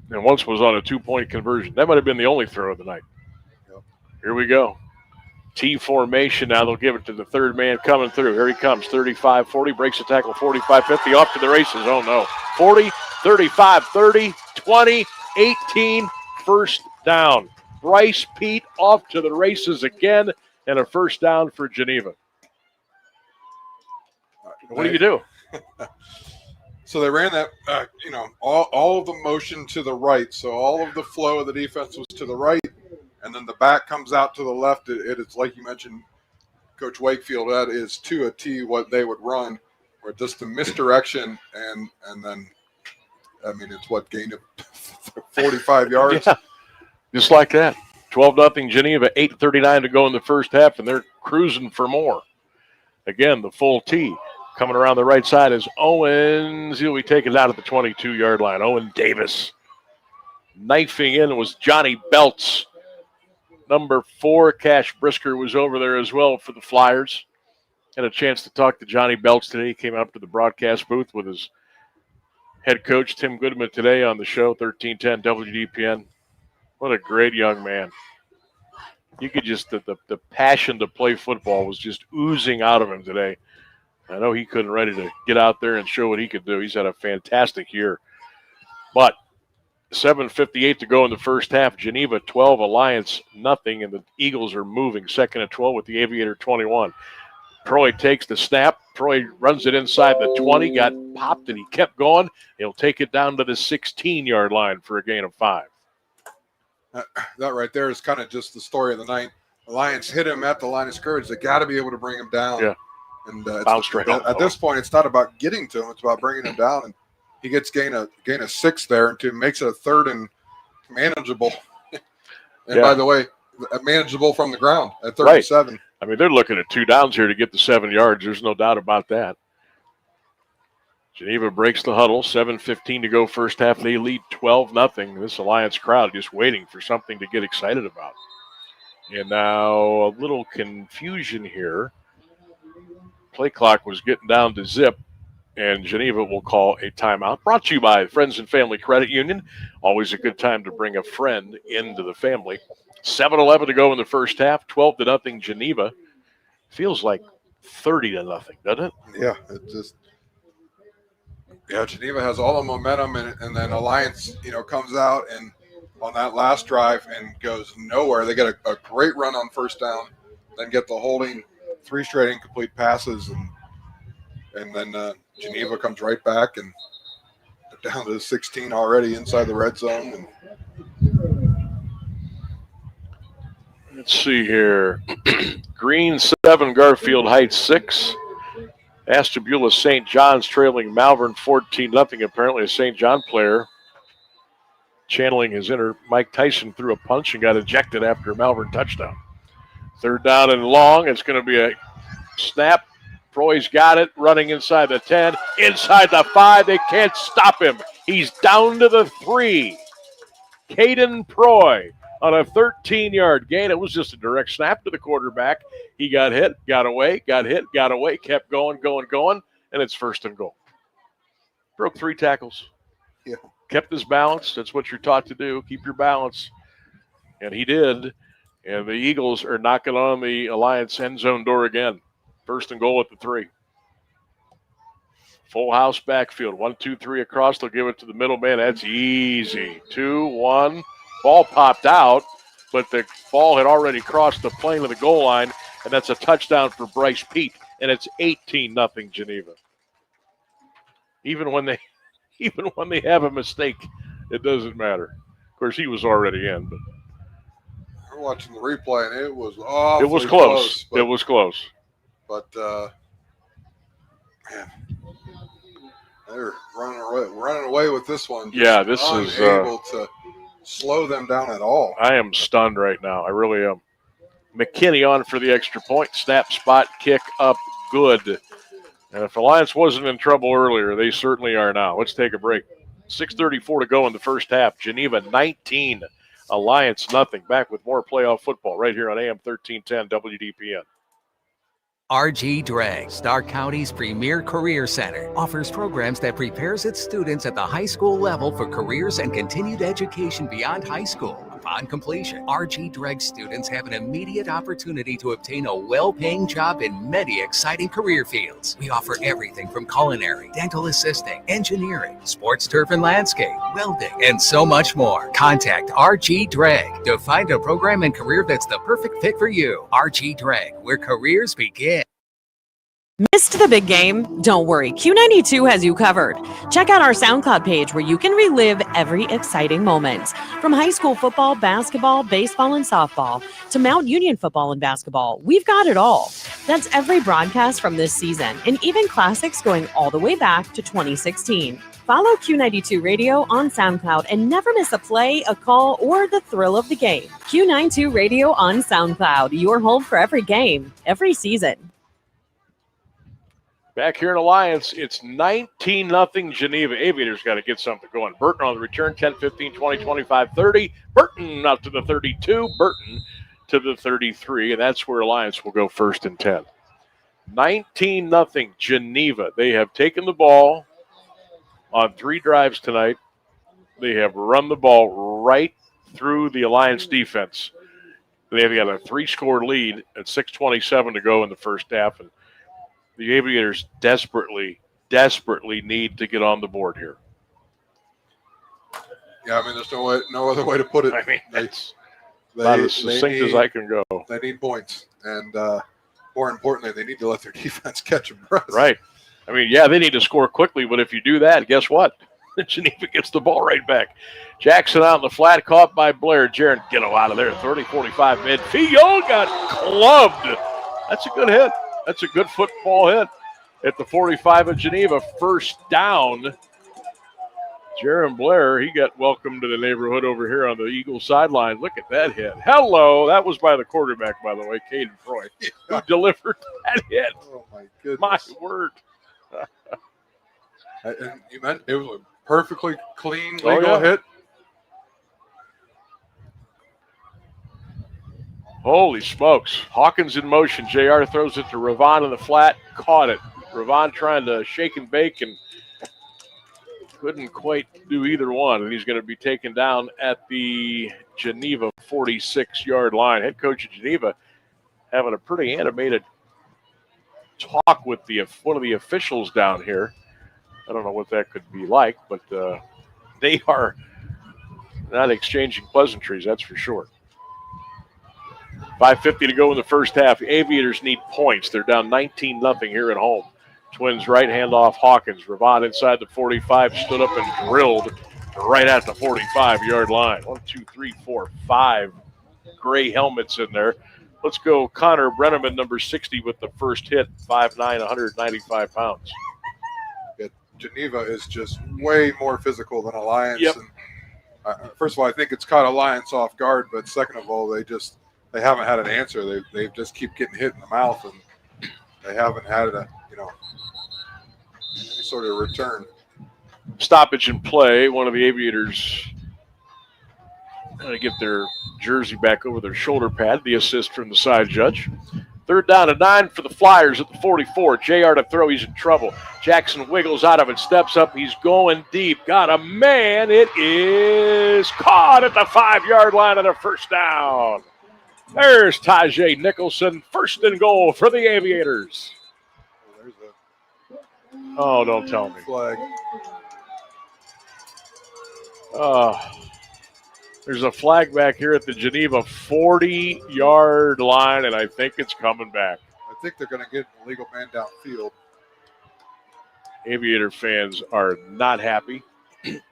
Speaker 2: And once was on a 2-point conversion. That might have been the only throw of the night. Here we go. T formation now. They'll give it to the third man coming through. Here he comes. 35-40. Breaks the tackle. 45-50. Off to the races. Oh, no. 40, 35, 30, 20, 18. First down. Bryce Pete off to the races again. And a first down for Geneva. What do you do?
Speaker 4: So they ran that, all of the motion to the right. So all of the flow of the defense was to the right. And then the back comes out to the left. It's like you mentioned, Coach Wakefield, that is to a T what they would run, or just the misdirection, and then, it's gained of 45 yards.
Speaker 2: Yeah, just like that. 12-0 Geneva, 8:39 to go in the first half, and they're cruising for more. Again, the full T. Coming around the right side is Owens. He'll be taken out at the 22-yard line. Owen Davis. Knifing in was Johnny Belts. Number 4, Cash Brisker, was over there as well for the Flyers. Had a chance to talk to Johnny Belts today. He came up to the broadcast booth with his head coach, Tim Goodman, today on the show, 1310 WDPN. What a great young man. You could just, the passion to play football was just oozing out of him today. I know he couldn't ready to get out there and show what he could do. He's had a fantastic year. But 7:58 to go in the first half. Geneva 12, Alliance nothing, and the Eagles are moving. 2nd and 12 with the Aviator 21. Troy takes the snap. Troy runs it inside the 20, got popped, and he kept going. He'll take it down to the 16-yard line for a gain of 5.
Speaker 4: That right there is kind of just the story of the night. Alliance hit him at the line of scrimmage. They got to be able to bring him down.
Speaker 2: Yeah.
Speaker 4: And
Speaker 2: bounced right off.
Speaker 4: At this point, it's not about getting to him; it's about bringing him down. And he gets gain of 6 there, and makes it a 3rd and manageable. And by the way, manageable from the ground at 37.
Speaker 2: Right. I mean, they're looking at 2 downs here to get the 7 yards. There's no doubt about that. Geneva breaks the huddle. 7:15 to go first half. They lead 12-0. This Alliance crowd just waiting for something to get excited about. And now a little confusion here. Play clock was getting down to zip, and Geneva will call a timeout. Brought to you by Friends and Family Credit Union. Always a good time to bring a friend into the family. 7:11 to go in the first half. 12-0 Geneva. Feels like 30-0, doesn't it?
Speaker 4: Yeah, it just. Yeah, Geneva has all the momentum, and then Alliance, comes out and on that last drive and goes nowhere. They get a great run on first down, then get the holding, 3 straight incomplete passes, and then Geneva comes right back and down to 16 already inside the red zone.
Speaker 2: Let's see here. Green 7, Garfield Heights 6. Ashtabula St. John's trailing Malvern 14-0. Apparently a St. John player channeling his inner Mike Tyson threw a punch and got ejected after a Malvern touchdown. 3rd down and long. It's going to be a snap. Troy's got it, running inside the 10, inside the 5. They can't stop him. He's down to the 3. Caden Proy on a 13-yard gain. It was just a direct snap to the quarterback. He got hit, got away, got hit, got away, kept going, and it's 1st and goal. Broke 3 tackles.
Speaker 4: Yeah.
Speaker 2: Kept his balance. That's what you're taught to do. Keep your balance. And he did. And the Eagles are knocking on the Alliance end zone door again. 1st and goal at the 3. Full house backfield. 1, 2, 3 across. They'll give it to the middle man. That's easy. 2, 1. Ball popped out, but the ball had already crossed the plane of the goal line, and that's a touchdown for Bryce Pete, and it's 18-0 Geneva. Even when they have a mistake, it doesn't matter. Of course, he was already in, but
Speaker 4: I'm watching the replay, and it was awfully
Speaker 2: it was close. It was close.
Speaker 4: But man, they're running away with this one.
Speaker 2: Yeah, this is
Speaker 4: unable to slow them down at all.
Speaker 2: I am stunned right now. I really am. McKinney on for the extra point. Snap, spot, kick up, good. And if Alliance wasn't in trouble earlier, they certainly are now. Let's take a break. 6:34 to go in the first half. Geneva 19, Alliance nothing. Back with more playoff football right here on AM 1310 WDPN.
Speaker 8: RG Drag, Stark County's premier career center, offers programs that prepares its students at the high school level for careers and continued education beyond high school. Upon completion, RG Drag students have an immediate opportunity to obtain a well-paying job in many exciting career fields. We offer everything from culinary, dental assisting, engineering, sports turf and landscape, welding, and so much more. Contact RG Drag to find a program and career that's the perfect fit for you. RG Drag, where careers begin.
Speaker 16: Missed the big game? Don't worry, Q92 has you covered. Check out our SoundCloud page where you can relive every exciting moment. From high school football, basketball, baseball, and softball to Mount Union football and basketball, we've got it all. That's every broadcast from this season and even classics going all the way back to 2016. Follow Q92 Radio on SoundCloud and never miss a play, a call, or the thrill of the game. Q92 Radio on SoundCloud, your home for every game, every season.
Speaker 2: Back here in Alliance, it's 19-0 Geneva. Aviators got to get something going. Burton on the return, 10-15, 20, 25, 30. Burton out to the 32. Burton to the 33, and that's where Alliance will go 1st and 10. 19-0 Geneva. They have taken the ball on 3 drives tonight. They have run the ball right through the Alliance defense. They've got a 3-score lead at 6:27 to go in the first half, and the Aviators desperately need to get on the board here.
Speaker 4: Yeah, I mean, there's no other way to put it.
Speaker 2: I mean, it's about as succinct as I can go.
Speaker 4: They need points, and more importantly, they need to let their defense catch a breath.
Speaker 2: Right. I mean, yeah, they need to score quickly, but if you do that, guess what? Geneva gets the ball right back. Jackson out in the flat, caught by Blair. Jaron Gitto out of there, 30-45 midfield, got clubbed. That's a good hit. That's a good football hit at the 45 of Geneva. First down. Jaron Blair, he got welcomed to the neighborhood over here on the Eagles sideline. Look at that hit. Hello. That was by the quarterback, by the way, Caden Freud, who delivered that hit.
Speaker 4: Oh, my goodness.
Speaker 2: My word.
Speaker 4: And you meant it was a perfectly clean, legal hit.
Speaker 2: Holy smokes. Hawkins in motion. JR throws it to Ravon in the flat. Caught it. Ravon trying to shake and bake and couldn't quite do either one. And he's going to be taken down at the Geneva 46-yard line. Head coach of Geneva having a pretty animated talk with one of the officials down here. I don't know what that could be like, but they are not exchanging pleasantries, that's for sure. 5:50 to go in the first half. Aviators need points. They're down 19-0 here at home. Twins right hand off Hawkins. Ravon inside the 45, stood up and drilled right at the 45-yard line. 1, 2, 3, 4, 5 gray helmets in there. Let's go Connor Brenneman, number 60, with the first hit, 5'9", 195 pounds.
Speaker 4: Yeah, Geneva is just way more physical than Alliance.
Speaker 2: Yep.
Speaker 4: And, first of all, I think it's caught Alliance off guard, but second of all, they haven't had an answer. They just keep getting hit in the mouth, and they haven't had any sort of return.
Speaker 2: Stoppage in play. One of the Aviators going to get their jersey back over their shoulder pad. The assist from the side judge. 3rd down and 9 for the Flyers at the 44. JR to throw. He's in trouble. Jackson wiggles out of it, steps up. He's going deep. Got a man. It is caught at the 5-yard line on a first down. There's Tajay Nicholson. 1st and goal for the Aviators. Oh, don't tell me.
Speaker 4: Flag.
Speaker 2: There's a flag back here at the Geneva 40-yard line, and I think it's coming back.
Speaker 4: I think they're going to get an illegal man downfield.
Speaker 2: Aviator fans are not happy.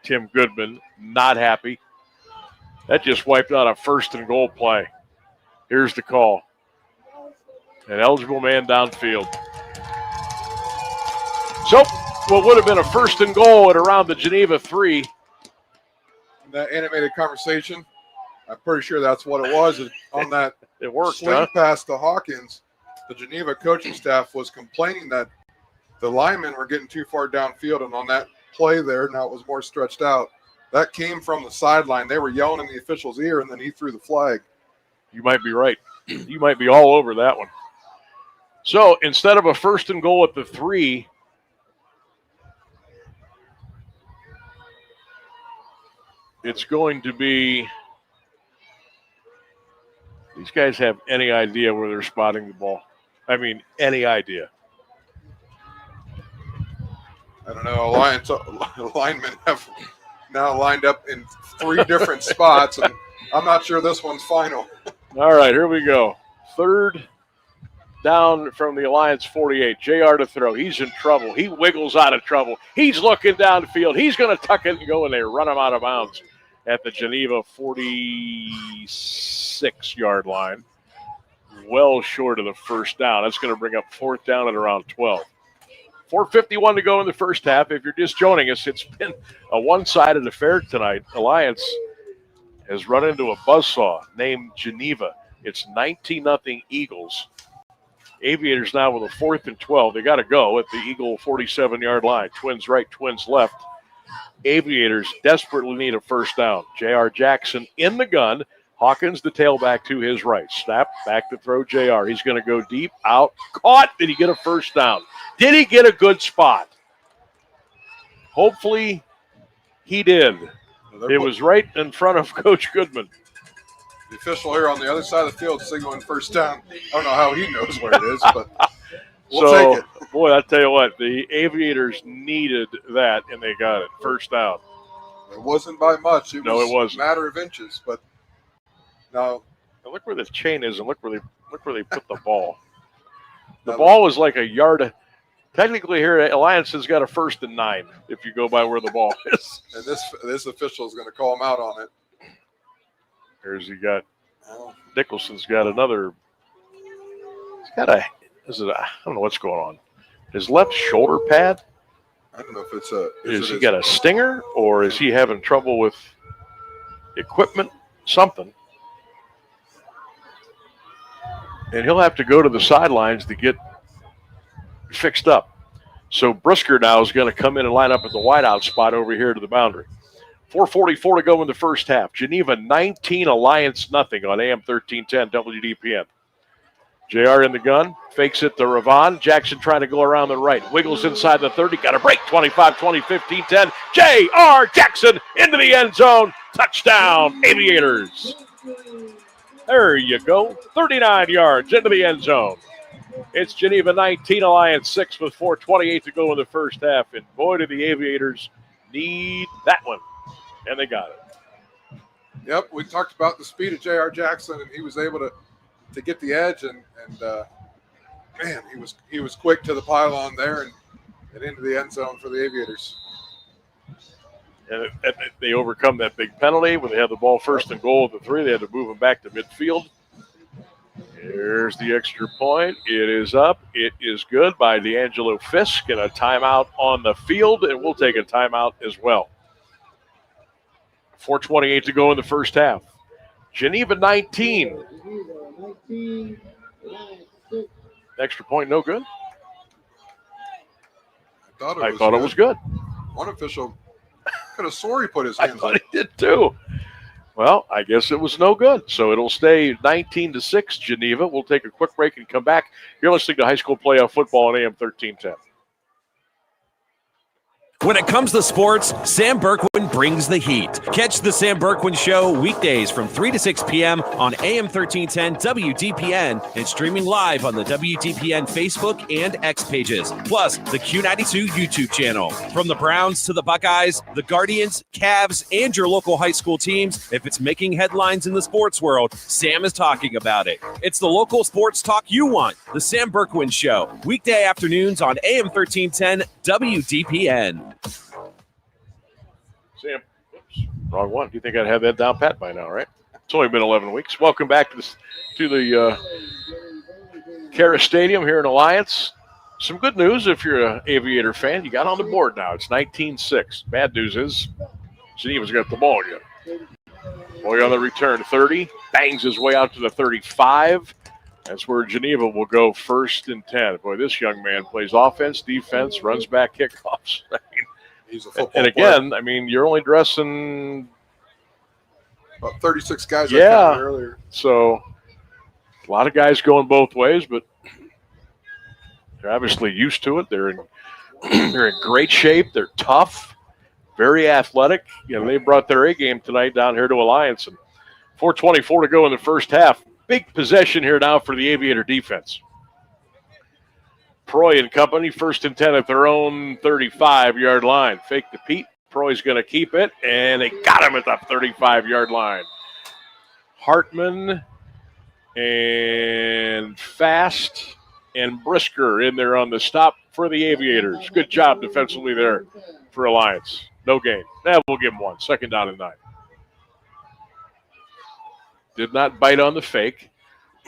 Speaker 2: Tim Goodman, not happy. That just wiped out a 1st and goal play. Here's the call. An eligible man downfield. So, what would have been a 1st and goal at around the Geneva 3.
Speaker 4: That animated conversation, I'm pretty sure that's what it was. On that
Speaker 2: it worked,
Speaker 4: sling pass to Hawkins, the Geneva coaching staff was complaining that the linemen were getting too far downfield, and on that play there, now it was more stretched out. That came from the sideline. They were yelling in the official's ear, and then he threw the flag.
Speaker 2: You might be right. You might be all over that one. So instead of a 1st and goal at the 3, it's going to be, these guys have any idea where they're spotting the ball. I mean, any idea.
Speaker 4: I don't know. Alliance linemen have now lined up in 3 different spots, and I'm not sure this one's final.
Speaker 2: All right, here we go. 3rd down from the Alliance 48. JR to throw. He's in trouble. He wiggles out of trouble. He's looking downfield. He's going to tuck it and go, and they run him out of bounds at the Geneva 46-yard line. Well short of the 1st down. That's going to bring up 4th down at around 12. 4:51 to go in the first half. If you're just joining us, it's been a one-sided affair tonight. Alliance has run into a buzzsaw named Geneva. It's 19-0 Eagles. Aviators now with a 4th and 12. They got to go at the Eagle 47-yard line. Twins right, Twins left. Aviators desperately need a 1st down. J.R. Jackson in the gun. Hawkins, the tailback, to his right. Snap, back to throw J.R. He's going to go deep, out, caught. Did he get a 1st down? Did he get a good spot? Hopefully he did. It was right in front of Coach Goodman.
Speaker 4: The official here on the other side of the field signaling first down. I don't know how he knows where it is, but we'll take it.
Speaker 2: Boy, I tell you what, the Aviators needed that, and they got it. First down.
Speaker 4: It wasn't by much.
Speaker 2: It wasn't.
Speaker 4: A matter of inches, but no.
Speaker 2: Now look where the chain is, and look where they put the ball. The ball was like a yard. Technically, here Alliance has got a 1st and 9 if you go by where the ball is.
Speaker 4: And this official is going to call him out on it.
Speaker 2: Here's Nicholson's got another. He's got I don't know what's going on. His left shoulder pad.
Speaker 4: I don't know if it's
Speaker 2: Is he got a stinger, or is he having trouble with equipment? Something. And he'll have to go to the sidelines to get fixed up. So Brisker now is going to come in and line up at the wideout spot over here to the boundary. 4:44 to go in the first half. Geneva 19, Alliance nothing on AM 1310 WDPN. JR in the gun, fakes it to Ravon. Jackson trying to go around the right. Wiggles inside the 30, got a break. 25, 20, 15, 10. JR Jackson into the end zone. Touchdown, Aviators. There you go. 39 yards into the end zone. It's Geneva 19, Alliance 6 with 4:28 to go in the first half. And boy, do the Aviators need that one. And they got it.
Speaker 4: Yep, we talked about the speed of J.R. Jackson, and he was able to get the edge, and man, he was quick to the pylon there and into the end zone for the Aviators.
Speaker 2: And they overcome that big penalty when they had the ball 1st and goal at the 3. They had to move them back to midfield. Here's the extra point. It is up. It is good by D'Angelo Fisk, and a timeout on the field, and we'll take a timeout as well. 4:28 to go in the first half. Geneva 19. Extra point, no good.
Speaker 4: I
Speaker 2: thought it was good.
Speaker 4: One official could have swore he put his hands
Speaker 2: I
Speaker 4: on it.
Speaker 2: thought he did too. Well, I guess it was no good. So it'll stay 19-6, Geneva. We'll take a quick break and come back. You're listening to High School Playoff Football on AM 1310.
Speaker 18: When it comes to sports, Sam Berkwin brings the heat. Catch the Sam Berkwin Show weekdays from 3 to 6 p.m. on AM 1310 WDPN and streaming live on the WDPN Facebook and X pages, plus the Q92 YouTube channel. From the Browns to the Buckeyes, the Guardians, Cavs, and your local high school teams, if it's making headlines in the sports world, Sam is talking about it. It's the local sports talk you want. The Sam Berkwin Show, weekday afternoons on AM 1310 WDPN.
Speaker 2: Sam, oops, wrong one. You think I'd have that down pat by now, right? It's only been 11 weeks. Welcome back to the KEHRES Stadium here in Alliance. Some good news if you're an Aviator fan. You got on the board now. It's 19-6. Bad news is Geneva's got the ball again. Boy on the return, 30. Bangs his way out to the 35. That's where Geneva will go 1st and 10. Boy, this young man plays offense, defense, runs back, kickoffs. I mean,
Speaker 4: he's a football
Speaker 2: and again,
Speaker 4: player.
Speaker 2: I mean, you're only dressing
Speaker 4: about 36 guys. I
Speaker 2: yeah.
Speaker 4: counted earlier.
Speaker 2: So a lot of guys going both ways, but they're obviously used to it. They're in great shape. They're tough, very athletic. You know, they brought their A game tonight down here to Alliance, and 4:24 to go in the first half. Big possession here now for the Aviator defense. Proy and company, 1st and 10 at their own 35-yard line. Fake to Pete. Proy's going to keep it, and they got him at the 35-yard line. Hartman and Fast and Brisker in there on the stop for the Aviators. Good job defensively there for Alliance. No gain. We'll give him one. 2nd down and 9. Did not bite on the fake.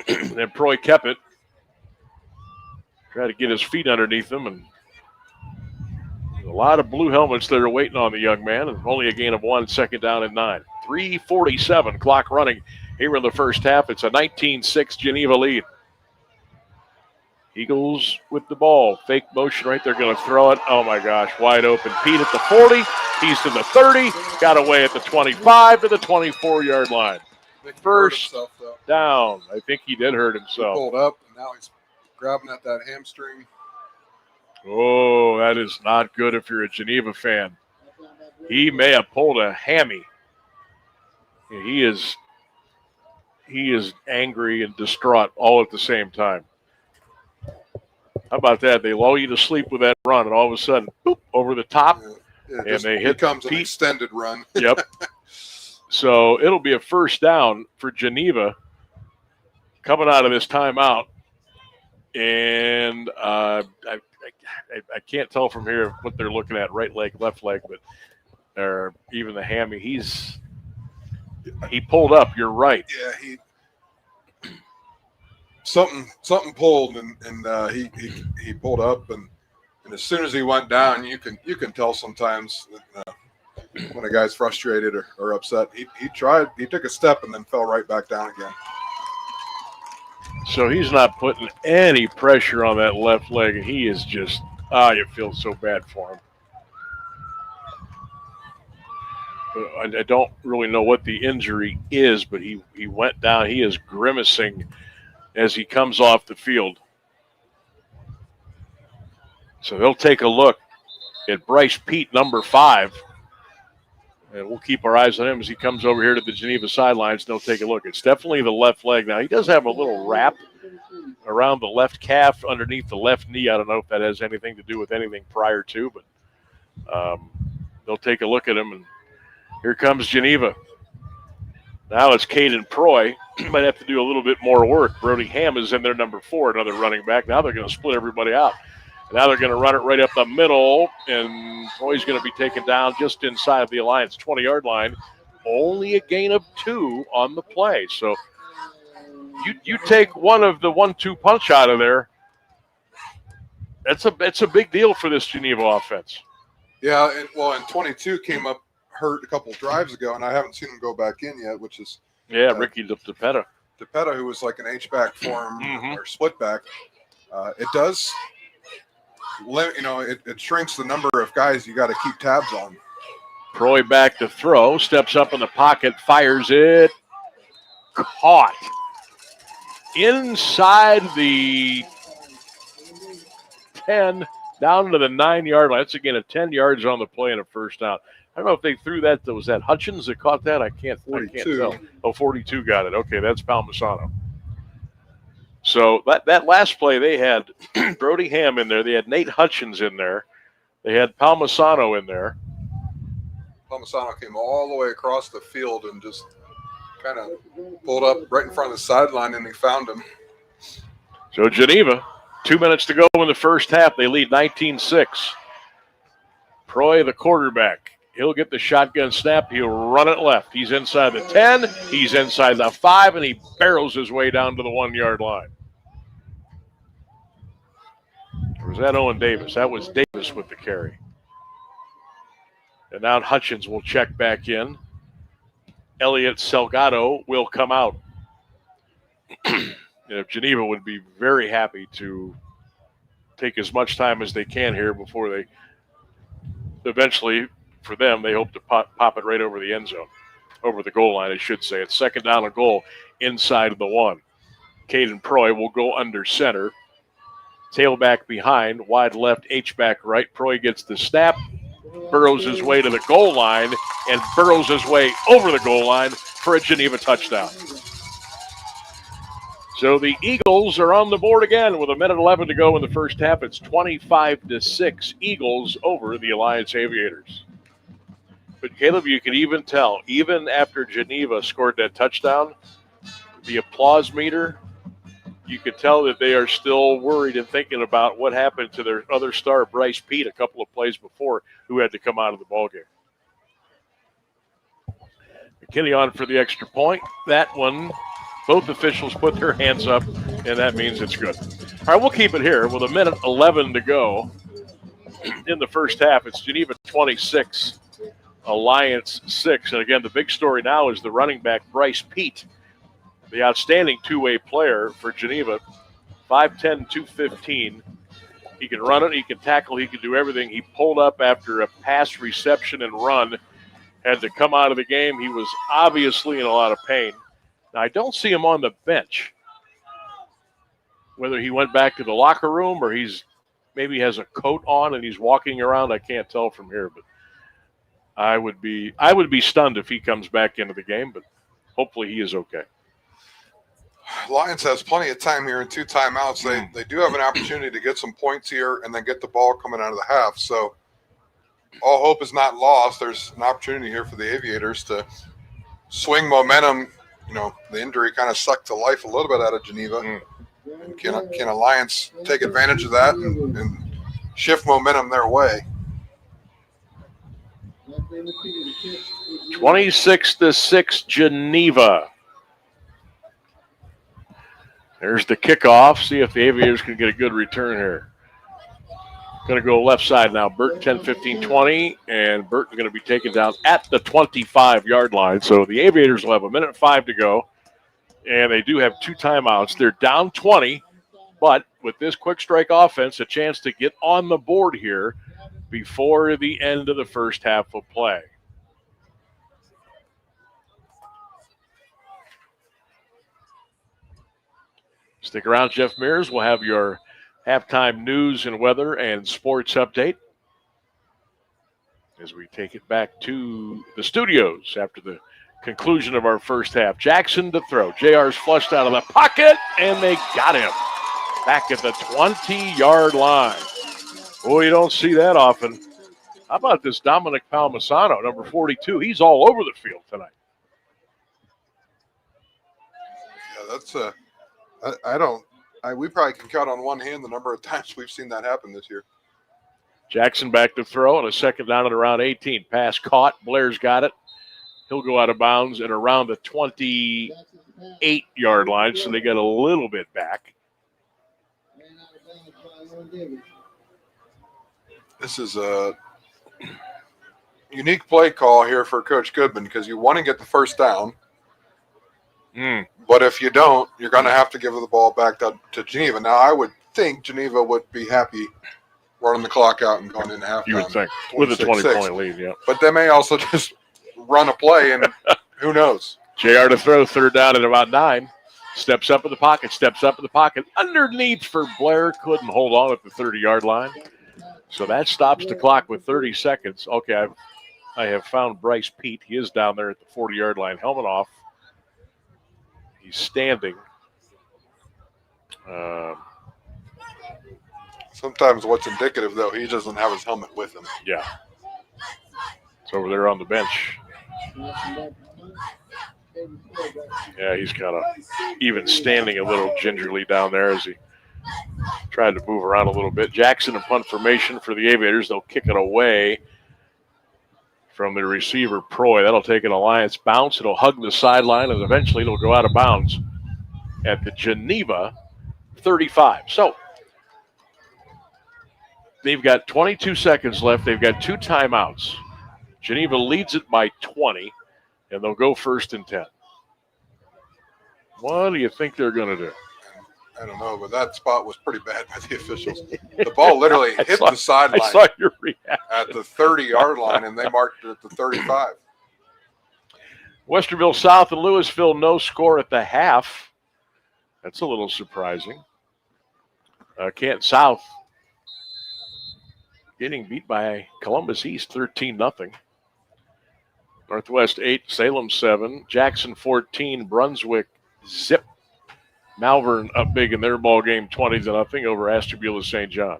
Speaker 2: And Proy kept it. Tried to get his feet underneath him. And a lot of blue helmets that are waiting on the young man. And only a gain of 1, 2nd down and 9. 3:47 clock running here in the first half. It's a 19-6 Geneva lead. Eagles with the ball. Fake motion right there. Going to throw it. Oh, my gosh. Wide open. Pete at the 40. He's to the 30. Got away at the 25 to the 24-yard line. First down. I think he did hurt himself.
Speaker 4: He pulled up, and now he's grabbing at that hamstring.
Speaker 2: Oh, that is not good if you're a Geneva fan. He may have pulled a hammy. He is angry and distraught all at the same time. How about that? They lull you to sleep with that run, and all of a sudden, boop, over the top, and they hit
Speaker 4: becomes an
Speaker 2: Pete.
Speaker 4: extended run.
Speaker 2: Yep. So it'll be a first down for Geneva coming out of this timeout. And I can't tell from here what they're looking at, right leg, left leg, but or even the hammy. He pulled up. You're right.
Speaker 4: Yeah, something pulled, and he pulled up, and as soon as he went down, you can tell sometimes that, when a guy's frustrated or upset. He took a step and then fell right back down again.
Speaker 2: So he's not putting any pressure on that left leg, and he is just you feel so bad for him. I don't really know what the injury is, but he went down. He is grimacing as he comes off the field. So they'll take a look at Bryce Pete, number 5. And we'll keep our eyes on him as he comes over here to the Geneva sidelines. They'll take a look. It's definitely the left leg. Now, he does have a little wrap around the left calf underneath the left knee. I don't know if that has anything to do with anything prior to, but they'll take a look at him. And here comes Geneva. Now it's Caden Proy. Might have to do a little bit more work. Brody Ham is in there, number 4, another running back. Now they're going to split everybody out. Now they're going to run it right up the middle, and Proy's going to be taken down just inside of the Alliance 20-yard line. Only a gain of 2 on the play. So you take one of the 1-2 punch out of there. It's a big deal for this Geneva offense.
Speaker 4: Yeah, and 22 came up hurt a couple drives ago, and I haven't seen him go back in yet, which is
Speaker 2: Ricky DePetta.
Speaker 4: DePetta, who was like an H-back for him or split back. It does, it shrinks the number of guys you got to keep tabs on.
Speaker 2: Proy back to throw, steps up in the pocket, fires it, caught inside the 10, down to the 9-yard line. That's again a 10 yards on the play and a first down. I don't know if they threw that. Was that Hutchins that caught that? I can't tell. Oh, 42 got it. Okay, that's Palmisano. So that last play, they had Brody Ham in there. They had Nate Hutchins in there. They had Palmisano in there.
Speaker 4: Palmisano came all the way across the field and just kind of pulled up right in front of the sideline, and he found him.
Speaker 2: So Geneva, 2 minutes to go in the first half. They lead 19-6. Proy, the quarterback. He'll get the shotgun snap. He'll run it left. He's inside the 10. He's inside the 5, and he barrels his way down to the 1-yard line. Or was that Owen Davis? That was Davis with the carry. And now Hutchins will check back in. Elliot Salgado will come out. Geneva would be very happy to take as much time as they can here before they eventually, for them, they hope to pop it right over the end zone, over the goal line, I should say. It's second down and goal inside of the 1. Caden Proy will go under center. Tailback behind, wide left, H-back right. Proy gets the snap, burrows his way to the goal line, and burrows his way over the goal line for a Geneva touchdown. So the Eagles are on the board again with 1:11 to go in the first half. It's 25-6, Eagles over the Alliance Aviators. But Caleb, you can even tell, even after Geneva scored that touchdown, the applause meter, you could tell that they are still worried and thinking about what happened to their other star, Bryce Pete, a couple of plays before, who had to come out of the ballgame. McKinney on for the extra point. That one, both officials put their hands up, and that means it's good. All right, we'll keep it here with 1:11 to go in the first half. It's Geneva 26, Alliance 6. And again, the big story now is the running back, Bryce Pete, the outstanding two-way player for Geneva, 5'10", 215. He can run it, he can tackle, he can do everything. He pulled up after a pass reception and run, had to come out of the game. He was obviously in a lot of pain. Now, I don't see him on the bench. Whether he went back to the locker room or maybe has a coat on and he's walking around, I can't tell from here. But I would be stunned if he comes back into the game. But hopefully he is okay.
Speaker 4: Lions has plenty of time here in 2 timeouts. They do have an opportunity to get some points here and then get the ball coming out of the half. So all hope is not lost. There's an opportunity here for the Aviators to swing momentum. You know, the injury kind of sucked the life a little bit out of Geneva. And can Alliance take advantage of that and shift momentum their way?
Speaker 2: 26-6 Geneva. There's the kickoff. See if the Aviators can get a good return here. Going to go left side now. Burton 10, 15, 20. And Burton's going to be taken down at the 25-yard line. So the Aviators will have 1:05 to go. And they do have 2 timeouts. They're down 20. But with this quick strike offense, a chance to get on the board here before the end of the first half of play. Stick around, Jeff Mears. We'll have your halftime news and weather and sports update as we take it back to the studios after the conclusion of our first half. Jackson to throw. JR's flushed out of the pocket, and they got him back at the 20-yard line. Boy, you don't see that often. How about this Dominic Palmisano, number 42? He's all over the field tonight.
Speaker 4: Yeah, that's we probably can count on one hand the number of times we've seen that happen this year.
Speaker 2: Jackson back to throw on a second down at around 18. Pass caught. Blair's got it. He'll go out of bounds at around the 28-yard line, so they get a little bit back.
Speaker 4: This is a unique play call here for Coach Goodman because you want to get the first down. But if you don't, you're going to have to give the ball back to Geneva. Now, I would think Geneva would be happy running the clock out and going into halftime.
Speaker 2: You would think, with a 20-point lead, yeah.
Speaker 4: But they may also just run a play, and who knows?
Speaker 2: JR to throw, third down at about 9. Steps up in the pocket, underneath for Blair. Couldn't hold on at the 30-yard line. So that stops the clock with 30 seconds. Okay, I have found Bryce Pete. He is down there at the 40-yard line. Helmet off. He's standing.
Speaker 4: Sometimes what's indicative, though, he doesn't have his helmet with him.
Speaker 2: Yeah. It's over there on the bench. Yeah, he's kind of even standing a little gingerly down there as he tried to move around a little bit. Jackson in punt formation for the Aviators. They'll kick it away from the receiver, Proy. That'll take an Alliance bounce. It'll hug the sideline, and eventually it'll go out of bounds at the Geneva 35. So they've got 22 seconds left. They've got 2 timeouts. Geneva leads it by 20, and they'll go 1st and 10. What do you think they're going to do?
Speaker 4: I don't know, but that spot was pretty bad by the officials. The ball literally hit the sideline.
Speaker 2: I saw your reaction.
Speaker 4: At the 30-yard line, and they marked it at the 35.
Speaker 2: Westerville South and Louisville, no score at the half. That's a little surprising. Canton South getting beat by Columbus East 13-0. Northwest 8, Salem 7, Jackson 14, Brunswick zip. Malvern up big in their ball game 20-0 over Ashtabula St. John.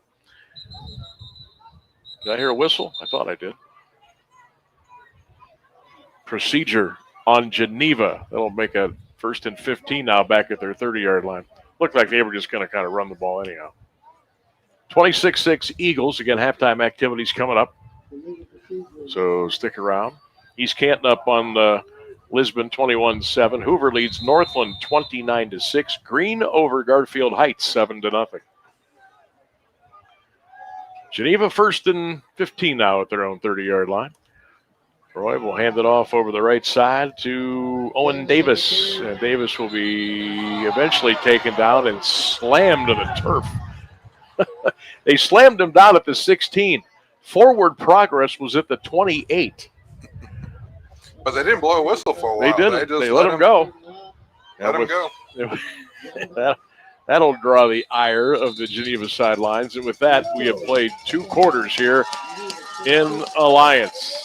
Speaker 2: Did I hear a whistle? I thought I did. Procedure on Geneva. That'll make a 1st and 15 now back at their 30-yard line. Looked like they were just going to kind of run the ball anyhow. 26-6 Eagles. Again, halftime activities coming up. So stick around. East Canton up on the Lisbon 21-7. Hoover leads Northland 29-6. Green over Garfield Heights 7-0. Geneva 1st and 15 now at their own 30-yard line. Roy will hand it off over the right side to Owen Davis. And Davis will be eventually taken down and slammed to the turf. They slammed him down at the 16. Forward progress was at the 28.
Speaker 4: But they didn't blow a whistle for a while.
Speaker 2: They didn't. They let him go.
Speaker 4: Let him go.
Speaker 2: That'll draw the ire of the Geneva sidelines. And with that, we have played 2 quarters here in Alliance.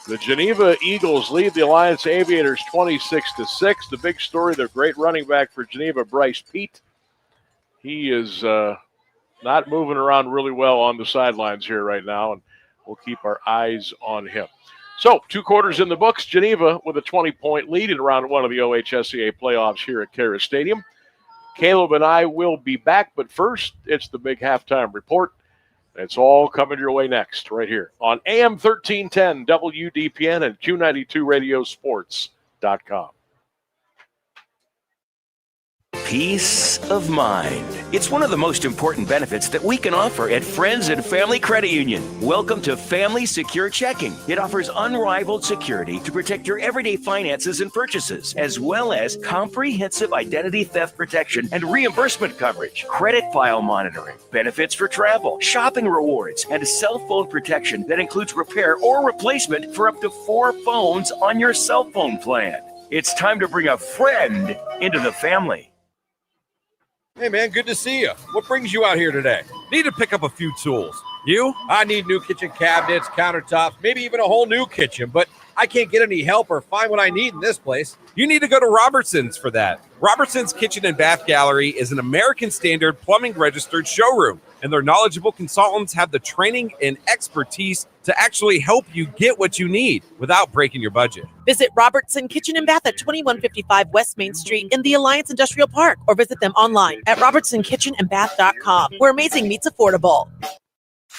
Speaker 2: The Geneva Eagles lead the Alliance Aviators 26-6. The big story, their great running back for Geneva, Bryce Pete. He is not moving around really well on the sidelines here right now, and we'll keep our eyes on him. So, 2 quarters in the books. Geneva with a 20-point lead in round 1 of the OHSAA playoffs here at KEHRES Stadium. Caleb and I will be back, but first, it's the big halftime report. It's all coming your way next, right here on AM 1310 WDPN and Q92radiosports.com.
Speaker 19: Peace of mind. It's one of the most important benefits that we can offer at Friends and Family Credit Union. Welcome to Family Secure Checking. It offers unrivaled security to protect your everyday finances and purchases, as well as comprehensive identity theft protection and reimbursement coverage, credit file monitoring, benefits for travel, shopping rewards, and cell phone protection that includes repair or replacement for up to 4 phones on your cell phone plan. It's time to bring a friend into the family.
Speaker 1: Hey, man, good to see you. What brings you out here today? Need to pick up a few tools. You? I need new kitchen cabinets, countertops, maybe even a whole new kitchen, but I can't get any help or find what I need in this place. You need to go to Robertson's for that. Robertson's Kitchen and Bath Gallery is an American Standard plumbing registered showroom, and their knowledgeable consultants have the training and expertise to actually help you get what you need without breaking your budget.
Speaker 15: Visit Robertson Kitchen and Bath at 2155 West Main Street in the Alliance Industrial Park, or visit them online at robertsonkitchenandbath.com, where amazing meets affordable.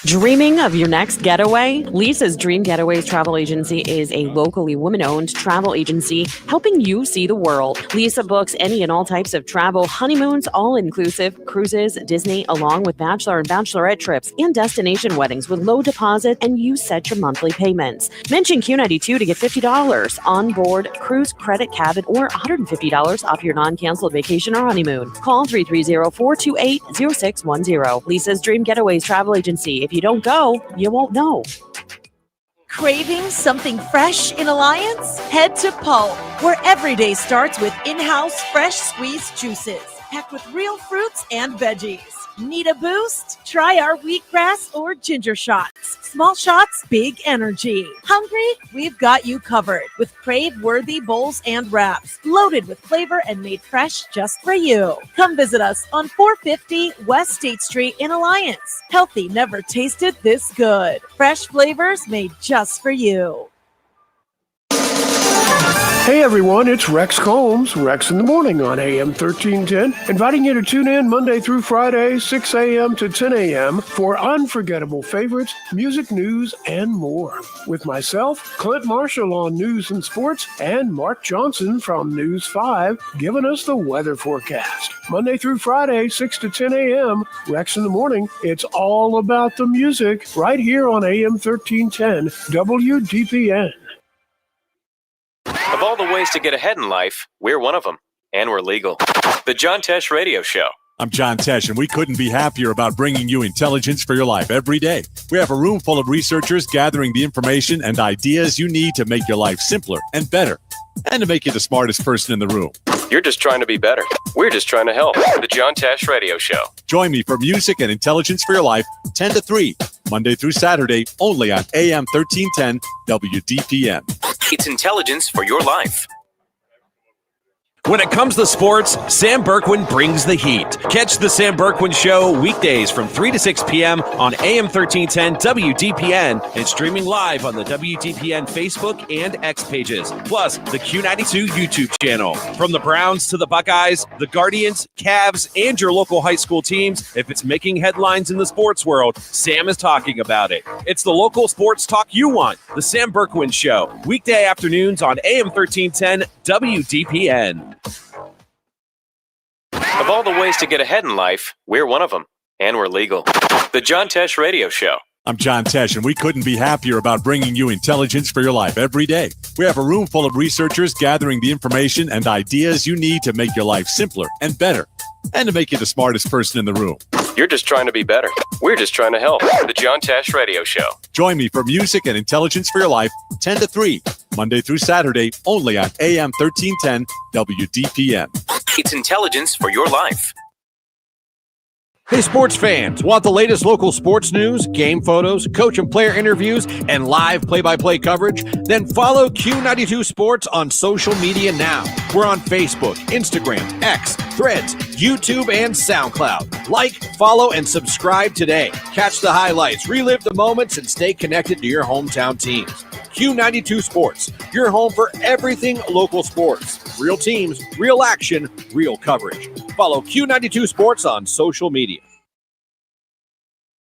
Speaker 16: Dreaming of your next getaway? Lisa's Dream Getaways Travel Agency is a locally woman-owned travel agency helping you see the world. Lisa books any and all types of travel, honeymoons, all-inclusive, cruises, Disney, along with bachelor and bachelorette trips and destination weddings with low deposit, and you set your monthly payments. Mention Q92 to get $50 on board cruise, credit, cabin, or $150 off your non-canceled vacation or honeymoon. Call 330-428-0610. Lisa's Dream Getaways Travel Agency. If you don't go, you won't know.
Speaker 15: Craving something fresh in Alliance? Head to Pulp, where every day starts with in-house fresh squeezed juices, packed with real fruits and veggies. Need a boost? Try our wheatgrass or ginger shots. Small shots, big energy. Hungry? We've got you covered with crave-worthy bowls and wraps, loaded with flavor and made fresh just for you. Come visit us on 450 West State Street in Alliance. Healthy never tasted this good. Fresh flavors made just for you.
Speaker 3: Hey everyone, it's Rex Combs, Rex in the Morning on AM 1310, inviting you to tune in Monday through Friday, 6 a.m. to 10 a.m. for unforgettable favorites, music news, and more. With myself, Clint Marshall on News and Sports, and Mark Johnson from News 5 giving us the weather forecast. Monday through Friday, 6 to 10 a.m., Rex in the Morning, it's all about the music right here on AM 1310 WDPN.
Speaker 22: Of all the ways to get ahead in life, we're one of them, and we're legal. The John Tesh Radio Show.
Speaker 23: I'm John Tesh, and we couldn't be happier about bringing you intelligence for your life every day. We have a room full of researchers gathering the information and ideas you need to make your life simpler and better, and to make you the smartest person in the room.
Speaker 22: You're just trying to be better. We're just trying to help. The John Tesh Radio Show.
Speaker 23: Join me for music and intelligence for your life, 10 to 3, Monday through Saturday, only on AM 1310 WDPN.
Speaker 22: It's intelligence for your life.
Speaker 18: When it comes to sports, Sam Berkwin brings the heat. Catch the Sam Berkwin Show weekdays from 3 to 6 p.m. on AM 1310 WDPN and streaming live on the WDPN Facebook and X pages, plus the Q92 YouTube channel. From the Browns to the Buckeyes, the Guardians, Cavs, and your local high school teams, if it's making headlines in the sports world, Sam is talking about it. It's the local sports talk you want. The Sam Berkwin Show, weekday afternoons on AM 1310 WDPN.
Speaker 22: Of all the ways to get ahead in life, we're one of them, and we're legal. The John Tesh Radio Show.
Speaker 23: I'm John Tesh, and we couldn't be happier about bringing you intelligence for your life every day. We have a room full of researchers gathering the information and ideas you need to make your life simpler and better, and to make you the smartest person in the room.
Speaker 22: You're just trying to be better. We're just trying to help. The John Tesh Radio Show.
Speaker 23: Join me for music and intelligence for your life, 10 to 3, Monday through Saturday, only on AM 1310 WDPN.
Speaker 22: It's intelligence for your life.
Speaker 1: Hey, sports fans, want the latest local sports news, game photos, coach and player interviews, and live play-by-play coverage? Then follow Q92 Sports on social media now. We're on Facebook, Instagram, X, Threads, YouTube, and SoundCloud. Like, follow, and subscribe today. Catch the highlights, relive the moments, and stay connected to your hometown teams. Q92 Sports, your home for everything local sports. Real teams, real action, real coverage. Follow Q92 Sports on social media.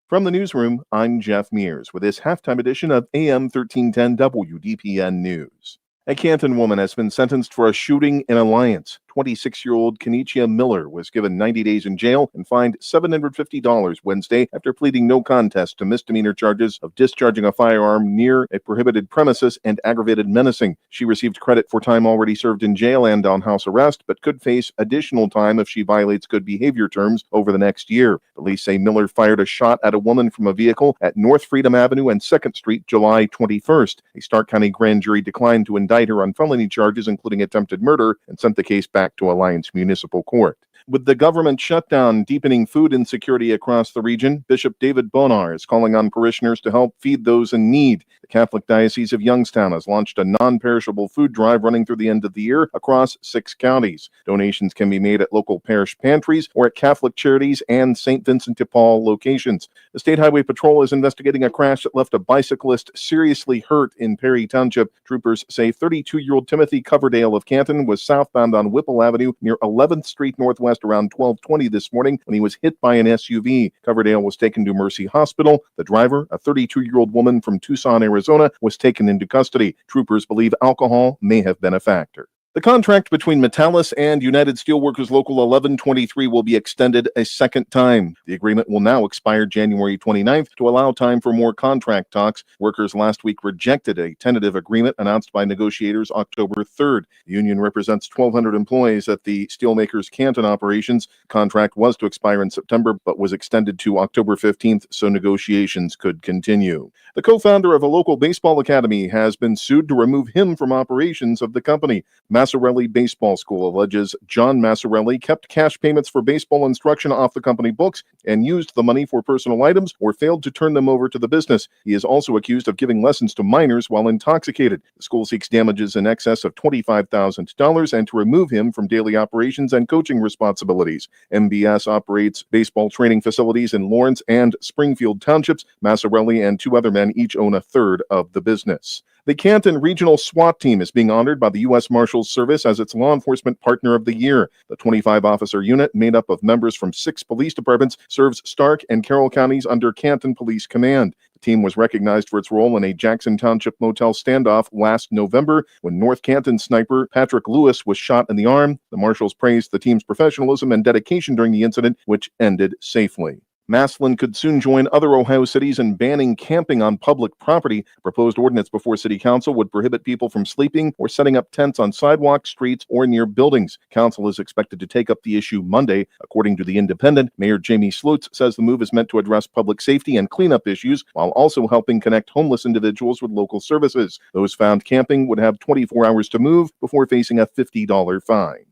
Speaker 5: From the newsroom, I'm Jeff Mears with this halftime edition of AM 1310 WDPN News. A Canton woman has been sentenced for a shooting in Alliance. 26-year-old Kenichia Miller was given 90 days in jail and fined $750 Wednesday after pleading no contest to misdemeanor charges of discharging a firearm near a prohibited premises and aggravated menacing. She received credit for time already served in jail and on house arrest, but could face additional time if she violates good behavior terms over the next year. Police say Miller fired a shot at a woman from a vehicle at North Freedom Avenue and 2nd Street July 21st. A Stark County grand jury declined to indict her on felony charges, including attempted murder, and sent the case back to Alliance Municipal Court. With the government shutdown deepening food insecurity across the region, Bishop David Bonar is calling on parishioners to help feed those in need. The Catholic Diocese of Youngstown has launched a non-perishable food drive running through the end of the year across 6 counties. Donations can be made at local parish pantries or at Catholic Charities and St. Vincent de Paul locations. The State Highway Patrol is investigating a crash that left a bicyclist seriously hurt in Perry Township. Troopers say 32-year-old Timothy Coverdale of Canton was southbound on Whipple Avenue near 11th Street Northwest around 12:20 this morning when he was hit by an SUV. Coverdale was taken to Mercy Hospital. The driver, a 32-year-old woman from Tucson, Arizona, was taken into custody. Troopers believe alcohol may have been a factor. The contract between Metallus and United Steelworkers Local 1123 will be extended a second time. The agreement will now expire January 29th to allow time for more contract talks. Workers last week rejected a tentative agreement announced by negotiators October 3rd. The union represents 1,200 employees at the steelmakers' Canton operations. The contract was to expire in September, but was extended to October 15th so negotiations could continue. The co-founder of a local baseball academy has been sued to remove him from operations of the company. Massarelli Baseball School alleges John Massarelli kept cash payments for baseball instruction off the company books and used the money for personal items or failed to turn them over to the business. He is also accused of giving lessons to minors while intoxicated. The school seeks damages in excess of $25,000 and to remove him from daily operations and coaching responsibilities. MBS operates baseball training facilities in Lawrence and Springfield Townships. Massarelli and 2 other men each own a third of the business. The Canton Regional SWAT Team is being honored by the U.S. Marshals Service as its Law Enforcement Partner of the Year. The 25-officer unit, made up of members from 6 police departments, serves Stark and Carroll counties under Canton Police Command. The team was recognized for its role in a Jackson Township motel standoff last November when North Canton sniper Patrick Lewis was shot in the arm. The Marshals praised the team's professionalism and dedication during the incident, which ended safely. Massillon could soon join other Ohio cities in banning camping on public property. A proposed ordinance before City Council would prohibit people from sleeping or setting up tents on sidewalks, streets, or near buildings. Council is expected to take up the issue Monday. According to The Independent, Mayor Jamie Slutz says the move is meant to address public safety and cleanup issues while also helping connect homeless individuals with local services. Those found camping would have 24 hours to move before facing a $50 fine.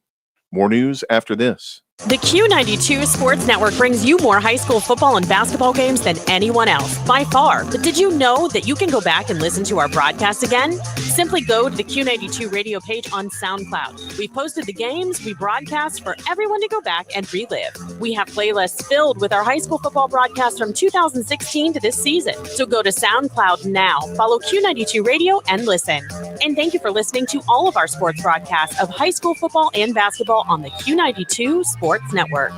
Speaker 5: More news after this.
Speaker 16: The Q92 Sports Network brings you more high school football and basketball games than anyone else, by far. But did you know that you can go back and listen to our broadcast again? Simply go to the Q92 radio page on SoundCloud. We've posted the games we broadcast for everyone to go back and relive. We have playlists filled with our high school football broadcasts from 2016 to this season. So go to SoundCloud now, follow Q92 Radio, and listen. And thank you for listening to all of our sports broadcasts of high school football and basketball on the Q92 Sports Network.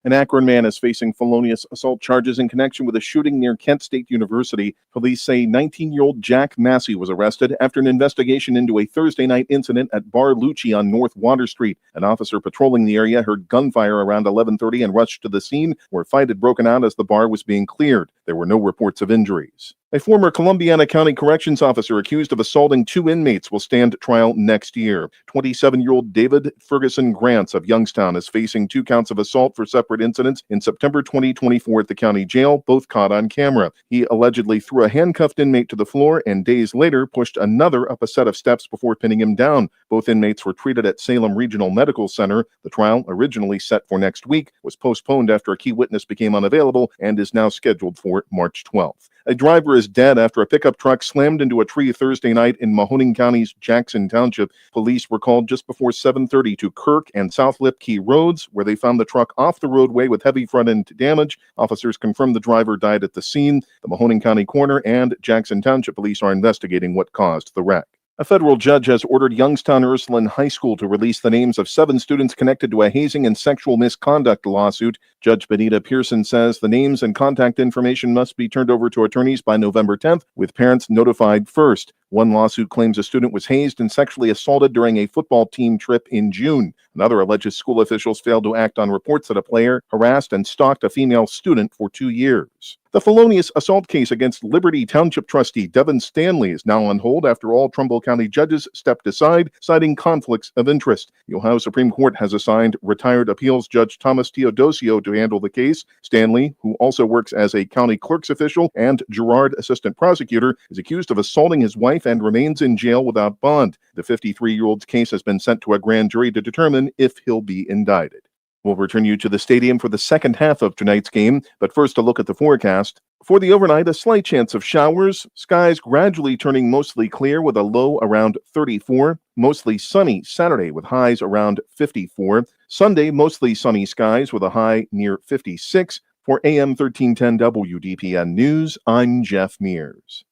Speaker 5: An Akron man is facing felonious assault charges in connection with a shooting near Kent State University. Police say 19-year-old Jack Massey was arrested after an investigation into a Thursday night incident at Bar Lucci on North Water Street. An officer patrolling the area heard gunfire around 11:30 and rushed to the scene where a fight had broken out as the bar was being cleared. There were no reports of injuries. A former Columbiana County Corrections officer accused of assaulting 2 inmates will stand trial next year. 27-year-old David Ferguson Grants of Youngstown is facing 2 counts of assault for separate incidents in September 2024 at the county jail, both caught on camera. He allegedly threw a handcuffed inmate to the floor and days later pushed another up a set of steps before pinning him down. Both inmates were treated at Salem Regional Medical Center. The trial, originally set for next week, was postponed after a key witness became unavailable and is now scheduled for March 12th. A driver is dead after a pickup truck slammed into a tree Thursday night in Mahoning County's Jackson Township. Police were called just before 7:30 to Kirk and South Lip Key Roads, where they found the truck off the roadway with heavy front-end damage. Officers confirmed the driver died at the scene. The Mahoning County coroner and Jackson Township police are investigating what caused the wreck. A federal judge has ordered Youngstown Ursuline High School to release the names of 7 students connected to a hazing and sexual misconduct lawsuit. Judge Benita Pearson says the names and contact information must be turned over to attorneys by November 10th, with parents notified first. One lawsuit claims a student was hazed and sexually assaulted during a football team trip in June. Another alleges school officials failed to act on reports that a player harassed and stalked a female student for 2 years. The felonious assault case against Liberty Township trustee Devin Stanley is now on hold after all Trumbull County judges stepped aside, citing conflicts of interest. The Ohio Supreme Court has assigned retired appeals judge Thomas Teodosio to handle the case. Stanley, who also works as a county clerk's official and Girard assistant prosecutor, is accused of assaulting his wife and remains in jail without bond. The 53-year-old's case has been sent to a grand jury to determine if he'll be indicted. We'll return you to the stadium for the second half of tonight's game, but first a look at the forecast. For the overnight, a slight chance of showers. Skies gradually turning mostly clear with a low around 34. Mostly sunny Saturday with highs around 54. Sunday, mostly sunny skies with a high near 56. For AM 1310 WDPN News, I'm Jeff Mears.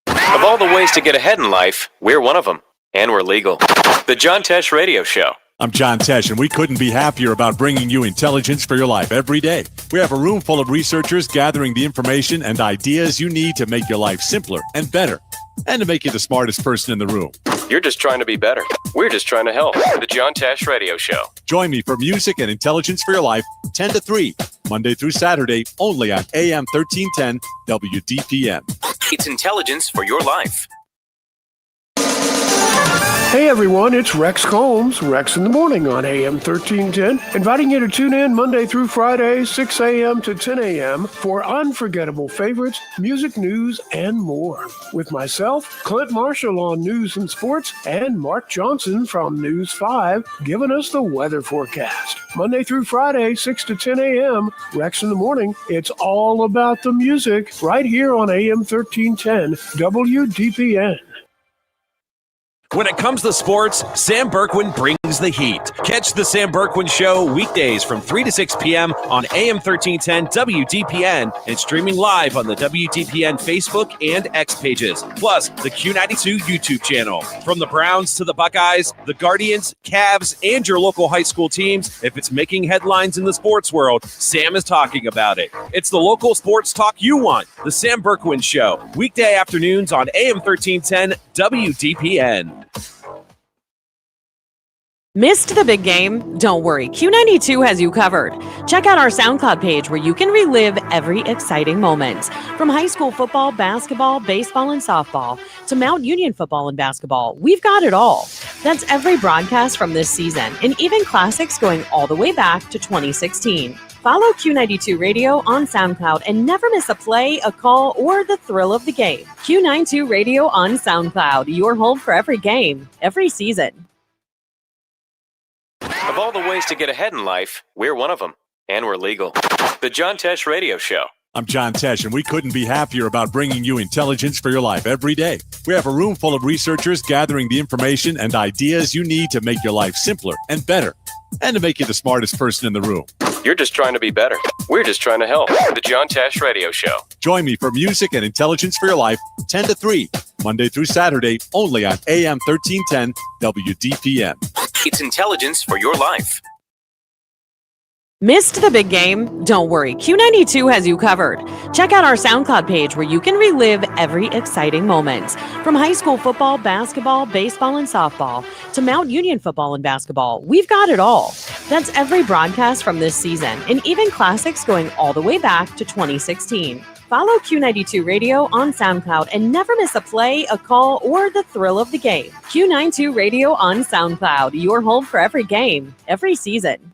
Speaker 22: Of all the ways to get ahead in life, we're one of them. And we're legal. The John Tesh Radio Show.
Speaker 23: I'm John Tesh, and we couldn't be happier about bringing you intelligence for your life every day. We have a room full of researchers gathering the information and ideas you need to make your life simpler and better, and to make you the smartest person in the room.
Speaker 22: You're just trying to be better. We're just trying to help. The John Tesh Radio Show.
Speaker 23: Join me for music and intelligence for your life, 10 to 3, Monday through Saturday, only on AM 1310 WDPN.
Speaker 22: It's intelligence for your life.
Speaker 3: Hey everyone, it's Rex Combs, Rex in the Morning on AM 1310, inviting you to tune in Monday through Friday, 6 a.m. to 10 a.m. for unforgettable favorites, music news, and more. With myself, Clint Marshall on News and Sports, and Mark Johnson from News 5 giving us the weather forecast. Monday through Friday, 6 to 10 a.m., Rex in the Morning, it's all about the music right here on AM 1310 WDPN.
Speaker 18: When it comes to sports, Sam Berkwin brings the heat. Catch the Sam Berkwin Show weekdays from 3 to 6 p.m. on AM 1310 WDPN and streaming live on the WDPN Facebook and X pages, plus the Q92 YouTube channel. From the Browns to the Buckeyes, the Guardians, Cavs, and your local high school teams, if it's making headlines in the sports world, Sam is talking about it. It's the local sports talk you want. The Sam Berkwin Show, weekday afternoons on AM 1310 WDPN.
Speaker 16: Missed the big game? Don't worry, Q92 has you covered. Check out our SoundCloud page where you can relive every exciting moment. From high school football, basketball, baseball, and softball to Mount Union football and basketball, we've got it all. That's every broadcast from this season, and even classics going all the way back to 2016. Follow Q92 Radio on SoundCloud and never miss a play, a call, or the thrill of the game. Q92 Radio on SoundCloud, your home for every game, every season.
Speaker 22: Of all the ways to get ahead in life, we're one of them. And we're legal. The John Tesh Radio Show.
Speaker 23: I'm John Tesh, and we couldn't be happier about bringing you intelligence for your life every day. We have a room full of researchers gathering the information and ideas you need to make your life simpler and better, and to make you the smartest person in the room.
Speaker 22: You're just trying to be better. We're just trying to help. The John Tesh Radio Show.
Speaker 23: Join me for music and intelligence for your life, 10 to 3, Monday through Saturday, only on AM 1310 WDPN.
Speaker 22: It's intelligence for your life.
Speaker 16: Missed the big game? Don't worry, Q92 has you covered. Check out our SoundCloud page where you can relive every exciting moment. From high school football, basketball, baseball, and softball to Mount Union football and basketball, we've got it all. That's every broadcast from this season, and even classics going all the way back to 2016. Follow Q92 Radio on SoundCloud and never miss a play, a call, or the thrill of the game. Q92 Radio on SoundCloud, your home for every game, every season.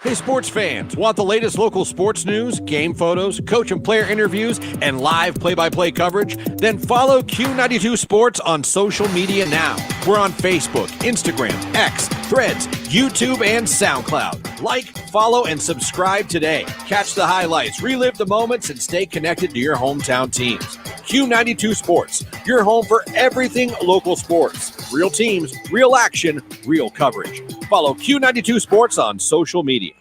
Speaker 1: Hey, sports fans, want the latest local sports news, game photos, coach and player interviews, and live play-by-play coverage? Then follow Q92 Sports on social media now. We're on Facebook, Instagram, X, Threads, YouTube, and SoundCloud. Like, follow, and subscribe today. Catch the highlights, relive the moments, and stay connected to your hometown teams. Q92 Sports, your home for everything local sports. Real teams, real action, real coverage. Follow Q92 Sports on social media.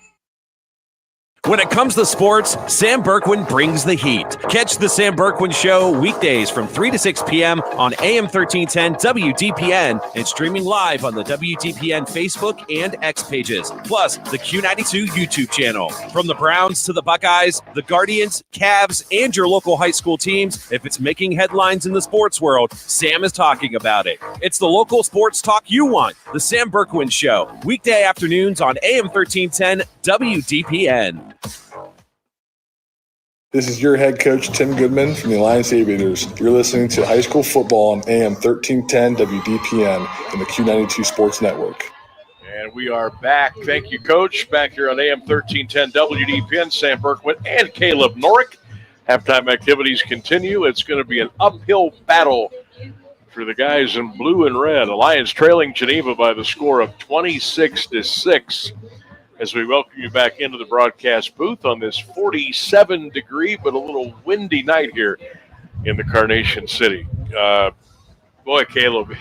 Speaker 18: When it comes to sports, Sam Berkwin brings the heat. Catch the Sam Berkwin Show weekdays from 3 to 6 p.m. on AM 1310 WDPN and streaming live on the WDPN Facebook and X pages, plus the Q92 YouTube channel. From the Browns to the Buckeyes, the Guardians, Cavs, and your local high school teams, if it's making headlines in the sports world, Sam is talking about it. It's the local sports talk you want, the Sam Berkwin Show, weekday afternoons on AM 1310 WDPN.
Speaker 7: This is your head coach, Tim Goodman from the Alliance Aviators. You're listening to high school football on AM 1310 WDPN and the Q92 Sports Network.
Speaker 2: And we are back. Thank you, Coach. Back here on AM 1310 WDPN, Sam Berkwin and Caleb Norick. Halftime activities continue. It's going to be an uphill battle for the guys in blue and red. Alliance trailing Geneva by the score of 26-6. As we welcome you back into the broadcast booth on this 47-degree but a little windy night here in the Carnation City. Boy, Caleb,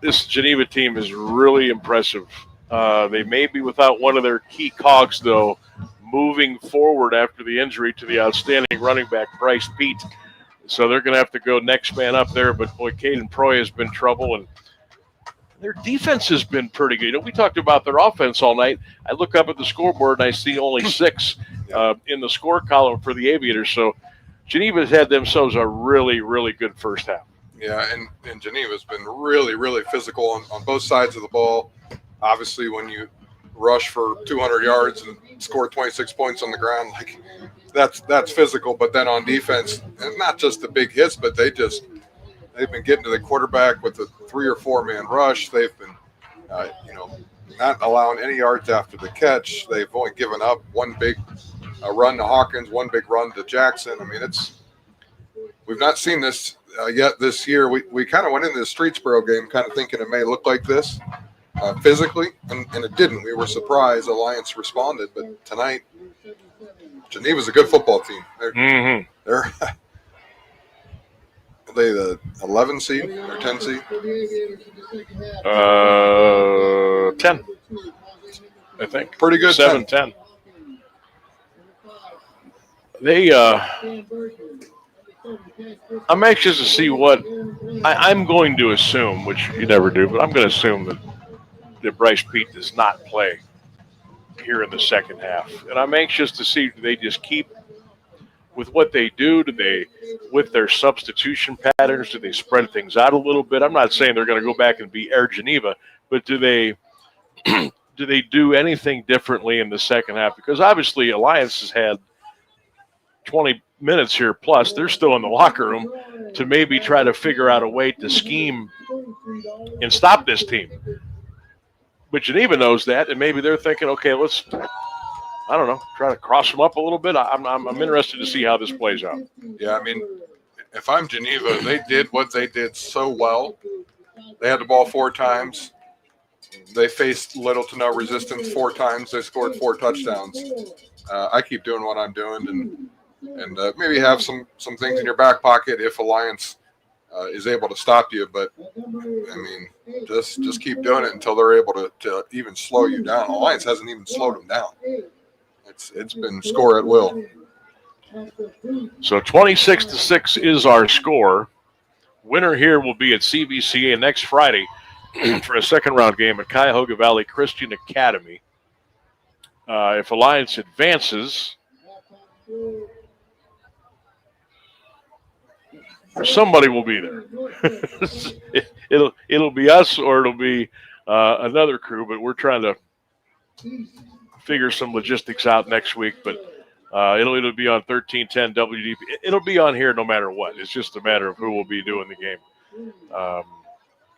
Speaker 2: this Geneva team is really impressive. They may be without one of their key cogs, though, moving forward after the injury to the outstanding running back, Bryce Pete. So they're going to have to go next man up there. But, boy, Caden Proy has been trouble, and their defense has been pretty good. You know, we talked about their offense all night. I look up at the scoreboard, and I see only 6 in the score column for the Aviators. So Geneva's had themselves a really, really good first half.
Speaker 4: Yeah, and Geneva's been really, really physical on both sides of the ball. Obviously, when you rush for 200 yards and score 26 points on the ground, like that's physical. But then on defense, and not just the big hits, but they've been getting to the quarterback with a 3 or 4 man rush. They've been, not allowing any yards after the catch. They've only given up one big run to Hawkins, one big run to Jackson. I mean, we've not seen this yet this year. We kind of went into the Streetsboro game kind of thinking it may look like this physically, and it didn't. We were surprised Alliance responded, but tonight Geneva's a good football team. They're Are they the 11 seed or 10 seed?
Speaker 2: 10, I think.
Speaker 4: Pretty good.
Speaker 2: 7-10. I'm anxious to see what I'm going to assume, which you never do, but I'm going to assume that Bryce Pete does not play here in the second half. And I'm anxious to see, do they just keep with what they do? Do they, with their substitution patterns, do they spread things out a little bit? I'm not saying they're going to go back and beat Air Geneva, but do they do anything differently in the second half? Because obviously Alliance has had 20 minutes here plus. They're still in the locker room to maybe try to figure out a way to scheme and stop this team. But Geneva knows that, and maybe they're thinking, okay, let's, I don't know, try to cross them up a little bit. I'm interested to see how this plays out.
Speaker 4: Yeah, I mean, if I'm Geneva, they did what they did so well. They had the ball 4 times. They faced little to no resistance 4 times. They scored 4 touchdowns. I keep doing what I'm doing, and maybe have some things in your back pocket if Alliance is able to stop you. But, I mean, just keep doing it until they're able to even slow you down. Alliance hasn't even slowed them down. It's been score at will.
Speaker 2: So 26-6 is our score. Winner here will be at CVCA next Friday for a second-round game at Cuyahoga Valley Christian Academy. If Alliance advances, somebody will be there. It'll be us, or it'll be another crew, but we're trying to figure some logistics out next week, but it'll be on 1310 WDP. It'll be on here no matter what. It's just a matter of who will be doing the game.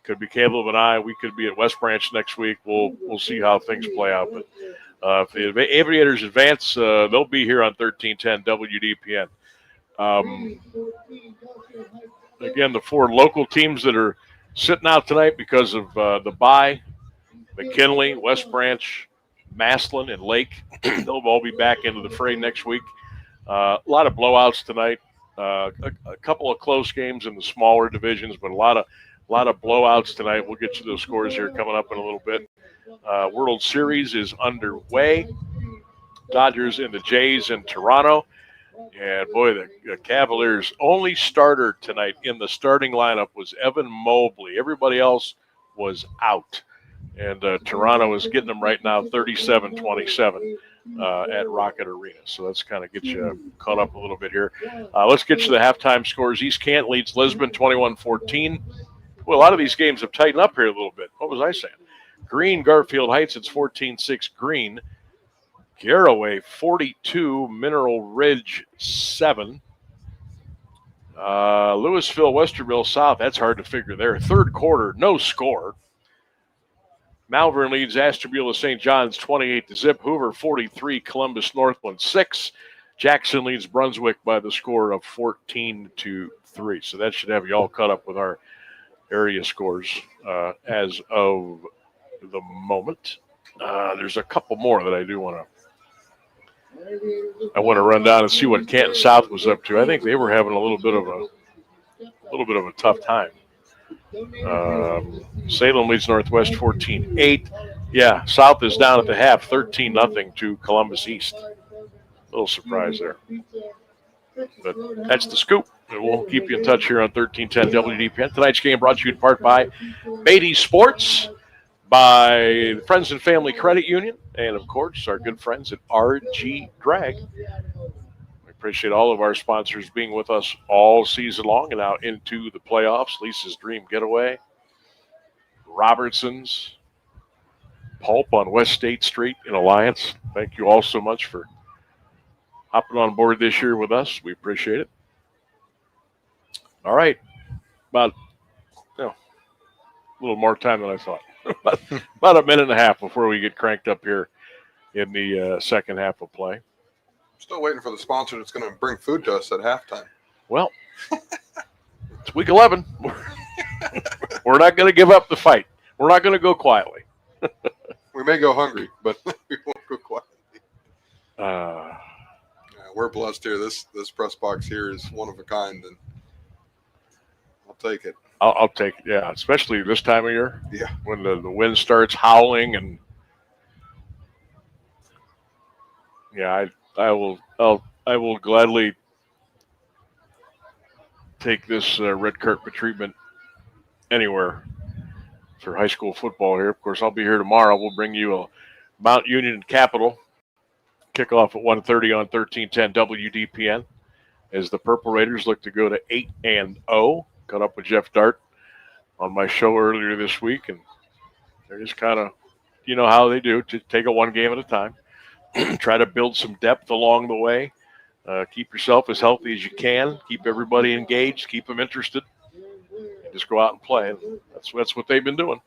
Speaker 2: Could be Caleb and I. We could be at West Branch next week. We'll see how things play out. But if the Aviators advance, they'll be here on 1310 WDPN. Again, the 4 local teams that are sitting out tonight because of the bye: McKinley, West Branch, Maslin, and Lake. They'll all be back into the fray next week. A lot of blowouts tonight. A couple of close games in the smaller divisions, but a lot of blowouts tonight. We'll get you those scores here coming up in a little bit. World Series is underway. Dodgers and the Jays in Toronto. And, boy, the Cavaliers' only starter tonight in the starting lineup was Evan Mobley. Everybody else was out. And Toronto is getting them right now 37-27 at Rocket Arena. So let's kind of get you caught up a little bit here. Let's get you the halftime scores. East Kent leads Lisbon 21-14. Well, a lot of these games have tightened up here a little bit. What was I saying? Green, Garfield Heights, it's 14-6 Green. Garraway 42, Mineral Ridge 7. Louisville, Westerville South, that's hard to figure there. Third quarter, no score. Malvern leads Ashtabula St. John's 28-0. Hoover 43, Columbus Northland 6. Jackson leads Brunswick by the score of 14-3. So that should have you all caught up with our area scores as of the moment. There's a couple more that I do want to run down and see what Canton South was up to. I think they were having a little bit of a tough time. Salem leads Northwest 14-8. Yeah, South is down at the half, 13-0 to Columbus East. A little surprise there. But that's the scoop. And we'll keep you in touch here on 1310 WDPN. Tonight's game brought to you in part by Beatty Sports, by Friends and Family Credit Union, and, of course, our good friends at RG Drag. We appreciate all of our sponsors being with us all season long and now into the playoffs. Lisa's Dream Getaway, Robertson's, Pulp on West State Street in Alliance. Thank you all so much for hopping on board this year with us. We appreciate it. All right. About a little more time than I thought. about a minute and a half before we get cranked up here in the second half of play.
Speaker 4: Still waiting for the sponsor that's going to bring food to us at halftime.
Speaker 2: Well, it's week 11. We're not going to give up the fight. We're not going to go quietly.
Speaker 4: We may go hungry, but we won't go quietly. We're blessed here. This press box here is one of a kind, and I'll take it.
Speaker 2: I'll take it, yeah, especially this time of year.
Speaker 4: Yeah.
Speaker 2: When the wind starts howling and yeah, I will gladly take this red carpet treatment anywhere for high school football here. Of course, I'll be here tomorrow. We'll bring you a Mount Union Capital kickoff at 1:30 on 1310 WDPN as the Purple Raiders look to go to 8-0. Caught up with Jeff Dart on my show earlier this week, and they're just kind of, you know how they do, to take it one game at a time. Try to build some depth along the way. Keep yourself as healthy as you can. Keep everybody engaged. Keep them interested. And just go out and play. And that's what they've been doing.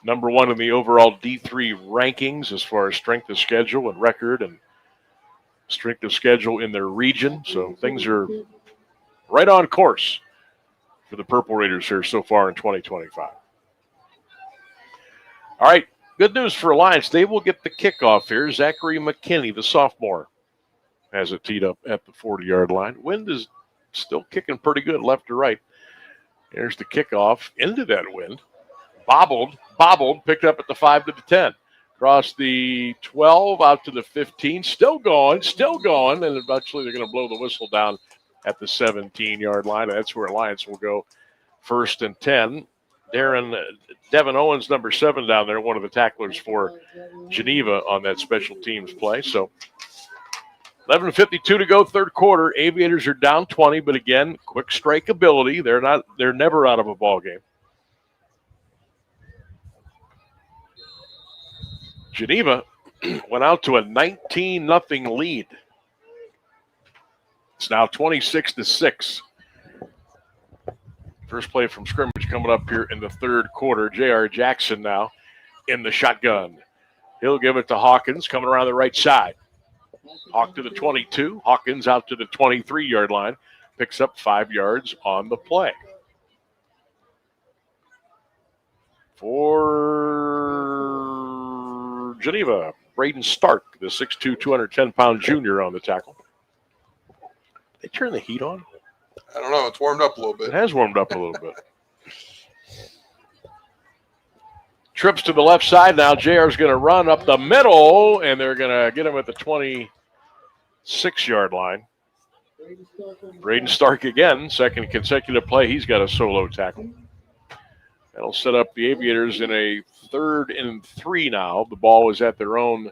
Speaker 2: Number one in the overall D3 rankings as far as strength of schedule and record and strength of schedule in their region. So things are right on course for the Purple Raiders here so far in 2025. All right, good news for Alliance. They will get the kickoff here. Zachary McKinney, the sophomore, has it teed up at the 40-yard line. Wind is still kicking pretty good left to right. There's the kickoff into that wind. Bobbled, picked up at the 5 to the 10. Across the 12, out to the 15. Still going, and eventually they're going to blow the whistle down at the 17-yard line. That's where Alliance will go first and 10. Devin Owens, number 7 down there, one of the tacklers for Geneva on that special teams play. So 11:52 to go, third quarter. Aviators are down 20, but again, quick strike ability. They're never out of a ball game. Geneva went out to a 19-0 lead. It's now 26-6. First play from scrimmage coming up here in the third quarter. J.R. Jackson now in the shotgun. He'll give it to Hawkins coming around the right side. Hawk to the 22. Hawkins out to the 23-yard line. Picks up 5 yards on the play. For Geneva, Braden Stark, the 6'2", 210-pound junior on the tackle. They turn the heat on?
Speaker 4: I don't know. It's warmed up a little bit.
Speaker 2: It has warmed up a little bit. Trips to the left side now. JR's going to run up the middle, and they're going to get him at the 26-yard line. Braden Stark again, second consecutive play. He's got a solo tackle. That'll set up the Aviators in a 3rd and 3 now. The ball is at their own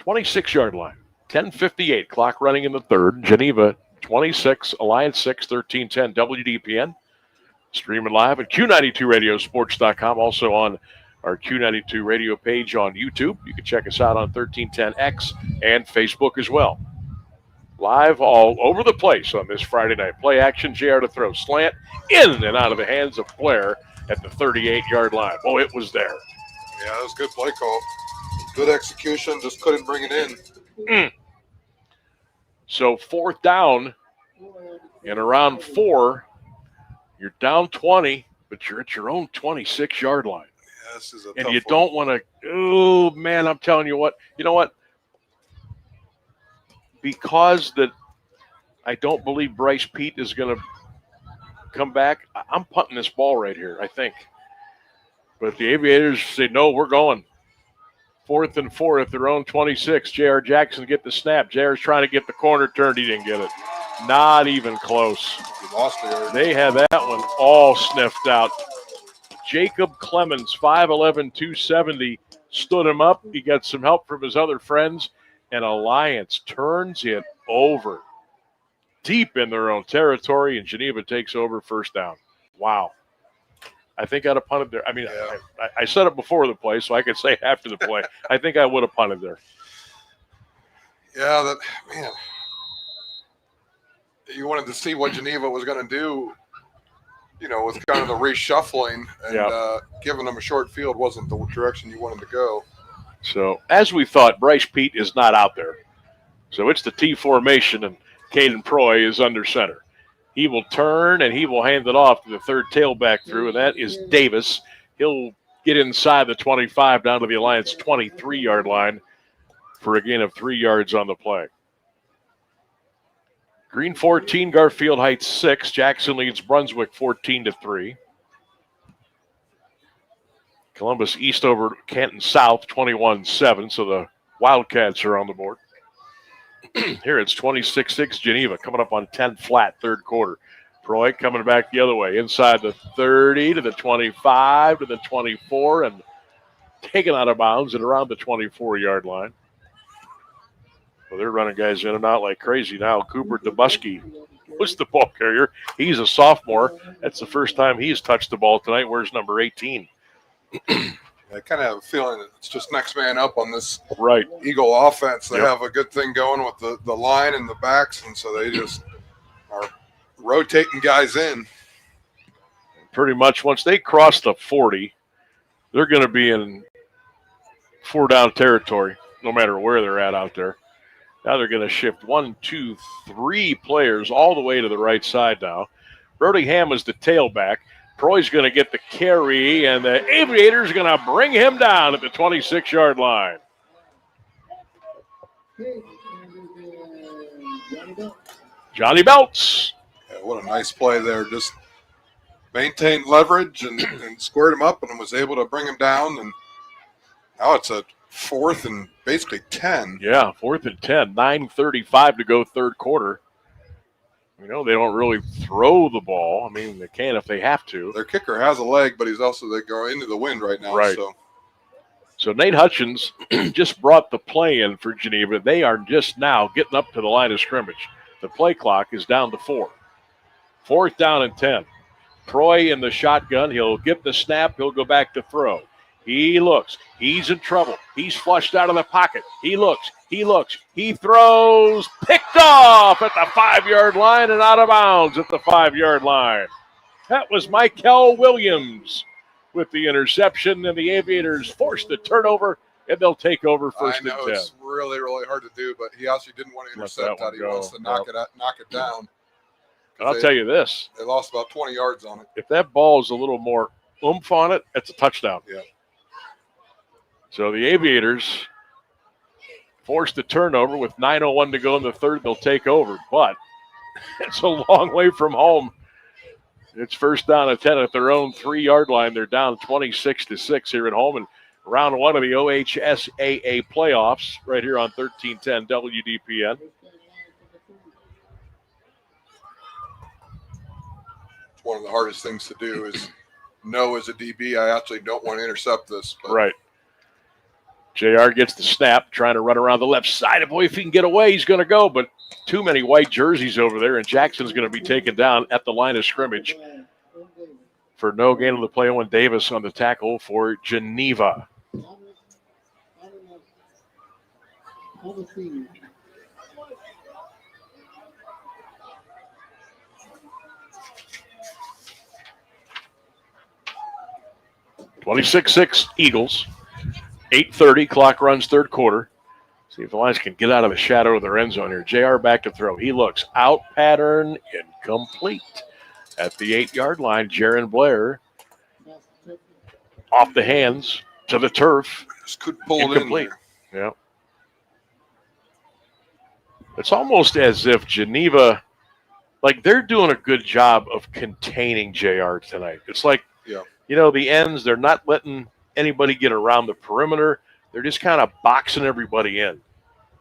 Speaker 2: 26-yard line. 10:58, clock running in the third. Geneva 26, Alliance 6, 1310 WDPN. Streaming live at Q92radiosports.com. Also on our Q92 radio page on YouTube. You can check us out on 1310X and Facebook as well. Live all over the place on this Friday night. Play action, JR to throw. Slant in and out of the hands of Blair at the 38-yard line. Oh, it was there.
Speaker 4: Yeah, that was a good play call. Good execution, just couldn't bring it in.
Speaker 2: So 4th down and around 4, you're down 20, but you're at your own 26-yard line.
Speaker 4: Yeah, this is a
Speaker 2: and
Speaker 4: tough
Speaker 2: you
Speaker 4: one.
Speaker 2: don't want to, oh, man, I'm telling you what. You know what? Because that I don't believe Bryce Pete is going to come back, I'm punting this ball right here, I think. But the Aviators say, no, we're going. 4th and 4 at their own 26. J.R. Jackson get the snap. J.R.'s trying to get the corner turned. He didn't get it. Not even close.
Speaker 4: He lost the
Speaker 2: They had that one all sniffed out. Jacob Clemens, 5'11", 270, stood him up. He got some help from his other friends. And Alliance turns it over deep in their own territory, and Geneva takes over 1st down. Wow. I think I'd have punted there. I mean, yeah. I said it before the play, so I could say after the play. I think I would have punted there.
Speaker 4: Yeah, man. You wanted to see what Geneva was going to do, with kind of the reshuffling, and giving them a short field wasn't the direction you wanted to go.
Speaker 2: So, as we thought, Bryce Pete is not out there. So, it's the T formation, and Caden Proy is under center. He will turn, and he will hand it off to the third tailback through, and that is Davis. He'll get inside the 25 down to the Alliance 23-yard line for a gain of 3 yards on the play. Green 14, Garfield Heights 6. Jackson leads Brunswick 14-3. Columbus East over Canton South 21-7, so the Wildcats are on the board. Here it's 26-6 Geneva coming up on 10 flat, third quarter. Proy coming back the other way, inside the 30 to the 25 to the 24, and taken out of bounds at around the 24-yard line. Well, they're running guys in and out like crazy now. Cooper Dubusky was the ball carrier. He's a sophomore. That's the first time he's touched the ball tonight. Where's number 18?
Speaker 4: I kind of have a feeling that it's just next man up on this
Speaker 2: right
Speaker 4: Eagle offense. They have a good thing going with the line and the backs, and so they just are rotating guys in.
Speaker 2: Pretty much once they cross the 40, they're going to be in 4-down territory, no matter where they're at out there. Now they're going to shift 1, 2, 3 players all the way to the right side now. Brody Ham is the tailback. Proy's going to get the carry, and the Aviators are going to bring him down at the 26-yard line. Johnny Belts.
Speaker 4: Yeah, what a nice play there. Just maintained leverage and squared him up and was able to bring him down. And now it's a 4th and basically 10.
Speaker 2: Yeah, 4th and 10. 9:35 to go third quarter. They don't really throw the ball. I mean, they can if they have to.
Speaker 4: Their kicker has a leg, but they go into the wind right now.
Speaker 2: Right. So Nate Hutchins just brought the play in for Geneva. They are just now getting up to the line of scrimmage. The play clock is down to 4. 4th down and 10. Proy in the shotgun. He'll get the snap. He'll go back to throw. He looks. He's in trouble. He's flushed out of the pocket. He looks. He looks. He throws. Picked off at the 5-yard line and out of bounds at the 5-yard line. That was Michael Williams with the interception, and the Aviators forced the turnover, and they'll take over first and 10.
Speaker 4: I know it's really, really hard to do, but he actually didn't want to intercept that. He wants to knock it down.
Speaker 2: And I'll tell you this.
Speaker 4: They lost about 20 yards on it.
Speaker 2: If that ball is a little more oomph on it, it's a touchdown.
Speaker 4: Yeah.
Speaker 2: So the Aviators forced the turnover with 9:01 to go in the third. They'll take over, but it's a long way from home. It's first down and 10 at their own 3-yard line. They're down 26-6 here at home in round 1 of the OHSAA playoffs right here on 1310 WDPN.
Speaker 4: One of the hardest things to do is know as a DB, I actually don't want to intercept this. But
Speaker 2: right. JR gets the snap, trying to run around the left side. Boy, if he can get away, he's going to go. But too many white jerseys over there, and Jackson's going to be taken down at the line of scrimmage for no gain on the play. Owen Davis on the tackle for Geneva. (26-6) Eagles. 8:30, clock runs third quarter. See if the Lions can get out of the shadow of their end zone here. JR back to throw. He looks out, pattern, incomplete. At the 8-yard line, Jaron Blair off the hands to the turf.
Speaker 4: Just couldn't pull it in there.
Speaker 2: Yeah. It's almost as if Geneva, like they're doing a good job of containing JR tonight. It's like, the ends, they're not letting anybody get around the perimeter. They're just kind of boxing everybody in.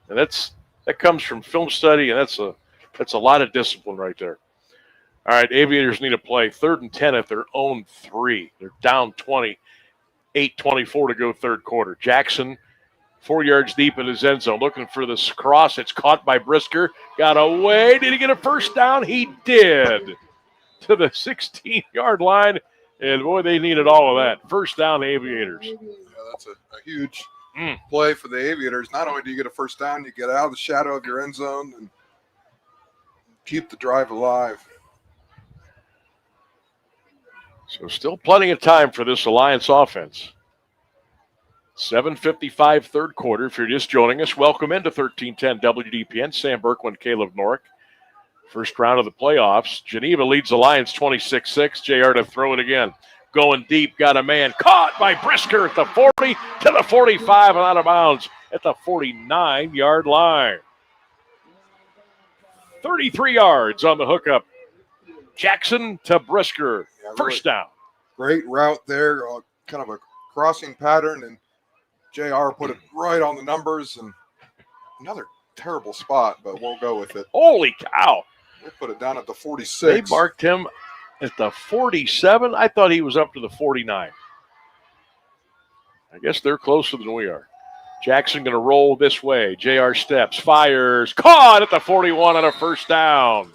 Speaker 2: And that comes from film study, and that's a lot of discipline right there. All right, Aviators need a play. 3rd and 10 at their own 3. They're down 20, 8:24 to go third quarter. Jackson, 4 yards deep in his end zone, looking for this cross. It's caught by Brisker. Got away. Did he get a first down? He did. To the 16-yard line. And, boy, they needed all of that. First down, Aviators.
Speaker 4: Yeah, that's a huge play for the Aviators. Not only do you get a first down, you get out of the shadow of your end zone and keep the drive alive.
Speaker 2: So still plenty of time for this Alliance offense. 7:55 third quarter. If you're just joining us, welcome into 1310 WDPN. Sam Berkwin, Caleb Norick. First round of the playoffs. Geneva leads the Lions 26-6. JR to throw it again. Going deep, got a man. Caught by Brisker at the 40 to the 45 and out of bounds at the 49-yard line. 33 yards on the hookup. Jackson to Brisker. First down.
Speaker 4: Great route there. Kind of a crossing pattern, and JR put it right on the numbers. And another terrible spot, but we'll go with it.
Speaker 2: Holy cow.
Speaker 4: They put it down at the 46.
Speaker 2: They marked him at the 47. I thought he was up to the 49. I guess they're closer than we are. Jackson going to roll this way. JR steps, fires, caught at the 41 on a first down.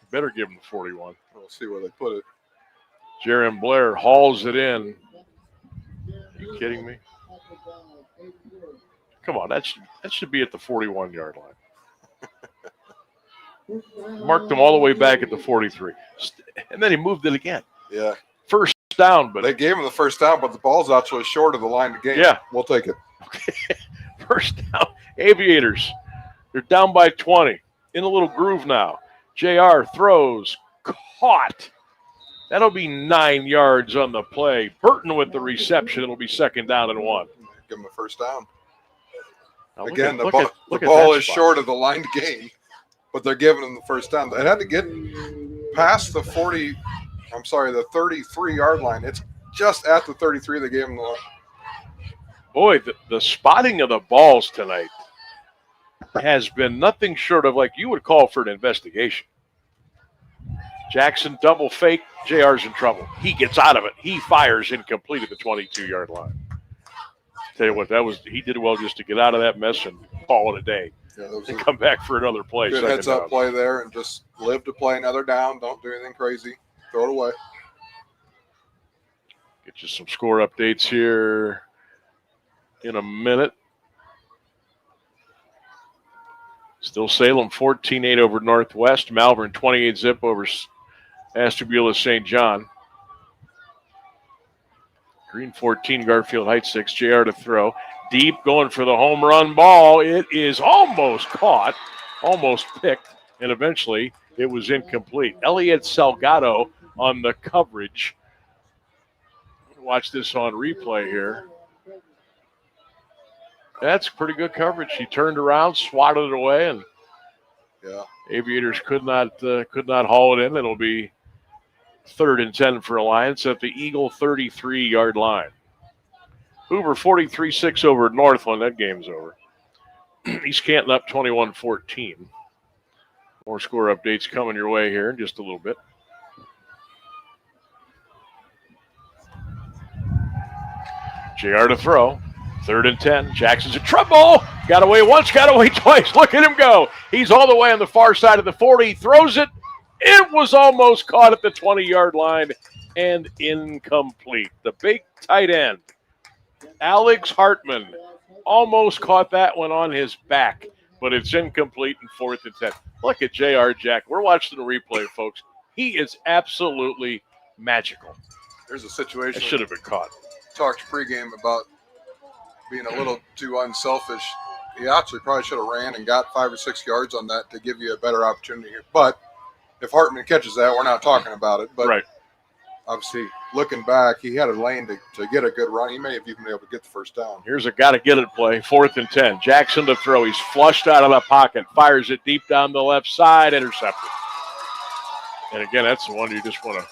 Speaker 2: Better give him the 41.
Speaker 4: We'll see where they put it.
Speaker 2: Jaron Blair hauls it in. Are you kidding me? Come on, that should be at the 41-yard line. Marked them all the way back at the 43. And then he moved it again.
Speaker 4: Yeah.
Speaker 2: First down, but
Speaker 4: they gave him the first down, but the ball's actually short of the line of game.
Speaker 2: Yeah.
Speaker 4: We'll take it.
Speaker 2: Okay. First down. Aviators. They're down by 20. In a little groove now. JR throws. Caught. That'll be 9 yards on the play. Burton with the reception. It'll be second down and 1.
Speaker 4: Give him a first down.
Speaker 2: Now
Speaker 4: again, the ball is short of the line to gain, but they're giving him the first down. They had to get past the 33-yard line. It's just at the 33 they gave him the line.
Speaker 2: Boy, the spotting of the balls tonight has been nothing short of like you would call for an investigation. Jackson double fake. JR's in trouble. He gets out of it. He fires incomplete at the 22-yard line. Tell you what, he did well just to get out of that mess and call it a day.
Speaker 4: Yeah, that was
Speaker 2: and come back for another play.
Speaker 4: Good heads-up play there, and just live to play another down. Don't do anything crazy. Throw it away.
Speaker 2: Get you some score updates here in a minute. Still Salem 14-8 over Northwest. Malvern 28-zip over Ashtabula St. John. Green 14, Garfield Heights 6. JR to throw. Deep, going for the home run ball. It is almost caught, almost picked, and eventually it was incomplete. Elliot Salgado on the coverage. Watch this on replay here. That's pretty good coverage. He turned around, swatted it away, and Aviators could not haul it in. It'll be 3rd and 10 for Alliance at the Eagle 33-yard line. Hoover 43-6 over Northland. That game's over. East Canton up 21-14. More score updates coming your way here in just a little bit. JR to throw. 3rd and 10. Jackson's in trouble. Got away once, got away twice. Look at him go. He's all the way on the far side of the 40. Throws it. It was almost caught at the 20-yard line and incomplete. The big tight end, Alex Hartman, almost caught that one on his back, but it's incomplete in 4th and 10. Look at J.R. Jack. We're watching the replay, folks. He is absolutely magical.
Speaker 4: There's a situation.
Speaker 2: It should have been caught.
Speaker 4: Talked pregame about being a little too unselfish. He actually probably should have ran and got 5 or 6 yards on that to give you a better opportunity here. But if Hartman catches that, we're not talking about it. But obviously, looking back, he had a lane to get a good run. He may have even been able to get the first down.
Speaker 2: Here's a got-to-get-it play, 4th and 10. Jackson to throw. He's flushed out of the pocket, fires it deep down the left side, intercepted. And again, that's the one you just want to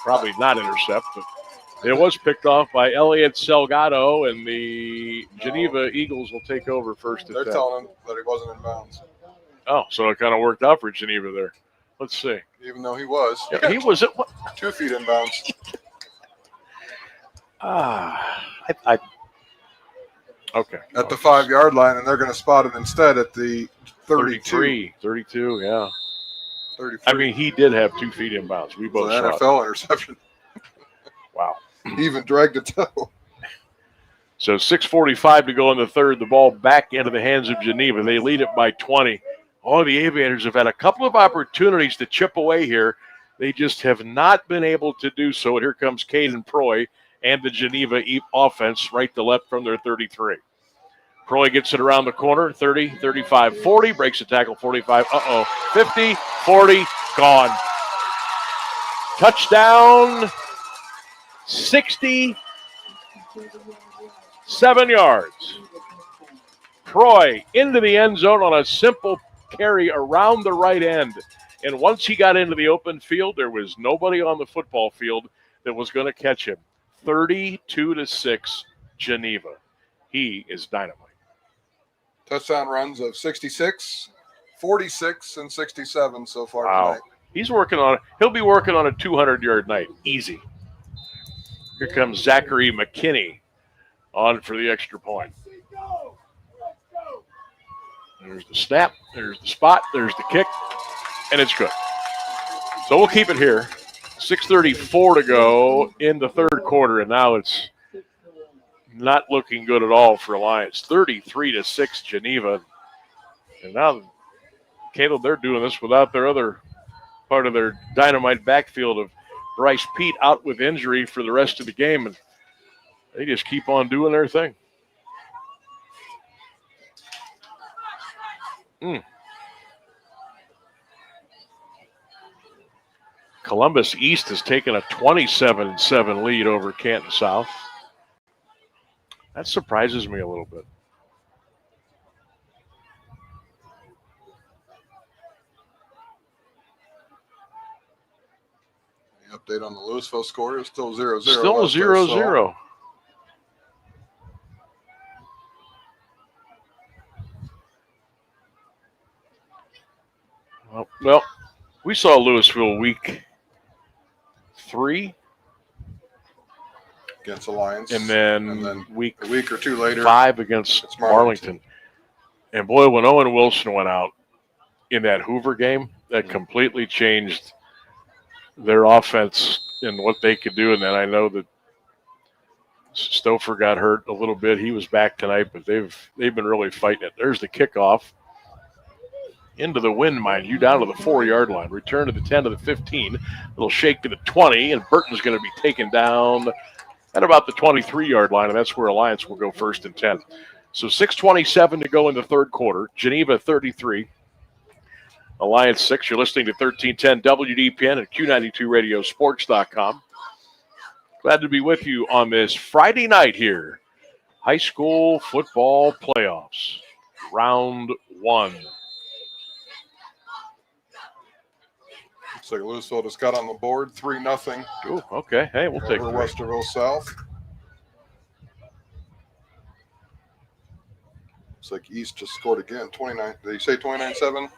Speaker 2: probably not intercept. But it was picked off by Elliot Salgado, and the Geneva Eagles will take over 1st and 10.
Speaker 4: They're telling him that he wasn't in bounds.
Speaker 2: Oh, so it kind of worked out for Geneva there. Let's see.
Speaker 4: Even though he was.
Speaker 2: Yeah, he was at what?
Speaker 4: 2 feet in bounds.
Speaker 2: Okay.
Speaker 4: At the 5-yard line, and they're going to spot him instead at the 32.
Speaker 2: 32, yeah.
Speaker 4: 33.
Speaker 2: I mean, he did have 2 feet in bounds. We both saw
Speaker 4: NFL
Speaker 2: it.
Speaker 4: interception.
Speaker 2: Wow.
Speaker 4: He even dragged a toe.
Speaker 2: So 6:45 to go in the third. The ball back into the hands of Geneva. They lead it by 20. Oh, the Aviators have had a couple of opportunities to chip away here. They just have not been able to do so. And here comes Caden Proy and the Geneva offense right to left from their 33. Proy gets it around the corner, 30, 35, 40, breaks a tackle, 45, 50, 40, gone. Touchdown, 67 yards. Proy into the end zone on a simple carry around the right end. And once he got into the open field, there was nobody on the football field that was going to catch him. 32-6, Geneva. He is dynamite.
Speaker 4: Touchdown runs of 66, 46, and 67 so far tonight.
Speaker 2: He's working on it. He'll be working on a 200-yard night. Easy. Here comes Zachary McKinney on for the extra point. There's the snap. There's the spot. There's the kick. And it's good. So we'll keep it here. 6:34 to go in the third quarter, and now it's not looking good at all for Alliance. 33-6 Geneva. And now, Caleb, they're doing this without their other part of their dynamite backfield of Bryce Pete out with injury for the rest of the game, and they just keep on doing their thing. Columbus East has taken a 27-7 lead over Canton South. That surprises me a little bit.
Speaker 4: The update on the Louisville score is still 0-0.
Speaker 2: Still 0-0. Well, we saw Louisville week 3
Speaker 4: against Alliance,
Speaker 2: and then
Speaker 4: a week or two later
Speaker 2: 5 against Marlington. And boy, when Owen Wilson went out in that Hoover game, that completely changed their offense and what they could do. And then I know that Stouffer got hurt a little bit. He was back tonight, but they've been really fighting it. There's the kickoff. Into the wind, mind you, down to the 4-yard line. Return to the 10 to the 15. Little shake to the 20, and Burton's going to be taken down at about the 23-yard line, and that's where Alliance will go first and 10. So 6:27 to go in the third quarter. Geneva 33. Alliance 6. You're listening to 1310 WDPN and Q92radiosports.com. Glad to be with you on this Friday night here. High school football playoffs. Round 1.
Speaker 4: Looks like Louisville just got on the board, 3-0.
Speaker 2: Ooh, okay. Hey, we'll take it.
Speaker 4: Westerville South. Looks like East just scored again. 29. Did you say 29-7?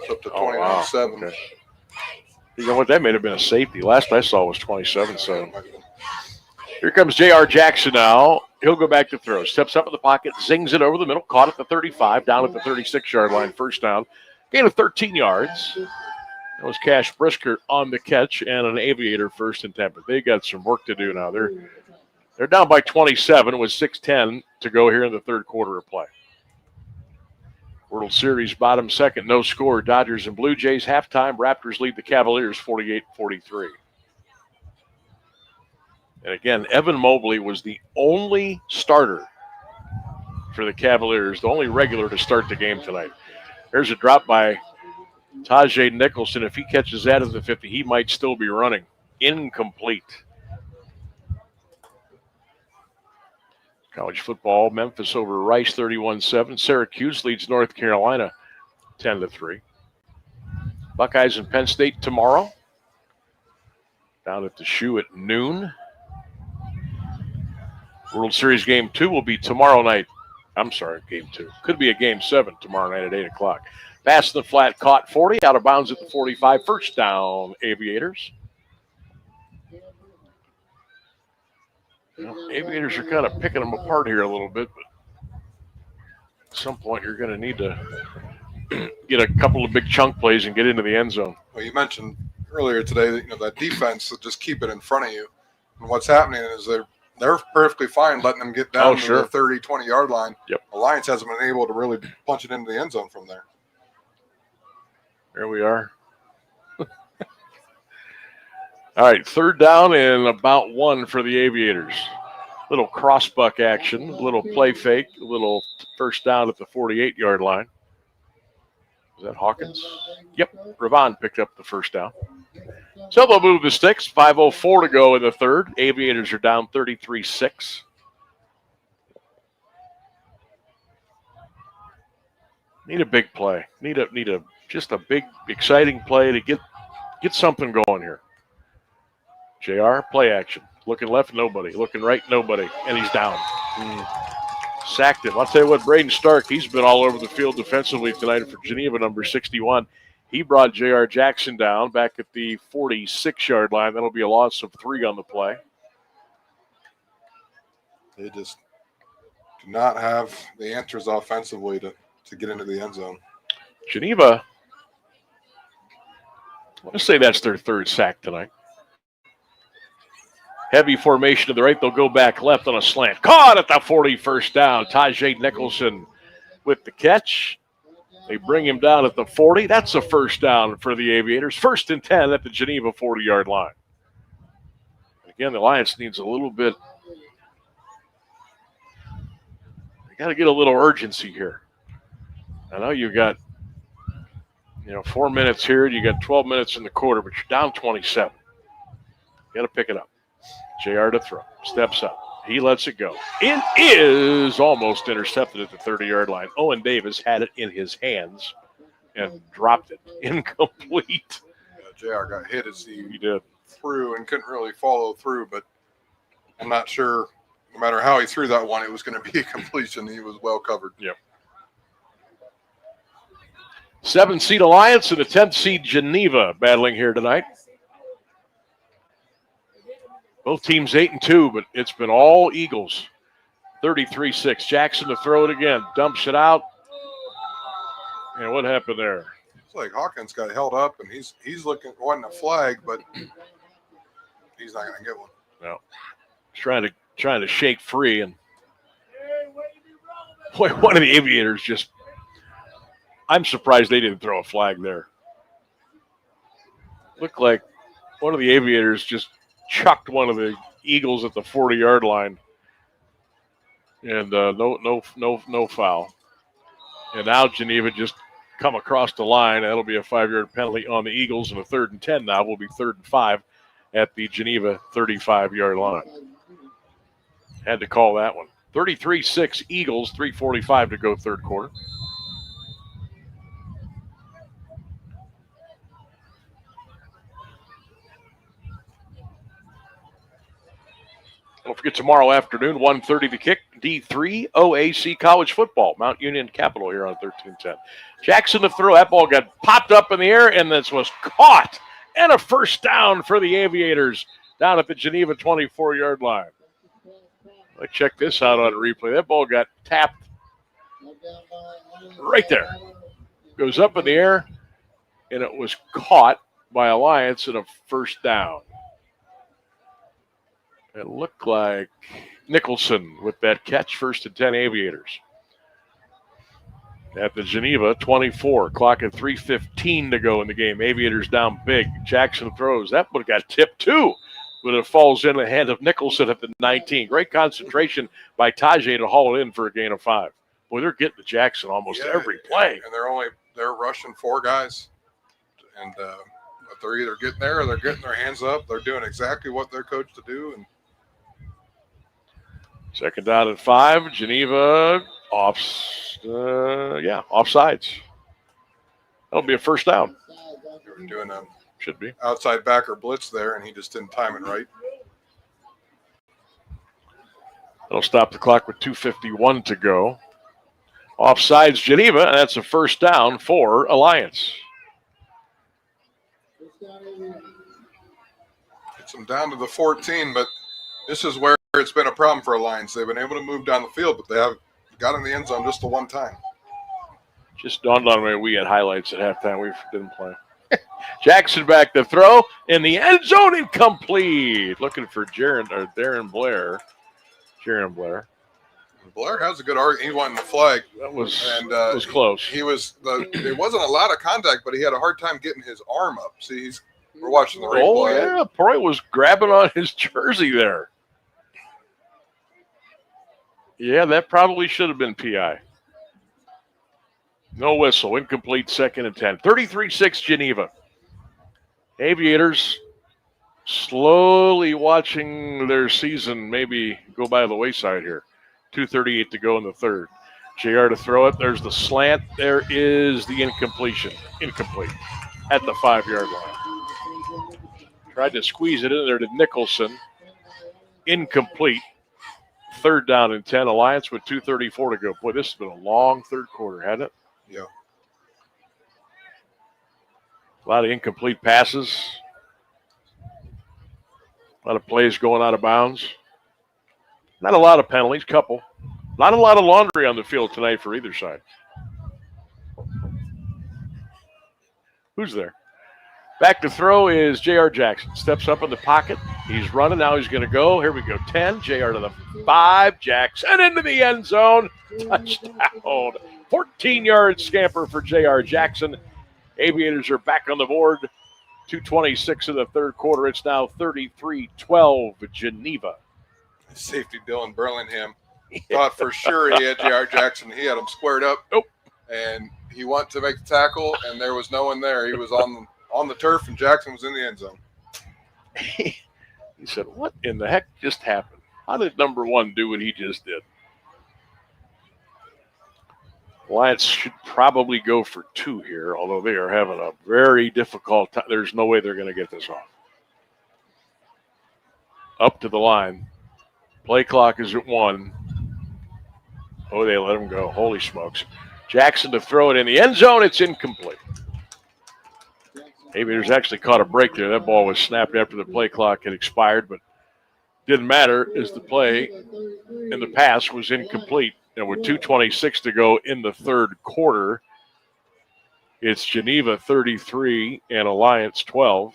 Speaker 4: It's up to 29-7.
Speaker 2: Wow. Okay. You know what? That may have been a safety. Last I saw was 27-7. Here comes J.R. Jackson now. He'll go back to throw. Steps up in the pocket, zings it over the middle, caught at the 35, down at the 36-yard line, first down. Gain of 13 yards. That was Cash Brisker on the catch and an Aviator first and 10. But they got some work to do now. They're down by 27 with 6:10 to go here in the third quarter of play. World Series bottom second, no score. Dodgers and Blue Jays halftime. Raptors lead the Cavaliers 48-43. And again, Evan Mobley was the only starter for the Cavaliers, the only regular to start the game tonight. There's a drop by Tajay Nicholson. If he catches that at the 50, he might still be running. Incomplete. College football, Memphis over Rice 31-7. Syracuse leads North Carolina 10-3. Buckeyes and Penn State tomorrow. Down at the Shoe at noon. World Series Game 2 will be tomorrow night. I'm sorry, Game 2. Could be a Game 7 tomorrow night at 8 o'clock. Pass in the flat, caught 40, out of bounds at the 45. First down, Aviators. You know, Aviators are kind of picking them apart here a little bit, but at some point you're going to need to get a couple of big chunk plays and get into the end zone.
Speaker 4: Well, you mentioned earlier today that that defense will just keep it in front of you. And what's happening is they're perfectly fine letting them get down to the 30, 20-yard line.
Speaker 2: Yep.
Speaker 4: Alliance hasn't been able to really punch it into the end zone from there.
Speaker 2: There we are. All right, third down and about 1 for the Aviators. Little cross-buck action, little play fake, a little first down at the 48-yard line. Is that Hawkins? Yep, Ravon picked up the first down. So they'll move the sticks. 5:04 to go in the third. Aviators are down 33-6. Need a big play. Need a just a big, exciting play to get something going here. JR, play action. Looking left, nobody. Looking right, nobody. And he's down. Sacked him. I'll tell you what, Braden Stark, he's been all over the field defensively tonight for Geneva, number 61. He brought J.R. Jackson down back at the 46-yard line. That'll be a loss of 3 on the play.
Speaker 4: They just do not have the answers offensively to get into the end zone.
Speaker 2: Geneva, I want to say that's their third sack tonight. Heavy formation to the right. They'll go back left on a slant. Caught at the 40, first down. Tajay Nicholson with the catch. They bring him down at the 40. That's a first down for the Aviators. First and 10 at the Geneva 40-yard line. Again, the Alliance needs a little bit. They got to get a little urgency here. I know you've got 4 minutes here. You got 12 minutes in the quarter, but you're down 27. You got to pick it up. JR to throw. Steps up. He lets it go. It is almost intercepted at the 30-yard line. Owen Davis had it in his hands and dropped it. Incomplete.
Speaker 4: JR got hit as he
Speaker 2: did.
Speaker 4: Threw and couldn't really follow through, but I'm not sure no matter how he threw that one, it was going to be a completion. He was well covered.
Speaker 2: Yep. 7-seed Alliance and a 10th-seed Geneva battling here tonight. Both teams 8-2, but it's been all Eagles. 33-6. Jackson to throw it again. Dumps it out. And what happened there?
Speaker 4: It's like Hawkins got held up, and he's looking, wanting a flag, but he's not going to get one.
Speaker 2: No. He's trying to trying to shake free, and boy, one of the Aviators just, I'm surprised they didn't throw a flag there. Looked like one of the Aviators just chucked one of the Eagles at the 40-yard line, and no foul. And now Geneva just come across the line. That'll be a 5-yard penalty on the Eagles, and a 3rd and 10 now will be 3rd and 5 at the Geneva 35-yard line. Had to call that one. 33-6 Eagles, 3:45 to go third quarter. Don't forget tomorrow afternoon, 1:30 the kick, D3 OAC College Football, Mount Union Capital here on 1310. Jackson to throw. That ball got popped up in the air, and this was caught. And a first down for the Aviators down at the Geneva 24-yard line. Let's check this out on a replay. That ball got tapped right there. Goes up in the air, and it was caught by Alliance and a first down. It looked like Nicholson with that catch, 1st and 10 Aviators. At the Geneva 24, clock at 3:15 to go in the game. Aviators down big. Jackson throws. That one got tipped too, but it falls in the hand of Nicholson at the 19. Great concentration by Tajay to haul it in for a gain of 5. Boy, they're getting to Jackson almost every play.
Speaker 4: And they're rushing 4 guys, and they're either getting there or they're getting their hands up. They're doing exactly what they're coached to do. And
Speaker 2: 2nd down and 5. Geneva offsides. That'll be a first down.
Speaker 4: They were doing a
Speaker 2: should be
Speaker 4: outside backer blitz there, and he just didn't time it right.
Speaker 2: That'll stop the clock with 2:51 to go. Offsides Geneva, and that's a first down for Alliance.
Speaker 4: Gets them down to the 14, but this is where it's been a problem for Alliance. They've been able to move down the field, but they have got in the end zone just the one time.
Speaker 2: Just dawned on me we had highlights at halftime. We didn't play. Jackson back to throw in the end zone, incomplete. Looking for Darren Blair. Jaron Blair.
Speaker 4: Blair has a good argument. He won the flag.
Speaker 2: That was close.
Speaker 4: There wasn't a lot of contact, but he had a hard time getting his arm up. See, we're watching the replay.
Speaker 2: Oh yeah, Proy was grabbing on his jersey there. Yeah, that probably should have been PI. No whistle. Incomplete, 2nd and 10. 33-6 Geneva. Aviators slowly watching their season maybe go by the wayside here. 2:38 to go in the 3rd. JR to throw it. There's the slant. There is the incompletion. Incomplete at the 5-yard line. Tried to squeeze it in there to Nicholson. Incomplete. 3rd down and 10. Alliance with 2:34 to go. Boy, this has been a long third quarter, hasn't it?
Speaker 4: Yeah.
Speaker 2: A lot of incomplete passes. A lot of plays going out of bounds. Not a lot of penalties, couple. Not a lot of laundry on the field tonight for either side. Who's there? Back to throw is J.R. Jackson. Steps up in the pocket. He's running. Now he's going to go. Here we go. 10. J.R. to the 5. Jackson into the end zone. Touchdown. 14-yard scamper for J.R. Jackson. Aviators are back on the board. 2:26 in the third quarter. It's now 33-12 Geneva.
Speaker 4: Safety Dylan Burlingham thought for sure he had J.R. Jackson. He had him squared up.
Speaker 2: Nope.
Speaker 4: And he went to make the tackle, and there was no one there. He was on the turf, and Jackson was in the end zone.
Speaker 2: He said, what in the heck just happened? How did number 1 do what he just did? Lions should probably go for 2 here, although they are having a very difficult time. There's no way they're going to get this off. Up to the line. Play clock is at 1. Oh, they let him go. Holy smokes. Jackson to throw it in the end zone. It's incomplete. Aviators actually caught a break there. That ball was snapped after the play clock had expired, but didn't matter as the play and the pass was incomplete. And with 2:26 to go in the third quarter, it's Geneva 33 and Alliance 12.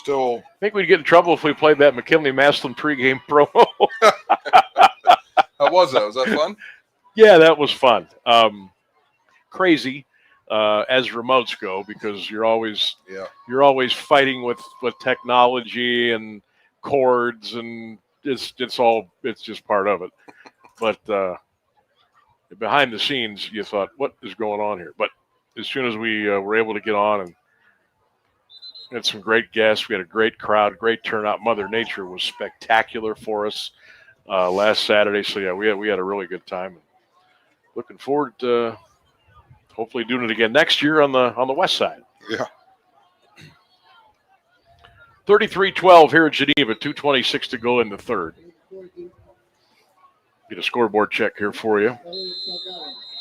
Speaker 4: still.
Speaker 2: I think we'd get in trouble if we played that McKinley-Massillon pregame promo.
Speaker 4: How was that? Was that fun?
Speaker 2: Yeah, that was fun. Crazy as remotes go, because you're always fighting with technology and cords, and it's just part of it. But behind the scenes, you thought, what is going on here? But as soon as we were able to get on and had some great guests, we had a great crowd, great turnout. Mother Nature was spectacular for us last Saturday. So yeah, we had a really good time. Looking forward to hopefully doing it again next year on the west side.
Speaker 4: Yeah.
Speaker 2: 33-12 here at Geneva, 2:26 to go in the third. Get a scoreboard check here for you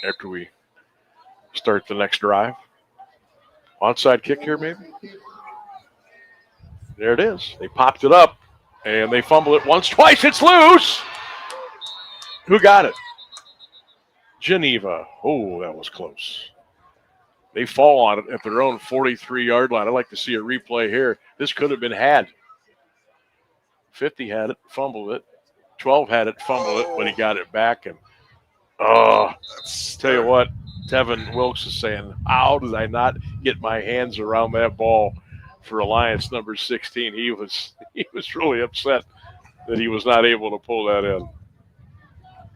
Speaker 2: after we start the next drive. Onside kick here, maybe? There it is. They popped it up, and they fumble it once, twice. It's loose. Who got it? Geneva. Oh, that was close. They fall on it at their own 43-yard line. I'd like to see a replay here. This could have been had. 50 had it, fumbled it. 12 had it, fumbled it, but he got it back. And, tell you what, Tevin Wilkes is saying, how did I not get my hands around that ball for Alliance number 16? He was really upset that he was not able to pull that in.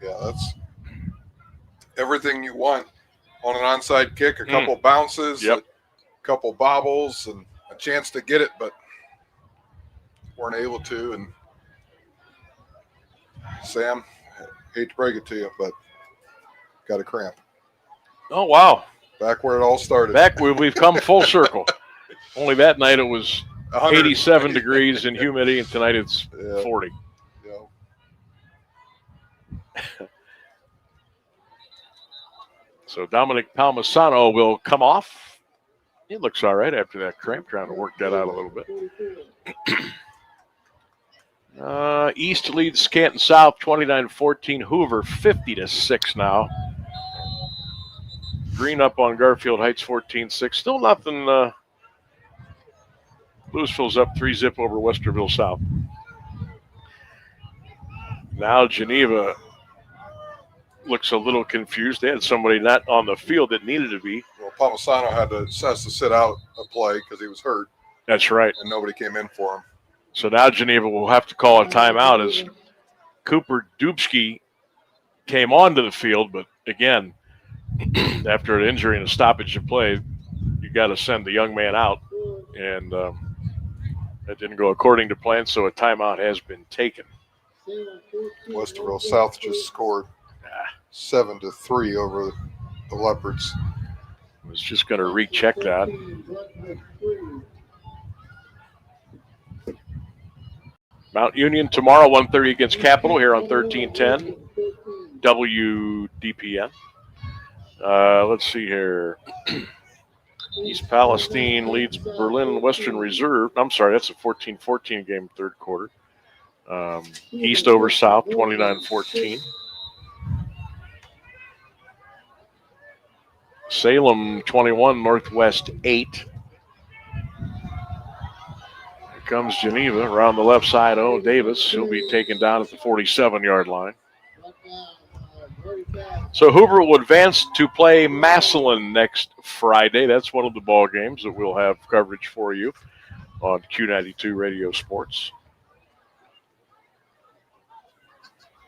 Speaker 4: Yeah, that's everything you want on an onside kick. A couple bounces, a couple bobbles, and a chance to get it, but weren't able to. And Sam, hate to break it to you, but got a cramp.
Speaker 2: Oh, wow.
Speaker 4: Back where it all started.
Speaker 2: Back where we've come full circle. Only that night it was 87 degrees and humidity, and tonight it's 40.
Speaker 4: Yeah.
Speaker 2: So Dominic Palmisano will come off. He looks all right after that cramp, trying to work that out a little bit. East leads Canton South 29-14. Hoover 50-6 now. Green up on Garfield Heights 14-6. Still nothing. Louisville's up 3-0 over Westerville South. Now Geneva looks a little confused. They had somebody not on the field that needed to be.
Speaker 4: Well, Palmisano has to sit out a play because he was hurt.
Speaker 2: That's right.
Speaker 4: And nobody came in for him.
Speaker 2: So now Geneva will have to call a timeout as Cooper Dubsky came onto the field. But again, after an injury and a stoppage of play, you got to send the young man out. And that didn't go according to plan, so a timeout has been taken.
Speaker 4: Westerville South just scored 7-3 over the Leopards.
Speaker 2: I was just going to recheck that. Mount Union tomorrow, 1:30 against Capital here on 1310 WDPN. Let's see here. East Palestine leads Berlin Western Reserve. I'm sorry, that's a 14-14 game, third quarter. East over South, 29-14. Salem 21, Northwest 8. Here comes Geneva around the left side. Oh, Davis, he'll be taken down at the 47-yard line. So Hoover will advance to play Massillon next Friday. That's one of the ball games that we'll have coverage for you on Q92 Radio Sports.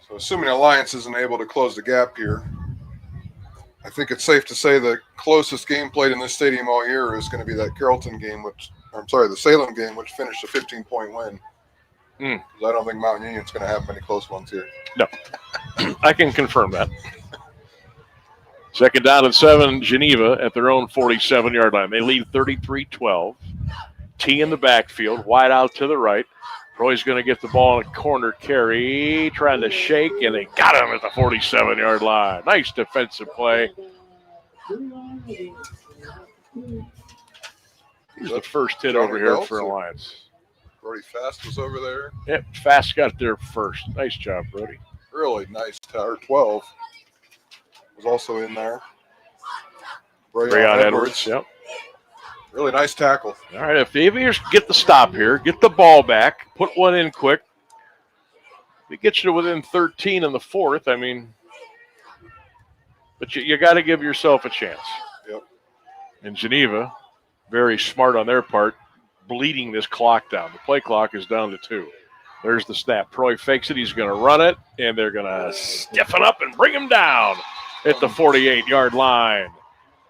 Speaker 4: So assuming Alliance isn't able to close the gap here, I think it's safe to say the closest game played in this stadium all year is going to be that Carrollton game, the Salem game, which finished a 15-point win. I don't think Mount Union's going to have many close ones here.
Speaker 2: No, I can confirm that. Second down and 7, Geneva at their own 47-yard line. They lead 33-12. T in the backfield, wide out to the right. Roy's going to get the ball in a corner carry, trying to shake, and they got him at the 47-yard line. Nice defensive play. Here's the first hit over here for Alliance.
Speaker 4: Brody Fast was over there.
Speaker 2: Yep, Fast got there first. Nice job, Brody.
Speaker 4: Really nice. 12 was also in there.
Speaker 2: Brayon Edwards, yep.
Speaker 4: Really nice tackle.
Speaker 2: All right, if the Aviators get the stop here, get the ball back, put one in quick, it gets you to within 13 in the fourth. I mean, but you got to give yourself a chance.
Speaker 4: Yep.
Speaker 2: And Geneva, very smart on their part, bleeding this clock down. The play clock is down to 2. There's the snap. Troy fakes it. He's going to run it, and they're going to stiffen up and bring him down at the 48-yard line.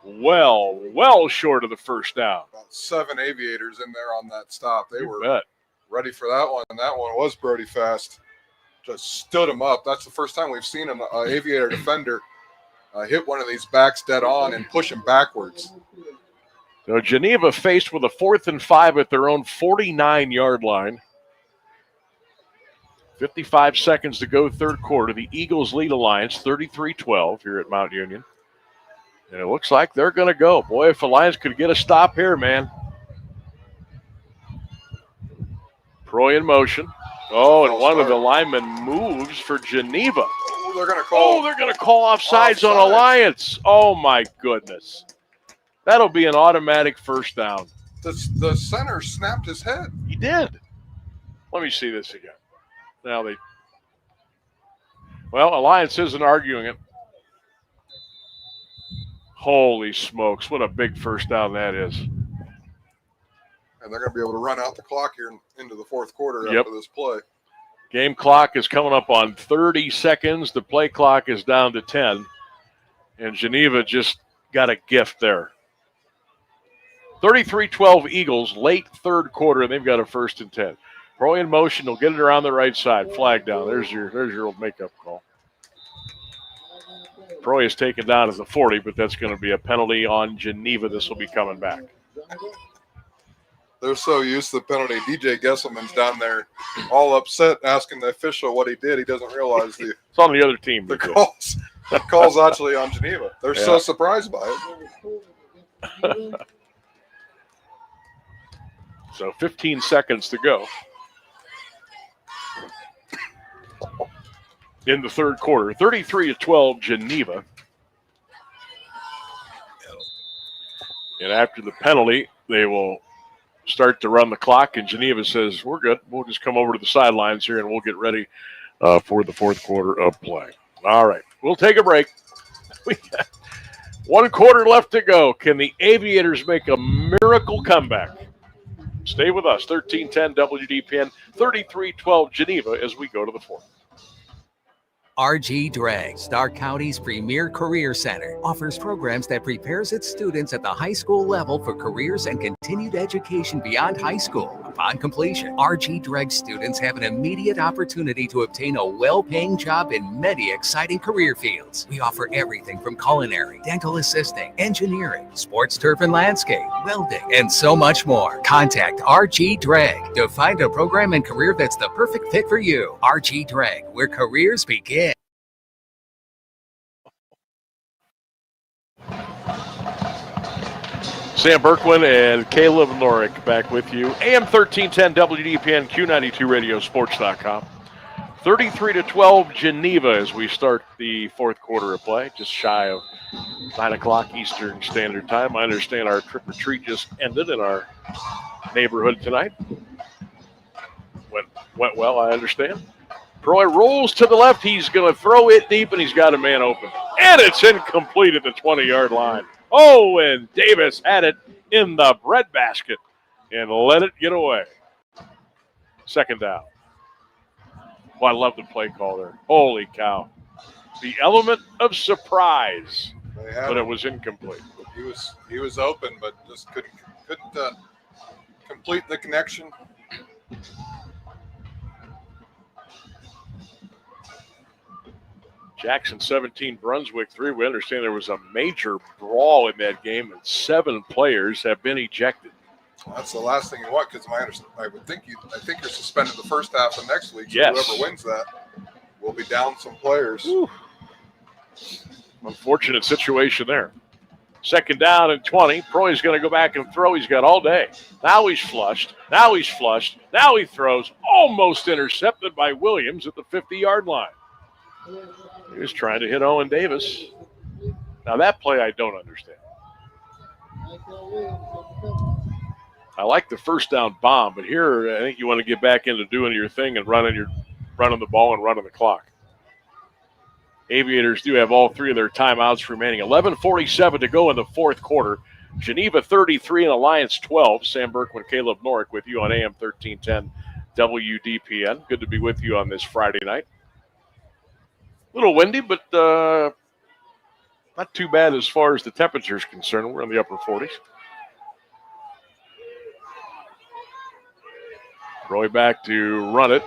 Speaker 2: Well short of the first down.
Speaker 4: About 7 Aviators in there on that stop. They were
Speaker 2: bet.
Speaker 4: ready for that one, and that one was Brody fast. Just stood him up. That's the first time we've seen an Aviator defender hit one of these backs dead on and push him backwards.
Speaker 2: So Geneva faced with a 4th and 5 at their own 49-yard line. 55 seconds to go, third quarter. The Eagles lead Alliance 33-12 here at Mount Union. And it looks like they're going to go. Boy, if Alliance could get a stop here, man. Proy in motion. Oh, and one of the linemen moves for Geneva.
Speaker 4: Oh, they're going to call
Speaker 2: offsides on Alliance. Oh, my goodness. That'll be an automatic first down.
Speaker 4: The center snapped his head.
Speaker 2: He did. Let me see this again. Now Alliance isn't arguing it. Holy smokes, what a big first down that is.
Speaker 4: And they're going to be able to run out the clock here into the fourth quarter
Speaker 2: Yep.
Speaker 4: after this play.
Speaker 2: Game clock is coming up on 30 seconds. The play clock is down to 10. And Geneva just got a gift there. 33-12 Eagles, late third quarter, and they've got a 1st and 10. Proy in motion, they'll get it around the right side. Flag down. There's your old makeup call. Proy is taken down at the 40, but that's going to be a penalty on Geneva. This will be coming back.
Speaker 4: They're so used to the penalty. DJ Gesselman's down there all upset asking the official what he did. He doesn't realize
Speaker 2: it's on the other team.
Speaker 4: The call's actually on Geneva. They're so surprised by it.
Speaker 2: So 15 seconds to go in the third quarter. 33-12 Geneva. And after the penalty, they will start to run the clock, and Geneva says, we're good. We'll just come over to the sidelines here, and we'll get ready for the fourth quarter of play. All right, we'll take a break. We got 1 quarter left to go. Can the Aviators make a miracle comeback? Stay with us, 1310 WDPN, 33-12 Geneva as we go to the fourth.
Speaker 8: RG Drag, Stark County's premier career center, offers programs that prepares its students at the high school level for careers and continued education beyond high school. Upon completion, RG Drag students have an immediate opportunity to obtain a well-paying job in many exciting career fields. We offer everything from culinary, dental assisting, engineering, sports turf and landscape, welding, and so much more. Contact RG Drag to find a program and career that's the perfect fit for you. RG Drag, where careers begin.
Speaker 2: Sam Berkwin and Caleb Norick back with you. AM 1310 WDPN Q92 Radio Sports.com. 33-12 Geneva as we start the fourth quarter of play, just shy of 9 o'clock Eastern Standard Time. I understand our trick or treat just ended in our neighborhood tonight. Went well, I understand. Proy rolls to the left. He's going to throw it deep, and he's got a man open. And it's incomplete at the 20-yard line. Oh, and Davis had it in the breadbasket and let it get away. Second down. Well, I love the play call there. Holy cow. The element of surprise, but it was incomplete.
Speaker 4: He was open, but just couldn't complete the connection.
Speaker 2: Jackson 17, Brunswick 3. We understand there was a major brawl in that game, and 7 players have been ejected.
Speaker 4: That's the last thing you want, because I think you're suspended the first half of next week. So
Speaker 2: Yes.
Speaker 4: whoever wins that will be down some players.
Speaker 2: Whew. Unfortunate situation there. Second down and 20. Proy's going to go back and throw. He's got all day. Now he's flushed. Now he's flushed. Now he throws. Almost intercepted by Williams at the 50-yard line. He was trying to hit Owen Davis. Now that play I don't understand. I like the first down bomb, but here I think you want to get back into doing your thing and running the ball and running the clock. Aviators do have all three of their timeouts remaining. 11:47 to go in the fourth quarter. Geneva 33 and Alliance 12. Sam Berkman, Caleb Norick with you on AM 1310 WDPN. Good to be with you on this Friday night. A little windy, but not too bad as far as the temperature is concerned. We're in the upper 40s. Roy back to run it.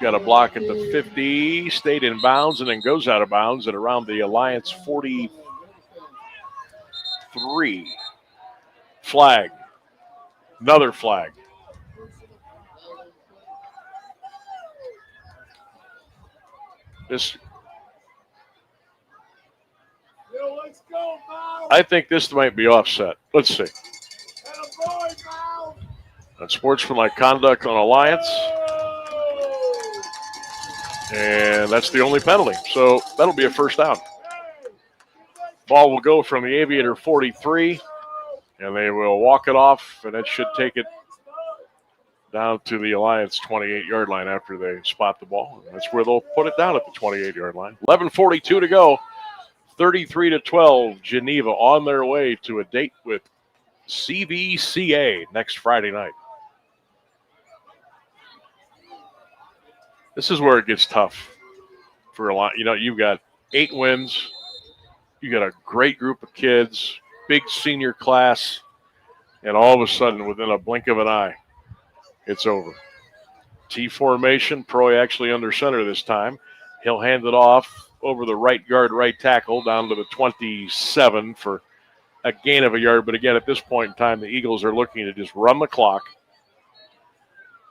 Speaker 2: Got a block at the 50, stayed in bounds, and then goes out of bounds at around the Alliance 43. Flag. Another flag. I think this might be offset. Let's see. Unsportsmanlike conduct on Alliance. And that's the only penalty. So that'll be a first down. Ball will go from the Aviator 43, and they will walk it off, and it should take it down to the Alliance 28-yard line after they spot the ball. And that's where they'll put it down at the 28-yard line. 11:42 to go. 33-12, Geneva on their way to a date with CVCA next Friday night. This is where it gets tough for a lot. You know, you've got 8 wins. You got a great group of kids, big senior class, and all of a sudden, within a blink of an eye, it's over. T formation, Proy actually under center this time. He'll hand it off over the right guard, right tackle, down to the 27 for a gain of a yard. But again, at this point in time, the Eagles are looking to just run the clock,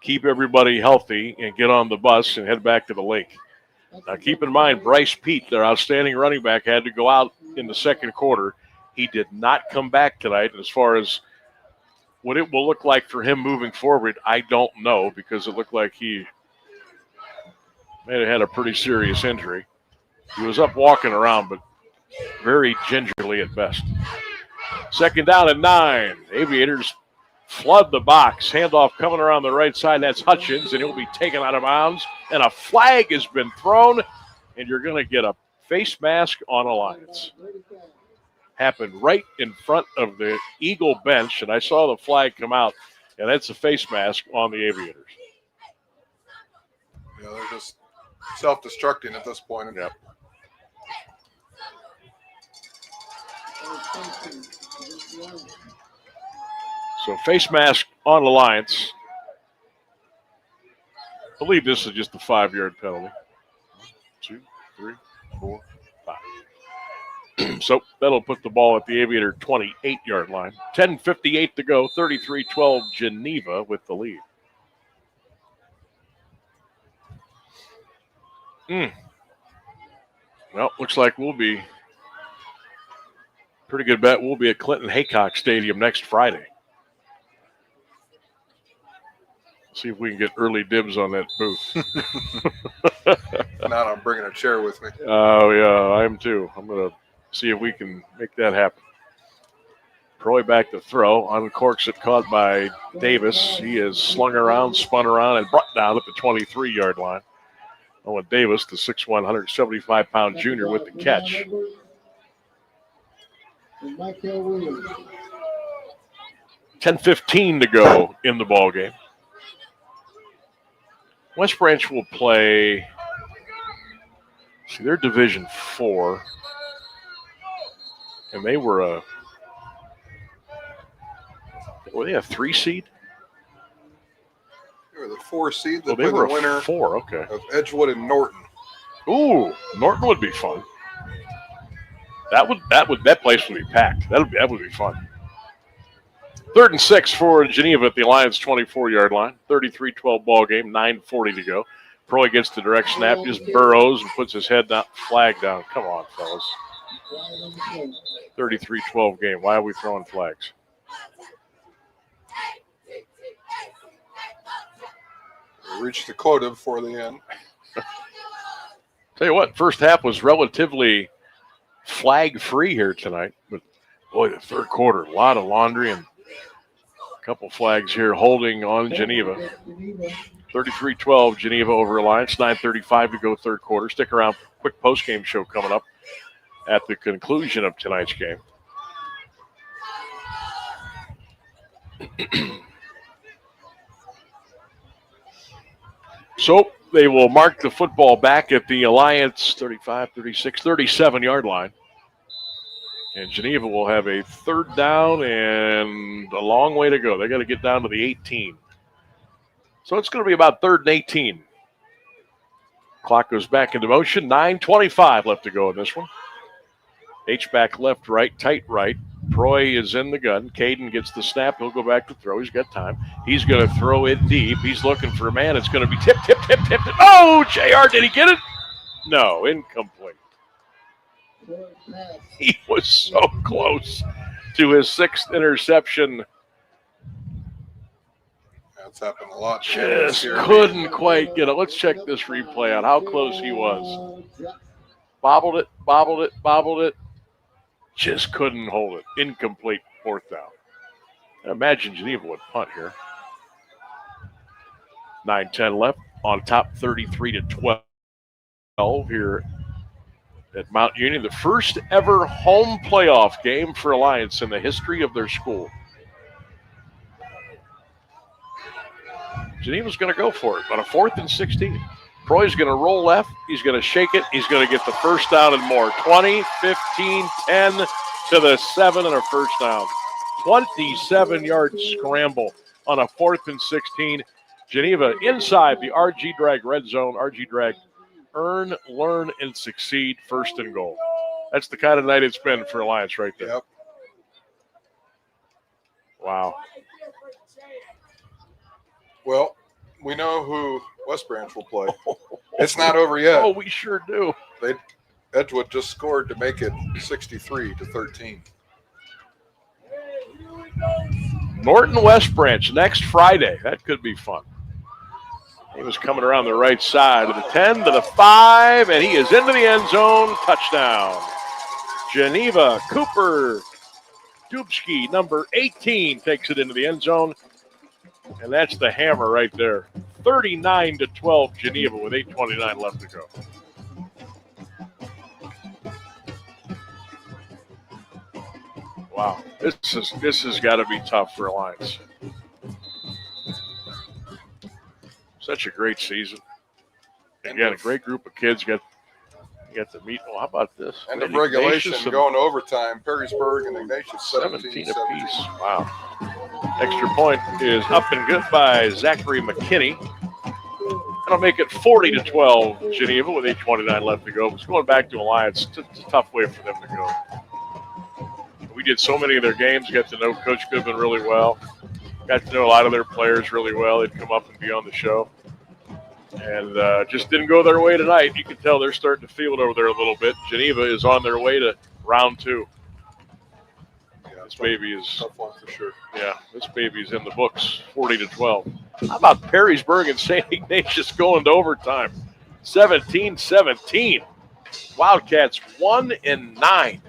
Speaker 2: keep everybody healthy, and get on the bus and head back to the lake. Now, keep in mind, Bryce Pete, their outstanding running back, had to go out in the second quarter. He did not come back tonight. As far as what it will look like for him moving forward, I don't know, because it looked like he may have had a pretty serious injury. He was up walking around, but very gingerly at best. Second down and 9. Aviators flood the box. Handoff coming around the right side. That's Hutchins, and he'll be taken out of bounds. And a flag has been thrown, and you're going to get a face mask on Alliance. Happened right in front of the Eagle bench, and I saw the flag come out, and that's a face mask on the Aviators.
Speaker 4: Yeah, they're just self-destructing at this point.
Speaker 2: Yep. So face mask on Alliance. I believe this is just a 5-yard penalty. 1, 2, 3, 4, 5. So that'll put the ball at the Aviator 28-yard line. 10:58 to go. 33-12 Geneva with the lead. Well, looks like we'll be pretty good bet. We'll be at Clinton Haycock Stadium next Friday. See if we can get early dibs on that booth.
Speaker 4: Not, I'm bringing a chair with me.
Speaker 2: Oh, yeah, I am too. I'm going to see if we can make that happen. Proy back to throw. Uncorks it, caught by Davis. He is slung around, spun around, and brought down at the 23-yard line. Owen Davis, the 6'1", 175-pound junior, with the catch. 10:15 to go in the ball game. West Branch will play, see, they're Division 4, and they were they a 3 seed?
Speaker 4: They were the 4 seed.
Speaker 2: They were the winner 4, okay.
Speaker 4: Of Edgewood and Norton.
Speaker 2: Ooh, Norton would be fun. That place would be packed. That would be fun. 3rd and 6 for Geneva at the Alliance 24-yard line. 33-12 ball game, 9:40 to go. Proy gets the direct snap, just burrows and puts his head down, flag down. Come on, fellas. 33-12 game. Why are we throwing flags?
Speaker 4: We reached the quota before the end.
Speaker 2: Tell you what, first half was relatively flag-free here tonight, but Boy, the third quarter, a lot of laundry and a couple flags here holding on Geneva. 33-12, Geneva over Alliance. 9:35 to go third quarter. Stick around. Quick post-game show coming up at the conclusion of tonight's game. So they will mark the football back at the Alliance 35, 36, 37-yard line. And Geneva will have a third down and a long way to go. They got to get down to the 18. So it's going to be about 3rd and 18. Clock goes back into motion. 9:25 left to go in this one. H-back left, right, tight right. Proy is in the gun. Caden gets the snap. He'll go back to throw. He's got time. He's going to throw it deep. He's looking for a man. It's going to be tip. Oh, JR, did he get it? No, incomplete. He was so close to his 6th interception.
Speaker 4: That's happened a lot.
Speaker 2: Just couldn't quite get it. Let's check this replay out, how close he was. Bobbled it. Just couldn't hold it. Incomplete 4th down. Imagine Geneva would punt here. 9:10 left on top, 33-12 here at Mount Union. The first ever home playoff game for Alliance in the history of their school. Geneva's going to go for it on a 4th and 16. Proy's going to roll left. He's going to shake it. He's going to get the first down and more. 20, 15, 10 to the 7 and a first down. 27-yard scramble on a 4th and 16. Geneva inside the RG Drag red zone. RG Drag earn, learn, and succeed, 1st and goal. That's the kind of night it's been for Alliance right there.
Speaker 4: Yep.
Speaker 2: Wow.
Speaker 4: Well, we know who West Branch will play. It's not over yet.
Speaker 2: Oh, we sure do.
Speaker 4: Edgewood just scored to make it 63-13.
Speaker 2: Norton West Branch next Friday. That could be fun. He was coming around the right side of the 10 to the 5, and he is into the end zone. Touchdown. Geneva Cooper Dubsky, number 18, takes it into the end zone. And that's the hammer right there. 39-12 Geneva with 8:29 left to go. Wow, this has got to be tough for Alliance. Such a great season. Again, a great group of kids. You got to meet. Well, how about this?
Speaker 4: End of regulation, going to overtime. Perrysburg and Ignatius
Speaker 2: 17 apiece. Wow. Extra point is up and good by Zachary McKinney. That'll make it 40-12 Geneva with 8:29 left to go. It's going back to Alliance. It's a tough way for them to go. We did so many of their games. Got to know Coach Goodman really well. Got to know a lot of their players really well. They'd come up and be on the show. And just didn't go their way tonight. You can tell they're starting to feel it over there a little bit. Geneva is on their way to round 2.
Speaker 4: Yeah,
Speaker 2: this baby is
Speaker 4: tough one for sure.
Speaker 2: Yeah, this baby's in the books, 40-12. How about Perrysburg and St. Ignatius going to overtime? 17-17. Wildcats 1-9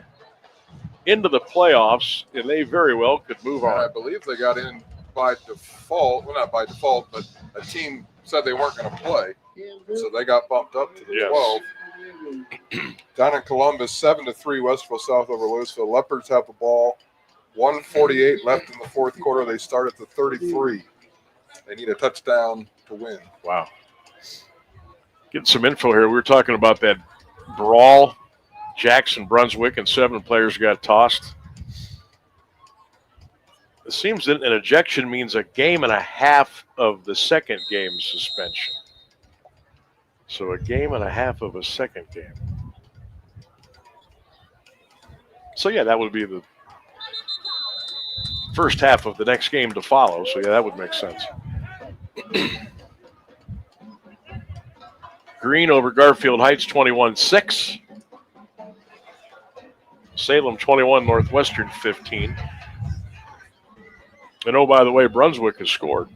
Speaker 2: into the playoffs, and they very well could move on.
Speaker 4: I believe they got in by default. Well, not by default, but a team said they weren't going to play, so they got bumped up to the 12. Down in Columbus, 7-3 Westville South over Louisville. Leopards have the ball. 1:48 left in the 4th quarter. They start at the 33. They need a touchdown to win.
Speaker 2: Wow. Getting some info here. We were talking about that brawl. Jackson, Brunswick, and 7 players got tossed. It seems that an ejection means a game and a half of the second game suspension. So a game and a half of a second game. So, yeah, that would be the first half of the next game to follow. So, yeah, that would make sense. Green over Garfield Heights, 21-6. Salem, 21, Northwestern, 15. And, oh, by the way, Brunswick has scored.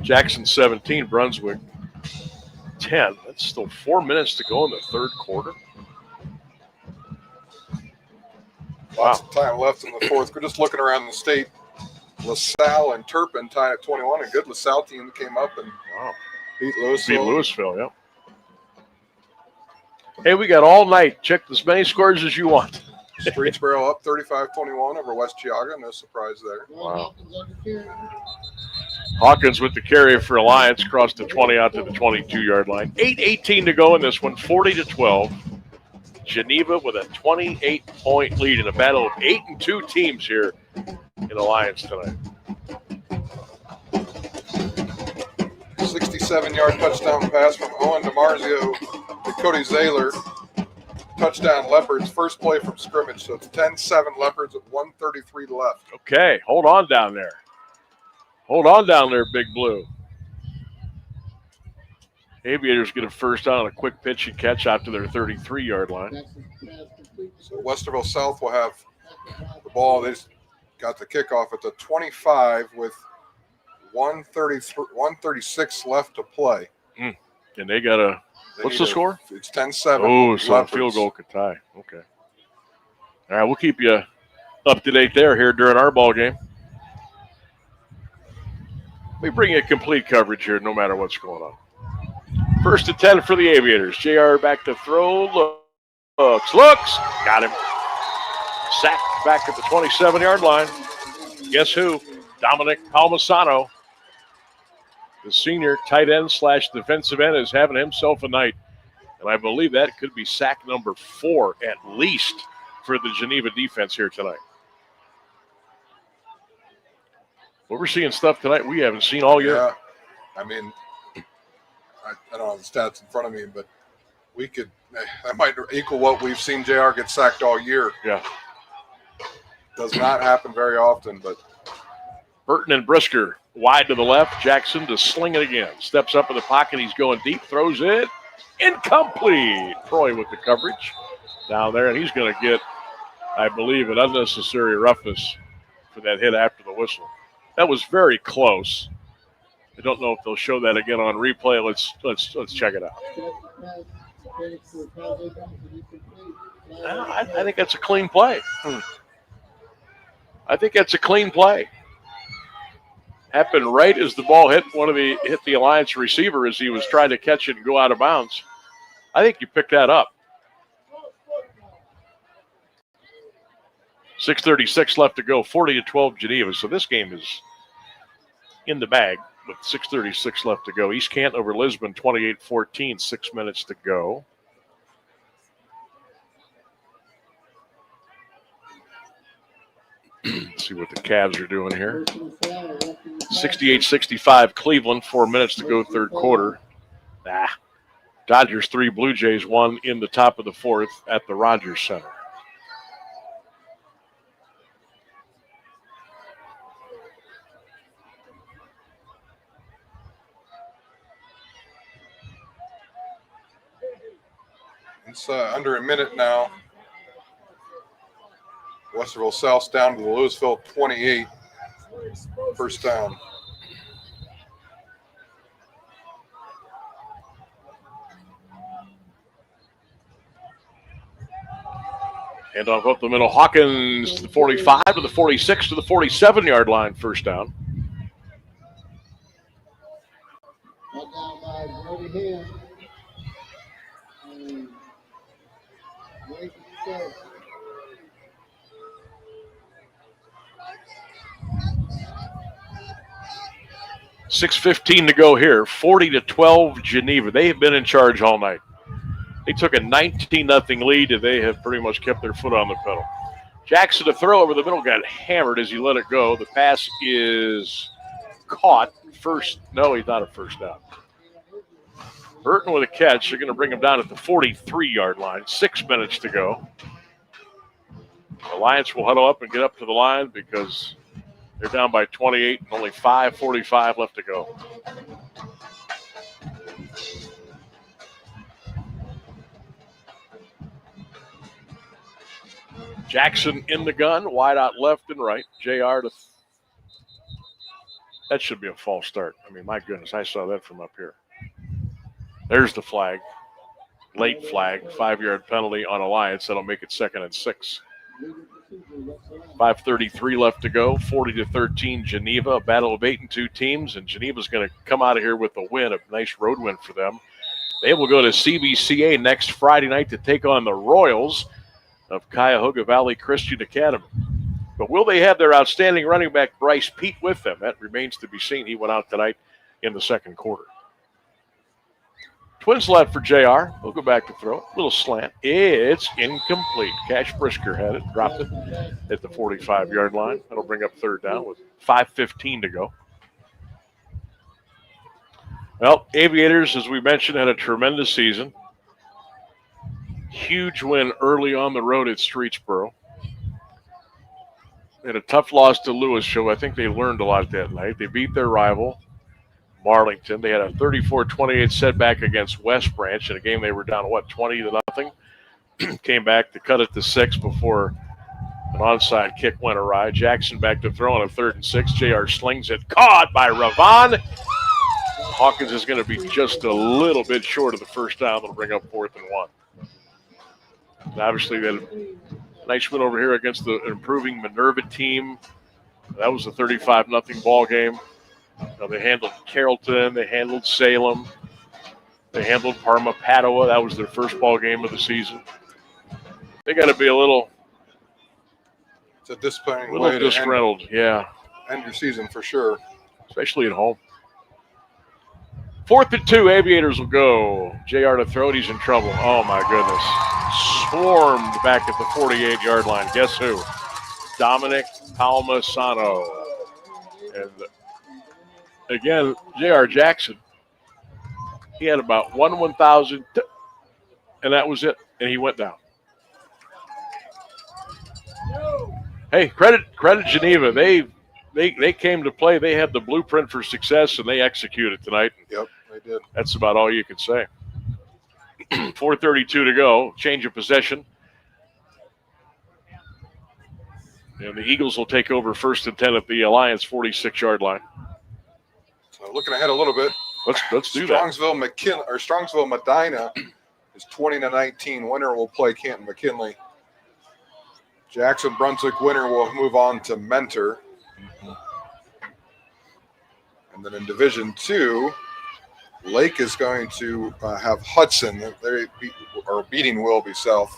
Speaker 2: Jackson, 17, Brunswick, 10. That's still 4 minutes to go in the third quarter.
Speaker 4: Lots of time left in the fourth. We're just looking around the state. LaSalle and Turpin tied at 21. A good LaSalle team that came up and beat Louisville.
Speaker 2: Yep. Hey, we got all night. Check as many scores as you want.
Speaker 4: Streetsboro up 35-21 over West Geauga. No surprise there.
Speaker 2: Wow. Hawkins with the carry for Alliance, across the 20 out to the 22-yard line. 8:18 to go in this one, 40-12. Geneva with a 28-point lead in a battle of 8 and 2 teams here in Alliance tonight.
Speaker 4: 67-yard touchdown pass from Owen DiMarzio to Cody Zaylor. Touchdown Leopards, first play from scrimmage. So it's 10-7 Leopards with 1:33 left.
Speaker 2: Okay, hold on down there. Hold on down there, Big Blue. Aviators get a first down on a quick pitch and catch out to their 33-yard line.
Speaker 4: So Westerville South will have the ball. They just got the kickoff at the 25 with 1:36 left to play.
Speaker 2: And they got a – what's the score?
Speaker 4: It's 10-7.
Speaker 2: Oh, so a field goal could tie. Okay. All right, we'll keep you up to date there here during our ball game. We bring you complete coverage here no matter what's going on. First and 10 for the Aviators. JR back to throw. Looks. Got him. Sacked back at the 27-yard line. Guess who? Dominic Palmisano. The senior tight end / defensive end is having himself a night. And I believe that could be sack number 4 at least for the Geneva defense here tonight. Well, we're seeing stuff tonight we haven't seen all year.
Speaker 4: Yeah. I mean, I don't have the stats in front of me, but that might equal what we've seen JR get sacked all year.
Speaker 2: Yeah.
Speaker 4: Does not happen very often, but.
Speaker 2: Burton and Brisker wide to the left. Jackson to sling it again. Steps up in the pocket. He's going deep. Throws it. Incomplete. Troy with the coverage down there, and he's going to get, I believe, an unnecessary roughness for that hit after the whistle. That was very close. I don't know if they'll show that again on replay. Let's check it out. I think that's a clean play. I think that's a clean play. Happened right as the ball hit the Alliance receiver as he was trying to catch it and go out of bounds. I think you picked that up. 6:36 left to go, 40-12 Geneva. So this game is in the bag with 6:36 left to go. East Canton over Lisbon, 28-14, 6 minutes to go. Let's see what the Cavs are doing here. 68-65 Cleveland, 4 minutes to go, third quarter. Dodgers 3, Blue Jays 1 in the top of the fourth at the Rogers Center.
Speaker 4: It's under a minute now. Westerville South down to the Louisville 28. First down.
Speaker 2: Hand off up the middle. Hawkins to the 45 to the 46 to the 47-yard line. First down. .6:15 to go here. 40-12 Geneva. They have been in charge all night. They took a 19-0 lead, and they have pretty much kept their foot on the pedal. Jackson to throw over the middle, got hammered as he let it go. The pass is caught. No, he's not a first down. Burton with a catch. They're going to bring him down at the 43-yard line. 6 minutes to go. Alliance will huddle up and get up to the line because they're down by 28 and only 5:45 left to go. Jackson in the gun, wide out left and right. JR to that should be a false start. I mean, my goodness, I saw that from up here. There's the flag. Late flag, 5-yard penalty on Alliance. That'll make it 2nd and 6. 5:33 left to go. 40-13 Geneva, a battle of 8 and 2 teams, and Geneva's going to come out of here with a win, a nice road win for them. They will go to CBCA next Friday night to take on the Royals of Cuyahoga Valley Christian Academy. But will they have their outstanding running back Bryce Pete with them? That remains to be seen. He went out tonight in the second quarter. Twin slot for JR. We'll go back to throw it. Little slant. It's incomplete. Cash Brisker had it, dropped it at the 45-yard line. That'll bring up third down with 5:15 to go. Well, Aviators, as we mentioned, had a tremendous season. Huge win early on the road at Streetsboro. They had a tough loss to Louisville. I think they learned a lot that night. They beat their rival, Marlington. They had a 34-28 setback against West Branch in a game they were down, 20-0. Came back to cut it to 6 before an onside kick went awry. Jackson back to throw on a 3rd and 6. JR slings it. Caught by Ravon. Hawkins is going to be just a little bit short of the first down. That'll bring up 4th and 1. And obviously, they had a nice win over here against the improving Minerva team. That was a 35-0 ball game. They handled Carrollton. They handled Salem. They handled Parma Padua. That was their first ball game of the season. They got to be a little
Speaker 4: disappointing way to
Speaker 2: disgruntled.
Speaker 4: End your season for sure,
Speaker 2: especially at home. 4th and 2, Aviators will go. JR to throw it. He's in trouble. Oh, my goodness. Swarmed back at the 48-yard line. Guess who? Dominic Palmasano. And again, J.R. Jackson, he had about 1,000, and that was it. And he went down. Hey, credit Geneva. They came to play. They had the blueprint for success, and they executed tonight.
Speaker 4: Yep, they did.
Speaker 2: That's about all you can say. 4:32 to go. Change of possession. And the Eagles will take over 1st and 10 at the Alliance 46-yard line.
Speaker 4: So looking ahead a little bit.
Speaker 2: Let's do that.
Speaker 4: Strongsville Medina is 20-19. Winner will play Canton McKinley. Jackson Brunswick winner will move on to Mentor. And then in Division 2, Lake is going to have Hudson. They are beating Willoughby South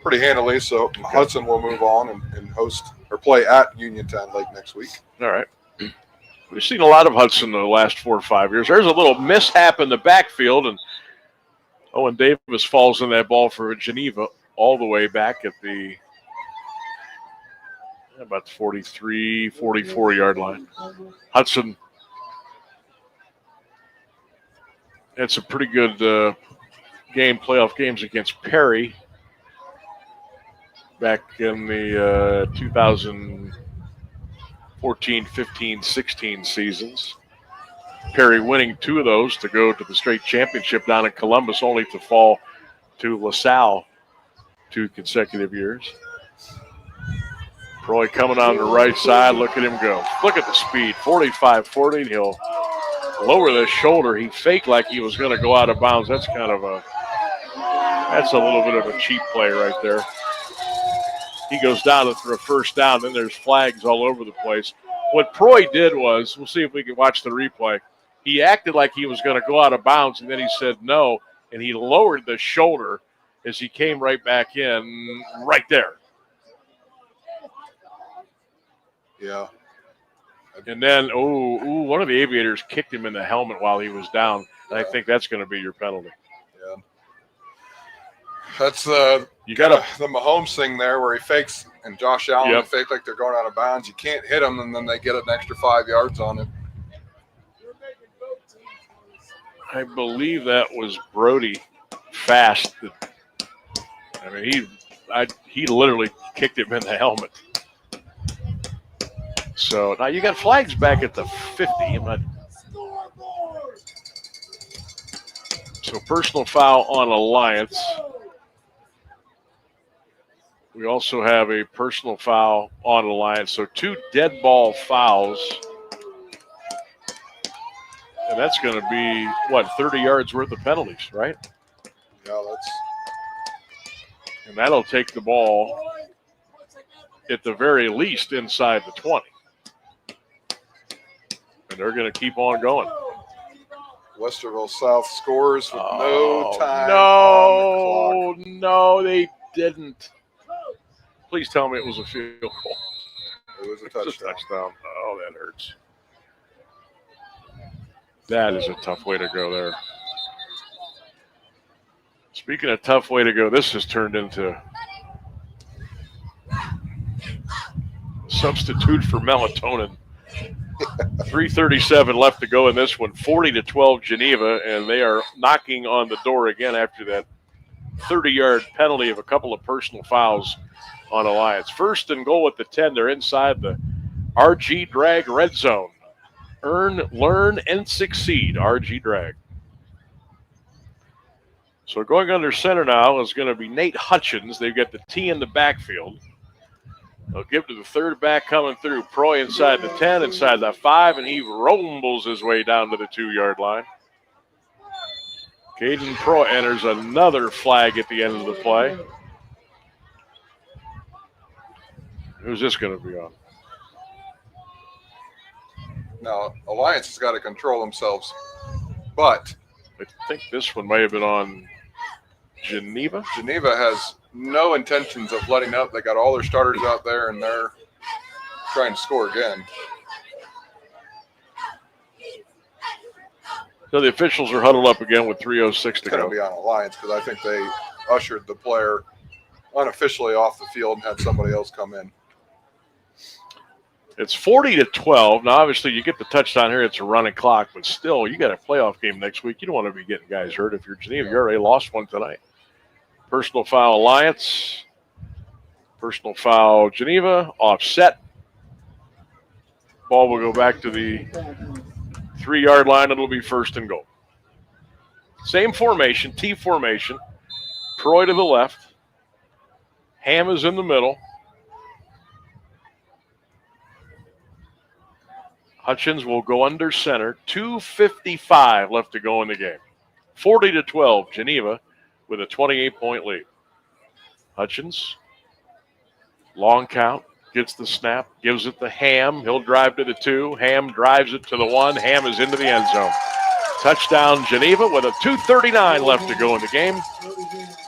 Speaker 4: pretty handily, so okay. Hudson will move on and host or play at Uniontown Lake next week.
Speaker 2: All right. We've seen a lot of Hudson in the last 4 or 5 years. There's a little mishap in the backfield, and Owen Davis falls in that ball for Geneva all the way back at the about the 43, 44-yard line. Hudson had some pretty good playoff games against Perry back in the 2014, 15, 16 seasons. Perry winning 2 of those to go to the state championship down in Columbus, only to fall to LaSalle 2 consecutive years. Roy coming on the right side. Look at him go. Look at the speed. 45-40. He'll lower the shoulder. He faked like he was going to go out of bounds. That's kind of that's a little bit of a cheap play right there. He goes down for a first down. Then there's flags all over the place. What Proy did was, we'll see if we can watch the replay. He acted like he was going to go out of bounds, and then he said no, and he lowered the shoulder as he came right back in right there.
Speaker 4: Yeah.
Speaker 2: And then, one of the Aviators kicked him in the helmet while he was down, and I think that's going to be your penalty.
Speaker 4: Yeah. That's the Mahomes thing there where he fakes, and Josh Allen fake like they're going out of bounds. You can't hit them, and then they get an extra 5 yards on it.
Speaker 2: I believe that was Brody Fast. I mean, he literally kicked him in the helmet. So now you got flags back at the 50. So personal foul on Alliance. We also have a personal foul on Alliance. So 2 dead ball fouls. And that's going to be, 30 yards worth of penalties, right?
Speaker 4: Yeah,
Speaker 2: and that'll take the ball at the very least inside the 20. And they're going to keep on going.
Speaker 4: Westerville South scores with no time on the clock.
Speaker 2: No, they didn't. Please tell me it was a field goal.
Speaker 4: It was a
Speaker 2: touchdown. Oh, that hurts. That is a tough way to go there. Speaking of tough way to go, this has turned into substitute for melatonin. 3:37 left to go in this one. 40-12 Geneva, and they are knocking on the door again after that 30-yard penalty of a couple of personal fouls on Alliance. First and goal at the 10. They're inside the RG Drag red zone. Earn, learn, and succeed. RG Drag. So going under center now is going to be Nate Hutchins. They've got the T in the backfield. They'll give to the third back coming through. Proy inside the 10, inside the 5, and he rumbles his way down to the 2-yard line. Caden Proy enters another flag at the end of the play. Who's this going to be on?
Speaker 4: Now, Alliance has got to control themselves, but
Speaker 2: I think this one may have been on Geneva.
Speaker 4: Geneva has no intentions of letting up. They got all their starters out there, and they're trying to score again.
Speaker 2: So the officials are huddled up again with 3:06 to
Speaker 4: It's going
Speaker 2: go.
Speaker 4: to be on Alliance because I think they ushered the player unofficially off the field and had somebody else come in.
Speaker 2: It's 40-12. Now, obviously, you get the touchdown here. It's a running clock, but still, you got a playoff game next week. You don't want to be getting guys hurt. If you're Geneva, you already lost one tonight. Personal foul Alliance. Personal foul Geneva. Offset. Ball will go back to the 3-yard line. It'll be first and goal. Same formation, T formation. Proy to the left. Ham is in the middle. Hutchins will go under center. 2:55 left to go in the game. 40-12, Geneva with a 28-point lead. Hutchins, long count, gets the snap, gives it to Ham. He'll drive to the 2. Ham drives it to the 1. Ham is into the end zone. Touchdown, Geneva, with a 2:39 left to go in the game.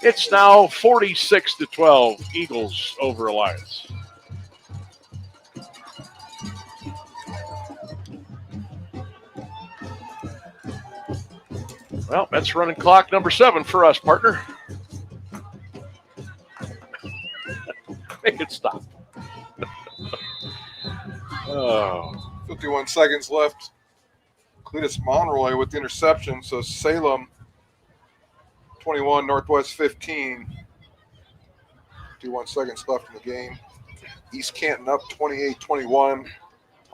Speaker 2: It's now 46-12, Eagles over Alliance. Well, that's running clock number 7 for us, partner. Make it stop.
Speaker 4: 51 seconds left. Cletus Monroy with the interception. So Salem, 21, Northwest 15. 51 seconds left in the game. East Canton up 28-21.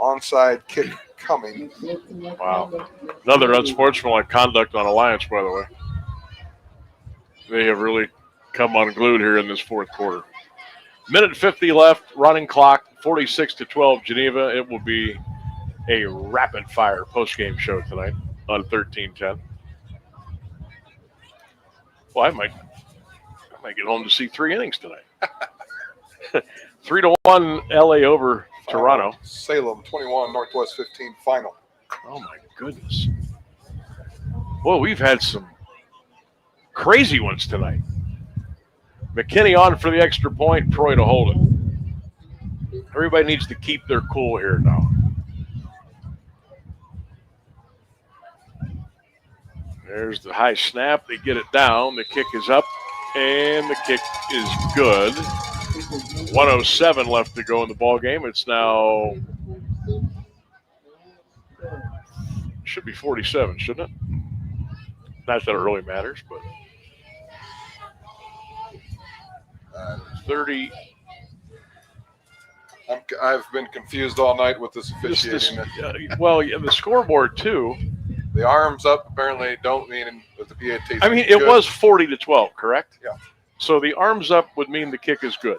Speaker 4: Onside kick coming.
Speaker 2: Wow. Another unsportsmanlike conduct on Alliance, by the way. They have really come unglued here in this fourth quarter. Minute 50 left, running clock, 46-12 Geneva. It will be a rapid-fire post-game show tonight on 1310. Well, I might get home to see 3 innings tonight. 3-1 LA over Toronto.
Speaker 4: Salem, 21, Northwest 15, final.
Speaker 2: Oh, my goodness. Well, we've had some crazy ones tonight. McKinney on for the extra point, Troy to hold it. Everybody needs to keep their cool here now. There's the high snap. They get it down. The kick is up, and the kick is good. 1:07 left to go in the ball game. It's now should be 47, shouldn't it? Not that it really matters, but 30.
Speaker 4: I've been confused all night with this officiating.
Speaker 2: Well, the scoreboard too.
Speaker 4: The arms up apparently don't mean that the PAT.
Speaker 2: I mean, it was 40-12, correct?
Speaker 4: Yeah.
Speaker 2: So the arms up would mean the kick is good,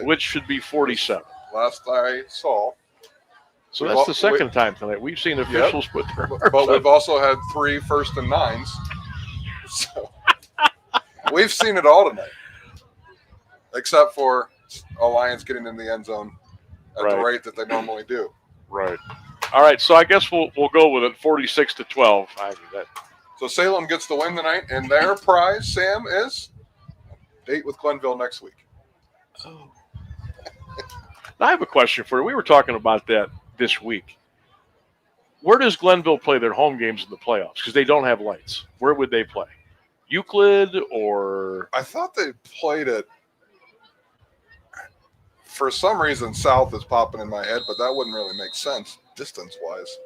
Speaker 2: which should be 47.
Speaker 4: Last I saw.
Speaker 2: So that's the second time tonight. We've seen officials put their arms
Speaker 4: But we've
Speaker 2: up.
Speaker 4: also had 3 first and 9s. So we've seen it all tonight. Except for Alliance getting in the end zone at the rate that they normally do.
Speaker 2: Right. All right, so I guess we'll go with it, 46-12.
Speaker 4: So Salem gets the win tonight, and their prize, Sam, is a date with Glenville next week.
Speaker 2: Oh. I have a question for you. We were talking about that this week. Where does Glenville play their home games in the playoffs? Because they don't have lights. Where would they play? Euclid or?
Speaker 4: I thought they played it. For some reason, South is popping in my head, but that wouldn't really make sense distance-wise.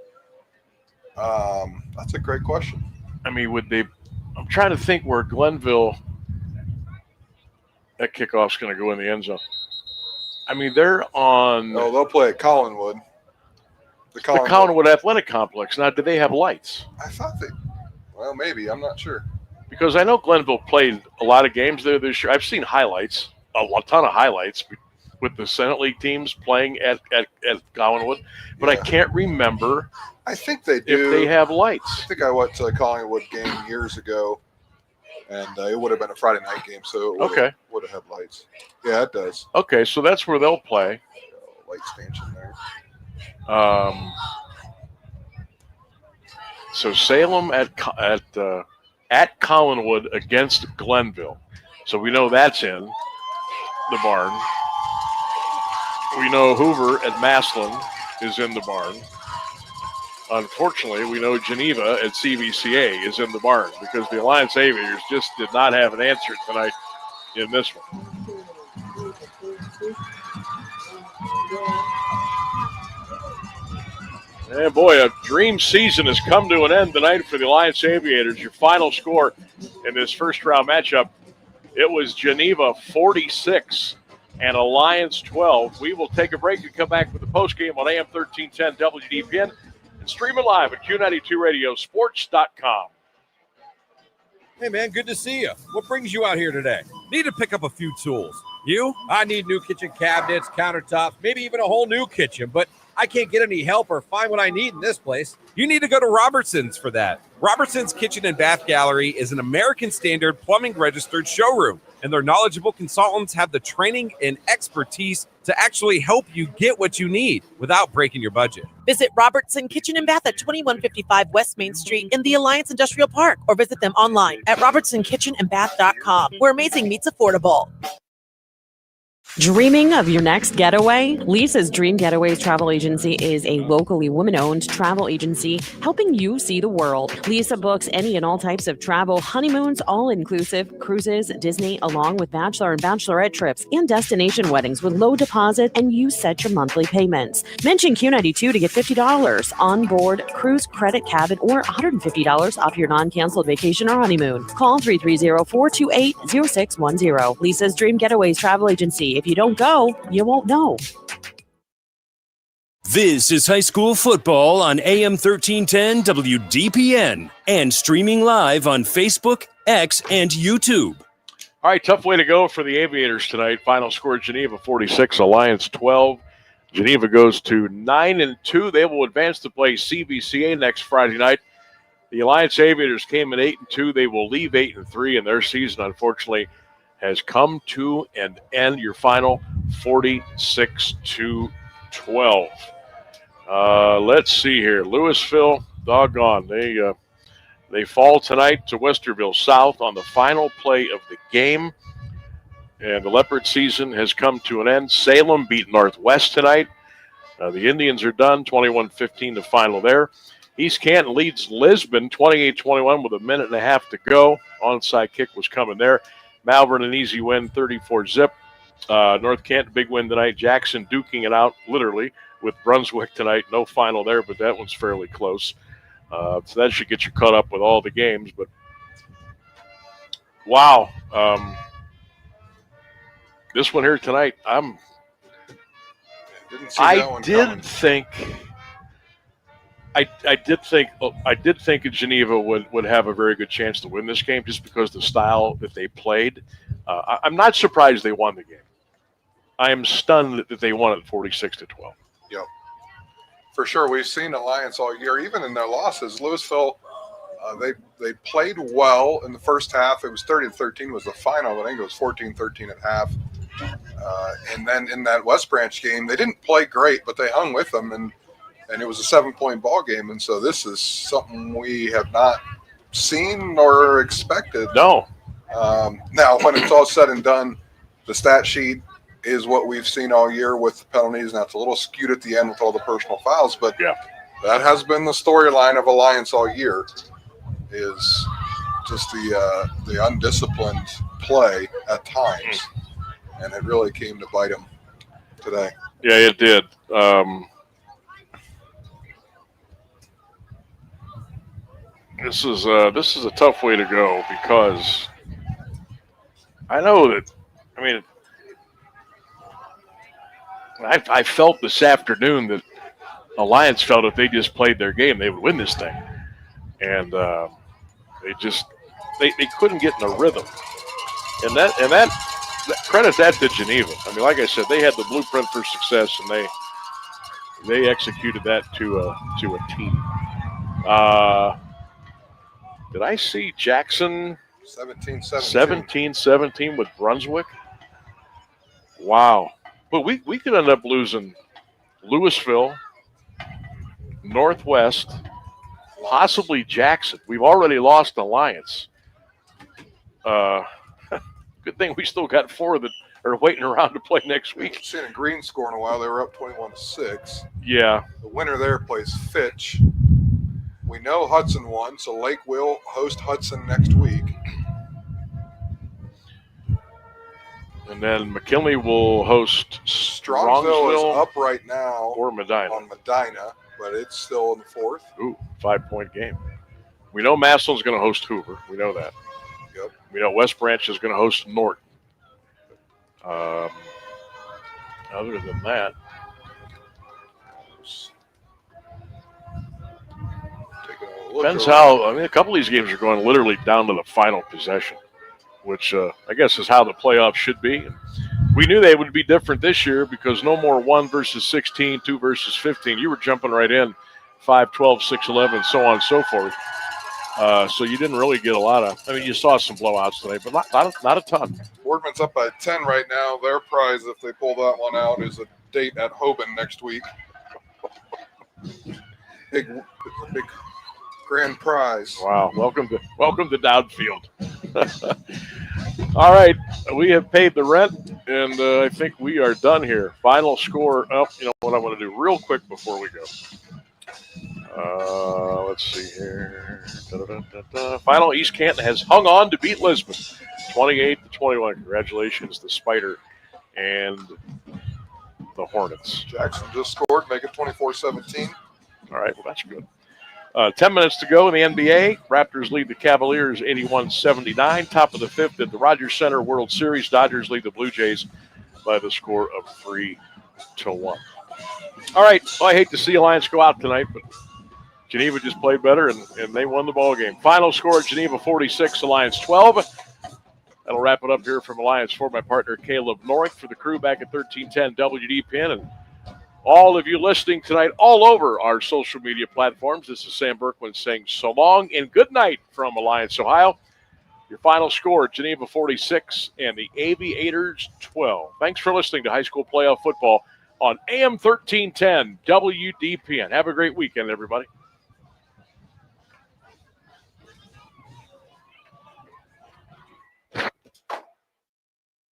Speaker 4: That's a great question.
Speaker 2: I mean, would they? I'm trying to think where Glenville. That kickoff's going to go in the end zone. I mean, they're on.
Speaker 4: Oh, they'll play at Collinwood.
Speaker 2: The Collinwood Athletic Complex. Now, do they have lights?
Speaker 4: I thought they. Well, maybe. I'm not sure.
Speaker 2: Because I know Glenville played a lot of games there this year. I've seen highlights, a ton of highlights with the Senate League teams playing at Collinwood, but I can't remember.
Speaker 4: I think they do.
Speaker 2: If they have lights.
Speaker 4: I think I went to a Collingwood game years ago, and it would have been a Friday night game, so it would have had lights. Yeah, it does.
Speaker 2: Okay, so that's where they'll play.
Speaker 4: Light stanchion there.
Speaker 2: So Salem at Collinwood against Glenville. So we know that's in the barn. We know Hoover at Maslin is in the barn. Unfortunately, we know Geneva at CVCA is in the barn because the Alliance Aviators just did not have an answer tonight in this one. And boy, a dream season has come to an end tonight for the Alliance Aviators. Your final score in this first round matchup, it was Geneva 46 and Alliance 12. We will take a break and come back with the postgame on AM 1310 WDPN and stream it live at Q92RadioSports.com.
Speaker 1: Hey, man, good to see you. What brings you out here today? Need to pick up a few tools. You? I need new kitchen cabinets, countertops, maybe even a whole new kitchen, but I can't get any help or find what I need in this place. You need to go to Robertson's for that. Robertson's Kitchen and Bath Gallery is an American Standard plumbing registered showroom, and their knowledgeable consultants have the training and expertise to actually help you get what you need without breaking your budget.
Speaker 15: Visit Robertson Kitchen and Bath at 2155 West Main Street in the Alliance Industrial Park, or visit them online at robertsonkitchenandbath.com, where amazing meets affordable.
Speaker 16: Dreaming of your next getaway? Lisa's Dream Getaways Travel Agency is a locally woman-owned travel agency helping you see the world. Lisa books any and all types of travel, honeymoons, all-inclusive, cruises, Disney, along with bachelor and bachelorette trips and destination weddings with low deposit, and you set your monthly payments. Mention Q92 to get $50 on board cruise credit cabin or $150 off your non-canceled vacation or honeymoon. Call 330-428-0610. Lisa's Dream Getaways Travel Agency. If you don't go, you won't know.
Speaker 6: This is high school football on AM 1310 WDPN and streaming live on Facebook, X, and YouTube.
Speaker 2: All right, tough way to go for the Aviators tonight. Final score, Geneva 46, Alliance 12. Geneva goes to 9-2. They will advance to play CVCA next Friday night. The Alliance Aviators came in 8-2. They will leave 8-3, and their season, unfortunately, has come to an end. Your final 46-12. Let's see here. Louisville, doggone. They fall tonight to Westerville South on the final play of the game. And the Leopard season has come to an end. Salem beat Northwest tonight. The Indians are done, 21-15 the final there. East Canton leads Lisbon 28-21 with a minute and a half to go. Onside kick was coming there. Malvern, an easy win, 34-zip. North Canton, big win tonight. Jackson duking it out, literally, with Brunswick tonight. No final there, but that one's fairly close. So that should get you caught up with all the games. But, wow. This one here tonight, I did think Geneva would have a very good chance to win this game just because the style that they played. I'm not surprised they won the game. I am stunned that they won it 46-12.
Speaker 4: Yep. For sure. We've seen Alliance all year, even in their losses. Louisville, they played well in the first half. It was 30-13 was the final. I think it was 14-13 at half. And then in that West Branch game, they didn't play great, but they hung with them, and it was a 7-point ball game. And so this is something we have not seen or expected.
Speaker 2: No.
Speaker 4: Now, when it's all said and done, the stat sheet is what we've seen all year with the penalties. Now, it's a little skewed at the end with all the personal fouls, but that has been the storyline of Alliance all year, is just the undisciplined play at times. And it really came to bite them today.
Speaker 2: Yeah, it did. This is a tough way to go, because I know that, I felt this afternoon that Alliance felt if they just played their game, they would win this thing. And they couldn't get in a rhythm. And that credit that to Geneva. Like I said, they had the blueprint for success, and they executed that to a T. Did I see Jackson 17-17 with Brunswick? Wow. But we could end up losing Louisville, Northwest, possibly Jackson. We've already lost Alliance. Good thing we still got 4 that are waiting around to play next week.
Speaker 4: I've seen a Green score in a while. They were up 21-6.
Speaker 2: Yeah.
Speaker 4: The winner there plays Fitch. We know Hudson won, so Lake will host Hudson next week.
Speaker 2: And then McKinley will host
Speaker 4: Strongsville is up right now
Speaker 2: or Medina.
Speaker 4: On Medina, but it's still in the 4th.
Speaker 2: Ooh, 5-point game. We know Massillon's going to host Hoover. We know that.
Speaker 4: Yep.
Speaker 2: We know West Branch is going to host Norton. Other than that, depends how. A couple of these games are going literally down to the final possession, which I guess is how the playoffs should be. We knew they would be different this year because no more 1 versus 16, 2 versus 15. You were jumping right in 5-12, 6-11, so on and so forth. So you didn't really get a lot of. You saw some blowouts today, but not a ton.
Speaker 4: Boardman's up by 10 right now. Their prize, if they pull that one out, is a date at Hoban next week. Big grand prize.
Speaker 2: Wow! Welcome to Downfield. All right, we have paid the rent, and I think we are done here. Final score. Oh, you know what I want to do real quick before we go. Let's see here. Final, East Canton has hung on to beat Lisbon, 28-21. Congratulations, the Spider and the Hornets.
Speaker 4: Jackson just scored, make it 24-17.
Speaker 2: All right, well, that's good. 10 minutes to go in the NBA. Raptors lead the Cavaliers 81-79. Top of the 5th at the Rogers Center World Series. Dodgers lead the Blue Jays by the score of 3-1. All right, well, I hate to see Alliance go out tonight, but Geneva just played better, and they won the ball game. Final score, Geneva 46, Alliance 12. That'll wrap it up here from Alliance for my partner, Caleb North, for the crew back at 1310 WDPN, and all of you listening tonight all over our social media platforms. This is Sam Bourquin saying so long and good night from Alliance, Ohio. Your final score, Geneva 46 and the Aviators 12. Thanks for listening to High School Playoff Football on AM 1310 WDPN. Have a great weekend, everybody.